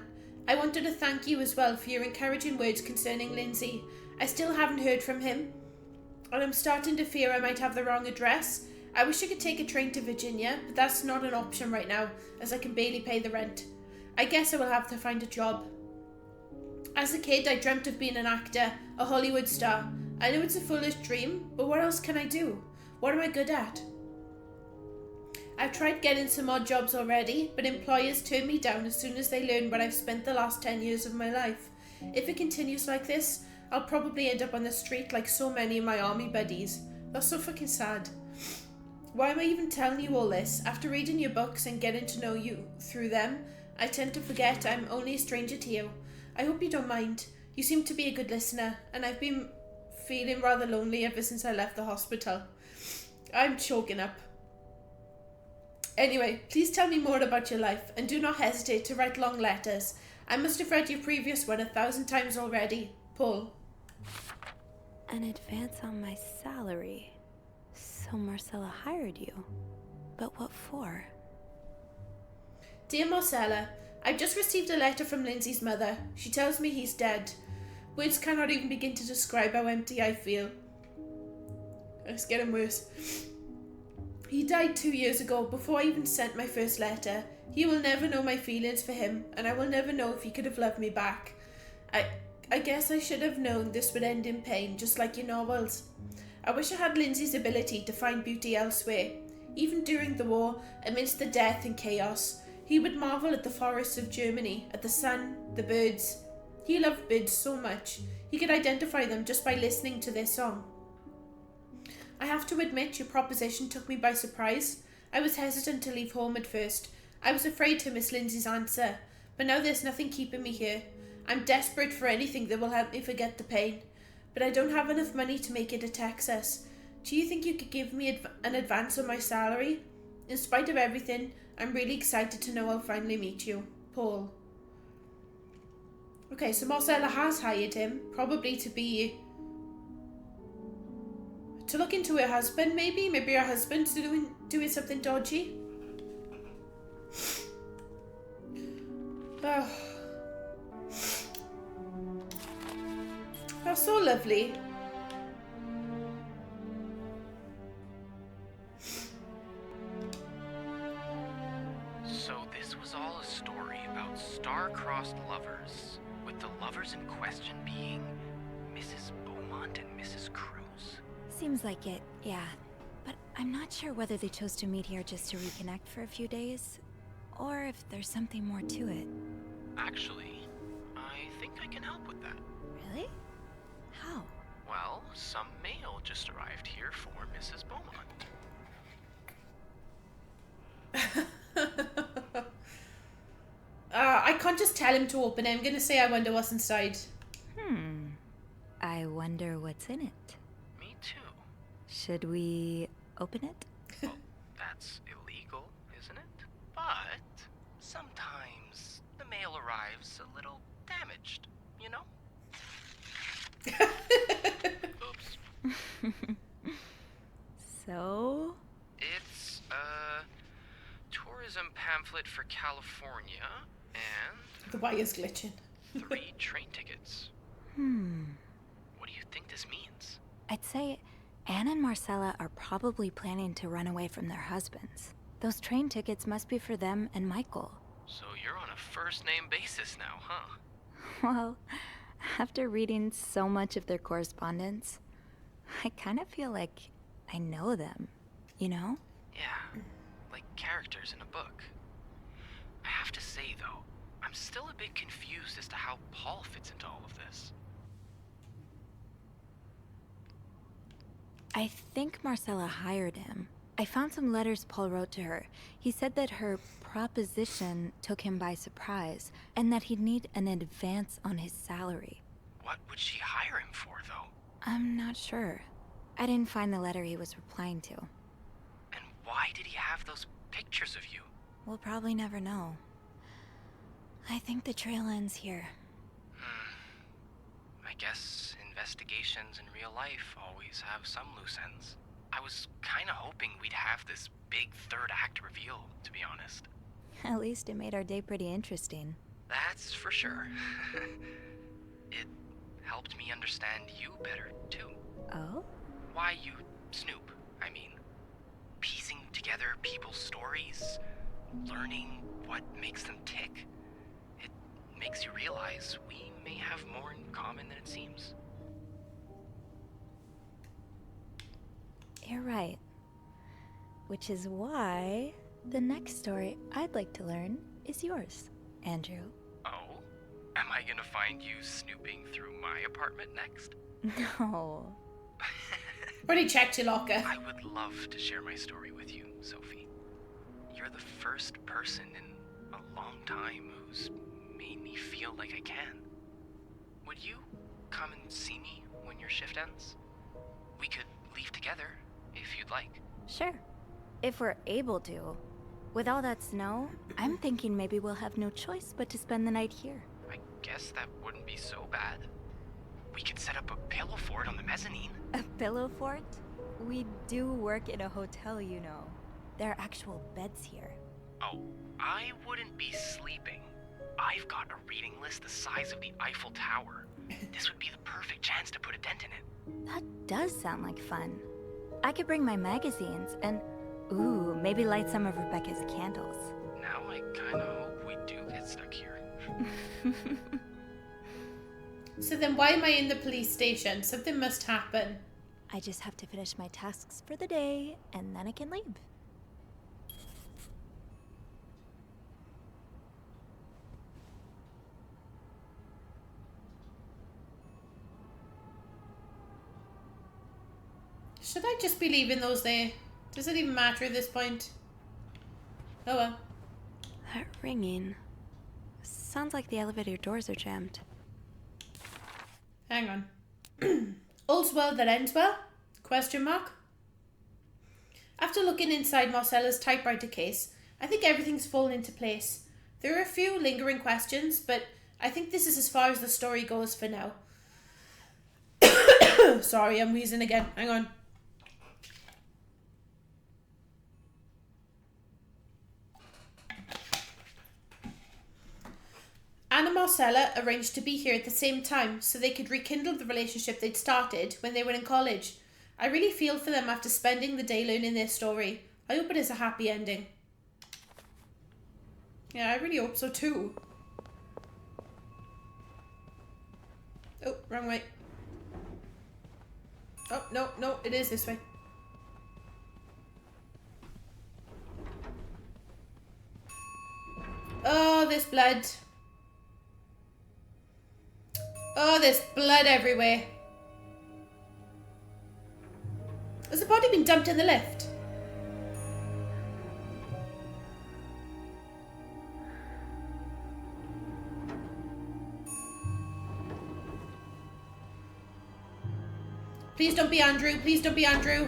I wanted to thank you as well for your encouraging words concerning Lindsay. I still haven't heard from him, and I'm starting to fear I might have the wrong address. I wish I could take a train to Virginia, but that's not an option right now, as I can barely pay the rent. I guess I will have to find a job. As a kid, I dreamt of being an actor, a Hollywood star. I know it's a foolish dream, but what else can I do? What am I good at? I've tried getting some odd jobs already, but employers turn me down as soon as they learn what I've spent the last 10 years of my life. If it continues like this, I'll probably end up on the street like so many of my army buddies. That's so fucking sad. Why am I even telling you all this? After reading your books and getting to know you through them, I tend to forget I'm only a stranger to you. I hope you don't mind. You seem to be a good listener, and I've been feeling rather lonely ever since I left the hospital. I'm choking up. Anyway, please tell me more about your life, and do not hesitate to write long letters. I must have read your previous one 1,000 times already. Paul. An advance on my salary. So Marcella hired you. But what for? Dear Marcella, I've just received a letter from Lindsay's mother. She tells me he's dead. Words cannot even begin to describe how empty I feel. It's getting worse. He died 2 years ago, before I even sent my first letter. He will never know my feelings for him, and I will never know if he could have loved me back. I guess I should have known this would end in pain, just like your novels. I wish I had Lindsay's ability to find beauty elsewhere. Even during the war, amidst the death and chaos, he would marvel at the forests of Germany, at the sun, the birds. He loved birds so much, he could identify them just by listening to their song. I have to admit, your proposition took me by surprise. I was hesitant to leave home at first. I was afraid to miss Lindsay's answer, but now there's nothing keeping me here. I'm desperate for anything that will help me forget the pain, but I don't have enough money to make it to Texas. Do you think you could give me an advance on my salary? In spite of everything, I'm really excited to know I'll finally meet you. Paul. Okay, so Marcella has hired him, probably to look into her husband, maybe? Maybe her husband's doing something dodgy? Oh. That's so lovely. So this was all a story about star-crossed lovers, with the lovers in question being Mrs. Beaumont and Mrs. Cruz. Seems like it, yeah. But I'm not sure whether they chose to meet here just to reconnect for a few days, or if there's something more to it. Actually, I think I can help with that. Really? How? Well, some mail just arrived here for Mrs. Beaumont. I can't just tell him to open it. I'm gonna say I wonder what's inside. wonder what's in it. Me too. Should we open it? Well, that's illegal, isn't it? But sometimes the mail arrives a little damaged, you know? Oops. So? It's a tourism pamphlet for California and The wire's glitching. 3 train tickets. What do you think this means? I'd say Anne and Marcella are probably planning to run away from their husbands. Those train tickets must be for them and Michael. So you're on a first-name basis now, huh? Well, after reading so much of their correspondence, I kind of feel like I know them, you know? Yeah, like characters in a book. I have to say, though, I'm still a bit confused as to how Paul fits into all of this. I think Marcella hired him. I found some letters Paul wrote to her. He said that her proposition took him by surprise, and that he'd need an advance on his salary. What would she hire him for, though? I'm not sure. I didn't find the letter he was replying to. And why did he have those pictures of you? We'll probably never know. I think the trail ends here. I guess investigations in real life always have some loose ends. I was kinda hoping we'd have this big third act reveal, to be honest. At least it made our day pretty interesting. That's for sure. It helped me understand you better, too. Oh? Why you snoop, I mean. Piecing together people's stories, learning what makes them tick. It makes you realize we may have more in common than it seems. You're right. Which is why the next story I'd like to learn is yours, Andrew. Oh? Am I gonna find you snooping through my apartment next? No. Already checked your locker. I would love to share my story with you, Sophie. You're the first person in a long time who's made me feel like I can. Would you come and see me when your shift ends? We could leave together, if you'd like. Sure. If we're able to. With all that snow, I'm thinking maybe we'll have no choice but to spend the night here. I guess that wouldn't be so bad. We could set up a pillow fort on the mezzanine. A pillow fort? We do work in a hotel, you know. There are actual beds here. Oh, I wouldn't be sleeping. I've got a reading list the size of the Eiffel Tower. This would be the perfect chance to put a dent in it. That does sound like fun. I could bring my magazines and, ooh, maybe light some of Rebecca's candles. Now I kinda hope we do get stuck here. So then why am I in the police station? Something must happen. I just have to finish my tasks for the day, and then I can leave. Should I just be leaving those there? Does it even matter at this point? Oh well. That ringing. Sounds like the elevator doors are jammed. Hang on. All's well that ends well? Question mark? After looking inside Marcella's typewriter case, I think everything's fallen into place. There are a few lingering questions, but I think this is as far as the story goes for now. Sorry, I'm wheezing again. Hang on. Anne and Marcella arranged to be here at the same time so they could rekindle the relationship they'd started when they were in college. I really feel for them after spending the day learning their story. I hope it is a happy ending. Yeah, I really hope so too. Oh, wrong way. Oh, no, it is this way. Oh, there's blood. Oh, there's blood everywhere. Has the body been dumped in the lift? Please don't be Andrew. Please don't be Andrew.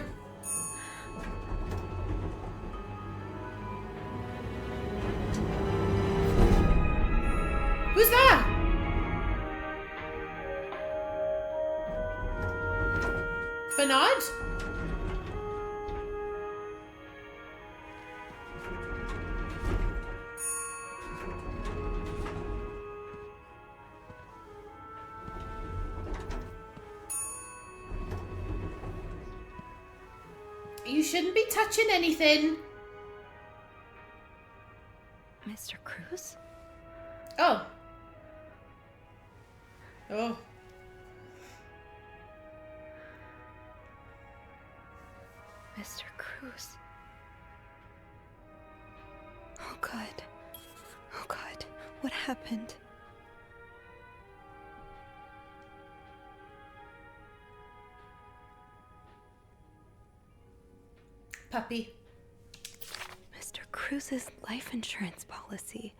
Who's that? Bernard? You shouldn't be touching anything. Mr. Cruz? Oh. Oh. Mr. Cruz. Oh God. Oh God. What happened? Puppy. Mr. Cruz's life insurance policy.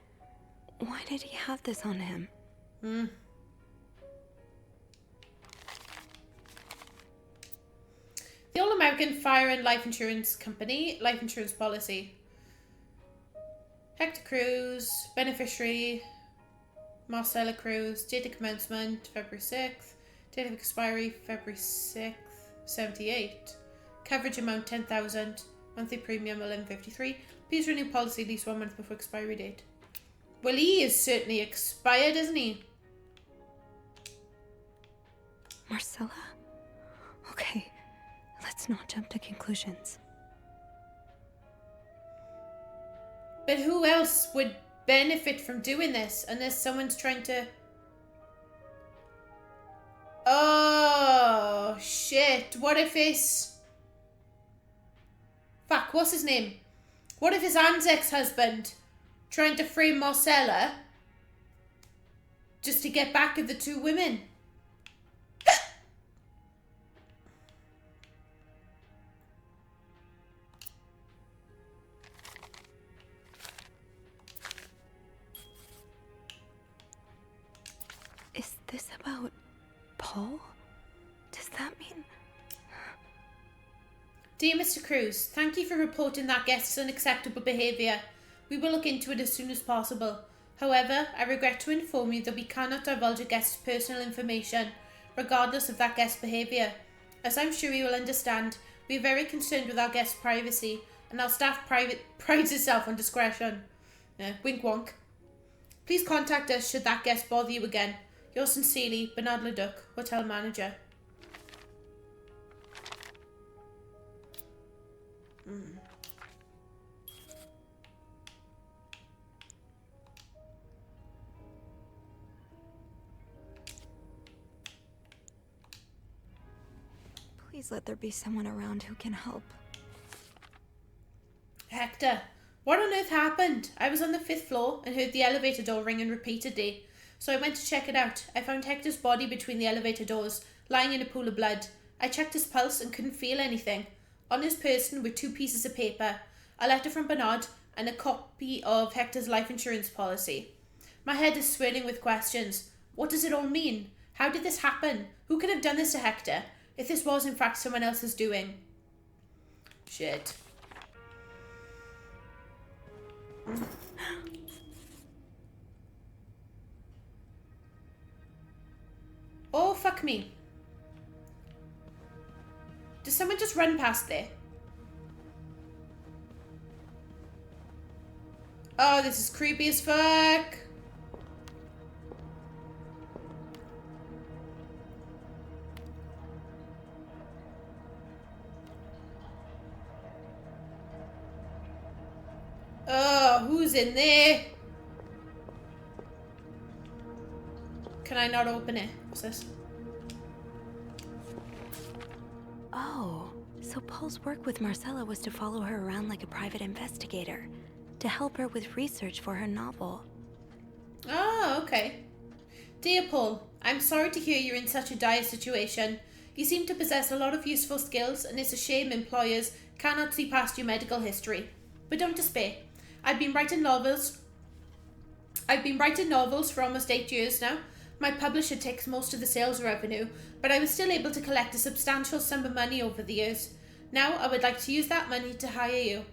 Why did he have this on him? Hmm. The All-American Fire and Life Insurance Company, life insurance policy. Hector Cruz, beneficiary, Marcella Cruz, date of commencement, February 6th, date of expiry, February 6th, 78. Coverage amount 10,000, monthly premium 11.53. Please renew policy at least 1 month before expiry date. Well, he is certainly expired, isn't he? Marcella? Okay, let's not jump to conclusions. But who else would benefit from doing this unless someone's trying to... Oh, shit. What if it's... Fuck, what's his name? What if it's Anne's ex-husband trying to frame Marcella just to get back at the two women? Is this about Paul? Does that mean... Dear Mr. Cruz, thank you for reporting that guest's unacceptable behaviour. We will look into it as soon as possible. However, I regret to inform you that we cannot divulge a guest's personal information, regardless of that guest's behaviour. As I'm sure you will understand, we are very concerned with our guest's privacy, and our staff prides itself on discretion. Wink wonk. Please contact us should that guest bother you again. Yours sincerely, Bernard Leduc, Hotel Manager. Please let there be someone around who can help. Hector, what on earth happened? I was on the 5th floor and heard the elevator door ringing repeatedly, so I went to check it out. I found Hector's body between the elevator doors, lying in a pool of blood. I checked his pulse and couldn't feel anything. On his person were 2 pieces of paper, a letter from Bernard and a copy of Hector's life insurance policy. My head is swirling with questions. What does it all mean? How did this happen? Who could have done this to Hector? If this was in fact someone else's doing. Shit. Oh, fuck me. Did someone just run past there? Oh, this is creepy as fuck. Oh, who's in there? Can I not open it? What's this? Oh, so Paul's work with Marcella was to follow her around like a private investigator, to help her with research for her novel. Oh, okay. Dear Paul, I'm sorry to hear you're in such a dire situation. You seem to possess a lot of useful skills, and it's a shame employers cannot see past your medical history. But don't despair. I've been writing novels for almost 8 years now. My publisher takes most of the sales revenue, but I was still able to collect a substantial sum of money over the years. Now I would like to use that money to hire you.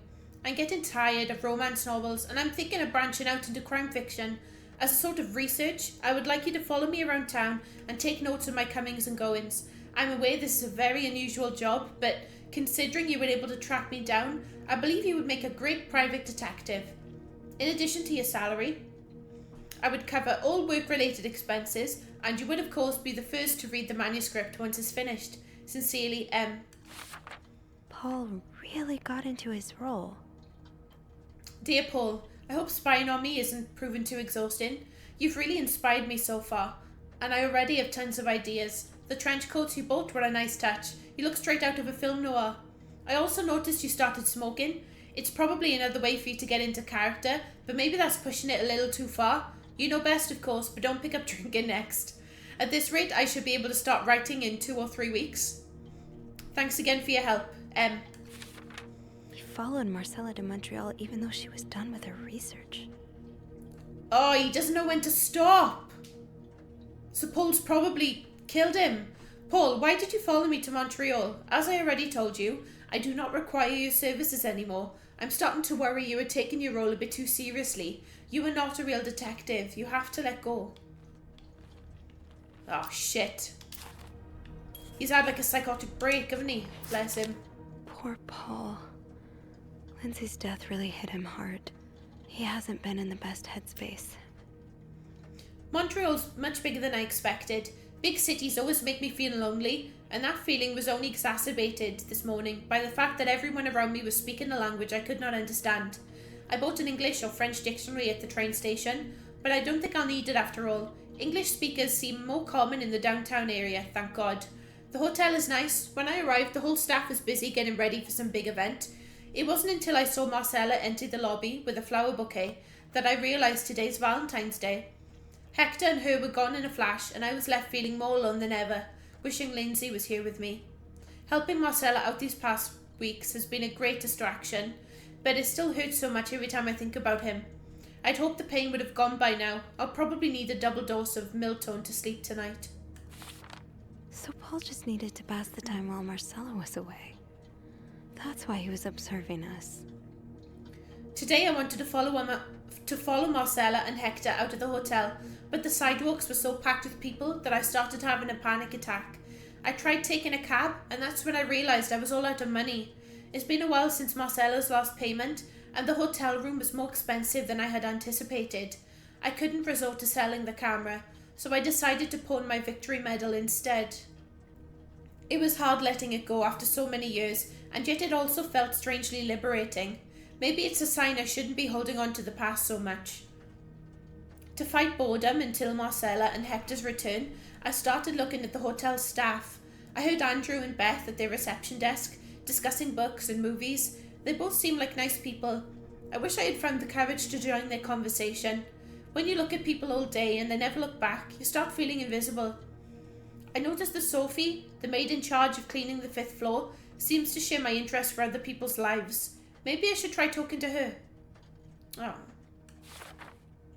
I'm getting tired of romance novels, and I'm thinking of branching out into crime fiction. As a sort of research, I would like you to follow me around town and take notes of my comings and goings. I'm aware this is a very unusual job, but considering you were able to track me down, I believe you would make a great private detective. In addition to your salary, I would cover all work-related expenses, and you would of course be the first to read the manuscript once it's finished. Sincerely, M. Paul really got into his role. Dear Paul, I hope spying on me isn't proven too exhausting. You've really inspired me so far, and I already have tons of ideas. The trench coats you bought were a nice touch. You look straight out of a film noir. I also noticed you started smoking. It's probably another way for you to get into character, but maybe that's pushing it a little too far. You know best, of course, but don't pick up drinking next. At this rate, I should be able to start writing in 2 or 3 weeks. Thanks again for your help, M. He followed Marcella to Montreal even though she was done with her research. Oh, he doesn't know when to stop. So Paul's probably killed him. Paul, why did you follow me to Montreal? As I already told you, I do not require your services anymore. I'm starting to worry you are taking your role a bit too seriously. You are not a real detective. You have to let go. Oh, shit. He's had like a psychotic break, haven't he? Bless him. Poor Paul. Lindsay's death really hit him hard. He hasn't been in the best headspace. Montreal's much bigger than I expected. Big cities always make me feel lonely, and that feeling was only exacerbated this morning by the fact that everyone around me was speaking a language I could not understand. I bought an English or French dictionary at the train station, but I don't think I'll need it after all. English speakers seem more common in the downtown area, thank God. The hotel is nice. When I arrived, the whole staff was busy getting ready for some big event. It wasn't until I saw Marcella enter the lobby with a flower bouquet that I realised today's Valentine's Day. Hector and her were gone in a flash, and I was left feeling more alone than ever, wishing Lindsay was here with me. Helping Marcella out these past weeks has been a great distraction, but it still hurts so much every time I think about him. I'd hoped the pain would have gone by now. I'll probably need a double dose of Miltone to sleep tonight. So Paul just needed to pass the time while Marcella was away. That's why he was observing us. Today I wanted to follow Marcella and Hector out of the hotel, but the sidewalks were so packed with people that I started having a panic attack. I tried taking a cab, and that's when I realised I was all out of money. It's been a while since Marcella's last payment, and the hotel room was more expensive than I had anticipated. I couldn't resort to selling the camera, so I decided to pawn my victory medal instead. It was hard letting it go after so many years, and yet it also felt strangely liberating. Maybe it's a sign I shouldn't be holding on to the past so much. To fight boredom until Marcella and Hector's return, I started looking at the hotel staff. I heard Andrew and Beth at their reception desk, discussing books and movies. They both seemed like nice people. I wish I had found the courage to join their conversation. When you look at people all day and they never look back, you start feeling invisible. I noticed that Sophie, the maid in charge of cleaning the 5th floor, seems to share my interest for other people's lives. Maybe I should try talking to her. Oh.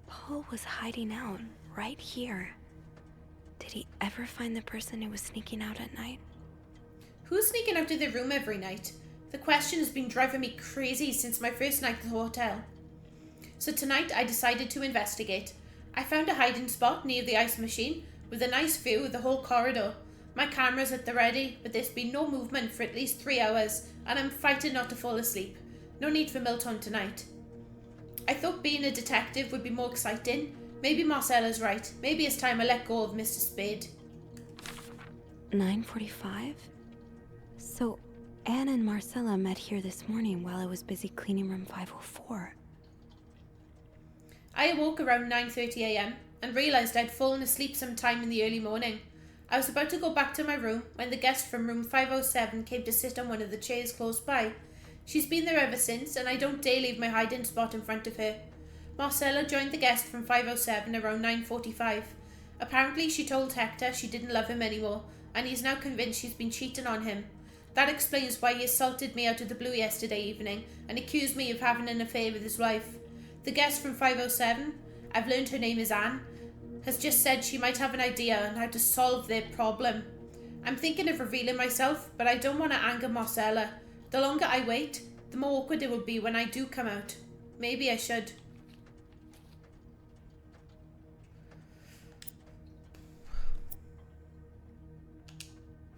Paul was hiding out, right here. Did he ever find the person who was sneaking out at night? Who's sneaking out of their room every night? The question has been driving me crazy since my first night at the hotel. So tonight I decided to investigate. I found a hiding spot near the ice machine with a nice view of the whole corridor. My camera's at the ready, but there's been no movement for at least 3 hours, and I'm fighting not to fall asleep. No need for Milton tonight. I thought being a detective would be more exciting. Maybe Marcella's right. Maybe it's time I let go of Mr. Spade. 9:45? So Anne and Marcella met here this morning while I was busy cleaning room 504. I awoke around 9:30 a.m. and realised I'd fallen asleep sometime in the early morning. I was about to go back to my room when the guest from room 507 came to sit on one of the chairs close by. She's been there ever since, and I don't dare leave my hiding spot in front of her. Marcella joined the guest from 507 around 9:45. Apparently she told Hector she didn't love him anymore, and he's now convinced she's been cheating on him. That explains why he assaulted me out of the blue yesterday evening and accused me of having an affair with his wife. The guest from 507, I've learned her name is Anne, has just said she might have an idea on how to solve their problem. I'm thinking of revealing myself, but I don't want to anger Marcella. The longer I wait, the more awkward it will be when I do come out. Maybe I should.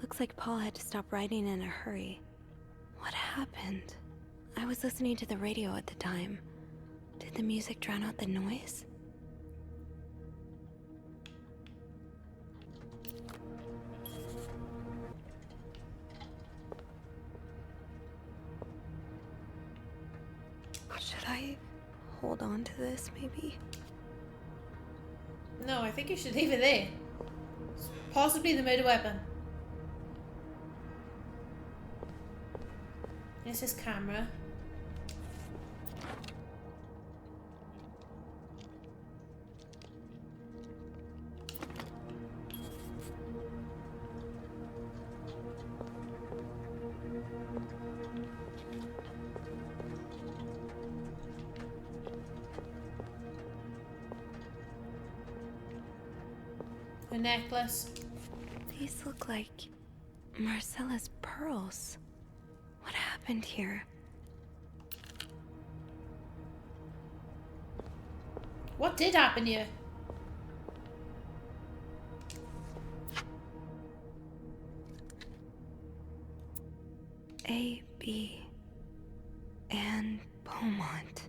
Looks like Paul had to stop writing in a hurry. What happened? I was listening to the radio at the time. Did the music drown out the noise? Should I hold on to this, maybe? No, I think you should leave it there. It's possibly the murder weapon. Here's his camera. A necklace. These look like Marcella's pearls. What happened here? What did happen here? A, B, and Beaumont.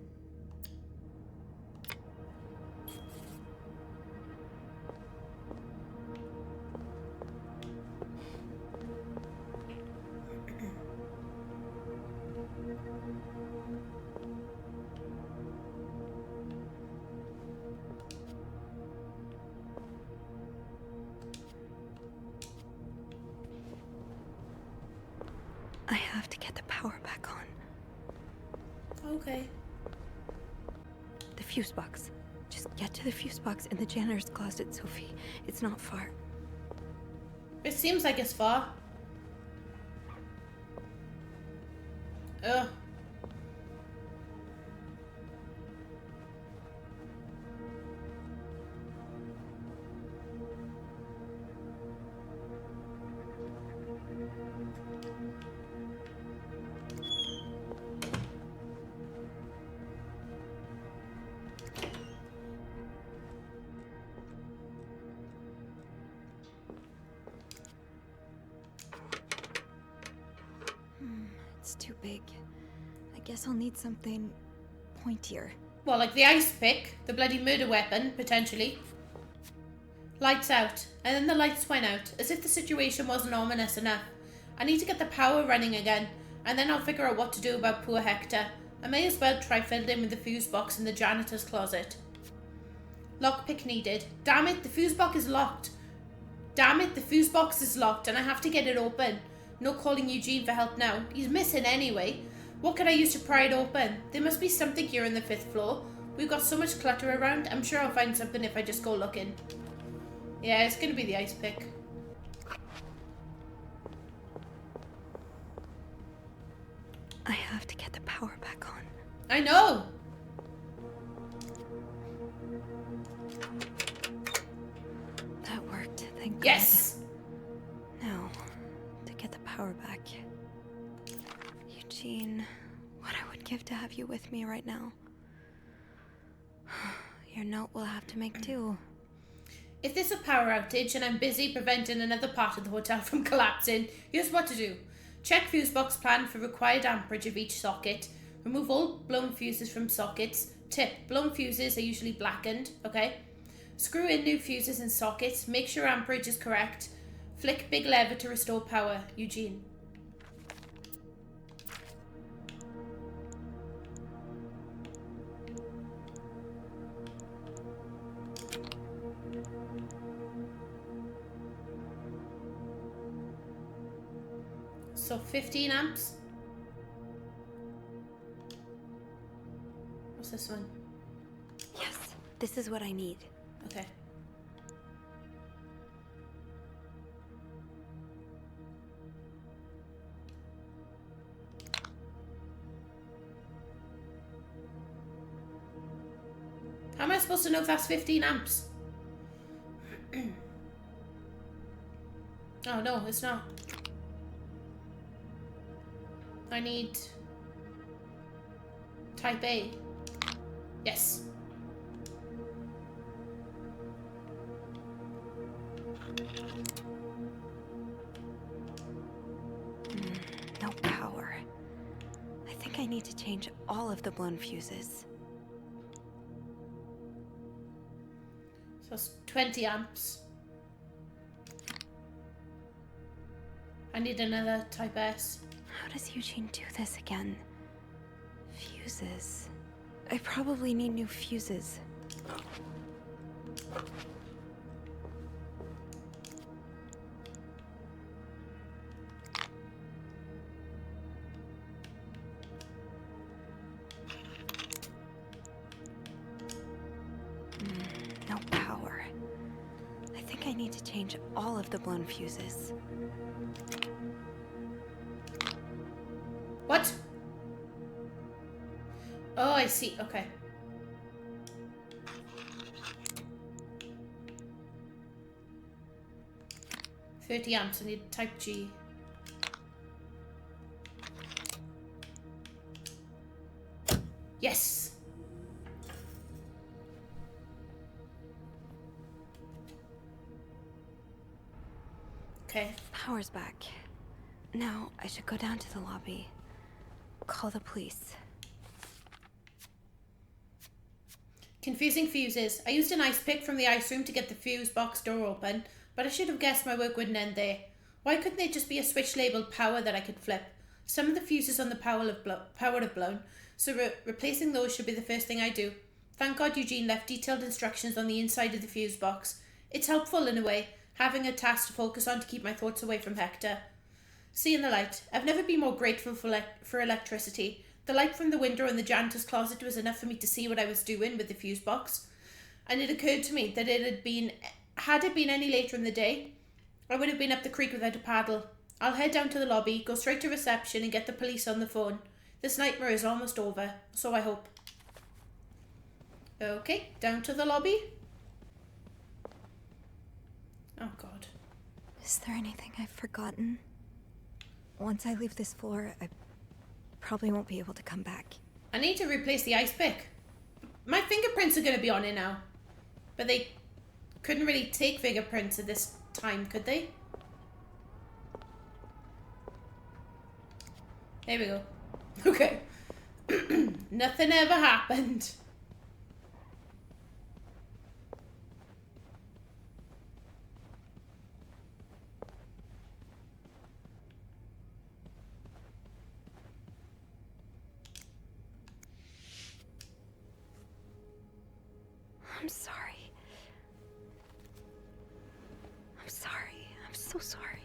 I have to get the power back on. Okay. The fuse box. Just get to the fuse box in the janitor's closet, Sophie. It's not far. It seems like it's far. Ugh. It's too big. I guess I'll need something pointier. Well, like the ice pick, the bloody murder weapon, potentially. Lights out, and then the lights went out, as if the situation wasn't ominous enough. I need to get the power running again, and then I'll figure out what to do about poor Hector. I may as well try fiddling with the fuse box in the janitor's closet. Lockpick needed. Damn it, the fuse box is locked. Damn it, the fuse box is locked, and I have to get it open. No calling Eugene for help now. He's missing anyway. What can I use to pry it open? There must be something here on the 5th floor. We've got so much clutter around. I'm sure I'll find something if I just go looking. Yeah, it's gonna be the ice pick. I have to get the power back on. I know! That worked, thank God. Yes! Now, to get the power back. Eugene, what I would give to have you with me right now. Your note will have to make do. If there's a power outage and I'm busy preventing another part of the hotel from collapsing, here's what to do. Check fuse box plan for required amperage of each socket. Remove all blown fuses from sockets. Tip, blown fuses are usually blackened, okay? Screw in new fuses and sockets. Make sure amperage is correct. Flick big lever to restore power. Eugene. So 15 amps. What's this one? Yes, this is what I need. Okay. How am I supposed to know if that's 15 amps? Oh no, it's not. I need type A. Yes. No power. I think I need to change all of the blown fuses. So it's 20 amps. I need another type S. How does Eugene do this again? Fuses. I probably need new fuses. No power. I think I need to change all of the blown fuses. What? Oh, I see. Okay. $30 amps. I need type G. Yes. Okay. Power's back. Now I should go down to the lobby. Call the police. Confusing fuses. I used an ice pick from the ice room to get the fuse box door open, but I should have guessed my work wouldn't end there. Why couldn't there just be a switch labelled power that I could flip? Some of the fuses on the power have blown, so replacing those should be the first thing I do. Thank God Eugene left detailed instructions on the inside of the fuse box. It's helpful in a way, having a task to focus on to keep my thoughts away from Hector. Seeing the light. I've never been more grateful for electricity. The light from the window in the janitor's closet was enough for me to see what I was doing with the fuse box. And it occurred to me that had it been any later in the day, I would have been up the creek without a paddle. I'll head down to the lobby, go straight to reception and get the police on the phone. This nightmare is almost over, so I hope. Okay, down to the lobby. Oh God. Is there anything I've forgotten? Once I leave this floor, I probably won't be able to come back. I need to replace the ice pick. My fingerprints are going to be on it now. But they couldn't really take fingerprints at this time, could they? There we go. Okay. Nothing ever happened. I'm sorry. I'm sorry. I'm so sorry.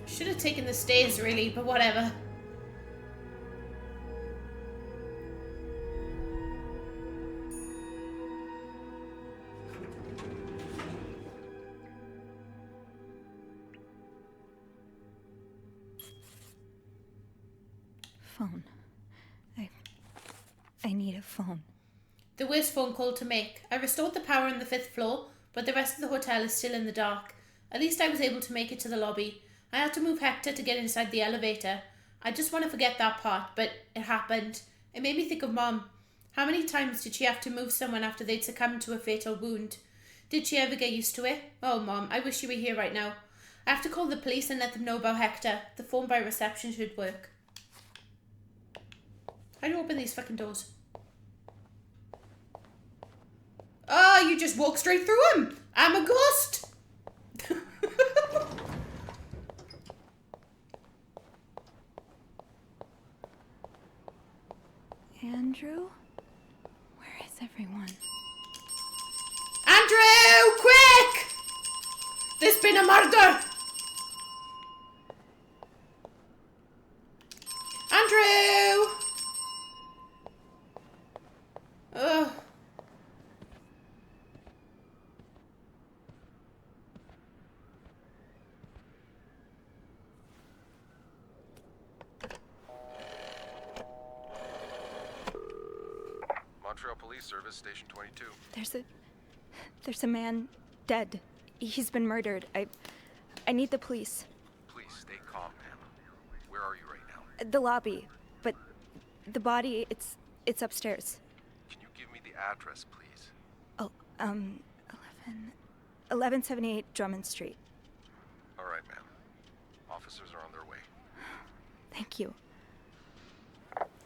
Should have taken the stairs really, but whatever. Phone. I need a phone. The worst phone call to make. I restored the power on the 5th floor, but the rest of the hotel is still in the dark. At least I was able to make it to the lobby. I had to move Hector to get inside the elevator. I just want to forget that part, but it happened. It made me think of Mom. How many times did she have to move someone after they'd succumbed to a fatal wound? Did she ever get used to it? Oh, Mom, I wish you were here right now. I have to call the police and let them know about Hector. The phone by reception should work. How do you open these fucking doors? Oh, you just walk straight through them. I'm a ghost. Andrew? Where is everyone? Andrew, quick! There's been a murder. Andrew! Ugh. Trail Police Service, Station 22. There's a man dead. He's been murdered. I need the police. Please stay calm, ma'am. Where are you right now? The lobby, but the body, it's upstairs. Can you give me the address, please? Oh, 1178 Drummond Street. All right, ma'am. Officers are on their way. Thank you.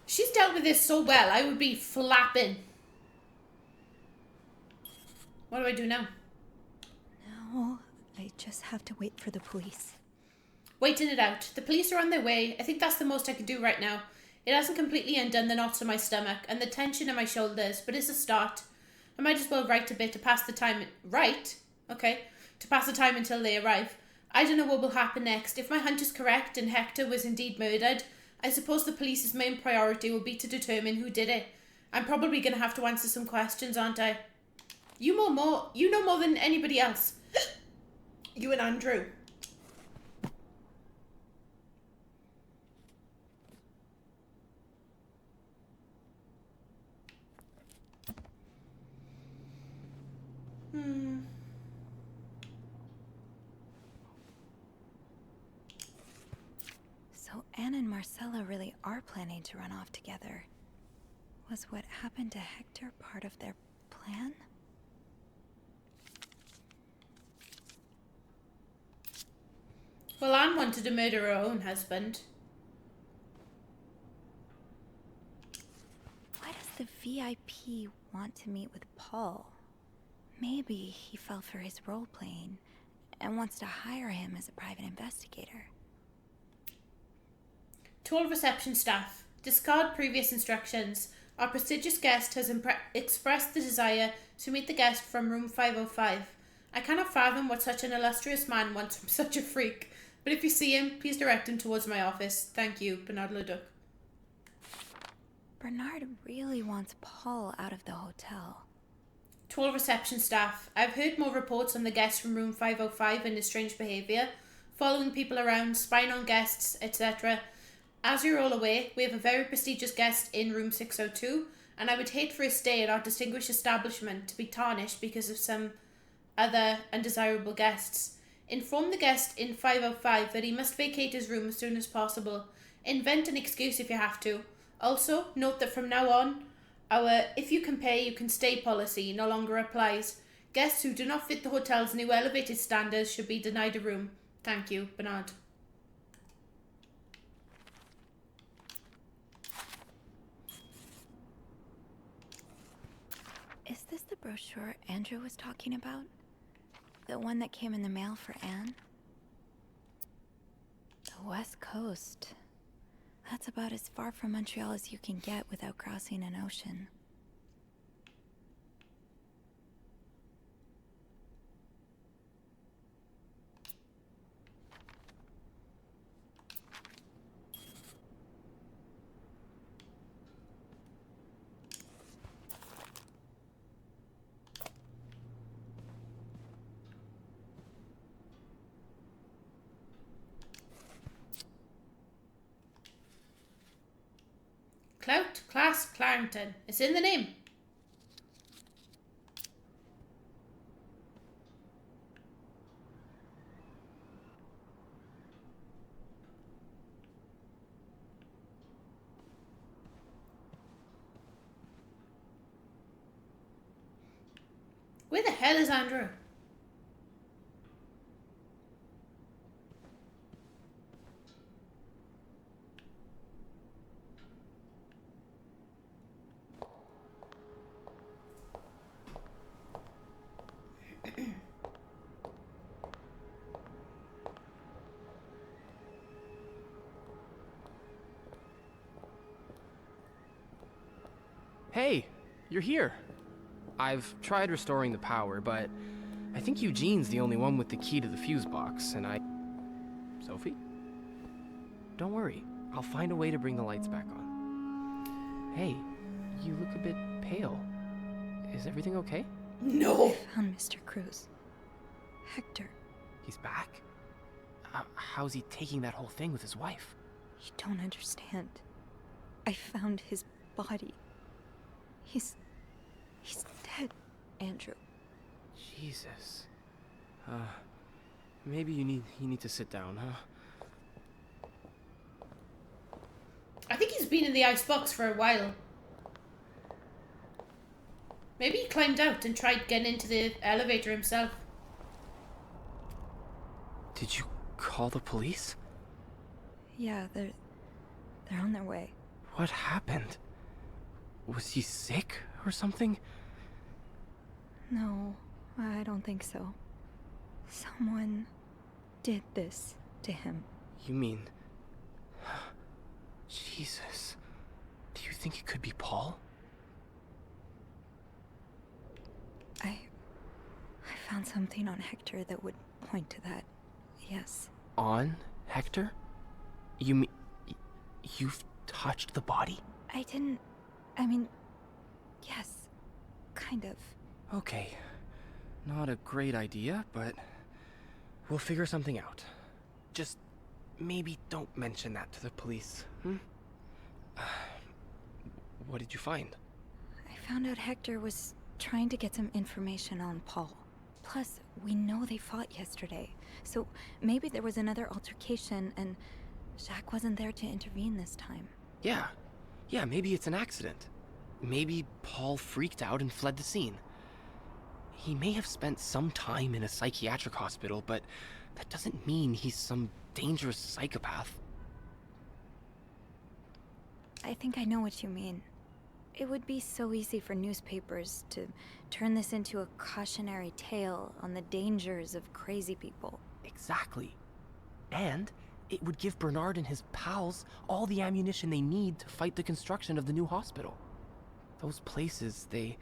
She's dealt with this so well, I would be flapping. What do I do now? No, I just have to wait for the police. Waiting it out. The police are on their way. I think that's the most I can do right now. It hasn't completely undone the knots in my stomach and the tension in my shoulders, but it's a start. I might as well write a bit to pass the time. Right? Okay. To pass the time until they arrive. I don't know what will happen next. If my hunch is correct and Hector was indeed murdered, I suppose the police's main priority will be to determine who did it. I'm probably going to have to answer some questions, aren't I? You know more than anybody else. You and Andrew. So Anne and Marcella really are planning to run off together. Was what happened to Hector part of their plan? Well, Anne wanted to murder her own husband. Why does the VIP want to meet with Paul? Maybe he fell for his role-playing and wants to hire him as a private investigator. To all reception staff, discard previous instructions. Our prestigious guest has expressed the desire to meet the guest from room 505. I cannot fathom what such an illustrious man wants from such a freak, but if you see him, please direct him towards my office. Thank you, Bernard Leduc. Bernard really wants Paul out of the hotel. To all reception staff, I've heard more reports on the guest from room 505 and his strange behaviour, following people around, spying on guests, etc. As you're all aware, we have a very prestigious guest in room 602, and I would hate for his stay at our distinguished establishment to be tarnished because of some other undesirable guests. Inform the guest in 505 that he must vacate his room as soon as possible. Invent an excuse if you have to. Also, note that from now on, our if you can pay, you can stay policy no longer applies. Guests who do not fit the hotel's new elevated standards should be denied a room. Thank you, Bernard. Is this the brochure Andrew was talking about? The one that came in the mail for Anne? The West Coast. That's about as far from Montreal as you can get without crossing an ocean. Clout, Class, Clarendon. It's in the name. Where the hell is Andrew? Hey, you're here. I've tried restoring the power, but I think Eugene's the only one with the key to the fuse box, and Sophie? Don't worry, I'll find a way to bring the lights back on. Hey, you look a bit pale. Is everything okay? No! I found Mr. Cruz. Hector. He's back? How's he taking that whole thing with his wife? You don't understand. I found his body. He's He's dead, Andrew. Jesus. Maybe you need to sit down, huh? I think he's been in the icebox for a while. Maybe he climbed out and tried getting into the elevator himself. Did you call the police? Yeah, they're on their way. What happened? Was he sick or something? No, I don't think so. Someone did this to him. You mean... Jesus. Do you think it could be Paul? I found something on Hector that would point to that. Yes. On Hector? You mean... You've touched the body? I mean, yes. Kind of. Okay. Not a great idea, but we'll figure something out. Just maybe don't mention that to the police, hmm? What did you find? I found out Hector was trying to get some information on Paul. Plus, we know they fought yesterday, so maybe there was another altercation and Jacques wasn't there to intervene this time. Yeah, maybe it's an accident. Maybe Paul freaked out and fled the scene. He may have spent some time in a psychiatric hospital, but that doesn't mean he's some dangerous psychopath. I think I know what you mean. It would be so easy for newspapers to turn this into a cautionary tale on the dangers of crazy people. Exactly. And it would give Bernard and his pals all the ammunition they need to fight the construction of the new hospital. Those places, they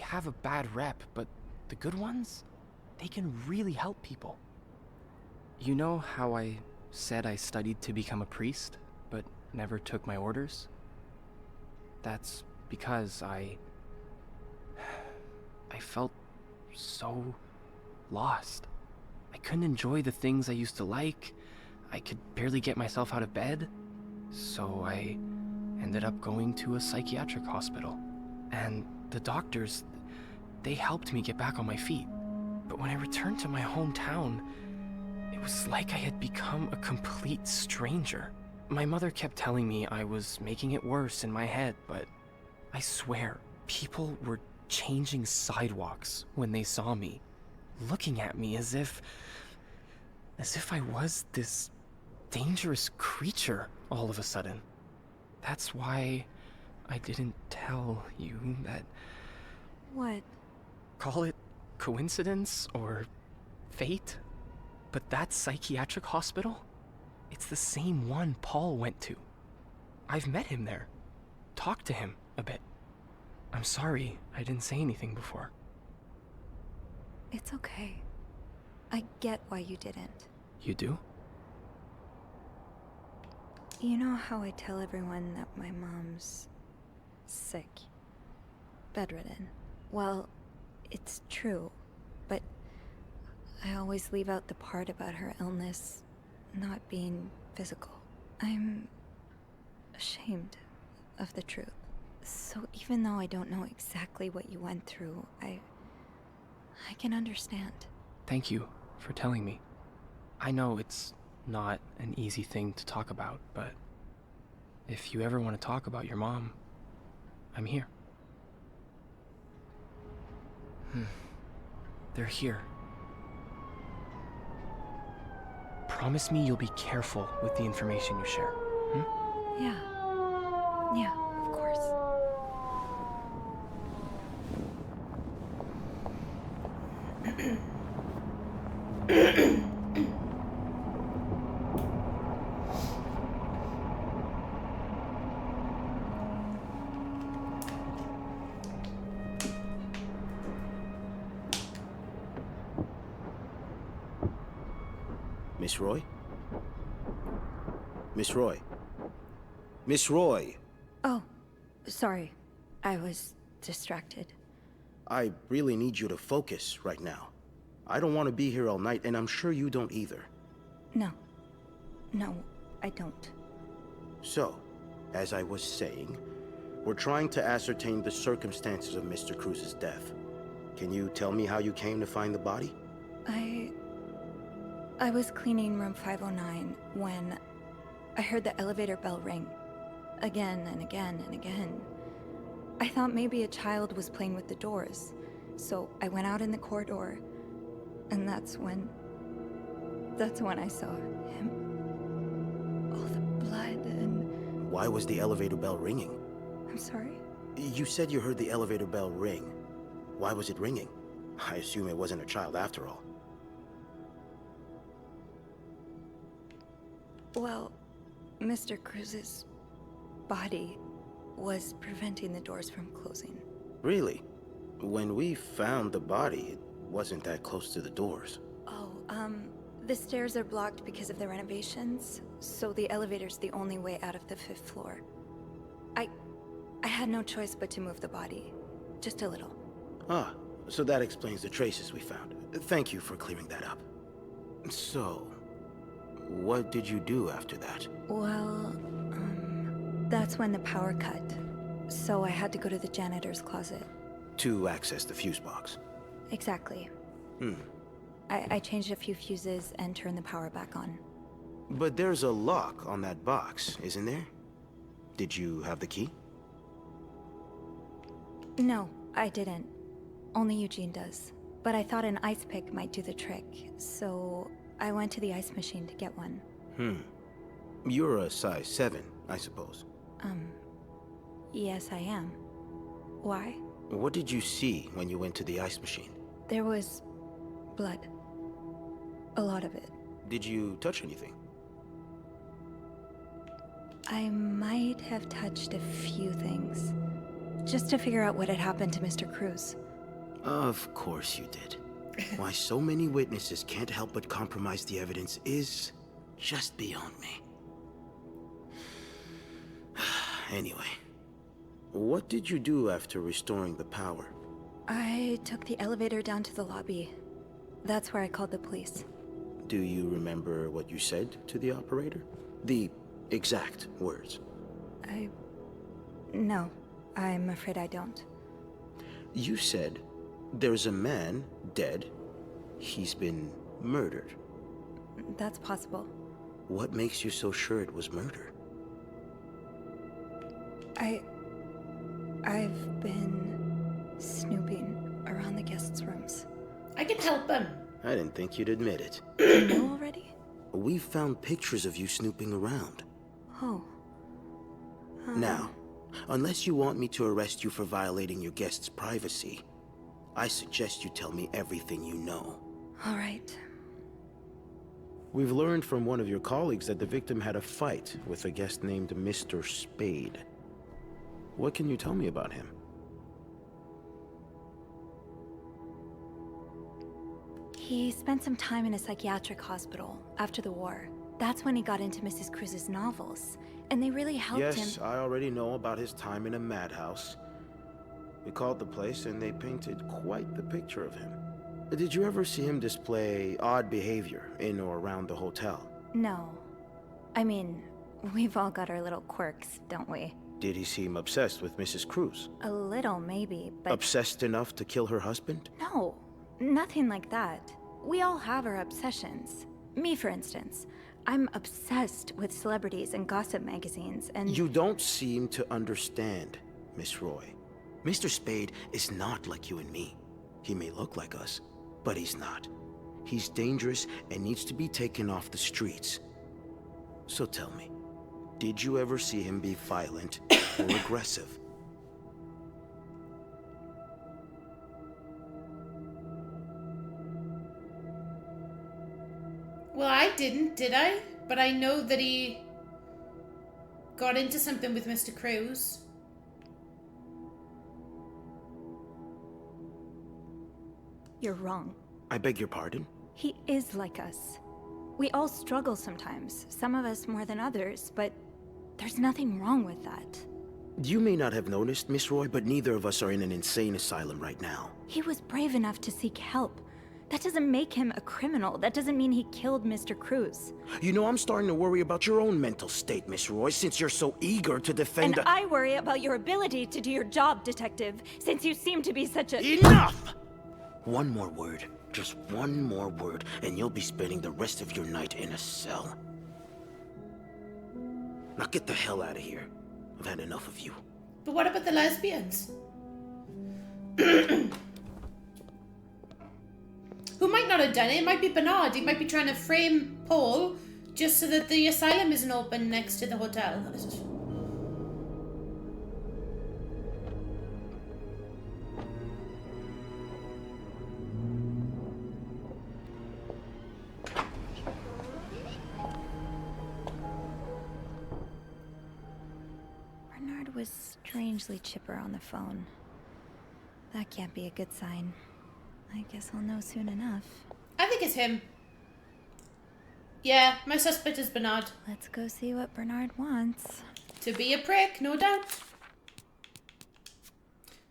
have a bad rep, but the good ones, they can really help people. You know how I said I studied to become a priest, but never took my orders? That's because I felt so lost. I couldn't enjoy the things I used to like. I could barely get myself out of bed. So I ended up going to a psychiatric hospital. And the doctors, they helped me get back on my feet. But when I returned to my hometown, it was like I had become a complete stranger. My mother kept telling me I was making it worse in my head, but I swear, people were changing sidewalks when they saw me, looking at me as if I was this dangerous creature all of a sudden. That's why I didn't tell you that. What? Call it coincidence or fate, but that psychiatric hospital, it's the same one Paul went to. I've met him there, talked to him a bit. I'm sorry I didn't say anything before. It's okay. I get why you didn't. You do? You know how I tell everyone that my mom's sick, bedridden? Well, it's true, but I always leave out the part about her illness not being physical. I'm ashamed of the truth. So even though I don't know exactly what you went through, I can understand. Thank you for telling me. I know it's not an easy thing to talk about, but if you ever want to talk about your mom, I'm here. They're here. Promise me you'll be careful with the information you share. Yeah, of course. Miss Roy? Miss Roy? Miss Roy! Oh, sorry. I was distracted. I really need you to focus right now. I don't want to be here all night, and I'm sure you don't either. No, I don't. So, as I was saying, We're trying to ascertain the circumstances of Mr. Cruz's death. Can you tell me how you came to find the body? I was cleaning room 509 when I heard the elevator bell ring. Again and again and again. I thought maybe a child was playing with the doors, so I went out in the corridor, and that's when I saw him. All the blood and... Why was the elevator bell ringing? I'm sorry? You said you heard the elevator bell ring. Why was it ringing? I assume it wasn't a child after all. Well, Mr. Cruz's body was preventing the doors from closing. Really? When we found the body, it wasn't that close to the doors. Oh, the stairs are blocked because of the renovations, so the elevator's the only way out of the 5th floor. I had no choice but to move the body. Just a little. Ah, so that explains the traces we found. Thank you for clearing that up. So, what did you do after that? Well, that's when the power cut. So I had to go to the janitor's closet. To access the fuse box. Exactly. I changed a few fuses and turned the power back on. But there's a lock on that box, isn't there? Did you have the key? No, I didn't. Only Eugene does. But I thought an ice pick might do the trick, so I went to the ice machine to get one. You're a size 7, I suppose. Yes, I am. Why? What did you see when you went to the ice machine? There was blood. A lot of it. Did you touch anything? I might have touched a few things. Just to figure out what had happened to Mr. Cruz. Of course you did. Why so many witnesses can't help but compromise the evidence is just beyond me. Anyway, what did you do after restoring the power? I took the elevator down to the lobby. That's where I called the police. Do you remember what you said to the operator? The exact words? No, I'm afraid I don't. You said, there's a man dead. He's been murdered. That's possible. What makes you so sure it was murder? I've been snooping around the guests' rooms. I can help him. I didn't think you'd admit it. You know already? We found pictures of you snooping around. Oh. Now, unless you want me to arrest you for violating your guests' privacy, I suggest you tell me everything you know. All right. We've learned from one of your colleagues that the victim had a fight with a guest named Mr. Spade. What can you tell me about him? He spent some time in a psychiatric hospital after the war. That's when he got into Mrs. Cruz's novels, and they really helped him. Yes, I already know about his time in a madhouse. We called the place and they painted quite the picture of him. Did you ever see him display odd behavior in or around the hotel? No. I mean, we've all got our little quirks, don't we? Did he seem obsessed with Mrs. Cruz? A little, maybe, but... Obsessed enough to kill her husband? No, nothing like that. We all have our obsessions. Me, for instance. I'm obsessed with celebrities and gossip magazines, and... You don't seem to understand, Miss Roy. Mr. Spade is not like you and me. He may look like us, but he's not. He's dangerous and needs to be taken off the streets. So tell me, did you ever see him be violent or aggressive? Well, I didn't, did I? But I know that he got into something with Mr. Cruz. You're wrong. I beg your pardon? He is like us. We all struggle sometimes, some of us more than others, but there's nothing wrong with that. You may not have noticed, Miss Roy, but neither of us are in an insane asylum right now. He was brave enough to seek help, That doesn't make him a criminal. That doesn't mean he killed Mr. Cruz. You know, I'm starting to worry about your own mental state, Miss Roy, since you're so eager to defend And I worry about your ability to do your job, Detective, since you seem to be such a— Enough! One more word, just one more word, and you'll be spending the rest of your night in a cell. Now get the hell out of here. I've had enough of you. But what about the lesbians? Who might not have done it? It might be Bernard. He might be trying to frame Paul just so that the asylum isn't open next to the hotel. Bernard was strangely chipper on the phone. That can't be a good sign. I guess I'll know soon enough. I think it's him. Yeah, my suspect is Bernard. Let's go see what Bernard wants. To be a prick, no doubt.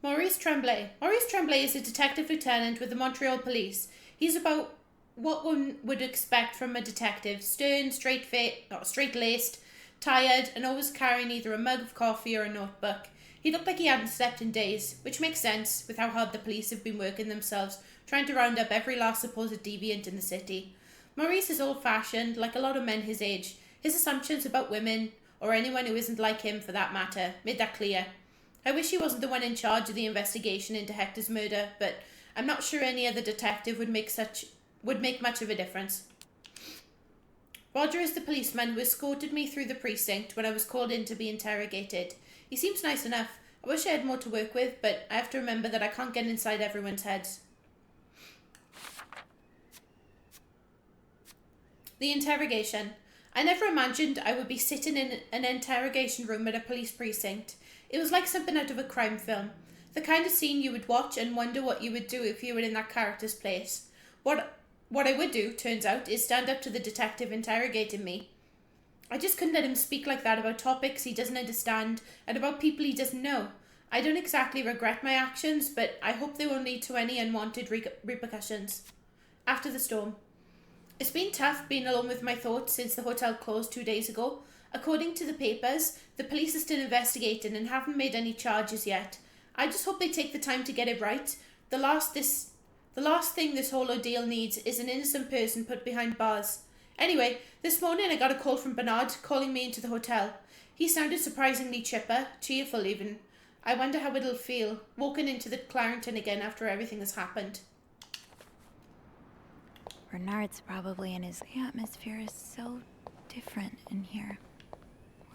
Maurice Tremblay. Maurice Tremblay is a detective lieutenant with the Montreal Police. He's about what one would expect from a detective. Stern, straight-laced, tired, and always carrying either a mug of coffee or a notebook. He looked like he hadn't slept in days, which makes sense with how hard the police have been working themselves, trying to round up every last supposed deviant in the city. Maurice is old-fashioned, like a lot of men his age. His assumptions about women, or anyone who isn't like him for that matter, made that clear. I wish he wasn't the one in charge of the investigation into Hector's murder, but I'm not sure any other detective would make much of a difference. Roger is the policeman who escorted me through the precinct when I was called in to be interrogated. He seems nice enough. I wish I had more to work with, but I have to remember that I can't get inside everyone's heads. The interrogation. I never imagined I would be sitting in an interrogation room at a police precinct. It was like something out of a crime film. The kind of scene you would watch and wonder what you would do if you were in that character's place. What I would do, turns out, is stand up to the detective interrogating me. I just couldn't let him speak like that about topics he doesn't understand and about people he doesn't know. I don't exactly regret my actions, but I hope they won't lead to any unwanted repercussions. After the storm. It's been tough being alone with my thoughts since the hotel closed 2 days ago. According to the papers, the police are still investigating and haven't made any charges yet. I just hope they take the time to get it right. The last thing this whole ordeal needs is an innocent person put behind bars. Anyway, this morning I got a call from Bernard calling me into the hotel. He sounded surprisingly chipper, cheerful even. I wonder how it'll feel, walking into the Clarendon again after everything has happened. Bernard's probably in his... The atmosphere is so different in here.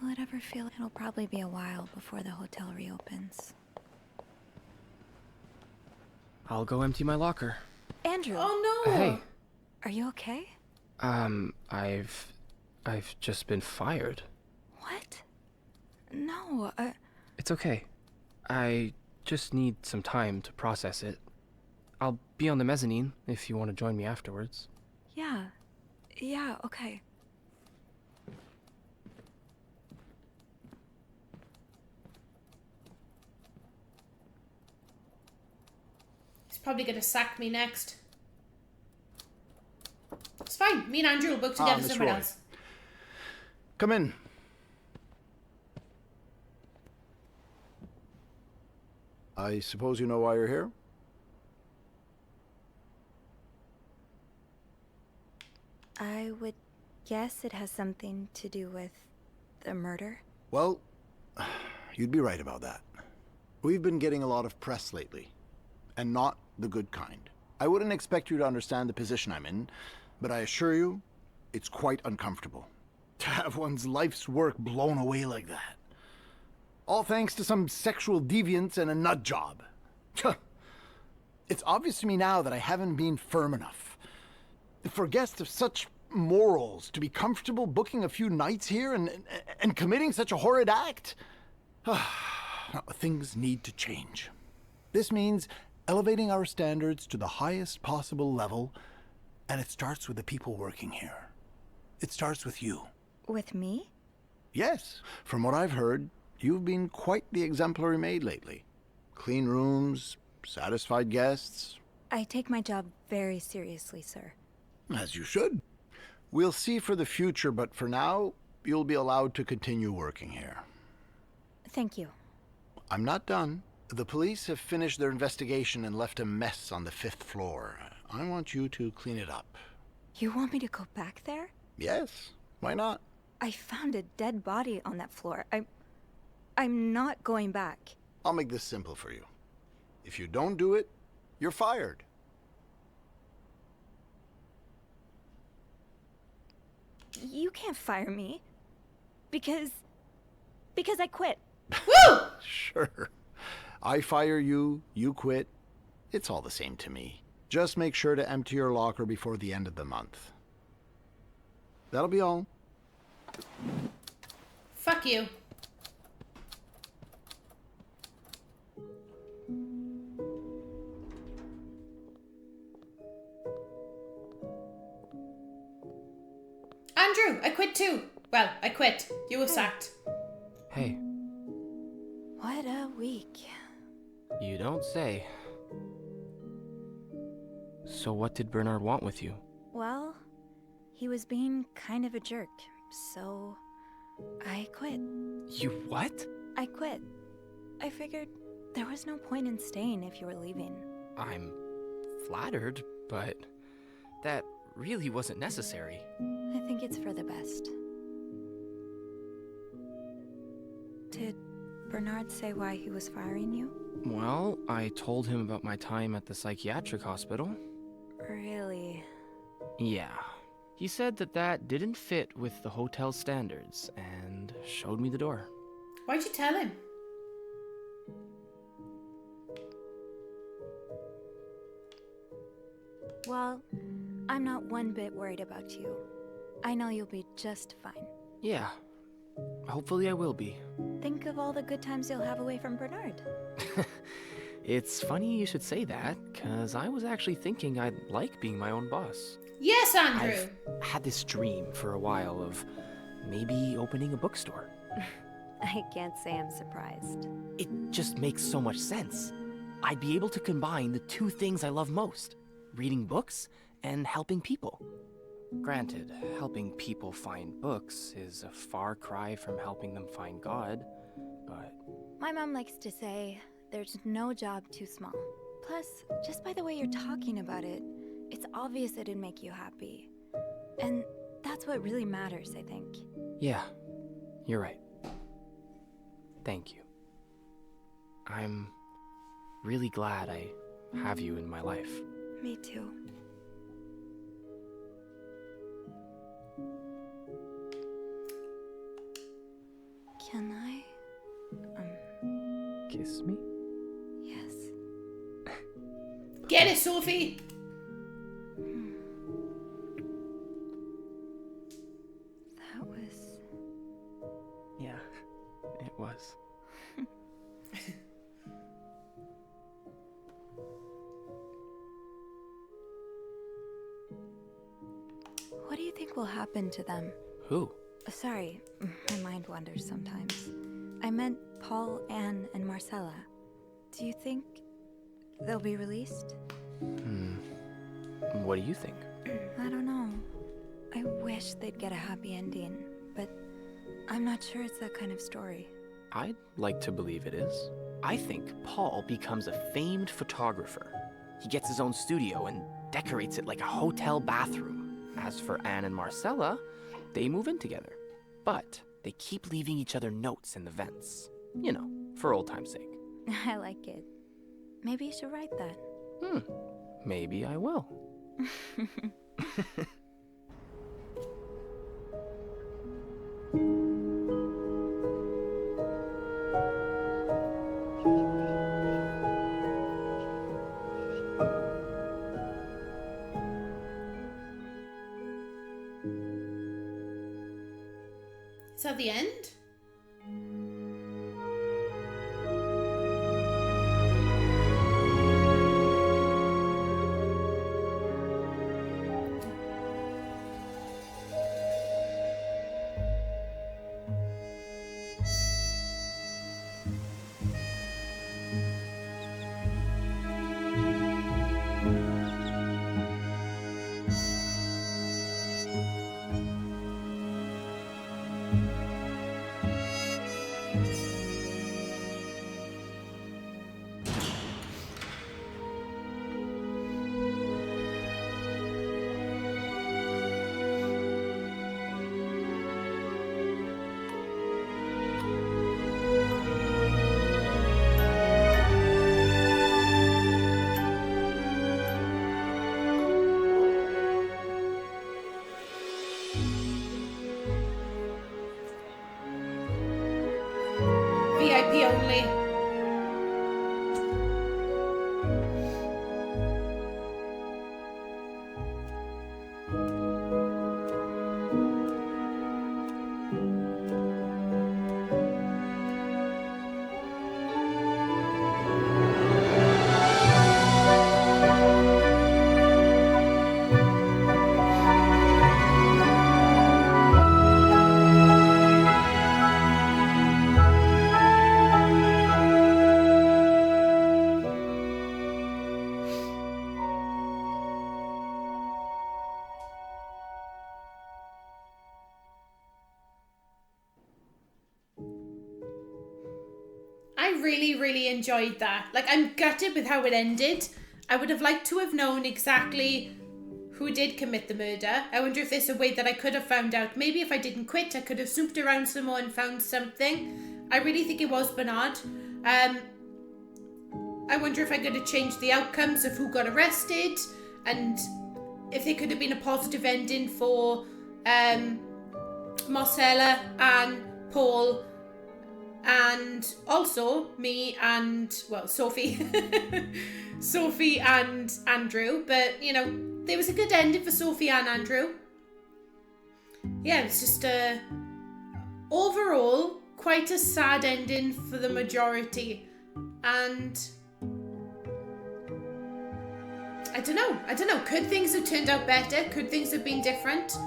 Will it ever feel... It'll probably be a while before the hotel reopens. I'll go empty my locker. Andrew! Oh no! Hey. Are you okay? I've just been fired. What? No, It's okay. I just need some time to process it. I'll be on the mezzanine if you want to join me afterwards. Yeah. Yeah, okay. He's probably going to sack me next. It's fine. Me and Andrew will work together Miss somewhere Roy. else. Come in. I suppose you know why you're here? I would guess it has something to do with the murder. Well, you'd be right about that. We've been getting a lot of press lately, and not the good kind. I wouldn't expect you to understand the position I'm in, but I assure you, it's quite uncomfortable. To have one's life's work blown away like that. All thanks to some sexual deviance and a nut job. It's obvious to me now that I haven't been firm enough. For guests of such morals to be comfortable booking a few nights here and committing such a horrid act? Things need to change. This means elevating our standards to the highest possible level, and it starts with the people working here. It starts with you. With me? Yes. From what I've heard, you've been quite the exemplary maid lately. Clean rooms, satisfied guests. I take my job very seriously, sir. As you should. We'll see for the future, but for now, you'll be allowed to continue working here. Thank you. I'm not done. The police have finished their investigation and left a mess on the 5th floor. I want you to clean it up. You want me to go back there? Yes, why not? I found a dead body on that floor. I'm not going back. I'll make this simple for you. If you don't do it, you're fired. You can't fire me. Because I quit. Woo! Sure. I fire you, you quit. It's all the same to me. Just make sure to empty your locker before the end of the month. That'll be all. Fuck you. Andrew, I quit too. Well, I quit. You were sacked. Hey, What a week. you don't say. So what did Bernard want with you? Well, he was being kind of a jerk, so I quit. You what? I quit. I figured there was no point in staying if you were leaving. I'm flattered, but that really wasn't necessary. I think it's for the best. Did Bernard say why he was firing you? Well, I told him about my time at the psychiatric hospital. Really? Yeah. He said that didn't fit with the hotel standards and showed me the door. Why'd you tell him? Well, I'm not one bit worried about you. I know you'll be just fine. Yeah. Hopefully I will be. Think of all the good times you'll have away from Bernard. It's funny you should say that, because I was actually thinking I'd like being my own boss. Yes, Andrew. I've had this dream for a while of maybe opening a bookstore. I can't say I'm surprised. It just makes so much sense. I'd be able to combine the two things I love most, reading books and helping people. Granted, helping people find books is a far cry from helping them find God, but... My mom likes to say, there's no job too small. Plus, just by the way you're talking about it, it's obvious it'd make you happy. And that's what really matters, I think. Yeah, you're right. Thank you. I'm really glad I have you in my life. Me too. Can I? Kiss me? Yes. Get it, Sophie! That was... Yeah, it was. What do you think will happen to them? Who? Sorry, my mind wanders sometimes. I meant Paul, Anne, and Marcella. Do you think they'll be released? What do you think? I don't know. I wish they'd get a happy ending, but I'm not sure it's that kind of story. I'd like to believe it is. I think Paul becomes a famed photographer. He gets his own studio and decorates it like a hotel bathroom. As for Anne and Marcella, they move in together. But they keep leaving each other notes in the vents. You know, for old time's sake. I like it. Maybe you should write that. Maybe I will. Is that the end? VIP only. I really enjoyed that. Like, I'm gutted with how it ended. I would have liked to have known exactly who did commit the murder. I wonder if there's a way that I could have found out. Maybe if I didn't quit, I could have snooped around some more and found something. I really think it was Bernard. I wonder if I could have changed the outcomes of who got arrested, and if there could have been a positive ending for Marcella and Paul, and also me and, well, Sophie. Sophie and Andrew. But, you know, there was a good ending for Sophie and Andrew. Yeah, it's just overall quite a sad ending for the majority. And I don't know. Could things have turned out better? Could things have been different?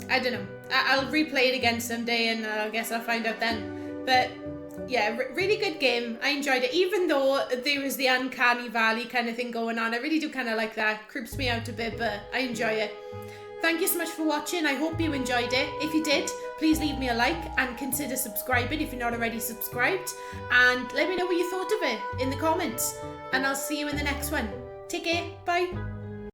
I don't know. I'll replay it again someday, and I guess I'll find out then. But yeah, really good game. I enjoyed it, even though there was the uncanny valley kind of thing going on. I really do kind of like that. Creeps me out a bit, but I enjoy it. Thank you so much for watching. I hope you enjoyed it. If you did, please leave me a like and consider subscribing if you're not already subscribed. And let me know what you thought of it in the comments. And I'll see you in the next one. Take care. Bye.